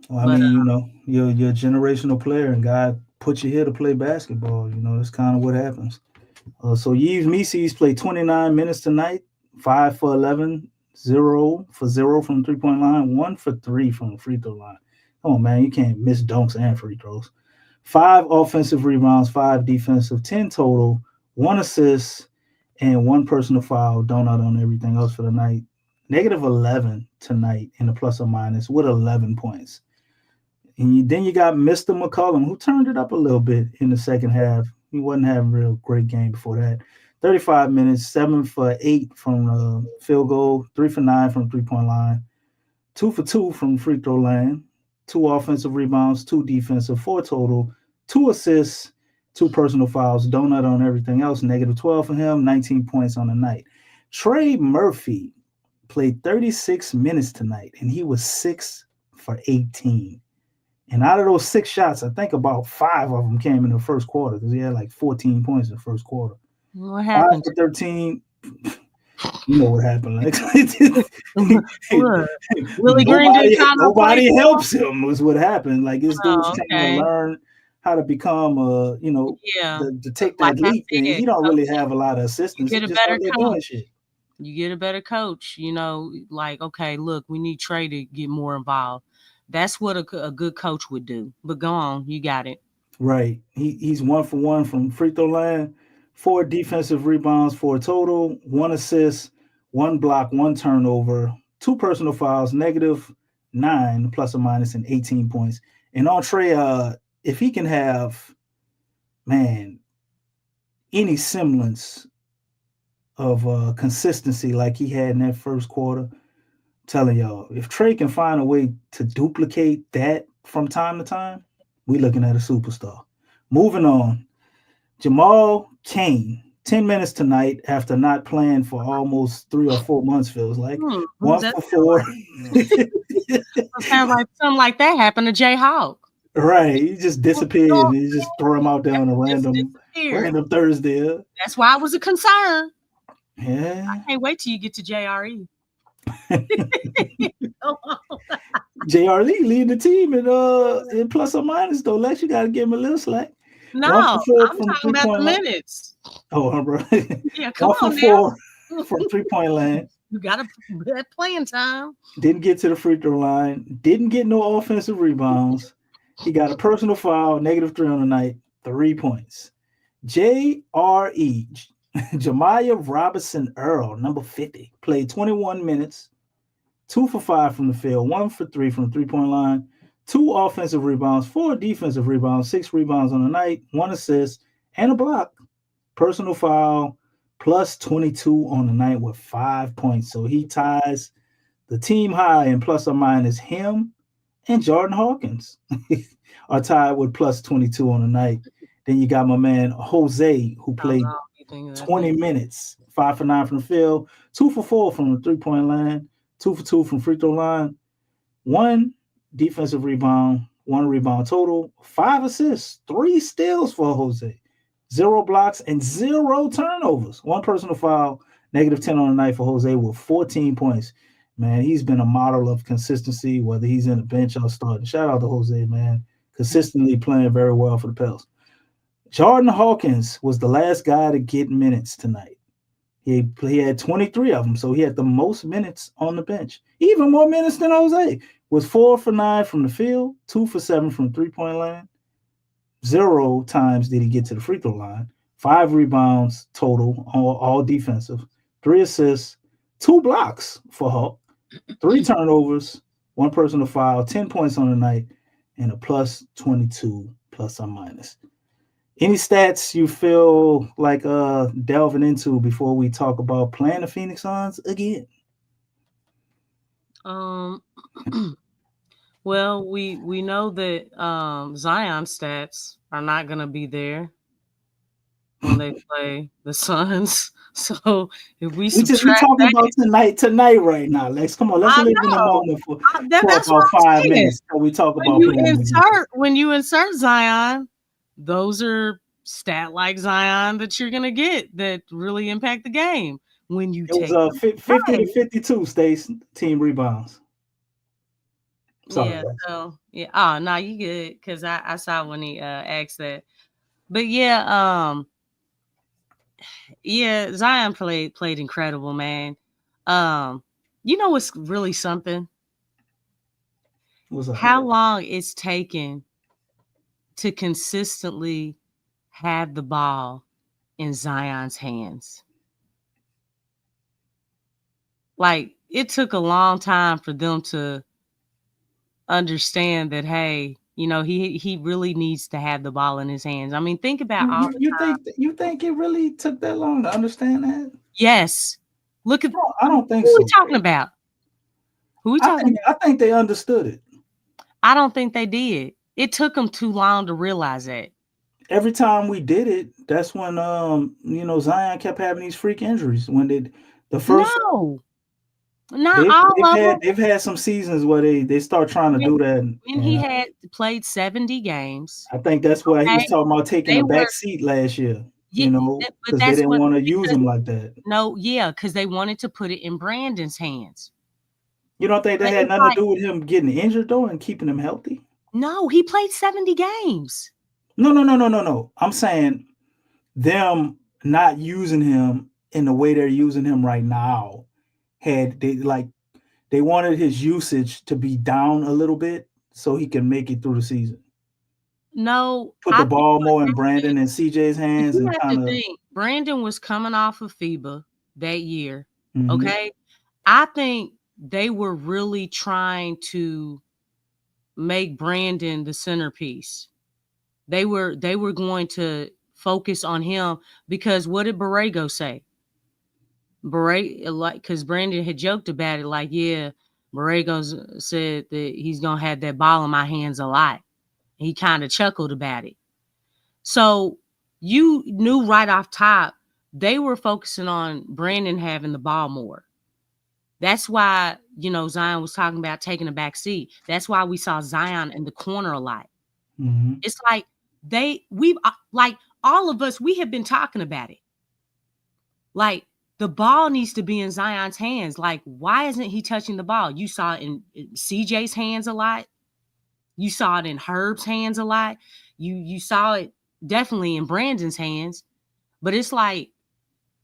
Well, I mean, you're a generational player, and God put you here to play basketball. That's kind of what happens. So Yves Missi's played 29 minutes tonight, 5 for 11, 0 for 0 from the three-point line, 1 for 3 from the free throw line. Come on, man, you can't miss dunks and free throws. 5 offensive rebounds, 5 defensive, 10 total, 1 assist, and 1 personal foul. Donut on everything else for the night. -11 tonight in the plus or minus with 11 points. And then you got Mr. McCollum, who turned it up a little bit in the second half. He wasn't having a real great game before that. 35 minutes, 7 for 8 from the field goal, 3 for 9 from the three-point line, 2 for 2 from the free throw line, 2 offensive rebounds, 2 defensive, 4 total, 2 assists, 2 personal fouls. Donut on everything else, -12 for him, 19 points on the night. Trey Murphy played 36 minutes tonight, and he was 6 for 18. And out of those 6 shots, I think about 5 of them came in the first quarter because he had like 14 points in the first quarter. What 5 happened? for 13. You know what happened, Lex. Look, Willie Green didn't try to play nobody for helps him was what happened. Like this dude's Oh, trying okay. to learn how to become Yeah. to take Like that I leap. And said, he don't really coach, have a lot of you assistants. get He a just better out there doing coach. shit. You get a better coach, like, okay, look, we need Trey to get more involved. That's what a good coach would do. But go on, you got it. Right. He's 1 for 1 from free throw line, 4 defensive rebounds for a total, 1 assist, 1 block, 1 turnover, 2 personal fouls, -9 plus or minus, and 18 points. And on Trey, if he can have, man, any semblance of consistency like he had in that first quarter, I'm telling y'all, if Trey can find a way to duplicate that from time to time, we looking at a superstar. Moving on, Jamal Cain, 10 minutes tonight after not playing for almost 3 or 4 months, feels like. Who's 1 that for 4. Sounds like something like that happened to Jay Hawk. Right. He just disappeared. And you just throw him out there on a random Thursday. That's why it was a concern. Yeah. I can't wait till you get to JRE. JR Lee leading the team in plus or minus, though. Lex, you got to give him a little slack. No, 1 for 4 I'm from talking about the 3-point line. minutes. Oh, bro. Yeah, come 1 for on now. 4 from 3-point land. You got that playing time. Didn't get to the free throw line. Didn't get no offensive rebounds. He got a personal foul, -3 on the night, 3 points. JRE, Jemiah Robinson Earl, number 50, played 21 minutes, 2 for 5 from the field, 1 for 3 from the 3-point line, 2 offensive rebounds, 4 defensive rebounds, 6 rebounds on the night, 1 assist, and a block. Personal foul, plus 22 on the night with 5 points. So he ties the team high in plus or minus. Him and Jordan Hawkins are tied with plus 22 on the night. Then you got my man Jose, who played 20 minutes, 5 for 9 from the field, 2 for 4 from the 3-point line, 2 for 2 from free throw line, 1 defensive rebound, 1 rebound total, 5 assists, 3 steals for Jose, 0 blocks, and 0 turnovers. 1 personal foul, -10 on the night for Jose with 14 points. Man, he's been a model of consistency, whether he's in the bench or starting. Shout out to Jose, man. Consistently playing very well for the Pels. Jordan Hawkins was the last guy to get minutes tonight. He had 23 of them, so he had the most minutes on the bench. Even more minutes than Jose. Was 4 for 9 from the field, 2 for 7 from the 3-point line. 0 times did he get to the free throw line. 5 rebounds total, all defensive. 3 assists, 2 blocks for Hawk. 3 turnovers, 1 personal foul, 10 points on the night, and a plus 22 plus or minus. Any stats you feel like delving into before we talk about playing the Phoenix Suns again? Well, we know that Zion stats are not going to be there when they play the Suns. So if we subtract talking that, about tonight right now, Lex. Come on, let's live in the moment for that's about what I'm 5 saying. minutes. So we talk about When you insert Zion, those are stat like Zion that you're gonna get that really impact the game. When you it was 50 to 52 Stace team rebounds. Sorry, yeah, Lex. so yeah. Oh no, you good because I saw when he asked that. But yeah, yeah, Zion played incredible, man. You know what's really something? What's up? How long it's taken to consistently have the ball in Zion's hands. Like, it took a long time for them to understand that, hey, he really needs to have the ball in his hands. I mean, think about all the time. You think it really took that long to understand that? Yes. Look at I don't think who so. we talking about? Who we talking about? I think they understood it. I don't think they did. It took them too long to realize that. Every time we did it, that's when Zion kept having these freak injuries. When the first Not all of them. They've had some seasons where they start trying to do that. And he had played 70 games. I think that's why he was talking about taking They a were- back seat last year. Yeah, You know, but because they that's didn't what- want to use because- him like that. No, yeah, because they wanted to put it in Brandon's hands. You don't think that But had it's nothing like- to do with him getting injured though and keeping him healthy? No, he played 70 games. No. I'm saying them not using him in the way they're using him right now. They wanted his usage to be down a little bit so he can make it through the season. No, Put the ball more in Brandon and CJ's hands you and have kind to of. think Brandon was coming off of FIBA that year. Mhm. Okay. I think they were really trying to make Brandon the centerpiece. They were going to focus on him because what did Borrego say? Because Brandon had joked about it, like, yeah, Borrego said that he's gonna have that ball in my hands a lot. He kind of chuckled about it. So you knew right off top they were focusing on Brandon having the ball more. That's why, Zion was talking about taking a back seat. That's why we saw Zion in the corner a lot. Mm-hmm. It's like all of us, we have been talking about it. Like, the ball needs to be in Zion's hands. Like, why isn't he touching the ball? You saw it in CJ's hands a lot. You saw it in Herb's hands a lot. You saw it definitely in Brandon's hands. But it's like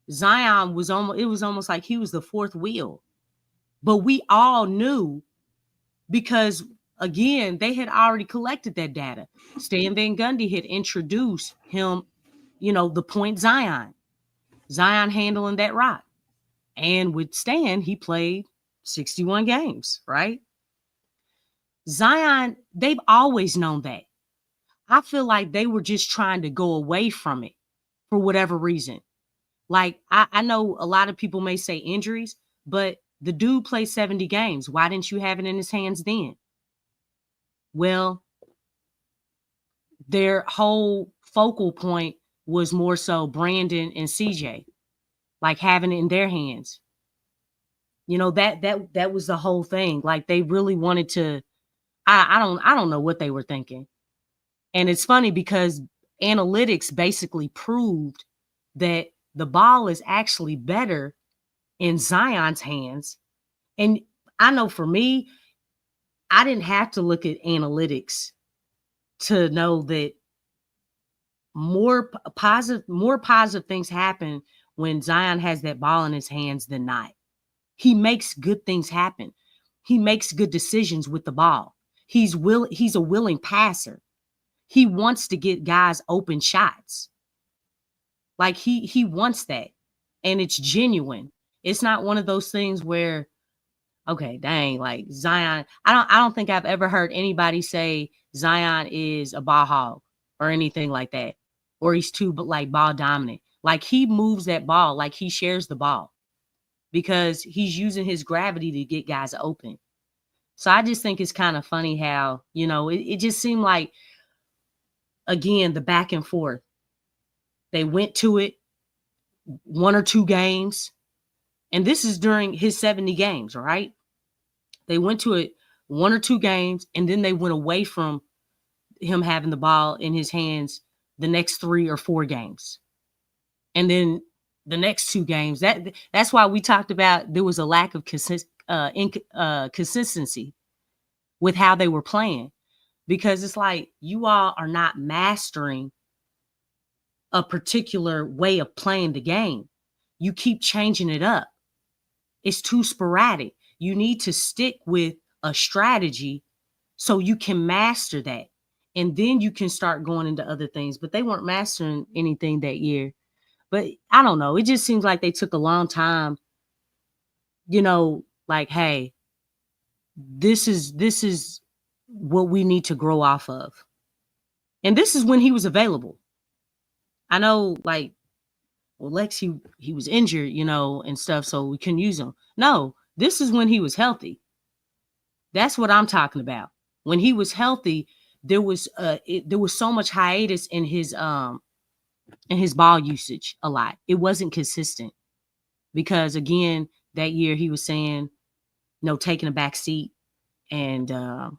Zion was almost like he was the fourth wheel. But we all knew because, again, they had already collected that data. Stan Van Gundy had introduced him, the point Zion handling that rock. And with Stan, he played 61 games, right? Zion, they've always known that. I feel like they were just trying to go away from it for whatever reason. Like, I know a lot of people may say injuries, but the dude played 70 games. Why didn't you have it in his hands then? Well, their whole focal point was more so Brandon and CJ, like having it in their hands. That was the whole thing. Like, they really wanted to. I don't know what they were thinking. And it's funny because analytics basically proved that the ball is actually better in Zion's hands. And I know for me, I didn't have to look at analytics to know that more positive things happen when Zion has that ball in his hands than not. He makes good things happen. He makes good decisions with the ball. He's a willing passer. He wants to get guys open shots. Like he wants that. And it's genuine. It's not one of those things where, okay, dang, like Zion, I don't think I've ever heard anybody say Zion is a ball hog or anything like that. Or he's too ball dominant. Like, he moves that ball, like he shares the ball because he's using his gravity to get guys open. So I just think it's kind of funny how, it just seemed like, again, the back and forth. They went to it 1 or 2 games. And this is during his 70 games, right? They went to it 1 or 2 games, and then they went away from him having the ball in his hands the next 3 or 4 games. And then the next 2 games, that's why we talked about there was a lack of consistency with how they were playing. Because it's like, you all are not mastering a particular way of playing the game. You keep changing it up. It's too sporadic. You need to stick with a strategy so you can master that. And then you can start going into other things. But they weren't mastering anything that year. But I don't know. It just seems like they took a long time, like, hey, this is what we need to grow off of. And this is when he was available. I know, like, well, Lex, he was injured, and stuff, so we couldn't use him. No, this is when he was healthy. That's what I'm talking about. When he was healthy, there was so much hiatus in his ball usage a lot. It wasn't consistent because, again, that year he was saying taking a back seat. And I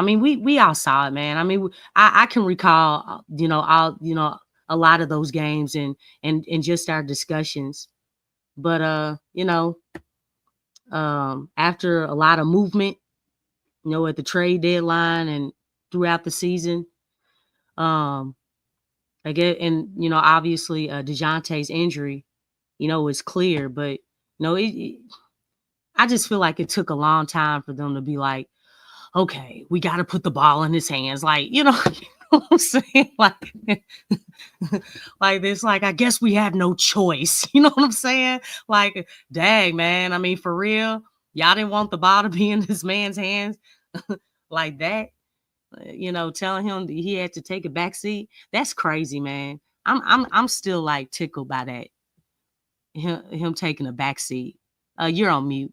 mean, we all saw it, man. I mean, I can recall, a lot of those games and just our discussions. But after a lot of movement, at the trade deadline and throughout the season, again, and obviously DeJounte's injury, is clear, but I just feel like it took a long time for them to be like, okay, we got to put the ball in his hands. Like, you know what I'm saying? Like this, like, I guess we have no choice. You know what I'm saying? Like, dang, man. I mean, for real, y'all didn't want the ball to be in this man's hands like that. Telling him that he had to take a back seat. That's crazy, man. I'm still like tickled by that. Him taking a back seat. You're on mute.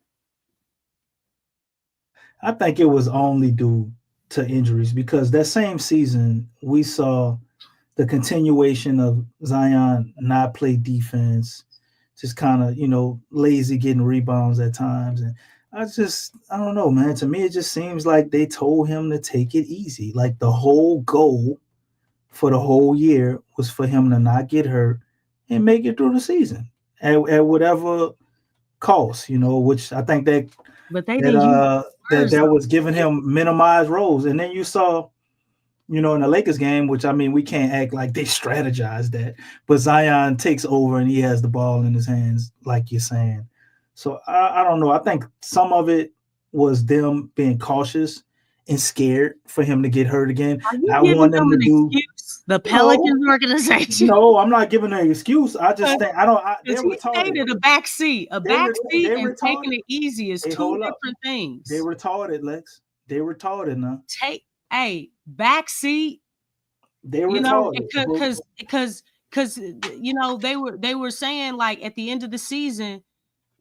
I think it was only due to injuries because that same season we saw the continuation of Zion not play defense, just kind of, lazy getting rebounds at times. And I don't know, man. To me, it just seems like they told him to take it easy. Like the whole goal for the whole year was for him to not get hurt and make it through the season at whatever cost, which I think that but they that was giving him minimized roles. And then you saw, in the Lakers game, which I mean, we can't act like they strategized that, but Zion takes over and he has the ball in his hands, like you're saying. So I don't know. I think some of it was them being cautious and scared for him to get hurt again. I want them to do the Pelicans organization. No, I'm not giving an excuse. I just think he stated a back seat. A back seat and taking it easy is two different things. They retarded, Lex. They retarded now. Back seat. They retarded because they were saying like at the end of the season.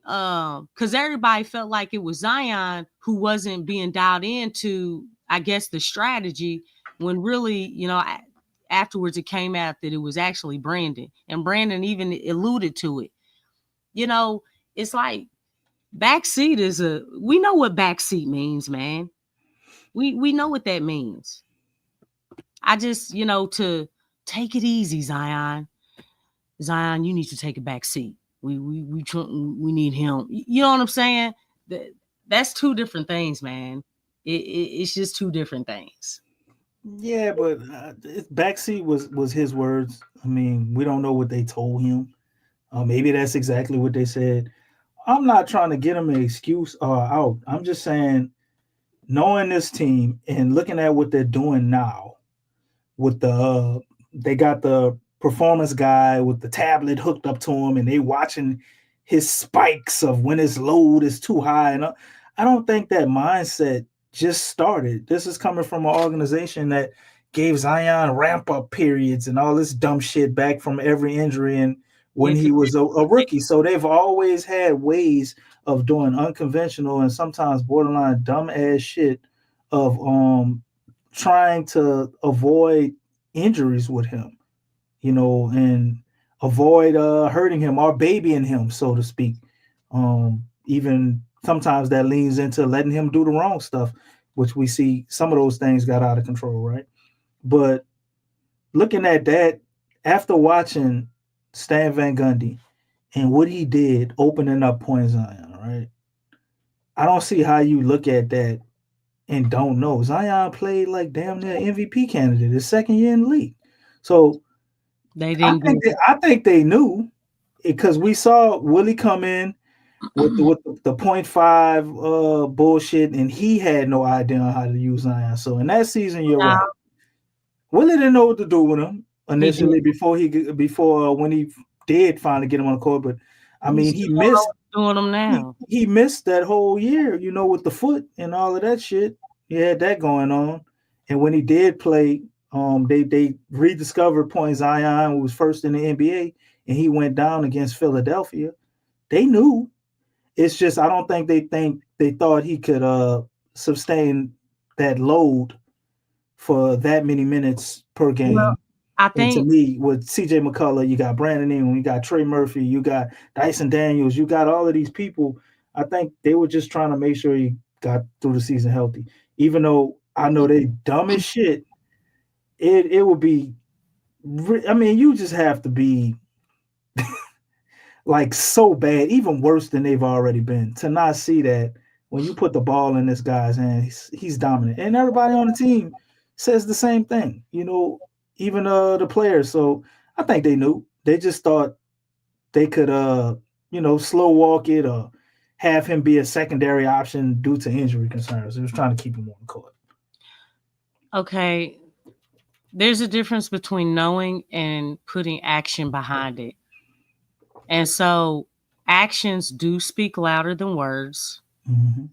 Because everybody felt like it was Zion who wasn't being dialed into, I guess, the strategy when really, afterwards it came out that it was actually Brandon, and Brandon even alluded to it. It's like backseat we know what backseat means, man. We know what that means. I just, to take it easy, Zion. Zion, you need to take a back seat. We need him. You know what I'm saying? That's two different things, man. It's just two different things. Yeah, but backseat was his words. I mean, we don't know what they told him. Maybe that's exactly what they said. I'm not trying to get him an excuse out. I'm just saying, knowing this team and looking at what they're doing now, with they got the performance guy with the tablet hooked up to him and they watching his spikes of when his load is too high. And I don't think that mindset just started. This is coming from an organization that gave Zion ramp up periods and all this dumb shit back from every injury and when he was a rookie. So they've always had ways of doing unconventional and sometimes borderline dumb ass shit of trying to avoid injuries with him. And avoid hurting him or babying him, so to speak. Even sometimes that leans into letting him do the wrong stuff, which we see some of those things got out of control, right? But looking at that, after watching Stan Van Gundy and what he did opening up Point Zion, right? I don't see how you look at that and don't know. Zion played like damn near MVP candidate his second year in the league. So they didn't. I think they knew because we saw Willie come in with the 0.5 bullshit, and he had no idea how to use Zion. So in that season, you're right. Willie didn't know what to do with him initially before when he did finally get him on the court. But I mean, he missed doing them now. He missed that whole year, with the foot and all of that shit. He had that going on, and when he did play. They rediscovered Point Zion, who was first in the NBA, and he went down against Philadelphia. They knew. It's just I don't think they thought he could sustain that load for that many minutes per game. Well, I think to me, with CJ McCullough, you got Brandon Ingram, you got Trey Murphy, you got Dyson Daniels, you got all of these people. I think they were just trying to make sure he got through the season healthy. Even though I know they dumb as shit, it would be. I mean, you just have to be like so bad, even worse than they've already been, to not see that when you put the ball in this guy's hand, he's dominant, and everybody on the team says the same thing. You know, even the players. So I think they knew. They just thought they could, slow walk it or have him be a secondary option due to injury concerns. It was trying to keep him on the court. Okay. There's a difference between knowing and putting action behind it. And so actions do speak louder than words. Mm-hmm.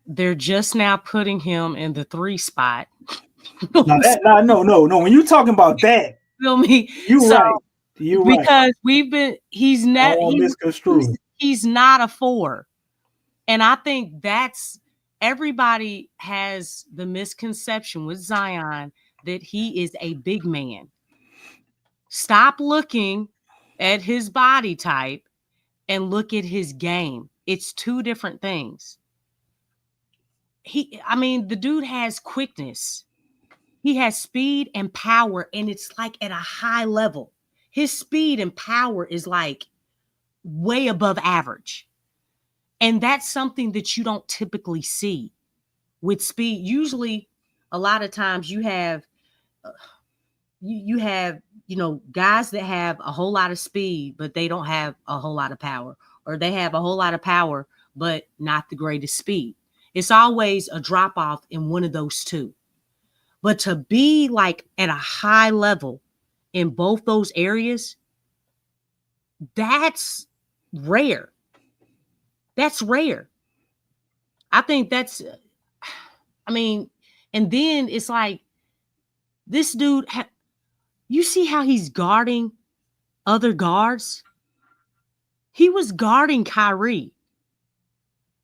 They're just now putting him in the 3 spot. No. When you're talking about that, feel me? You're right. You're right. Because he's not he's not a 4. And I think that's everybody has the misconception with Zion that he is a big man. Stop looking at his body type and look at his game. It's 2 different things. The dude has quickness. He has speed and power, and it's like at a high level. His speed and power is like way above average. And that's something that you don't typically see with speed. Usually, a lot of times you have guys that have a whole lot of speed, but they don't have a whole lot of power, or they have a whole lot of power, but not the greatest speed. It's always a drop off in one of those 2. But to be like at a high level in both those areas, that's rare. That's rare. I think and then it's like this dude, you see how he's guarding other guards? He was guarding Kyrie,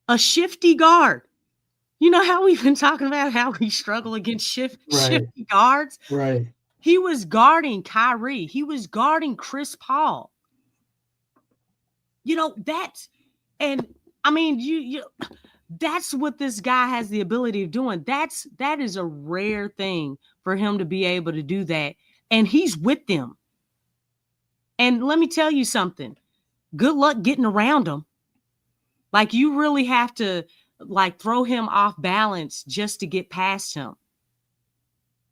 a shifty guard. You know how we've been talking about how we struggle against shifty guards? Right. He was guarding Kyrie. He was guarding Chris Paul. That's what this guy has the ability of doing. That is a rare thing for him to be able to do that. And he's with them. And let me tell you something. Good luck getting around him. Like, you really have to throw him off balance just to get past him.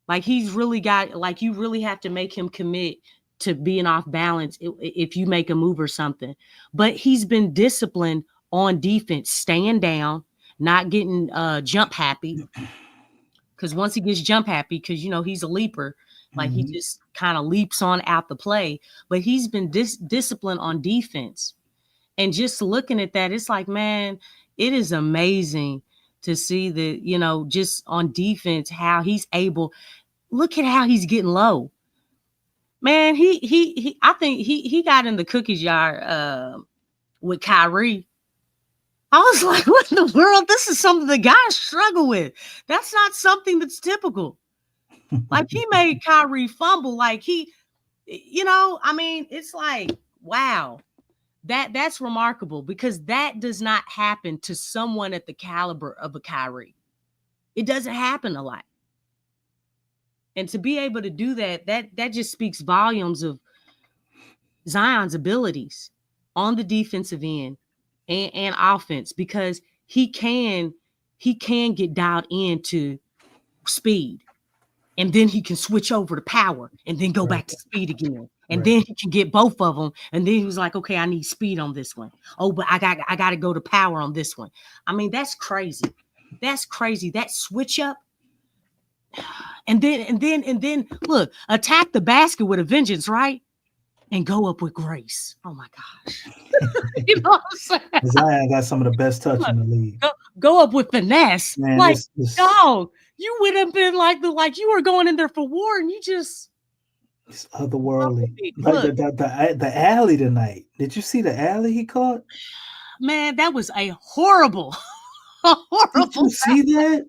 Like, you really have to make him commit to being off balance if you make a move or something. But he's been disciplined on defense, staying down, not getting jump happy. Because once he gets jump happy, because, he's a leaper, he just kind of leaps on out the play. But he's been disciplined on defense. And just looking at that, it's like, man, it is amazing to see that, just on defense, how he's able. Look at how he's getting low. Man, I think he got in the cookie jar with Kyrie. I was like, what in the world? This is something the guys struggle with. That's not something that's typical. He made Kyrie fumble. It's like, wow. That's remarkable, because that does not happen to someone at the caliber of a Kyrie. It doesn't happen a lot. And to be able to do that just speaks volumes of Zion's abilities on the defensive end and offense, because he can get dialed into speed, and then he can switch over to power and then go back to speed again. And then he can get both of them. And then he was like, okay, I need speed on this one. Oh, but I got to go to power on this one. That's crazy. That's crazy. That switch up. And then look, attack the basket with a vengeance, right? And go up with grace. Oh my gosh. You know what I'm saying? Zion got some of the best touch in the league. Go up with finesse. Man, dog, you would have been like you were going in there for war, and you just. It's otherworldly. Like the alley tonight. Did you see the alley he caught? Man, that was a horrible. Did you see that?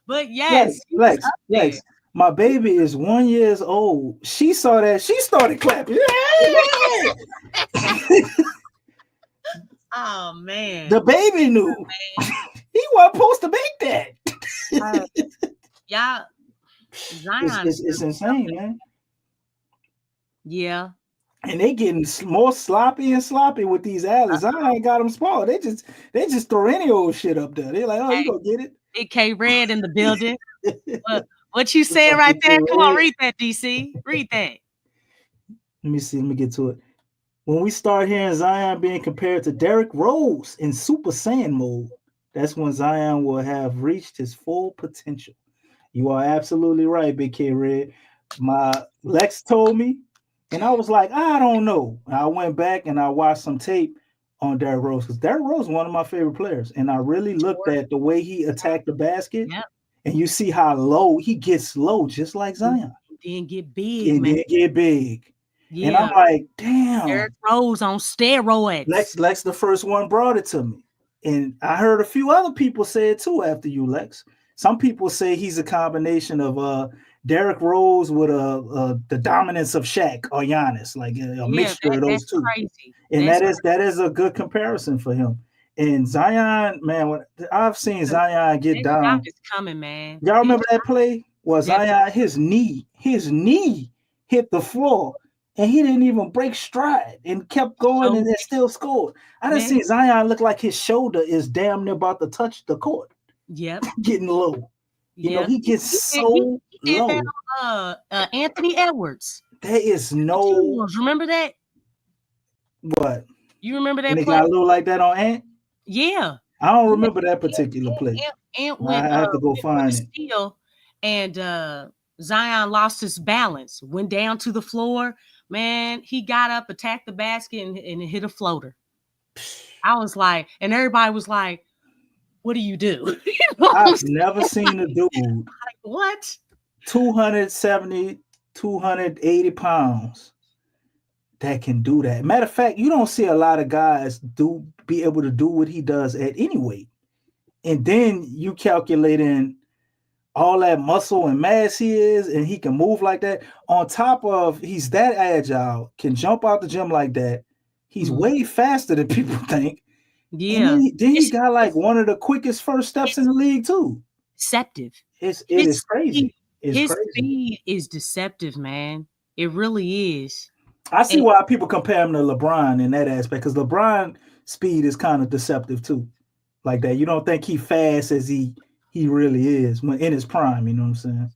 But yes, Lex, my baby is 1 year old. She saw that. She started clapping. Oh man. The baby knew. He wasn't supposed to make that. Y'all, Zion. It's insane, man. Yeah. And they getting more sloppy and sloppy with these alleys. Zion got them spoiled. They just throw any old shit up there. They're like, oh, you gonna get it. Big K Red in the building. What you saying right there? Come on, read that, DC. Read that. Let me see. Let me get to it. When we start hearing Zion being compared to Derrick Rose in Super Saiyan mode, that's when Zion will have reached his full potential. You are absolutely right, Big K Red. My Lex told me, and I was like, I don't know. And I went back and I watched some tape on Derrick Rose because Derrick Rose is one of my favorite players. And I really looked at the way he attacked the basket. Yep. And you see how low he gets low, just like Zion. Didn't get big, And man. then get big. Yeah. And I'm like, damn. Derrick Rose on steroids. Lex the first one brought it to me. And I heard a few other people say it too after you, Lex. Some people say he's a combination of Derrick Rose with the dominance of Shaq or Giannis, like a mixture of those two. Crazy. And that is a good comparison for him. And Zion, man, I've seen Zion get down. It's coming, man. Y'all remember that play? Was Zion his knee hit the floor and he didn't even break stride and kept going and then still scored. I didn't see Zion look like his shoulder is damn near about to touch the court. Yep. Getting low. You know, he gets so he did low. That on, Anthony Edwards. There is no. Remember that? What? You remember that And they play? got a little like that on Ant? Yeah. I don't remember that particular play. Ant I went, have to go find it. steal, and Zion lost his balance, went down to the floor. Man, he got up, attacked the basket, and hit a floater. I was like, and everybody was like, what do you do? I've never seen a dude like, what? 270, 280 pounds that can do that. Matter of fact, you don't see a lot of guys be able to do what he does at any weight. And then you calculate in all that muscle and mass he is, and he can move like that. On top of he's that agile, can jump out the gym like that. He's way faster than people think. Yeah. And then he got like one of the quickest first steps in the league too. Deceptive. It is crazy. His speed is deceptive, man. It really is. I see why people compare him to LeBron in that aspect, because LeBron speed is kind of deceptive too. Like that. You don't think he fast as he really is when in his prime, you know what I'm saying?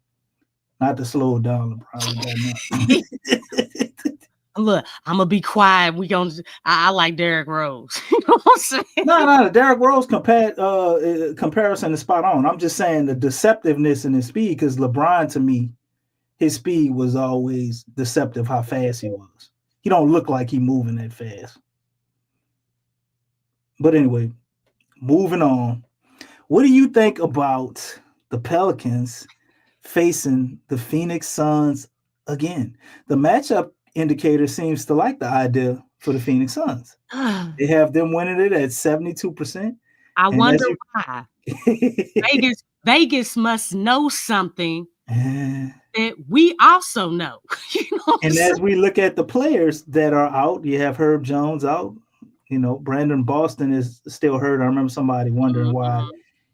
Not to slow it down, LeBron. Look, I'm gonna be quiet. I like Derrick Rose. You know what I'm saying? No, the Derrick Rose comparison is spot on. I'm just saying the deceptiveness in his speed, because LeBron, to me, his speed was always deceptive how fast he was. He don't look like he moving that fast. But anyway, moving on. What do you think about the Pelicans facing the Phoenix Suns again? The matchup indicator seems to like the idea for the Phoenix Suns. They have them winning it at 72%. I wonder why. Vegas must know something that we also know. You know, and as we look at the players that are out, you have Herb Jones out. You know, Brandon Boston is still hurt. I remember somebody wondering why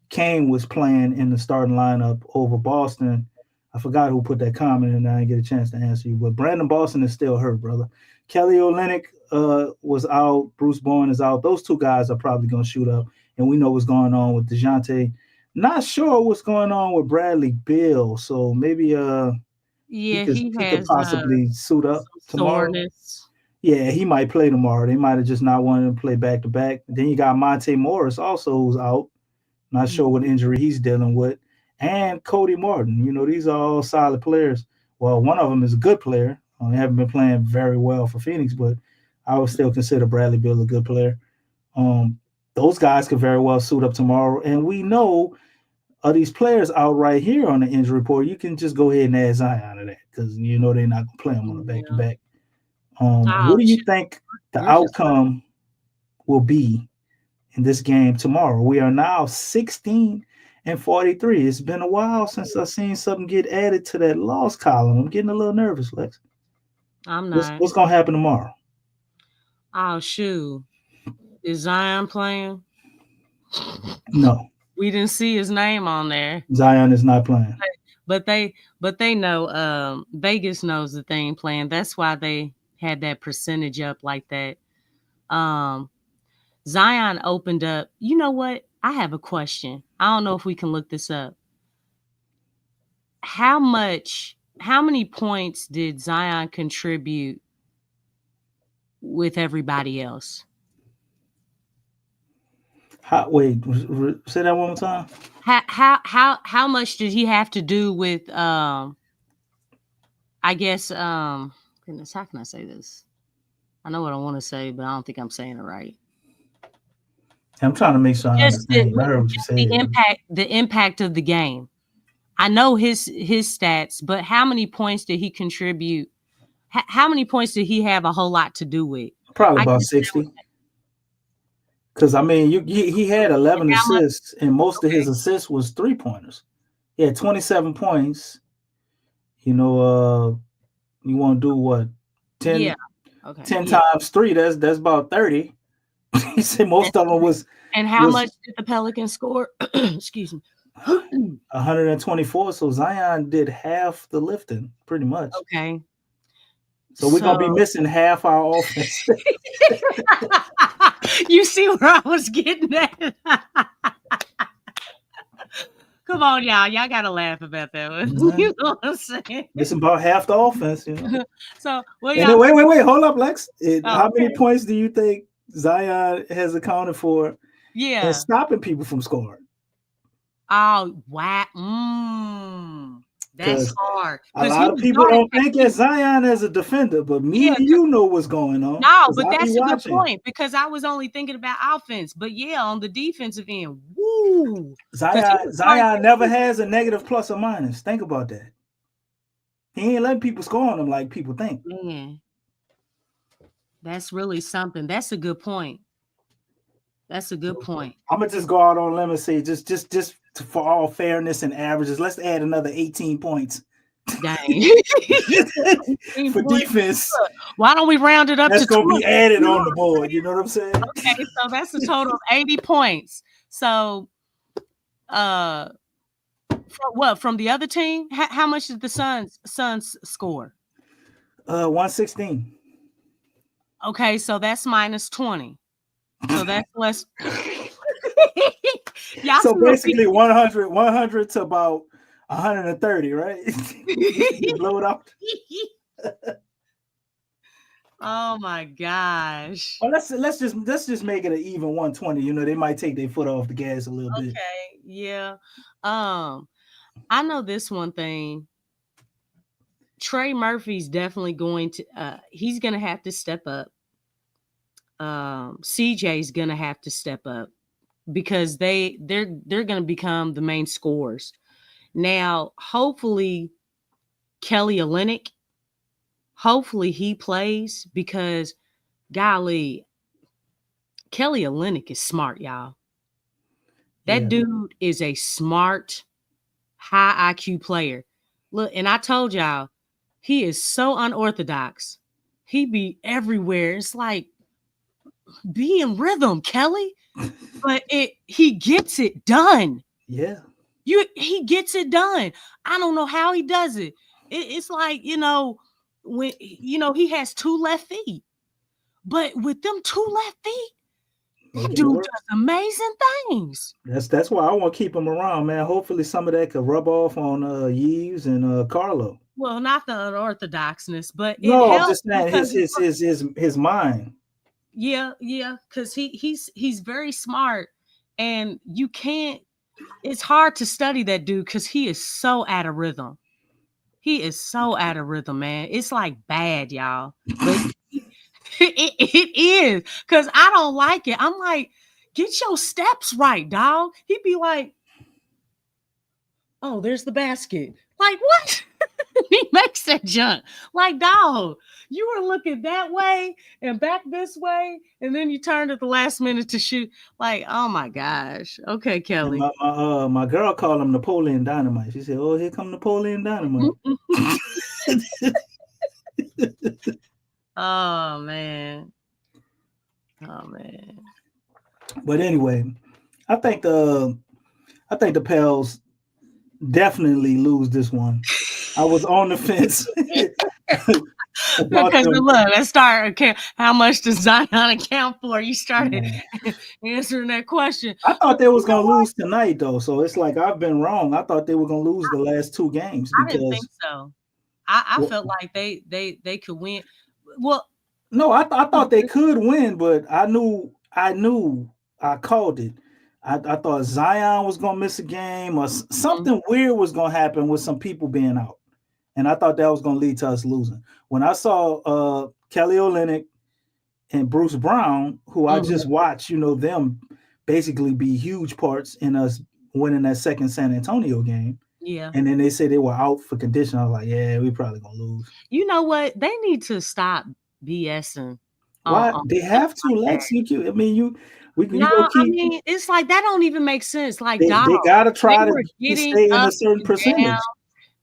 Kane was playing in the starting lineup over Boston. I forgot who put that comment in. I didn't get a chance to answer you, but Brandon Boston is still hurt, brother. Kelly Olynyk was out. Bruce Bowen is out. Those two guys are probably going to shoot up, and we know what's going on with DeJounte. Not sure what's going on with Bradley Beal, so maybe he could possibly suit up tomorrow. Soreness. Yeah, he might play tomorrow. They might have just not wanted to play back to back. Then you got Monte Morris also who's out. Not sure what injury he's dealing with. And Cody Martin. You know, these are all solid players. Well, one of them is a good player. They haven't been playing very well for Phoenix, but I would still consider Bradley Beal a good player. Those guys could very well suit up tomorrow. And we know of these players out right here on the injury report, you can just go ahead and add Zion to that because you know they're not going to play him on a back-to-back. What do you think the outcome will be in this game tomorrow? We are now 16-43. It's been a while since I've seen something get added to that loss column. I'm getting a little nervous, Lex. I'm not. What's going to happen tomorrow? Oh, shoot. Is Zion playing? No, We didn't see his name on there. Zion is not playing. But they know Vegas knows that they ain't playing. That's why they had that percentage up like that. Zion opened up. You know what? I have a question. I don't know if we can look this up. How many points did Zion contribute with everybody else? Wait, say that one more time. How much did he have to do with I guess goodness, how can I say this? I know what I want to say, but I don't think I'm saying it right. I'm trying to make sure I understand. I heard what you said. The impact of the game. I know his stats, but how many points did he contribute? How many points did he have a whole lot to do with? Probably about 60. Because I mean, he had 11 assists, and most of his assists was 3-pointers. He had 27 points. You know, you want to do what? 10, yeah. Okay. 10 times 3. That's about 30. He said most of them was. And how much did the Pelicans score? Excuse me. 124. So Zion did half the lifting, pretty much. Okay. So we're gonna be missing half our offense. You see where I was getting at? Come on, y'all. Y'all gotta laugh about that one. Mm-hmm. You know what I'm saying? Missing about half the offense, you know. So wait, hold up, Lex. How many points do you think Zion has accounted for? Yeah, in stopping people from scoring? Oh wow. That's hard. A lot of people don't think of Zion as a defender, but me and you know what's going on. No, but that's a good point because I was only thinking about offense. But yeah, on the defensive end, woo. Zion never has a negative plus or minus. Think about that. He ain't letting people score on him like people think. Man, that's really something. That's a good point. That's a good point. I'm gonna just go out on a limb and say just for all fairness and averages, let's add another 18 points. Dang. For defense. Why don't we round it up that's to 20? Gonna be added on the board, you know what I'm saying? Okay, so that's a total of 80 points. So from the other team, how much did the Suns score? 116. Okay, so that's minus 20. So that's less. So basically 100 to about 130, right? Blow it up. Oh my gosh. Well, let's just make it an even 120. You know, they might take their foot off the gas a little bit. Okay, yeah. I know this one thing. Trey Murphy's definitely going to he's gonna have to step up. CJ's gonna have to step up because they're gonna become the main scorers. Now, hopefully, Kelly Olynyk, hopefully he plays because golly, Kelly Olynyk is smart, y'all. That dude is a smart, high IQ player. Look, and I told y'all, he is so unorthodox. He be everywhere. It's like, be in rhythm, Kelly. But he gets it done. Yeah. He gets it done. I don't know how he does it. It's like, when he has 2 left feet. But with them 2 left feet, that dude does amazing things. That's why I want to keep him around, man. Hopefully some of that could rub off on Yves and Carlo. Well, not the unorthodoxness, but no, I'm just saying his mind. Yeah, because he's very smart, and you can't. It's hard to study that dude because he is so out of rhythm. He is so out of rhythm, man. It's like bad, y'all. But it is because I don't like it. I'm like, get your steps right, dog. He'd be like, oh, there's the basket. Like, what? He makes that jump. Like, dog, you were looking that way and back this way, and then you turned at the last minute to shoot. Like, oh my gosh. Okay, Kelly. My girl called him Napoleon Dynamite. She said, "Oh, here come Napoleon Dynamite." Oh man. But anyway, I think the Pels definitely lose this one. I was on the fence. Okay, so look, let's start. Okay, how much does Zion account for? You started answering that question. I thought they was gonna lose tonight, though. So it's like I've been wrong. I thought they were gonna lose the last 2 games I didn't think because so. I felt like they could win. Well, no, I thought they could win, but I knew I called it. I thought Zion was gonna miss a game or something weird was gonna happen with some people being out, and I thought that was gonna lead to us losing. When I saw Kelly Olynyk and Bruce Brown, who I just watched, them basically be huge parts in us winning that second San Antonio game. Yeah. And then they say they were out for condition. I was like, yeah, we probably gonna lose. You know what? They need to stop BSing. Why they have to, Lex? I mean, we go keep. I mean, it's like that don't even make sense. Like they gotta try to stay in a certain percentage. Down.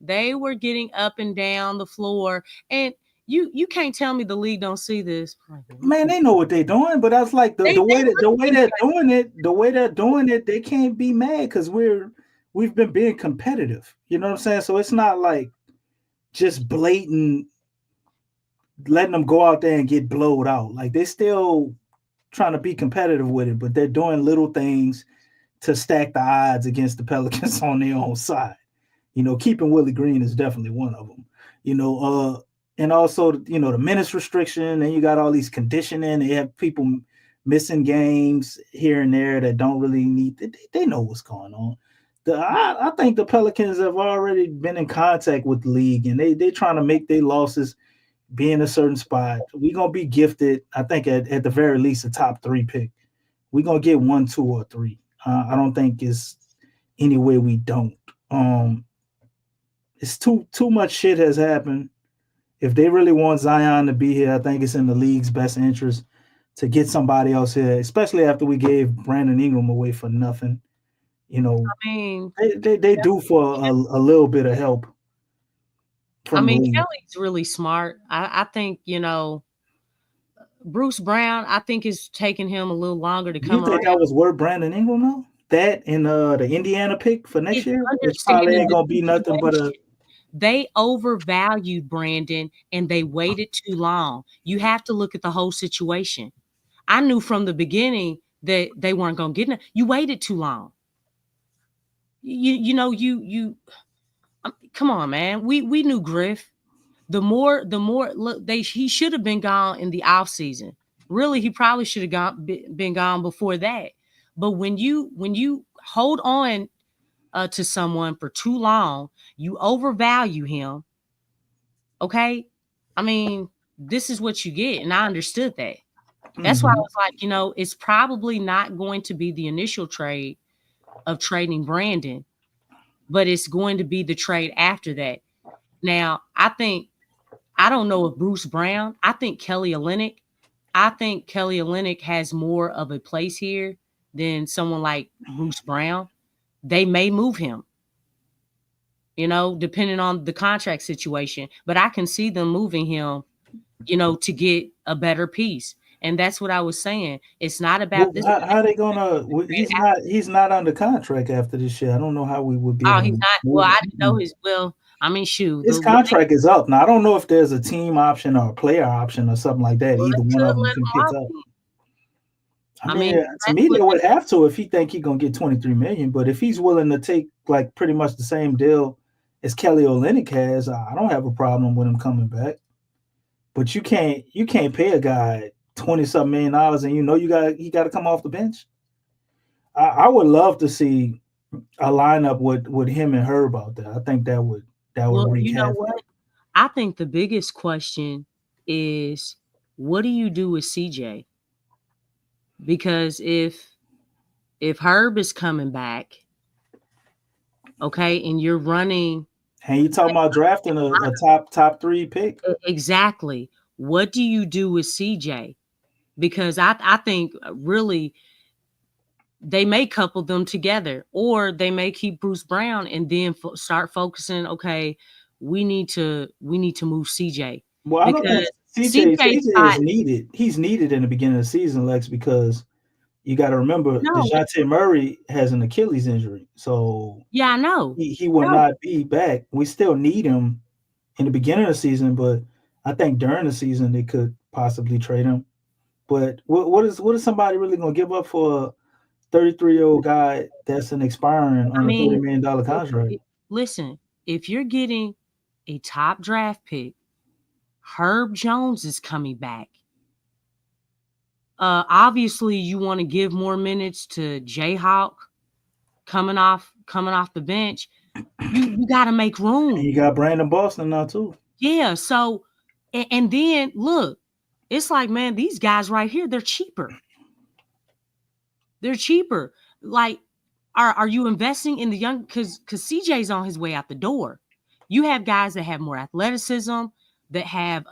They were getting up and down the floor, and you can't tell me the league don't see this. Man, they know what they're doing, but I was like the way they're doing it, they can't be mad because we've been being competitive. You know what I'm saying? So it's not like just blatant letting them go out there and get blowed out. Like they're still trying to be competitive with it, but they're doing little things to stack the odds against the Pelicans on their own side. Keeping Willie Green is definitely one of them. And also, the minutes restriction, and you got all these conditioning. They have people missing games here and there that don't really need. They know what's going on. I think the Pelicans have already been in contact with the league, and they're trying to make their losses be in a certain spot. We're going to be gifted, I think, at the very least, a top 3 pick. We're going to get 1, 2, or 3. I don't think it's any way we don't. It's too much shit has happened. If they really want Zion to be here, I think it's in the league's best interest to get somebody else here, especially after we gave Brandon Ingram away for nothing. I mean, they do for a little bit of help. I mean, Kelly's really smart. I think, Bruce Brown, I think it's taking him a little longer to come around. You think that was worth Brandon Ingram, though? That and the Indiana pick for next year? It probably ain't going to be nothing but a... They overvalued Brandon and they waited too long. You have to look at the whole situation. I knew from the beginning that they weren't going to get it. You waited too long. You come on, man. We knew Griff. The more look, he should have been gone in the off season. Really, he probably should have been gone before that. But when you hold on to someone for too long, you overvalue him. Okay, I mean, this is what you get, and I understood that. That's why I was like, it's probably not going to be the initial trade of trading Brandon, but it's going to be the trade after that. Now, I don't know if Bruce Brown, I think Kelly Olynyk has more of a place here than someone like Bruce Brown. They may move him, depending on the contract situation, but I can see them moving him, to get a better piece. And that's what I was saying. It's not about this. How are they gonna? He's not under contract after this year. I don't know how we would be. Oh, he's not. Well, I didn't know his. Well, I mean, shoot, his contract is up now. I don't know if there's a team option or a player option or something like that. Either one of them can pick up. I mean, to me, they would have to if he think he's gonna get $23 million. But if he's willing to take like pretty much the same deal as Kelly Olynyk has, I don't have a problem with him coming back. But you can't pay a guy $20-something million and he got to come off the bench. I would love to see a lineup with him and Herb out there. I think that would wreak havoc. What? I think the biggest question is, what do you do with CJ? Because if Herb is coming back, okay, and you're running, and you're talking about drafting a top 3 pick, exactly. What do you do with CJ? Because I think really they may couple them together, or they may keep Bruce Brown and then start focusing. Okay, we need to move CJ. Well, I don't think CJ is needed. He's needed in the beginning of the season, Lex, because you got to remember No. DeJounte Murray has an Achilles injury, so Yeah, I know. he will not be back. We still need him in the beginning of the season, but I think during the season they could possibly trade him. But what is somebody really going to give up for a 33-year-old guy that's an expiring I on a $30 mean, million contract? listen, if you're getting a top draft pick, Herb Jones is coming back. Obviously, you want to give more minutes to Jayhawk coming off the bench. You got to make room. And you got Brandon Boston now too. Yeah. So, and then look, it's like, man, these guys right here, they're cheaper. They're cheaper. Like, are you investing in the young? Because CJ's on his way out the door. You have guys that have more athleticism, that have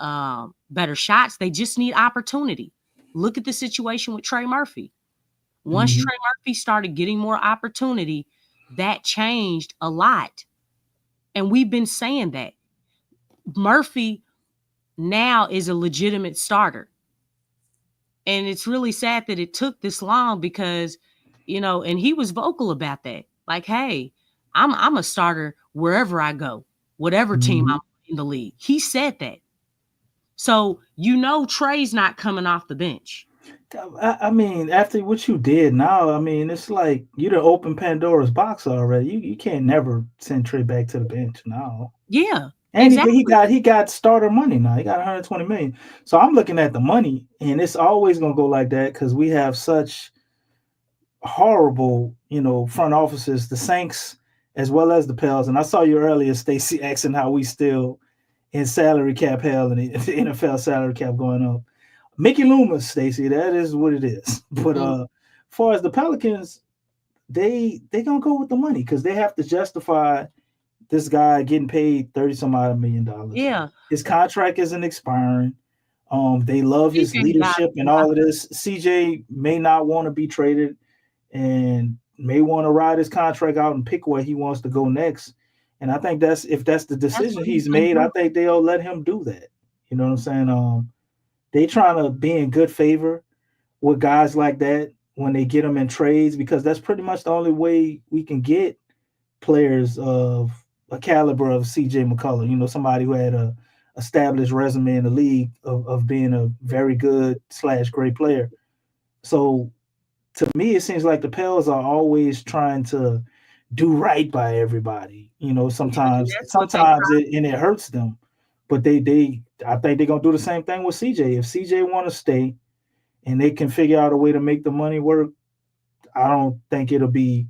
better shots. They just need opportunity. Look at the situation with Trey Murphy. Once Trey Murphy started getting more opportunity, that changed a lot. And we've been saying that. Murphy now is a legitimate starter. And it's really sad that it took this long because, and he was vocal about that. Like, hey, I'm a starter wherever I go, whatever team I'm in the league. He said that. So, Trey's not coming off the bench. I mean, after what you did now, I mean, it's like you done opened Pandora's box already. You can't never send Trey back to the bench now. Yeah. And exactly. he got starter money now. He got 120 million. So I'm looking at the money, and it's always gonna go like that because we have such horrible, front offices, the Saints as well as the Pels. And I saw you earlier, Stacey, asking how we still in salary cap hell and the NFL salary cap going up. Mickey Loomis, Stacey, that is what it is. But as far as the Pelicans, they gonna go with the money because they have to justify this guy getting paid $30-some-odd million. Yeah. His contract isn't expiring. They love his leadership and all of this. CJ may not want to be traded and may want to ride his contract out and pick where he wants to go next. And I think if that's the decision he's made, I think they'll let him do that. You know what I'm saying? They trying to be in good favor with guys like that when they get them in trades because that's pretty much the only way we can get players of a caliber of CJ McCullough, somebody who had a established resume in the league of being a very good / great player. So to me, it seems like the Pels are always trying to do right by everybody. Sometimes it hurts them, but I think they're gonna do the same thing with CJ. If CJ want to stay and they can figure out a way to make the money work, I don't think it'll be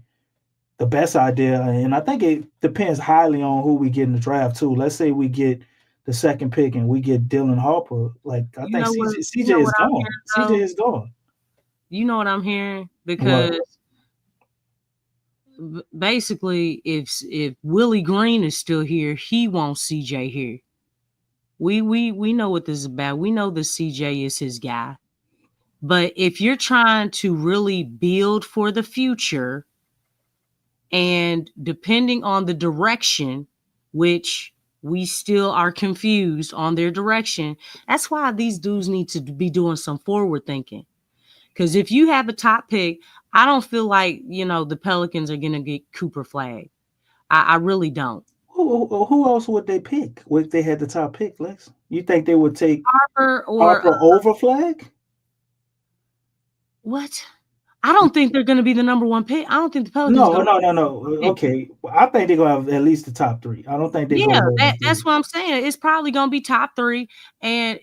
the best idea. And I think it depends highly on who we get in the draft too. Let's say we get the second pick and we get Dylan Harper. Like I think CJ is gone. CJ is gone. You know what I'm hearing? Because basically if Willie Green is still here, he wants CJ here. We know what this is about. We know that CJ is his guy. But if you're trying to really build for the future, and depending on the direction, which we still are confused on their direction, that's why these dudes need to be doing some forward thinking. Because if you have a top pick, I don't feel like, the Pelicans are going to get Cooper Flag. I really don't. Who else would they pick if they had the top pick, Lex? You think they would take Harper over Flag? What? I don't think they're going to be the number one pick. I don't think the Pelicans. No. Okay, I think they're going to have at least the top three. I don't think they're going to. That's what I'm saying. It's probably going to be top three, and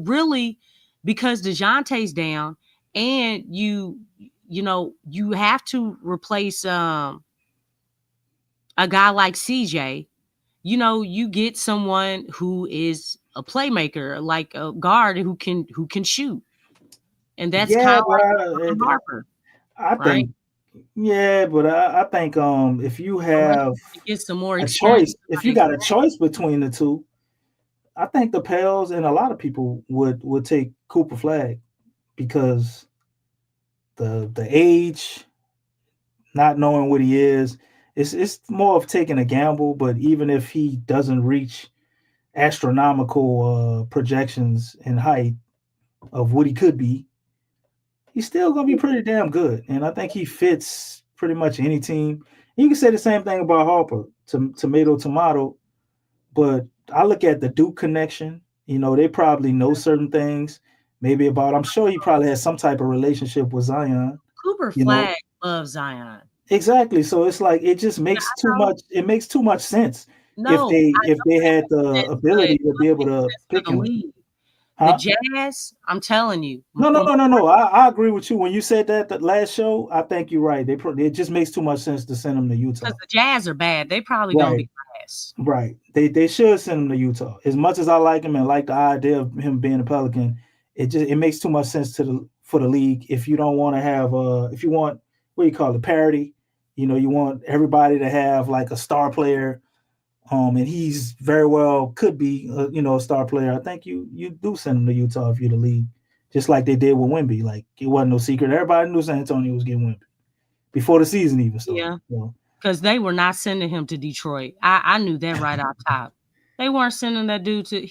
really, because DeJounte's down, and you have to replace a guy like CJ. You get someone who is a playmaker, like a guard who can shoot. And that's kind of like Harper. I think, but I think if you have get some more a choice, if you got a choice between the two, I think the Pels and a lot of people would take Cooper Flag because the age, not knowing what he is, it's more of taking a gamble. But even if he doesn't reach astronomical projections in height of what he could be, he's still gonna be pretty damn good. And I think he fits pretty much any team. You can say the same thing about Harper, tomato, but I look at the Duke connection. You know, they probably know certain things, maybe about. I'm sure he probably has some type of relationship with Zion. Cooper You know, Flag loves Zion. exactly. So it's like it just makes too much. It makes too much sense No, if they had the ability to be able to pick him. The Huh? Jazz, I'm telling you. No. I agree with you when you said that the last show. I think you're right. It just makes too much sense to send him to Utah. Because the Jazz are bad. They probably gonna be ass. Right. They should send him to Utah. As much as I like him and like the idea of him being a Pelican, it makes too much sense for the league. If you don't want to have if you want, what do you call it, parity, you want everybody to have like a star player. And he's very well could be a star player. I think you do send him to Utah if you're the league, just like they did with Wemby. Like it wasn't no secret. Everybody knew San Antonio was getting Wemby before the season even started. Yeah. So, because they were not sending him to Detroit. I knew that right off top. They weren't sending that dude to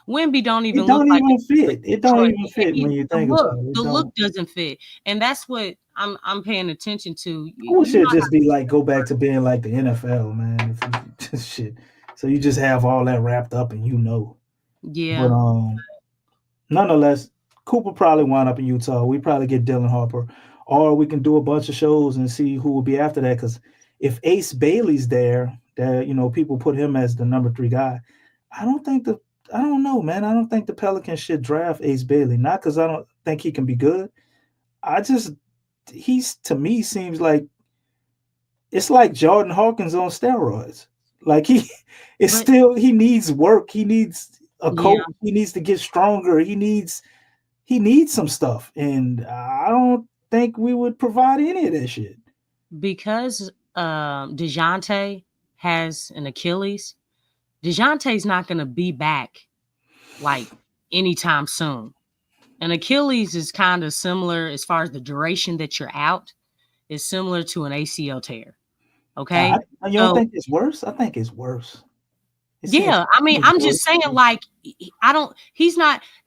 Wemby don't even look like fit. It don't even fit when you think about it. The look doesn't fit, and that's what I'm paying attention to. I wish it'd just be like go back to being like the NFL, man. Shit. So you just have all that wrapped up, and Yeah. But nonetheless, Cooper probably wind up in Utah. We probably get Dylan Harper, or we can do a bunch of shows and see who will be after that. Because if Ace Bailey's there, that people put him as the number 3 guy. I don't know, man. I don't think the Pelicans should draft Ace Bailey. Not because I don't think he can be good. He's to me seems like it's like Jordan Hawkins on steroids. Like he needs work. He needs a coach. Yeah. He needs to get stronger. He needs some stuff. And I don't think we would provide any of that shit. Because DeJounte has an Achilles, DeJounte's not going to be back like anytime soon. An Achilles is kind of similar as far as the duration that you're out is similar to an ACL tear. Okay. You don't think it's worse? I think it's worse. Yeah. I mean, I'm just saying, like,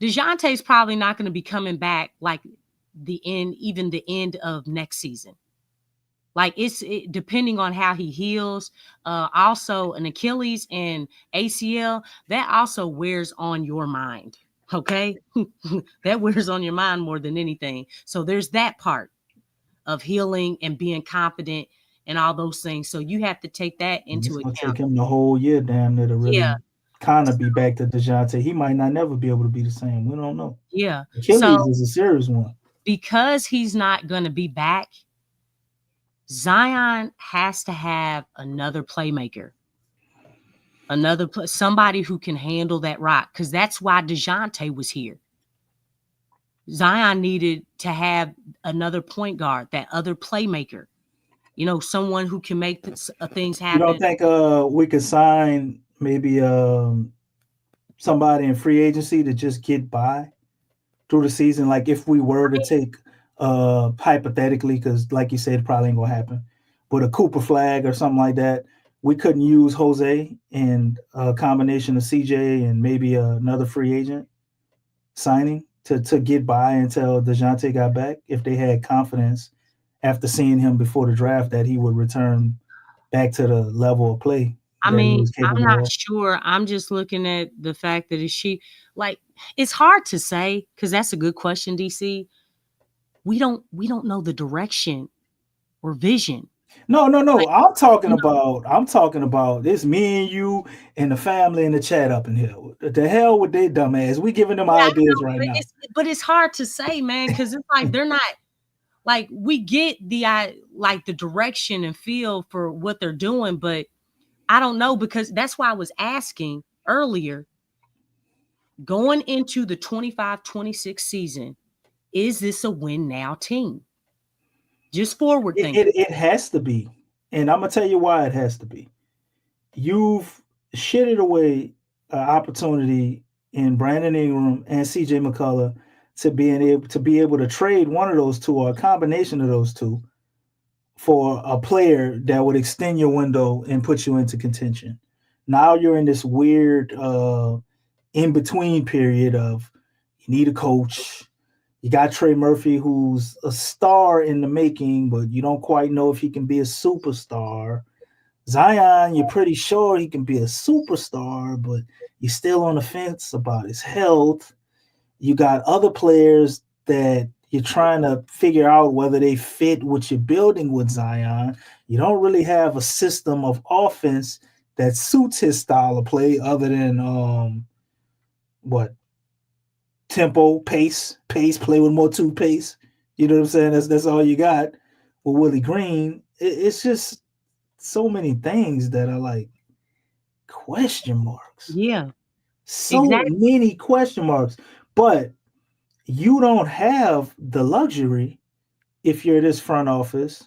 DeJounte's probably not going to be coming back like even the end of next season. Like it's depending on how he heals. Also, an Achilles and ACL, that also wears on your mind. Okay. That wears on your mind more than anything. So there's that part of healing and being confident and all those things. So you have to take that into account. Take him the whole year damn near to really kind of be back to DeJounte. He might not never be able to be the same. We don't know. Yeah. Achilles is a serious one. Because he's not going to be back, Zion has to have another playmaker, somebody who can handle that rock, because that's why DeJounte was here. Zion needed to have another point guard, that other playmaker, someone who can make things happen. You don't think we could sign maybe somebody in free agency to just get by through the season? Like if we were to take hypothetically, because like you said, it probably ain't gonna happen, but a Cooper Flag or something like that, we couldn't use Jose and a combination of CJ and maybe another free agent signing to get by until DeJounte got back, if they had confidence after seeing him before the draft that he would return back to the level of play. I mean, I'm not sure. I'm just looking at the fact that it's hard to say, because that's a good question, DC. We don't know the direction or vision. No. I'm talking about this. Me and you and the family in the chat up in here. The hell with their dumb ass. We giving them ideas right now. But it's hard to say, man, because it's like they're not like we get the direction and feel for what they're doing, but I don't know, because that's why I was asking earlier. Going into the 25-26 season, is this a win now team? Just forward thinking. It has to be. And I'm going to tell you why it has to be. You've shitted away an opportunity in Brandon Ingram and CJ McCullough to be able to trade one of those two or a combination of those two for a player that would extend your window and put you into contention. Now you're in this weird in-between period of you need a coach. You got Trey Murphy, who's a star in the making, but you don't quite know if he can be a superstar. Zion, you're pretty sure he can be a superstar, but you're still on the fence about his health. You got other players that you're trying to figure out whether they fit what you're building with Zion. You don't really have a system of offense that suits his style of play other than tempo, pace, play with more pace. You know what I'm saying? That's all you got with Willie Green. It's just so many things that are like question marks. Yeah. So many question marks. But you don't have the luxury if you're this front office,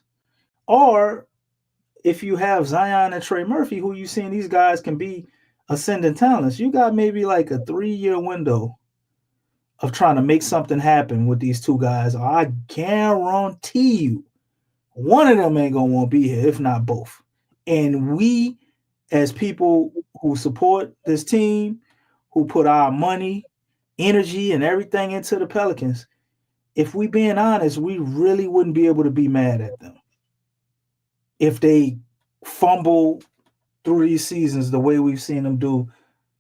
or if you have Zion and Trey Murphy, who you seeing these guys can be ascending talents. You got maybe like a 3-year window of trying to make something happen with these two guys. I guarantee you, one of them ain't gonna want to be here, if not both. And we, as people who support this team, who put our money, energy, and everything into the Pelicans, if we being honest, we really wouldn't be able to be mad at them if they fumble through these seasons the way we've seen them do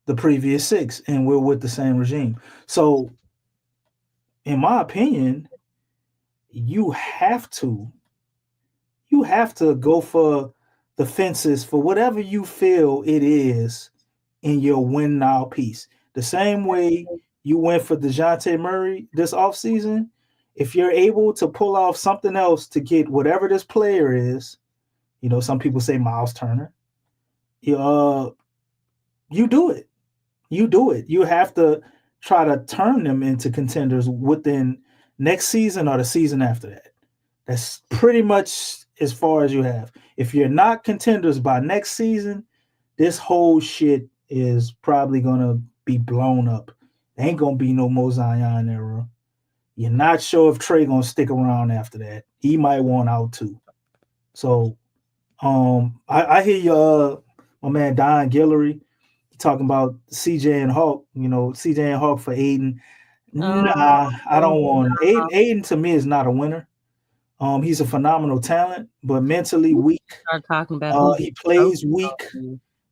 the previous 6, and we're with the same regime. So, in my opinion, you have to go for the fences for whatever you feel it is in your win now piece. The same way you went for DeJounte Murray this offseason, if you're able to pull off something else to get whatever this player is, some people say Miles Turner, you do it. You do it. You have to try to turn them into contenders within next season or the season after that. That's pretty much as far as you have. If you're not contenders by next season, this whole shit is probably going to be blown up. There ain't going to be no more Zion era. You're not sure if Trey going to stick around after that. He might want out too. So I hear you, my man Don Guillory, talking about CJ and Hawk, CJ and Hawk for Aiden. Nah, I don't want him. Aiden to me is not a winner. He's a phenomenal talent, but mentally weak. Start talking about he plays weak.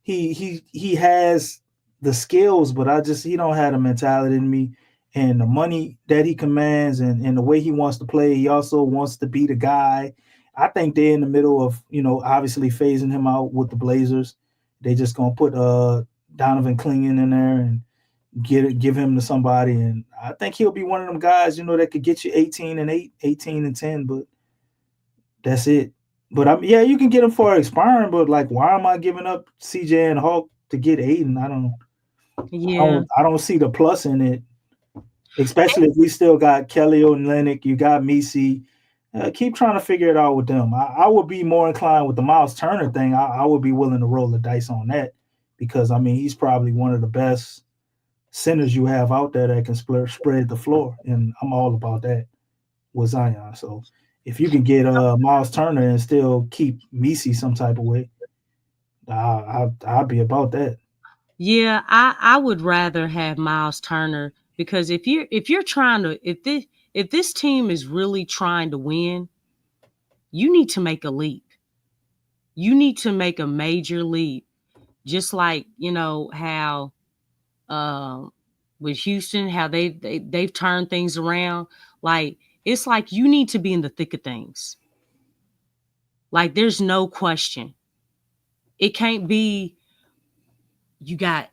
He has the skills, but he don't have the mentality in me. And the money that he commands and the way he wants to play, he also wants to be the guy. I think they're in the middle of, obviously phasing him out with the Blazers. They just gonna put Donovan Clingan in there and give him to somebody. And I think he'll be one of them guys, that could get you 18-8, 18-10, but that's it. But you can get him for expiring, but like, why am I giving up CJ and Hawk to get Aiden? I don't see the plus in it, especially if we still got Kelly Olynyk, you got Misi. Keep trying to figure it out with them. I would be more inclined with the Miles Turner thing. I would be willing to roll the dice on that because, he's probably one of the best centers you have out there that can spread the floor, and I'm all about that with Zion. So if you can get Miles Turner and still keep Misi some type of way, I'd be about that. Yeah, I would rather have Miles Turner because if you're trying to if this team is really trying to win, you need to make a leap. You need to make a major leap. Just like, how with Houston, how they've turned things around. Like, it's like you need to be in the thick of things. Like, there's no question. It can't be you got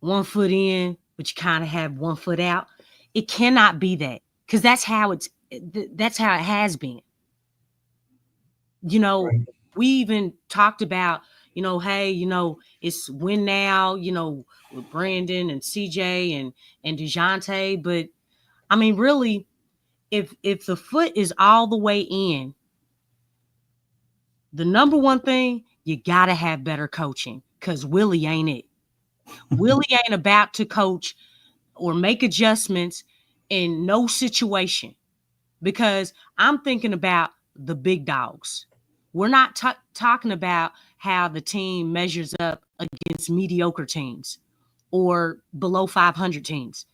1 foot in, but you kind of have 1 foot out. It cannot be that. Because that's how it has been. We even talked about, hey, it's win now, with Brandon and CJ and DeJounte. But really, if the foot is all the way in, the number one thing, you gotta have better coaching because Willie ain't it. Willie ain't about to coach or make adjustments in no situation, because I'm thinking about the big dogs. We're not talking about how the team measures up against mediocre teams or below 500 teams.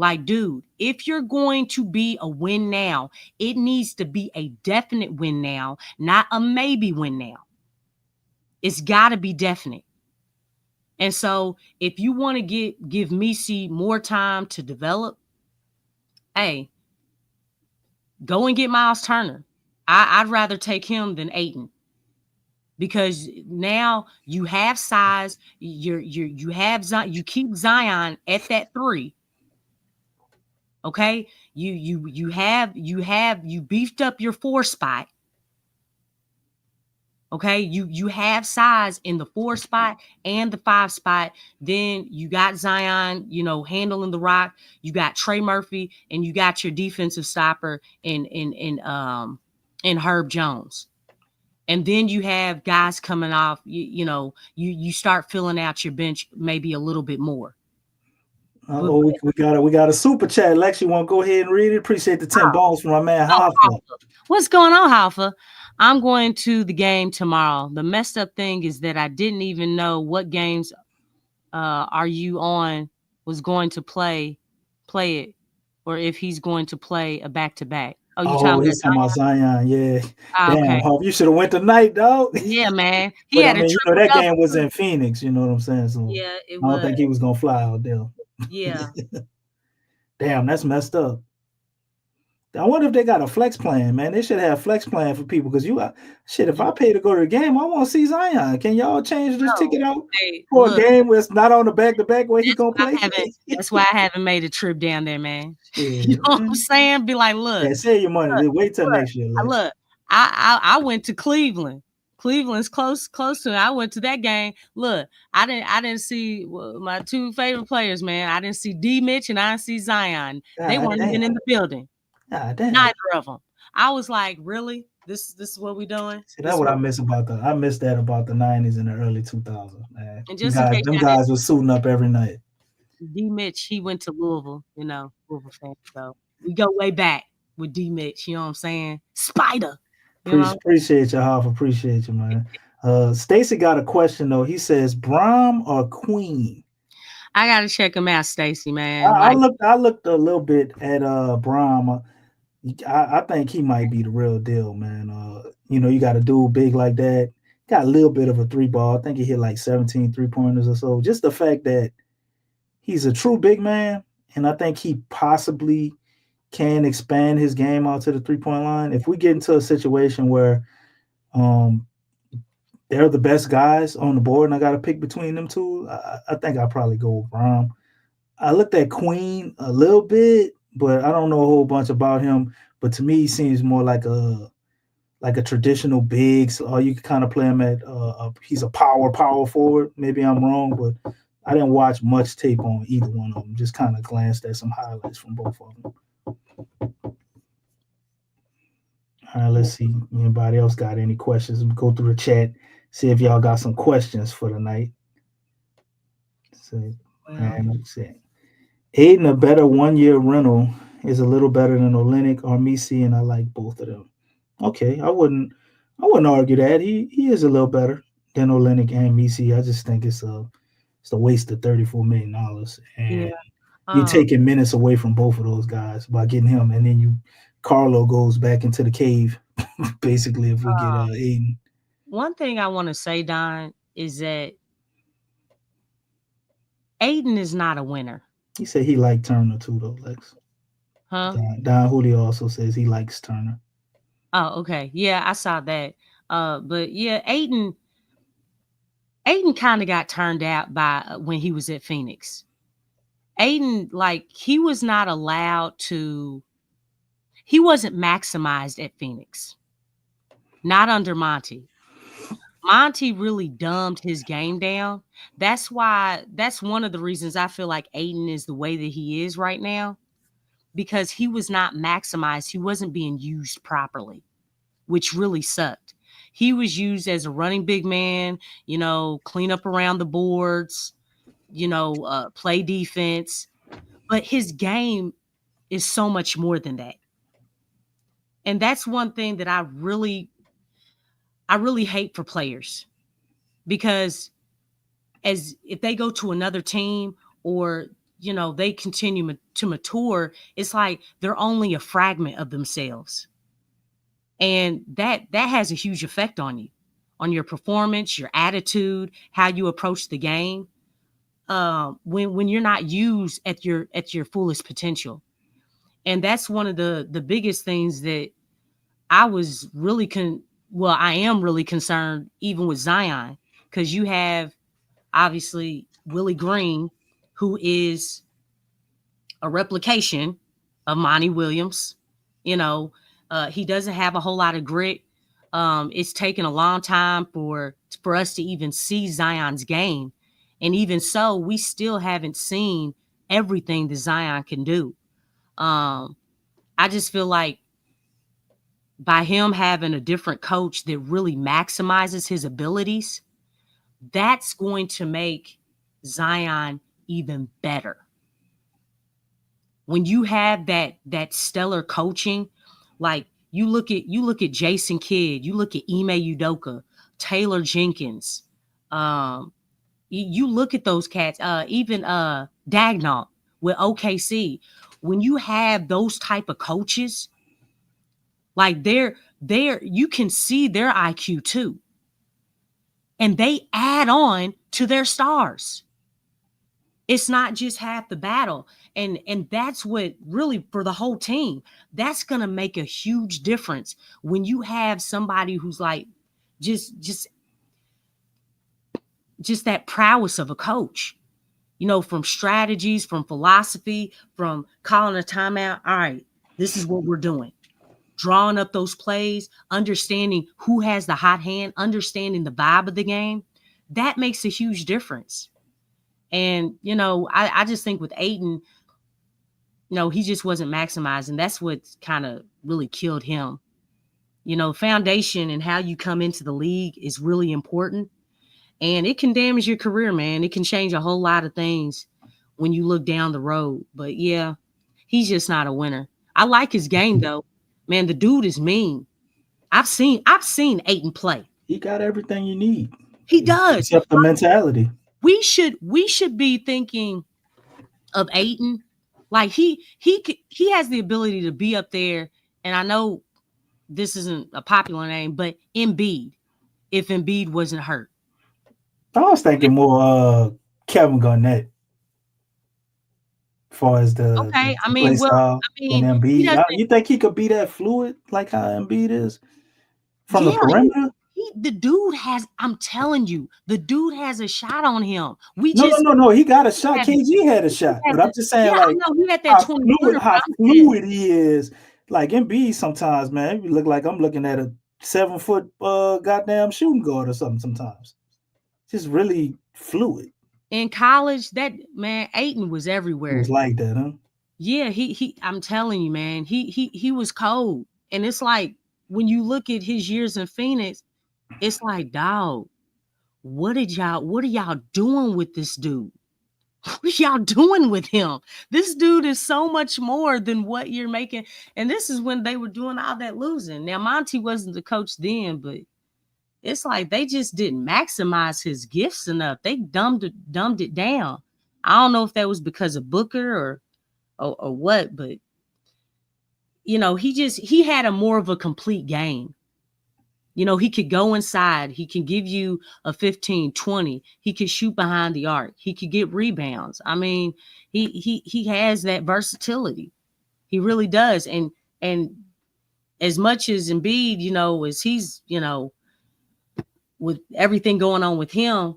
Like, dude, if you're going to be a win now, it needs to be a definite win now, not a maybe win now. It's got to be definite. And so if you want to give Messi more time to develop, hey, go and get Miles Turner. I'd rather take him than Ayton. Because now you have size, you keep Zion at that 3. Okay, you beefed up your 4 spot. Okay, you have size in the 4 spot and the 5 spot. Then you got Zion, handling the rock. You got Trey Murphy, and you got your defensive stopper in Herb Jones. And then you have guys coming off. You start filling out your bench maybe a little bit more. We got a super chat. Lex, you want to go ahead and read it? Appreciate the 10 balls from my man Hoffa. What's going on, Hoffa? I'm going to the game tomorrow. The messed up thing is that I didn't even know what games are you on was going to play it, or if he's going to play a back-to-back. Oh, he's talking about Zion. Yeah. Ah, Damn, okay. Hope, you should have went tonight, dog. Yeah, man. But I mean, that game was in Phoenix. You know what I'm saying? So yeah, it I don't think he was gonna fly out there. Yeah. Damn, that's messed up. I wonder if they got a flex plan, man. They should have flex plan for people because if I pay to go to the game, I want to see Zion. Can y'all change this ticket out for a game where it's not on the back-to-back where he gonna play? That's why I haven't made a trip down there, man. Yeah. You know what I'm saying? Be like, look. Yeah, save your money. Wait till next year. Look, I went to Cleveland. Cleveland's close to it. I went to that game. Look, I didn't see my 2 favorite players, man. I didn't see D Mitch and I didn't see Zion. They weren't even in the building. Neither of them. I was like, really? This is what we doing? See, that's what I miss about the 90s and the early 2000s, man. And just them guys were suiting up every night. D Mitch, he went to Louisville, Louisville fan. So we go way back with D Mitch, you know what I'm saying? Spider. Appreciate you, Hoff. Appreciate you, man. Stacy got a question though. He says, Brom or Queen? I gotta check him out, Stacy, man. I looked a little bit at Brom. I think he might be the real deal, man. You got a dude big like that, got a little bit of a 3 ball. I think he hit like 17 3-pointers or so. Just the fact that he's a true big man, and I think he possibly can expand his game out to the 3-point line. If we get into a situation where they're the best guys on the board and I got to pick between them two, I think I'll probably go with Brom. I looked at Queen a little bit, but I don't know a whole bunch about him. But to me, he seems more like a traditional big. So you can kind of play him at he's a power forward. Maybe I'm wrong, but I didn't watch much tape on either one of them. Just kind of glanced at some highlights from both of them. All right, let's see. Anybody else got any questions? We'll go through the chat, see if y'all got some questions for the night. Aiden, a better 1-year rental, is a little better than Olynyk or Messi, and I like both of them. Okay, I wouldn't argue that. He is a little better than Olynyk and Messi. I just think it's a waste of $34 million, and you're taking minutes away from both of those guys by getting him, and then Carlo goes back into the cave, basically, if we get Aiden. One thing I want to say, Don, is that Aiden is not a winner. He said he liked Turner too, though, Lex. Huh? Don Julio also says he likes Turner. Oh, okay. Yeah, I saw that. But yeah, Aiden kind of got turned out by when he was at Phoenix. Aiden, he was not allowed to. He wasn't maximized at Phoenix. Not under Monty. Monty really dumbed his game down. That's one of the reasons I feel like Aiden is the way that he is right now, because he was not maximized. He wasn't being used properly, which really sucked. He was used as a running big man, clean up around the boards, play defense. But his game is so much more than that. And that's one thing that I really hate for players, because if they go to another team or they continue to mature, it's like they're only a fragment of themselves. And that has a huge effect on you, on your performance, your attitude, how you approach the game. When you're not used at your fullest potential. And that's one of the biggest things that I was really I am really concerned even with Zion, because you have obviously Willie Green, who is a replication of Monty Williams. He doesn't have a whole lot of grit. It's taken a long time for us to even see Zion's game. And even so, we still haven't seen everything that Zion can do. I just feel like by him having a different coach that really maximizes his abilities, that's going to make Zion even better. When you have that stellar coaching, like you look at Jason Kidd, you look at Ime Udoka, Taylor Jenkins, you look at those cats, even Dagnall with OKC. When you have those type of coaches, like they're you can see their IQ too. And they add on to their stars. It's not just half the battle. And that's what really, for the whole team, that's going to make a huge difference when you have somebody who's like just that prowess of a coach, from strategies, from philosophy, from calling a timeout. All right, this is what we're doing. Drawing up those plays, understanding who has the hot hand, understanding the vibe of the game. That makes a huge difference. And, I just think with Ayton, he just wasn't maximizing. That's what kind of really killed him. Foundation and how you come into the league is really important. And it can damage your career, man. It can change a whole lot of things when you look down the road. But yeah, he's just not a winner. I like his game though. Man, the dude is mean. I've seen Ayton play. He got everything you need. He does. Except the mentality. We should be thinking of Ayton like he has the ability to be up there. And I know this isn't a popular name, but Embiid, if Embiid wasn't hurt. I was thinking more Kevin Garnett. As far as the play style and Embiid, you think he could be that fluid like how Embiid is from the perimeter? The dude has, I'm telling you, the dude has a shot on him. No. He got a shot. KG had a shot, but I'm just saying, like, he had that how fluid he is. Like Embiid, sometimes, man, it look like I'm looking at a 7-foot goddamn shooting guard or something. Sometimes, just really fluid. In college, that man Ayton was everywhere. It was like that, huh? Yeah, he. I'm telling you, man, he was cold, and it's like when you look at his years in Phoenix. It's like, dog, what are y'all doing with this dude? What are y'all doing with him? This dude is so much more than what you're making. And this is when they were doing all that losing. Now, Monty wasn't the coach then, but it's like they just didn't maximize his gifts enough. They dumbed it down. I don't know if that was because of Booker or what, but he had a more of a complete game. He could go inside. He can give you a 15, 20. He could shoot behind the arc. He could get rebounds. I mean, he has that versatility. He really does. And as much as Embiid, as he's, with everything going on with him,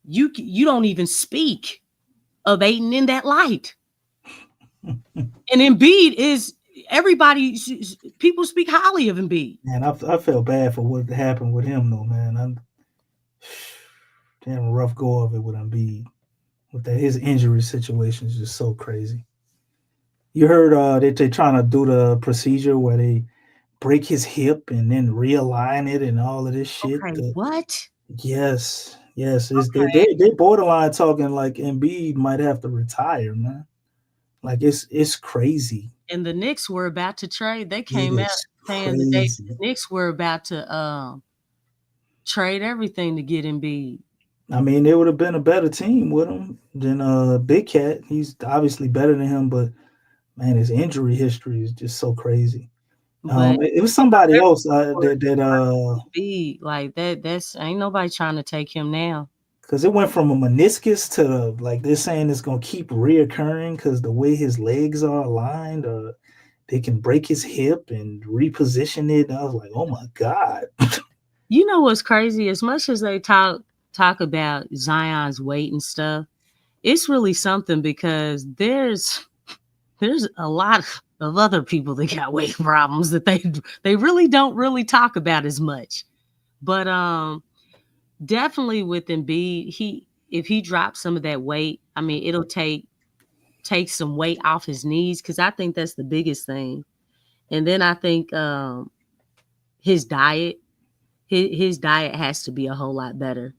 you don't even speak of Ayton in that light. And Embiid is people speak highly of Embiid. Man, I felt bad for what happened with him, though, man. Damn, a rough go of it with Embiid. With his injury situation is just so crazy. You heard they're trying to do the procedure where they break his hip and then realign it and all of this shit. Okay, what? Yes. Okay. They borderline talking like Embiid might have to retire, man. Like it's crazy. And the Knicks were about to trade. They came out saying the Knicks were about to trade everything to get Embiid. I mean, they would have been a better team with him than Big Cat. He's obviously better than him, but man, his injury history is just so crazy. But It was somebody else be like that. That's ain't nobody trying to take him now. because it went from a meniscus to like they're saying it's gonna keep reoccurring because the way his legs are aligned, they can break his hip and reposition it. And I was like, oh my God. You know what's crazy? As much as they talk about Zion's weight and stuff, it's really something because there's a lot of other people that got weight problems that they really don't really talk about as much. But definitely with Embiid, if he drops some of that weight, I mean, it'll take some weight off his knees because I think that's the biggest thing. And then I think his diet has to be a whole lot better.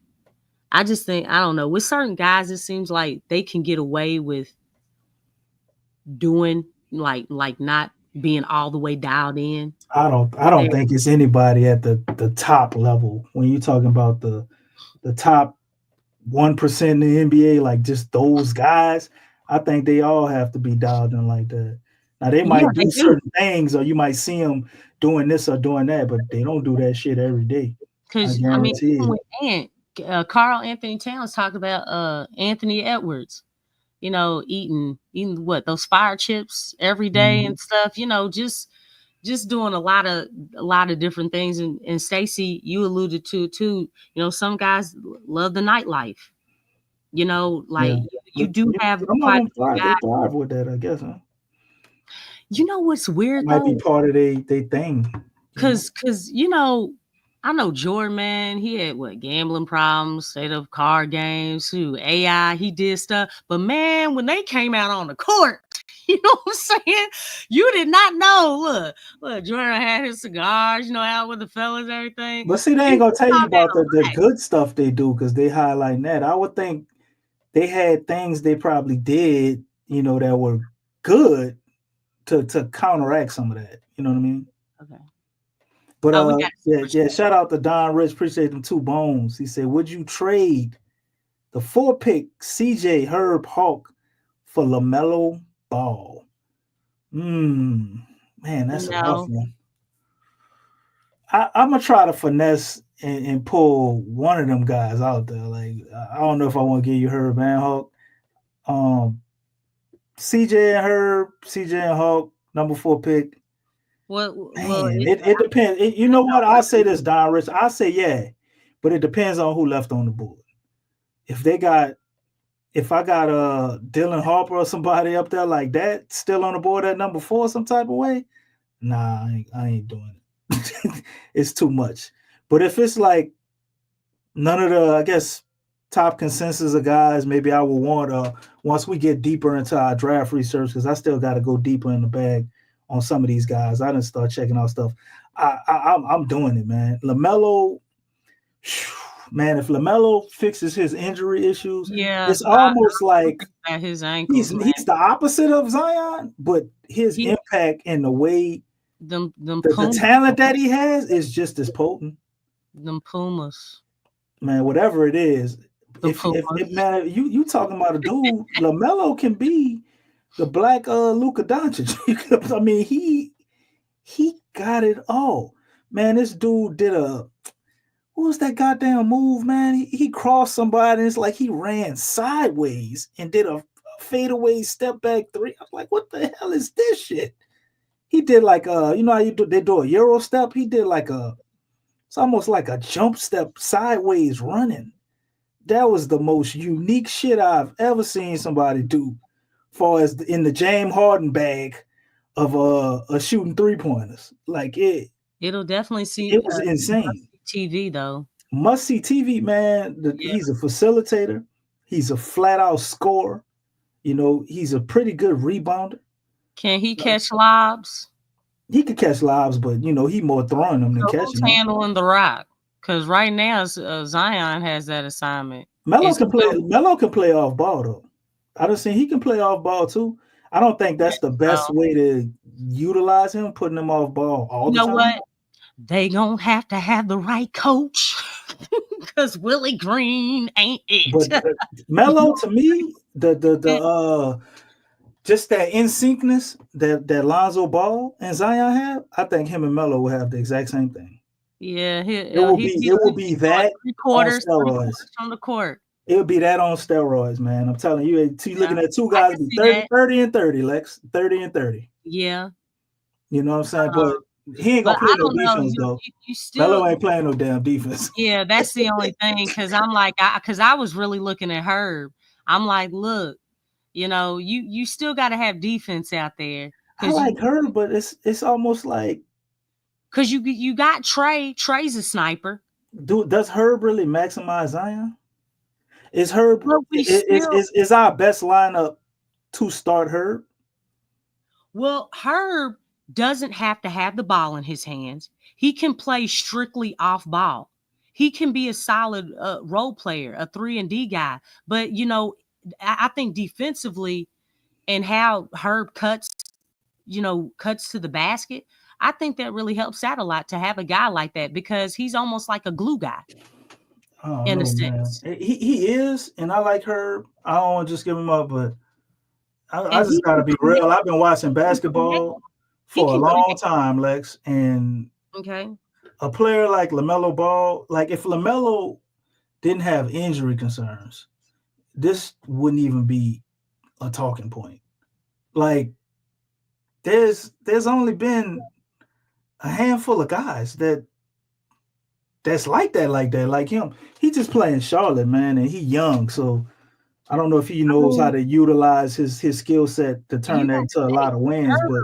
I just think, I don't know, with certain guys, it seems like they can get away with doing like not being all the way dialed in. I don't think it's anybody at the top level when you're talking about the top 1% in the NBA, like just those guys. I think they all have to be dialed in like that. Now they might do certain things, or you might see them doing this or doing that, but they don't do that shit every day. Because I mean, Carl Anthony Towns talked about Anthony Edwards, eating what, those fire chips every day and stuff, just doing a lot of different things. And Stacey, you alluded to it too, some guys love the nightlife, you do have quite they thrive with that, I guess, huh? You know what's weird might be part of their thing. Cause I know Jordan, man, he had gambling problems, state of card games, AI, he did stuff. But man, when they came out on the court, you know what I'm saying? You did not know. Look, Jordan had his cigars, out with the fellas, everything. But see, they ain't gonna tell you about the good stuff they do because they highlight that. I would think they had things they probably did, that were good to counteract some of that. You know what I mean? Okay. But yeah, shout out to Don Rich. Appreciate them 2 bones. He said, would you trade the 4-pick CJ Herb Hawk for LaMelo Ball? Man, that's a rough one. I'm gonna try to finesse and pull one of them guys out there. Like, I don't know if I want to give you Herb and Hawk. CJ and Hawk, number 4 pick. Well, it depends. You know what? I'll say this, Don Rich. I'll say yeah, but it depends on who left on the board. If I got Dylan Harper or somebody up there like that still on the board at number 4 some type of way, nah, I ain't doing it. It's too much. But if it's like none of the, I guess, top consensus of guys, maybe I will want once we get deeper into our draft research, because I still got to go deeper in the bag on some of these guys. I didn't start checking out stuff. I'm doing it, man. LaMelo, man, if LaMelo fixes his injury issues, it's almost like at his ankles, he's the opposite of Zion, but his impact and the way the talent that he has is just as potent. Them Pumas, man, whatever it is. If man, you talking about a dude, LaMelo can be the black Luka Doncic. I mean, he got it all. Man, this dude did what was that goddamn move, man? He crossed somebody, and it's like he ran sideways and did a fadeaway step back 3. I was like, what the hell is this shit? He did like you know how they do a Euro step? He did like it's almost like a jump step sideways running. That was the most unique shit I've ever seen somebody do, far as in the James Harden bag of shooting 3-pointers. Like it'll definitely see. It was insane. TV though. Must see TV, man. He's a facilitator. He's a flat out scorer. He's a pretty good rebounder. Can he catch lobs? He could catch lobs, but he more throwing them than catching them. Handling the rock. Because right now, Zion has that assignment. Melo can play off ball though. I done seen he can play off ball too. I don't think that's the best way to utilize him, putting him off ball all the time. You know what? They gonna have to have the right coach. Because Willie Green ain't it. But Melo, to me, just that in syncness that Lonzo Ball and Zion have, I think him and Melo will have the exact same thing. Yeah, It will be that on steroids on the court. It would be that on steroids, man. I'm telling you, looking at two guys be 30 and 30, Lex. 30 and 30. Yeah. You know what I'm saying? But he ain't gonna play no defense though. You still Melo ain't playing no damn defense. Yeah, that's the only thing. Cause I'm like, I was really looking at Herb. I'm like, look, you still gotta have defense out there. I like Herb, but it's almost like because you got Trey. Trey's a sniper. Does Herb really maximize Zion? Is Herb is our best lineup to start Herb? Well, Herb doesn't have to have the ball in his hands. He can play strictly off ball. He can be a solid role player, a 3-and-D guy. But I think defensively and how Herb cuts to the basket, I think that really helps out a lot to have a guy like that because he's almost like a glue guy. In a sense. He is, and I like Herb. I don't want to just give him up, but I just gotta be real. I've been watching basketball for a long time, Lex, and a player like LaMelo Ball, like if LaMelo didn't have injury concerns, this wouldn't even be a talking point. Like there's only been a handful of guys that's like him. He just playing Charlotte, man, and he young, so I don't know if he knows how to utilize his skill set to turn that into a lot of wins. But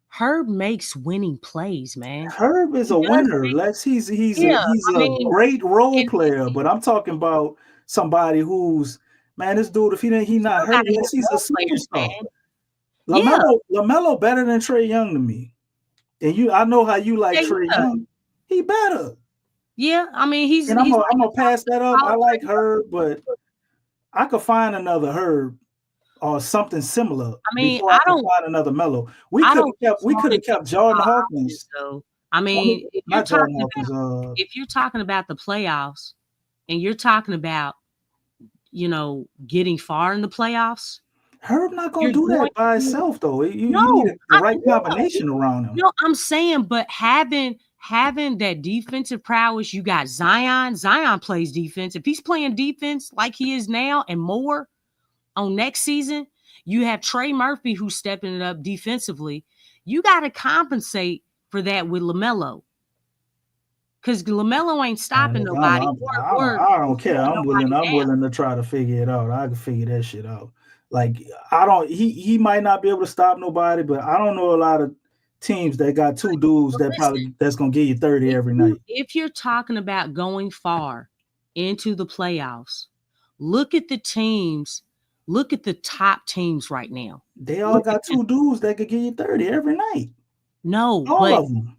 Herb makes winning plays, man. Herb is a winner. Lex, he's a great role player, but I'm talking about somebody who's this dude. If he not hurt, he's a superstar. LaMelo better than Trae Young to me, and I know how you like Trae Young. He better. Yeah, I mean he's. And I'm gonna pass that up. I like Herb, but I could find another Herb or something similar. I mean, I don't find another Melo. We could have kept Jordan Hawkins. So I mean, if you're talking about the playoffs, and you're talking about getting far in the playoffs, Herb not gonna do that by himself though. You need the right combination around him. No, I'm saying, but having that defensive prowess, you got Zion. Zion plays defense. If he's playing defense like he is now and more on next season, you have Trey Murphy who's stepping it up defensively. You got to compensate for that with LaMelo. Because LaMelo ain't stopping nobody. I don't care. I'm willing to try to figure it out. I can figure that shit out. Like he might not be able to stop nobody, but I don't know a lot of teams that got two dudes that's gonna give you 30 every night. If you're talking about going far into the playoffs, look at the teams. Look at the top teams right now. They all got two dudes that could give you 30 every night. No, all of them.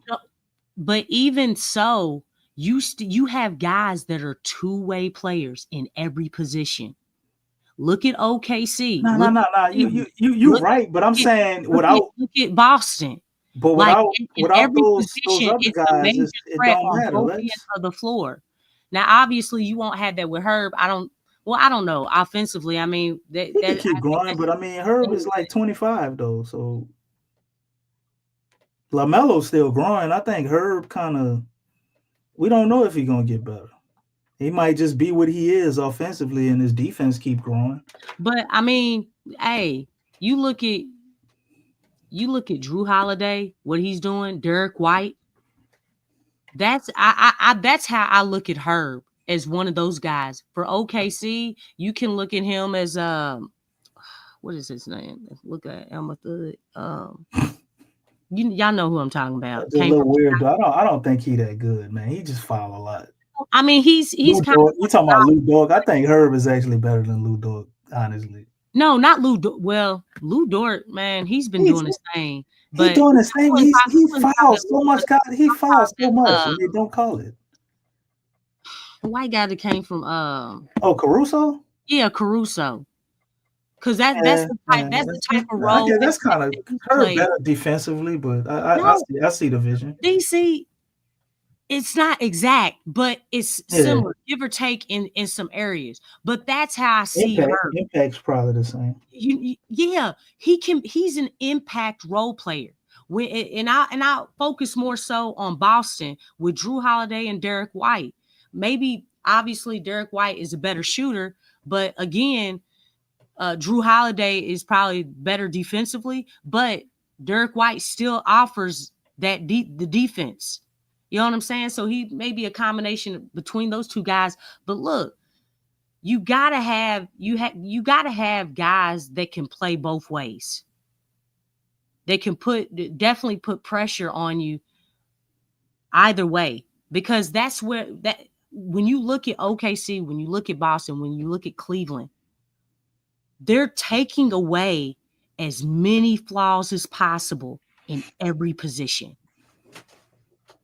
But even so, you have guys that are two-way players in every position. Look at OKC. No. You're right, but I'm saying look at Boston. But without those other guys, it don't matter. Of the floor. Now, obviously, you won't have that with Herb. I don't know. Offensively, I mean, he can keep growing, but I mean, Herb is like 25 though, so LaMelo's still growing. I think Herb we don't know if he's gonna get better. He might just be what he is offensively, and his defense keep growing. But I mean, hey, you look at Drew Holiday, what he's doing, Derek White. That's how I look at Herb, as one of those guys. For OKC, you can look at him as what is his name? Look at Elmer Thud. Y'all know who I'm talking about. It's a little weird. I don't think he that good, man. He just foul a lot. I mean, he's kind of. You talking about Lou Dort? I think Herb is actually better than Lou Dort, honestly. No, not Lou Dort. Well, Lou Dort, man, he's been doing his thing. He's doing his thing. He fouls so much. He fouls so much, and they don't call it. The white guy that came from Caruso? Yeah, Caruso. Because that's the type of role. Yeah, that's kind of Herb better defensively, but I see the vision. DC, It's not exact, but it's similar, give or take in some areas. But that's how I see her. Impact's probably the same. Yeah, he's an impact role player. And I'll focus more so on Boston with Drew Holiday and Derek White. Maybe obviously Derek White is a better shooter, but again, Drew Holiday is probably better defensively, but Derek White still offers that the defense. You know what I'm saying? So he may be a combination between those two guys. But look, you gotta have guys that can play both ways. They can definitely put pressure on you either way, because that's when you look at OKC, when you look at Boston, when you look at Cleveland, they're taking away as many flaws as possible in every position.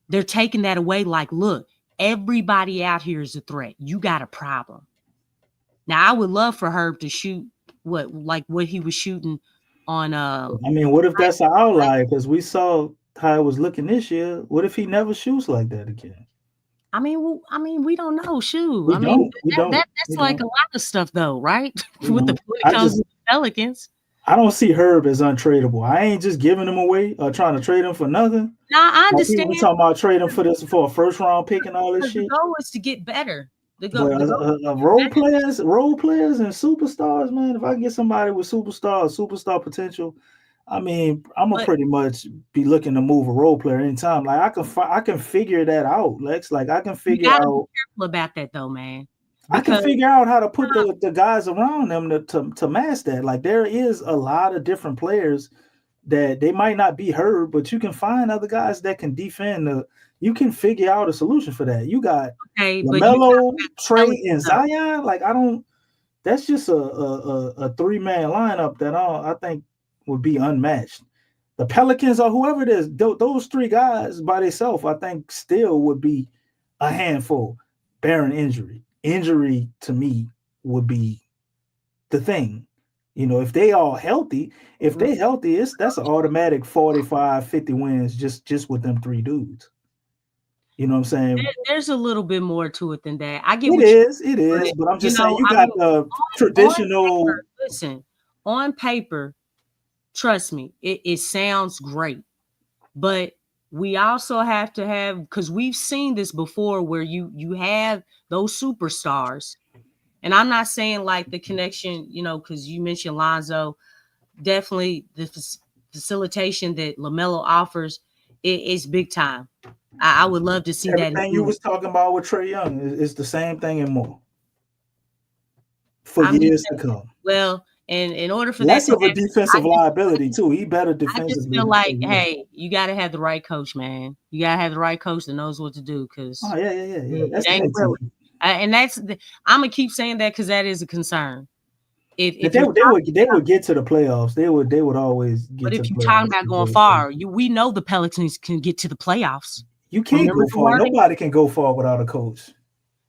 They're taking that away like, look, everybody out here is a threat. You got a problem. Now, I would love for Herb to shoot what he was shooting on. I mean, what if that's an outlier? Because we saw how it was looking this year. What if he never shoots like that again? I mean, we don't know. Shoot. That's like a lot of stuff, though, right? When it comes to the Pelicans. I don't see Herb as untradeable. I ain't just giving him away or trying to trade him for nothing. No, I understand. We're talking about trading for a first round pick and all this shit. The goal is to get better. Role players and superstars, man. If I can get somebody with superstar potential, I mean, I'm gonna pretty much be looking to move a role player anytime. Like I can figure that out, Lex. Like I can figure out. You gotta be careful about that, though, man. I can figure out how to put the guys around them to match that. Like there is a lot of different players that they might not be Herb, but you can find other guys that can defend. You can figure out a solution for that. You got LaMelo, Trey, and Zion. Like that's just a 3-man lineup that I think would be unmatched. The Pelicans or whoever it is, those 3 guys by themselves, I think still would be a handful, barring injury. Injury to me would be the thing. You know, if they all healthy, that's an automatic 45, 50 wins just with them 3 dudes. You know what I'm saying? There's a little bit more to it than that. I get it is, but I'm just saying you got the traditional. On paper, trust me, it sounds great, but we also have to have, because we've seen this before where you have those superstars. And I'm not saying like the connection, because you mentioned Lonzo, definitely the facilitation that LaMelo offers is big time. I would love to see Everything that. You was talking about with Trae Young is the same thing and more for years to come. Well, and in order for less that of a defensive liability too, he better defensively. I just feel like, hey, you got to have the right coach, man. You got to have the right coach that knows what to do. Because That's and that's I'm gonna keep saying that because that is a concern. If they would get to the playoffs, they would always get. But if you're talking about going far, we know the Pelicans can get to the playoffs. You can't go far. Nobody can go far without a coach.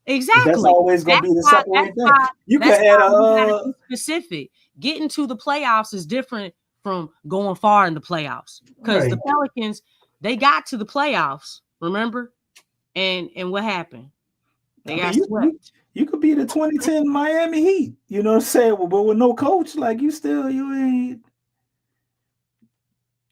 Exactly. That's always going to be the separating thing. You can add specific. Getting to the playoffs is different from going far in the playoffs, because the Pelicans, they got to the playoffs, remember? And what happened? They got swept. You could be the 2010 Miami Heat, you know what I'm saying? But with no coach, like you ain't.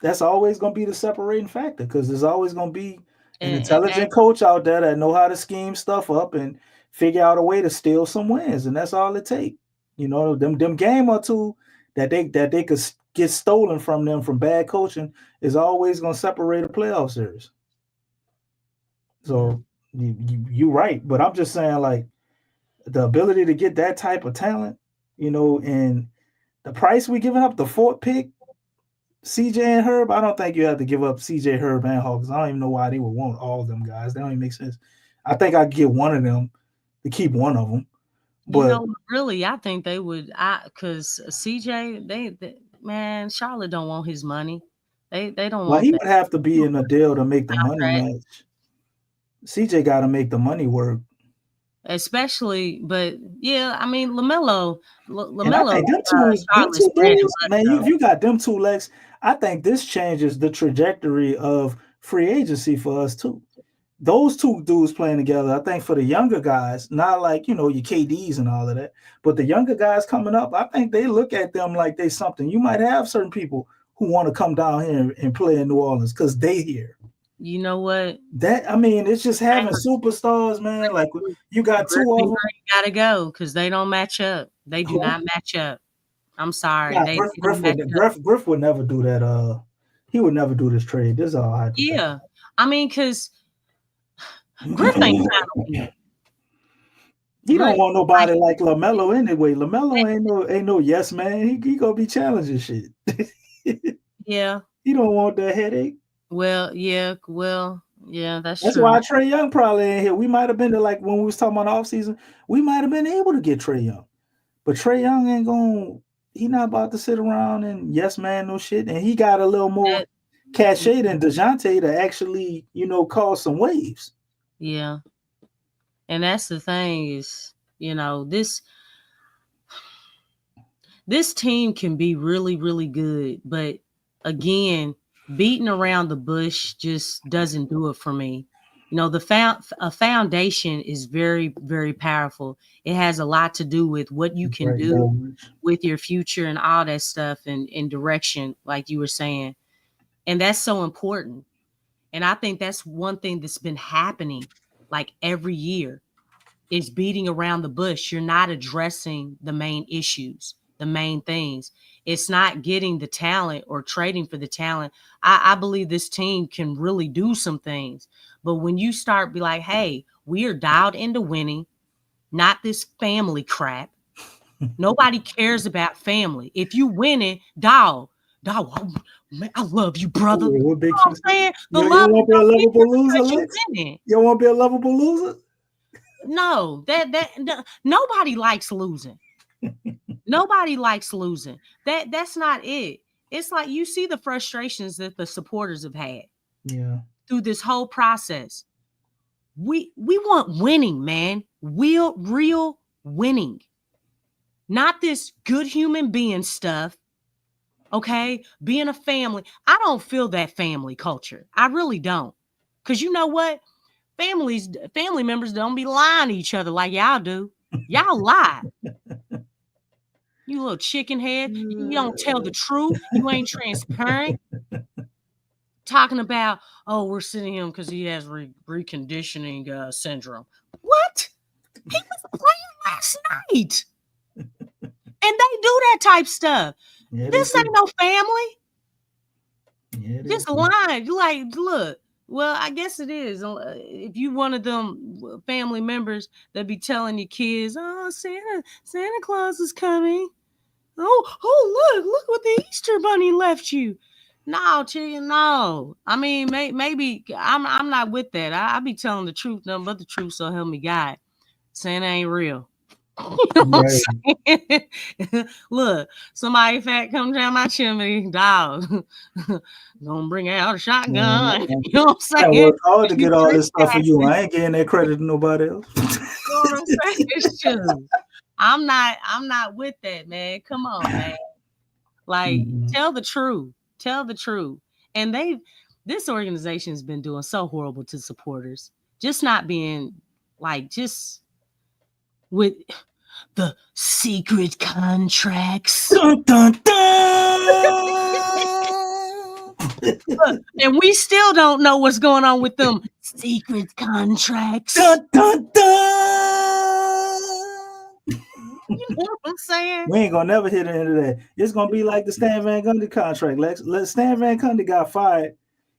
That's always going to be the separating factor, because there's always going to be an intelligent coach out there that know how to scheme stuff up and figure out a way to steal some wins, and that's all it takes. You know, them game or two that they could get stolen from them from bad coaching is always going to separate a playoff series. So you're right, but I'm just saying, like, the ability to get that type of talent, and the price we giving up, the 4th pick, CJ and Herb, I don't think you have to give up CJ, Herb, and Hawkins. I don't even know why they would want all of them guys. That don't even make sense. I think I'd get one of them to keep one of them. But really, I think they would. Because CJ, they Charlotte don't want his money. They don't. Well, he would have to be in a deal to make the money match. CJ got to make the money work. Especially, but yeah, I mean LaMelo. I think them two dudes, man. If you got them 2 legs, I think this changes the trajectory of free agency for us too, those two dudes playing together, I think for the younger guys, not like, your KDs and all of that, but the younger guys coming up, I think they look at them like they something. You might have certain people who want to come down here and play in New Orleans because they here. You know what? It's just having superstars, man. Like you got two of them. Gotta go because they don't match up. They do not match up. I'm sorry. Nah, Griff would never do that. He would never do this trade. This is all hypothetical. Yeah. I mean, because Griff ain't trying to He don't want nobody like LaMelo anyway. LaMelo ain't no yes man. He gonna be challenging shit. Yeah. He don't want that headache. Well, yeah, that's That's true. why Trae Young probably ain't here. We might have been to, like, when we was talking about the offseason, we might have been able to get Trae Young. But Trae Young ain't going, he not about to sit around and yes man no shit. And he got a little more cachet than DeJounte to actually, cause some waves. Yeah. And that's the thing is, this team can be really, really good. But again, beating around the bush just doesn't do it for me. A foundation is very, very powerful. It has a lot to do with what you can do with your future and all that stuff and direction, like you were saying. And that's so important. And I think that's one thing that's been happening like every year is beating around the bush. You're not addressing the main issues, the main things. It's not getting the talent or trading for the talent. I believe this team can really do some things. But when you start be like, hey, we are dialed into winning, not this family crap. Nobody cares about family. If you winning, dog, oh, man, I love you, brother. You know what I'm saying? You won't be a lovable loser, Lex? You won't be a lovable loser? No, that nobody likes losing. Nobody likes losing. That's not it. It's like you see the frustrations that the supporters have had. Yeah. Through this whole process. We want winning, man. Real winning. Not this good human being stuff. Okay? Being a family. I don't feel that family culture. I really don't. Because you know what? Family members don't be lying to each other like y'all do. Y'all lie. You little chicken head. You don't tell the truth. You ain't transparent. Talking about, oh, we're sitting him because he has reconditioning syndrome. What? He was playing last night. And they do that type stuff. Yeah, this ain't no family. Yeah, just lying. Like, look, well, I guess it is. If you one of them family members that be telling your kids, oh, Santa Claus is coming. Oh, look what the Easter Bunny left you. No, chicken, no. I mean, maybe I'm not with that. I be telling the truth, nothing but the truth, so help me God. Santa ain't real. You know what I'm saying? Look, somebody fat comes down my chimney, dog. Gonna bring out a shotgun. You know what I'm saying? I work hard to get all this stuff for you. I ain't getting that credit to nobody else. You know what I'm saying? It's true. I'm not with that, man. Come on, man. Like, tell the truth. Tell the truth. And this organization has been doing so horrible to supporters. Just not being like, just with the secret contracts. Dun, dun, dun. And we still don't know what's going on with them secret contracts. Dun, dun, dun. You know what I'm saying? We ain't gonna never hit the end of that. It's gonna be like the Stan Van Gundy contract. Stan Van Gundy got fired,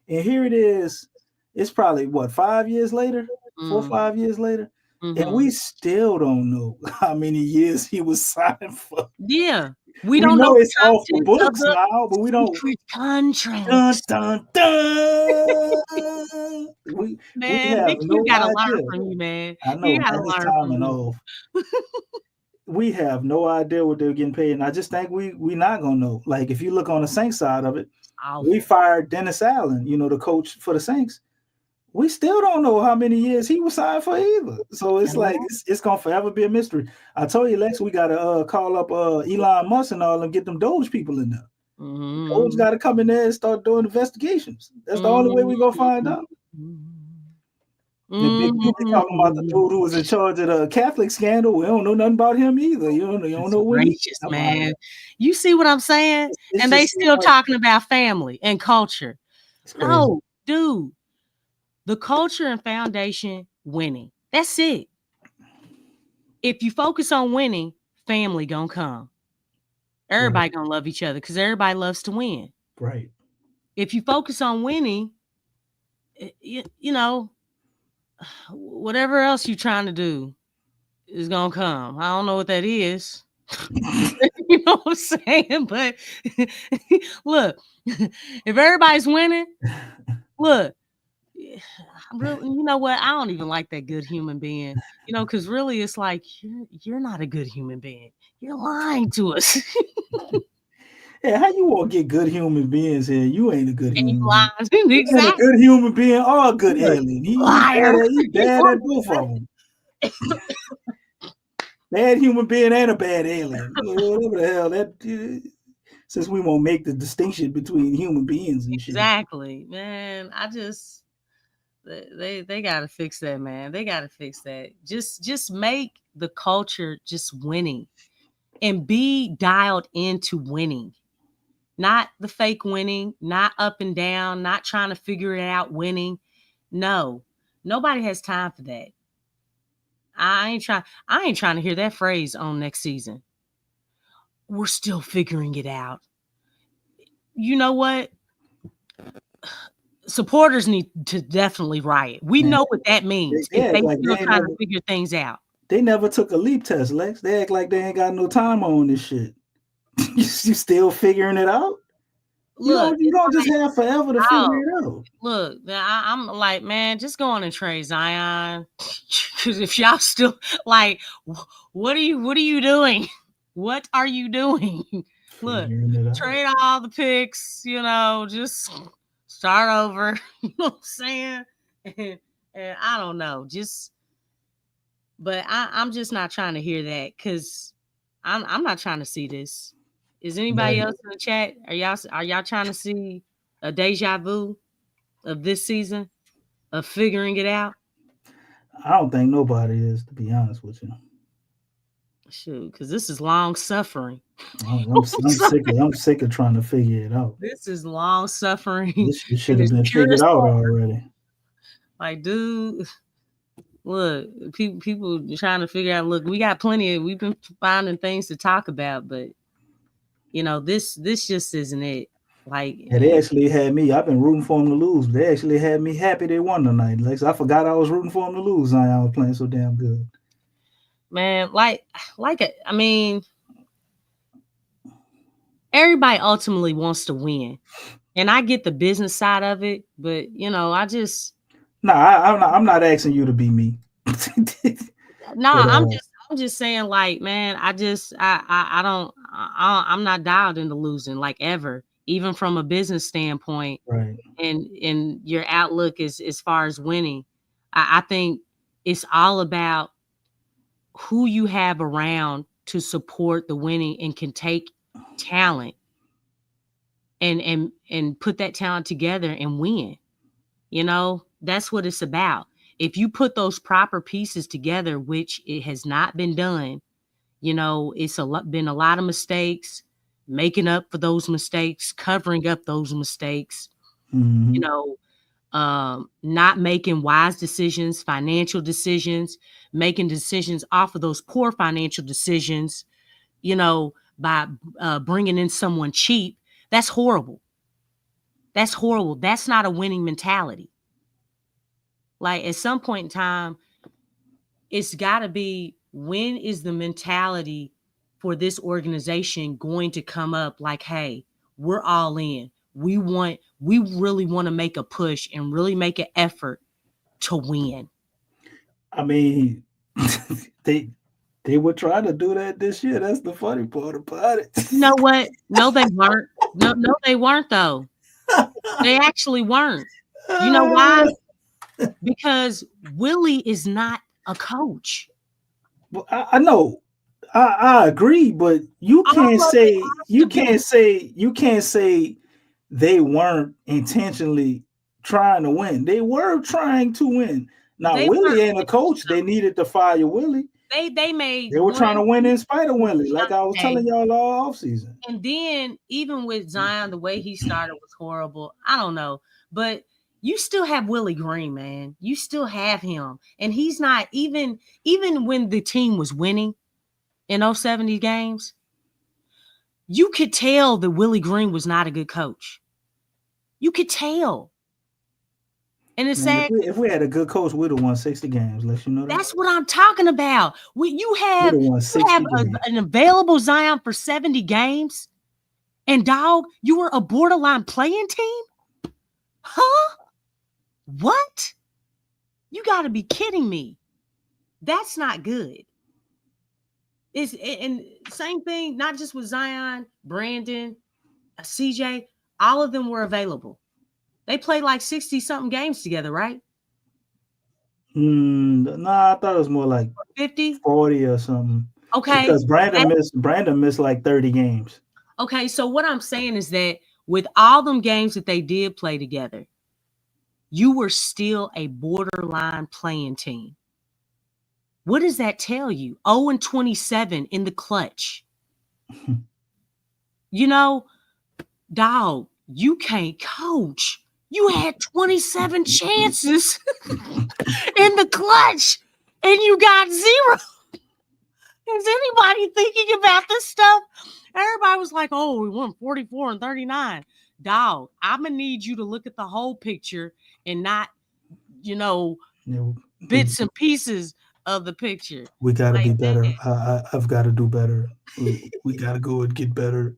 and here it is. It's probably 5 years later, 4 or 5 years later, and we still don't know how many years he was signed for. Yeah, we don't know. It's off the books now, but we don't. Contracts. Dun, dun, dun. Man, Nick, you gotta learn from you, man. I know. You gotta learn from you. We have no idea what they're getting paid, and I just think we not gonna know. Like, if you look on the Saints side of it, we fired Dennis Allen, the coach for the Saints. We still don't know how many years he was signed for either. So it's like it's gonna forever be a mystery. I told you, Lex, we gotta call up Elon Musk and all and get them Doge people in there. Doge gotta come in there and start doing investigations. That's the only way we gonna find out. The big people talking about the dude who was in charge of the Catholic scandal. We don't know nothing about him either. You don't know what Gracious, man. You see what I'm saying? It's and they just still like- talking about family and culture. crazy. No, dude. The culture and foundation winning. That's it. If you focus on winning, family gonna come. Everybody gonna love each other because everybody loves to win. Right. If you focus on winning, you know, whatever else you're trying to do is gonna come. I don't know what that is. You know what I'm saying? But look, if everybody's winning, look, really, you know what? I don't even like that good human being, you know, because really it's like you're not a good human being. You're lying to us. Yeah, how you want to get good human beings here? You ain't a good human being. Lying. You ain't a Exactly. good human being or a good You're a alien. liar. He bad at both of them. Bad human being and a bad alien. Whatever the hell that. Since we won't make the distinction between human beings and shit. Exactly, man. I just they gotta fix that, man. They gotta fix that. Just make the culture just winning and be dialed into winning. Not the fake winning, not up and down, not trying to figure it out winning. No, nobody has time for that. I ain't trying to hear that phrase on next season. We're still figuring it out. You know what? Supporters need to definitely riot. We know what that means. Yeah, if they like still they trying never- to figure things out. They never took a leap test, Lex. They act like they ain't got no time on this shit. You still figuring it out? Look, you don't just have forever to Oh, figure it out. Look, I'm like, man, just go on and trade Zion. Because if y'all still like, what are you doing? What are you doing? Look, Figuring it out. trade all the picks, you know, just start over. You know what I'm saying? And I don't know, but I'm just not trying to hear that because I'm not trying to see this. Is anybody Right. else in the chat? Are y'all trying to see a deja vu of this season of figuring it out? I don't think nobody is, to be honest with you. Shoot, because this is long suffering. I'm sick of trying to figure it out. This is long suffering. This shit should and have it's been pure figured out suffering. already. Like, dude, look, people trying to figure out. Look, we've been finding things to talk about, but you know, this just isn't it. Like, Yeah, they actually had me. I've been rooting for them to lose. They actually had me happy they won tonight. Lex, I forgot I was rooting for them to lose. Zion was playing so damn good. man, I mean, everybody ultimately wants to win, and I get the business side of it, but you know, I just I'm not asking you to be me. I'm just saying, like, man, I'm not dialed into losing, like, ever, even from a business standpoint. Right. And your outlook is as far as winning. I think it's all about who you have around to support the winning and can take talent and put that talent together and win. You know, that's what it's about. If you put those proper pieces together, which it has not been done, you know, it's been a lot of mistakes, making up for those mistakes, covering up those mistakes, you know, not making wise decisions, financial decisions, making decisions off of those poor financial decisions, you know, by bringing in someone cheap. That's horrible. That's horrible. That's not a winning mentality. Like, at some point in time, it's got to be, when is the mentality for this organization going to come up like, hey, we're all in. We really want to make a push and really make an effort to win. I mean, they were trying to do that this year. That's the funny part about it. You know what? No, they weren't. No, they weren't, though. They actually weren't. You know why? Because Willie is not a coach. Well, I know. I agree, but you can't say they weren't intentionally trying to win. They were trying to win. Now Willie ain't a coach. They needed to fire Willie. They made. They were trying to win in spite of Willie, like I was Okay. telling y'all all offseason. And then even with Zion, the way he started was horrible. I don't know, but you still have Willie Green, man. You still have him, and he's not even when the team was winning in 070 games. You could tell that Willie Green was not a good coach. You could tell. And it's sad. If we had a good coach, we'd have won 60 games. Let you know that. That's what I'm talking about. You have an available Zion for 70 games, and dog, you were a borderline playing team? Huh? What? You got to be kidding me. That's not good. And same thing, not just with Zion, Brandon, CJ, all of them were available. They played like 60-something games together, right? Nah, I thought it was more like 50, 40 or something. Okay. Because Brandon missed like 30 games. Okay, so what I'm saying is that with all them games that they did play together, you were still a borderline playing team. What does that tell you? 0-27 in the clutch. You know, dog, you can't coach. You had 27 chances in the clutch, and you got 0. Is anybody thinking about this stuff? Everybody was like, oh, we won 44 and 39. Dog, I'm going to need you to look at the whole picture and not, bits and pieces of the picture. We got to be better. I've got to do better. We got to go and get better.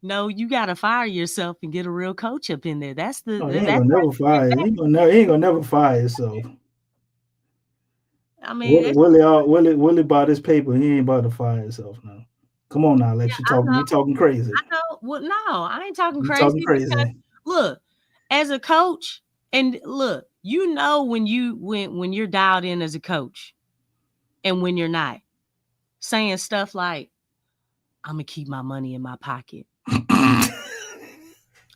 No, you got to fire yourself and get a real coach up in there. That's the. He ain't gonna never fire. He ain't gonna never fire himself. I mean, Willie bought his paper. He ain't about to fire himself now. Come on now, Lex. You talking crazy. I know. Well, no, I ain't talking crazy. Talking crazy. Because, look, as a coach, and look, when you're dialed in as a coach, and when you're not, saying stuff like, "I'm gonna keep my money in my pocket."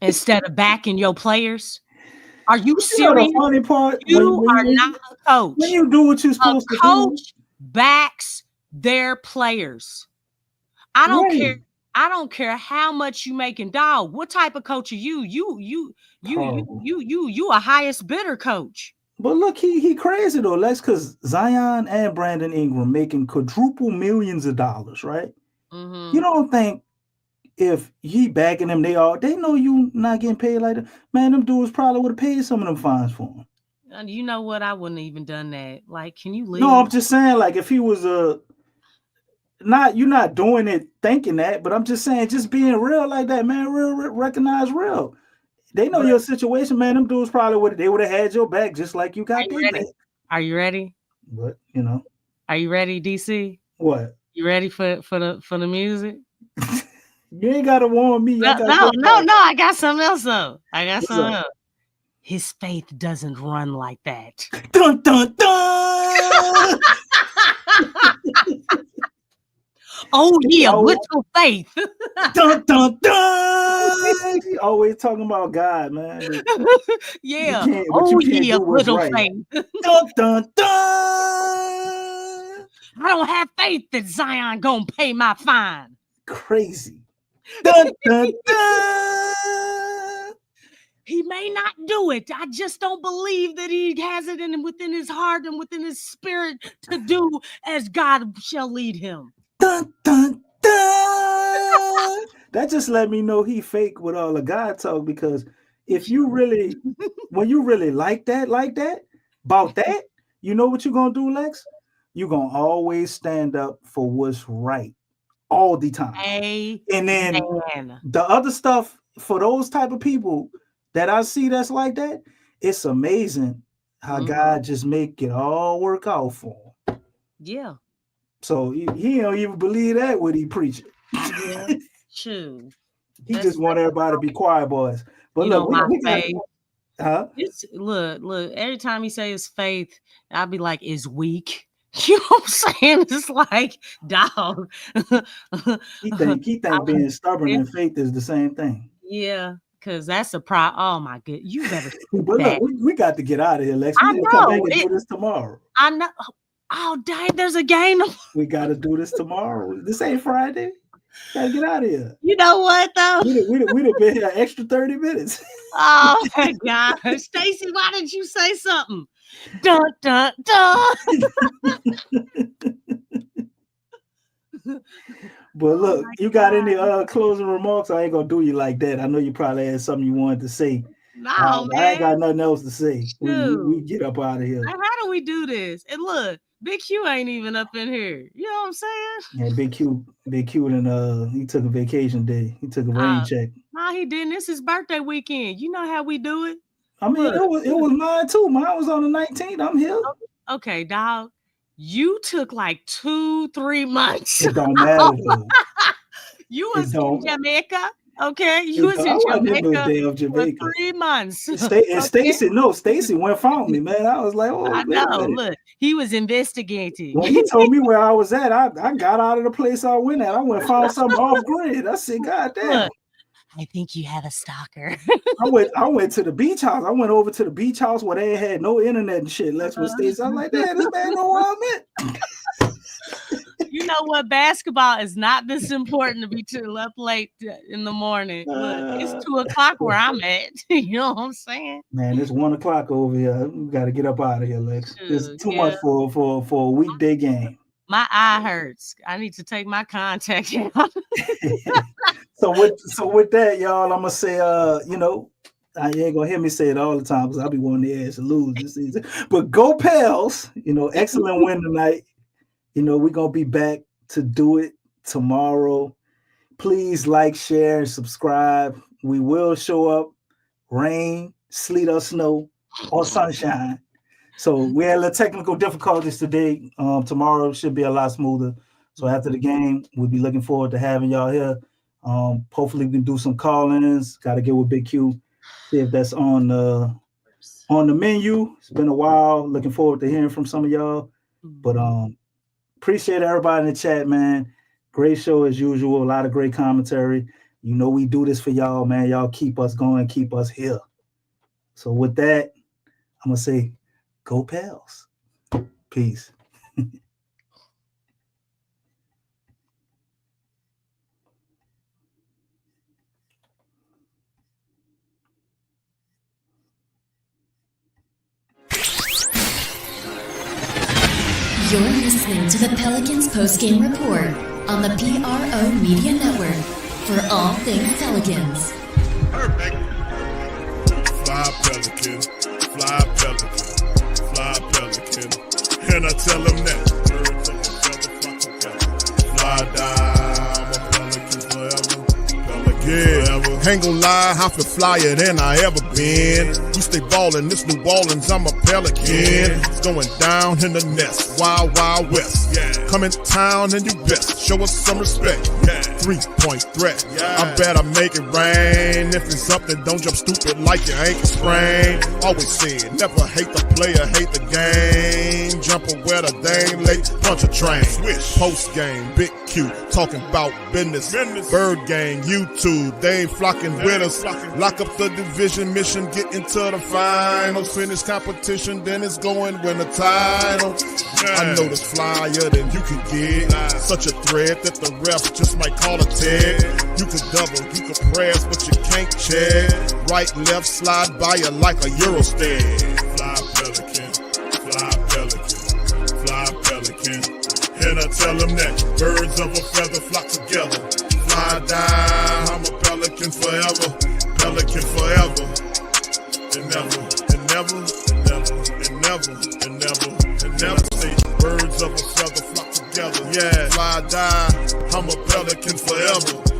Instead of backing your players. Are you serious? The funny part, you are not a coach. When you do what you're supposed to do. Coach backs their players. I don't care how much you making, dog. What type of coach are you? You a highest bidder coach. But look, he crazy though, Lex, because Zion and Brandon Ingram making quadruple millions of dollars, right? Mm-hmm. You don't think if he backing them, they know you not getting paid like that. Man, them dudes probably would have paid some of them fines for him. You know what? I wouldn't have even done that. Like, can you leave? No, I'm just saying, like, if he was you're not doing it thinking that, but I'm just saying, just being real like that, man, real recognize real. They know your situation, man. Them dudes probably would have had your back just like you got their back. Are you ready? What, Are you ready, DC? What? You ready for the music? You ain't gotta warn me. No, I got something else though. His faith doesn't run like that. Dun dun dun. Oh yeah, little faith. Dun dun dun. He always talking about God, man. Yeah. Little faith. Dun dun dun. I don't have faith that Zion gonna pay my fine. Crazy. Dun, dun, dun. He may not do it. I just don't believe that he has it within his heart and within his spirit to do as God shall lead him. Dun, dun, dun. That just let me know he fake with all the God talk, because if you really, when you really like that, about that, you know what you're going to do, Lex? You're going to always stand up for what's right. All the time. And then the other stuff for those type of people that I see that's like that, it's amazing how God just make it all work out for him. Yeah. So he don't even believe that what he preaching. Yeah. True. He just want everybody to be quiet, boys. But look, look, every time he says faith, I'll be like, is weak. You know what I'm saying? It's like, dog. He think being stubborn and faith is the same thing. Yeah, Because that's a oh my good. You better. But look, we got to get out of here, Lex. I We gotta come know. back and do this tomorrow. I know. Oh, dang, there's a game. We got to do this tomorrow. This ain't Friday. Gotta get out of here. You know what, though? We'd have been here an extra 30 minutes. Oh, my God. Stacey, why didn't you say something? Dun, dun, dun. But look, you got any closing remarks? I ain't going to do you like that. I know you probably had something you wanted to say. No, man. I ain't got nothing else to say. We get up out of here. How do we do this? And look, Big Q ain't even up in here. You know what I'm saying? Yeah, Big Q, and he took a vacation day. He took a rain check. No, he didn't. This is birthday weekend. You know how we do it. I mean, it was mine too. Mine was on the 19th. I'm here. Okay, dog. You took like 2-3 months. It don't matter though. You was in Jamaica. Okay, you was in Jamaica for 3 months. Stacey went found me, man. I was like, oh, I know. Look, he was investigating. When he told me where I was at, I got out of the place I went at. I went and found something off grid. I said, God damn. Look, I think you have a stalker. I went to the beach house. I went over to the beach house where they had no internet and shit. Lex with Stacey. I was like, damn, this man know where I'm at. You know what? Basketball is not this important to be too up late in the morning. Look, it's 2:00 where I'm at. You know what I'm saying? Man, it's 1:00 over here. We got to get up out of here, Lex. It's too much for a weekday game. My eye hurts. I need to take my contact out. So with that, y'all, I'm gonna say, you ain't gonna hear me say it all the time because I'll be wanting the ass to lose this season. But go Pels! Excellent win tonight. We're going to be back to do it tomorrow. Please like, share, and subscribe. We will show up, rain, sleet, or snow, or sunshine. So we had a little technical difficulties today. Tomorrow should be a lot smoother. So after the game, we'll be looking forward to having y'all here. Hopefully we can do some call-ins. Got to get with Big Q, see if that's on the menu. It's been a while. Looking forward to hearing from some of y'all. But appreciate everybody in the chat, man. Great show as usual. A lot of great commentary. We do this for y'all, man. Y'all keep us going, keep us here. So with that, I'm going to say, go Pels. Peace. You're listening to the Pelicans postgame report on the PRO Media Network for all things Pelicans. Perfect. Fly Pelican, fly Pelican, fly Pelican. And I tell them that. Birds of a feather flock together. Fly down, I'm a Pelican forever. Pelican forever. Ain't gon' lie, I feel flyer than I ever been. We stay ballin', this New Orleans, I'm a Pelican. It's going down in the nest, wild, wild west. Come in town and you best show us some respect. 3-point threat, I better make it rain. If it's something, don't jump stupid like your ankle sprain. Always said, never hate the player, hate the game. Jumping where the dame late, punch a train. Post game, Big Q, talking about business. Bird gang, YouTube, they ain't flocking with us. Lock up the division mission, get into the finals. Finish competition, then it's going win the title. I know this flyer than you can get. Such a threat that the refs just might call a tag. You could double, you could press, but you can't check. Right, left, slide by you like a Eurostep. Fly Pelican, fly Pelican, fly Pelican. And I tell them that birds of a feather flock together. Fly down, I'm a Pelican forever, Pelican forever. And never, and never, and never, and never, and never, and never say birds of a feather flock together. Yeah, fly down, I'm a Pelican forever.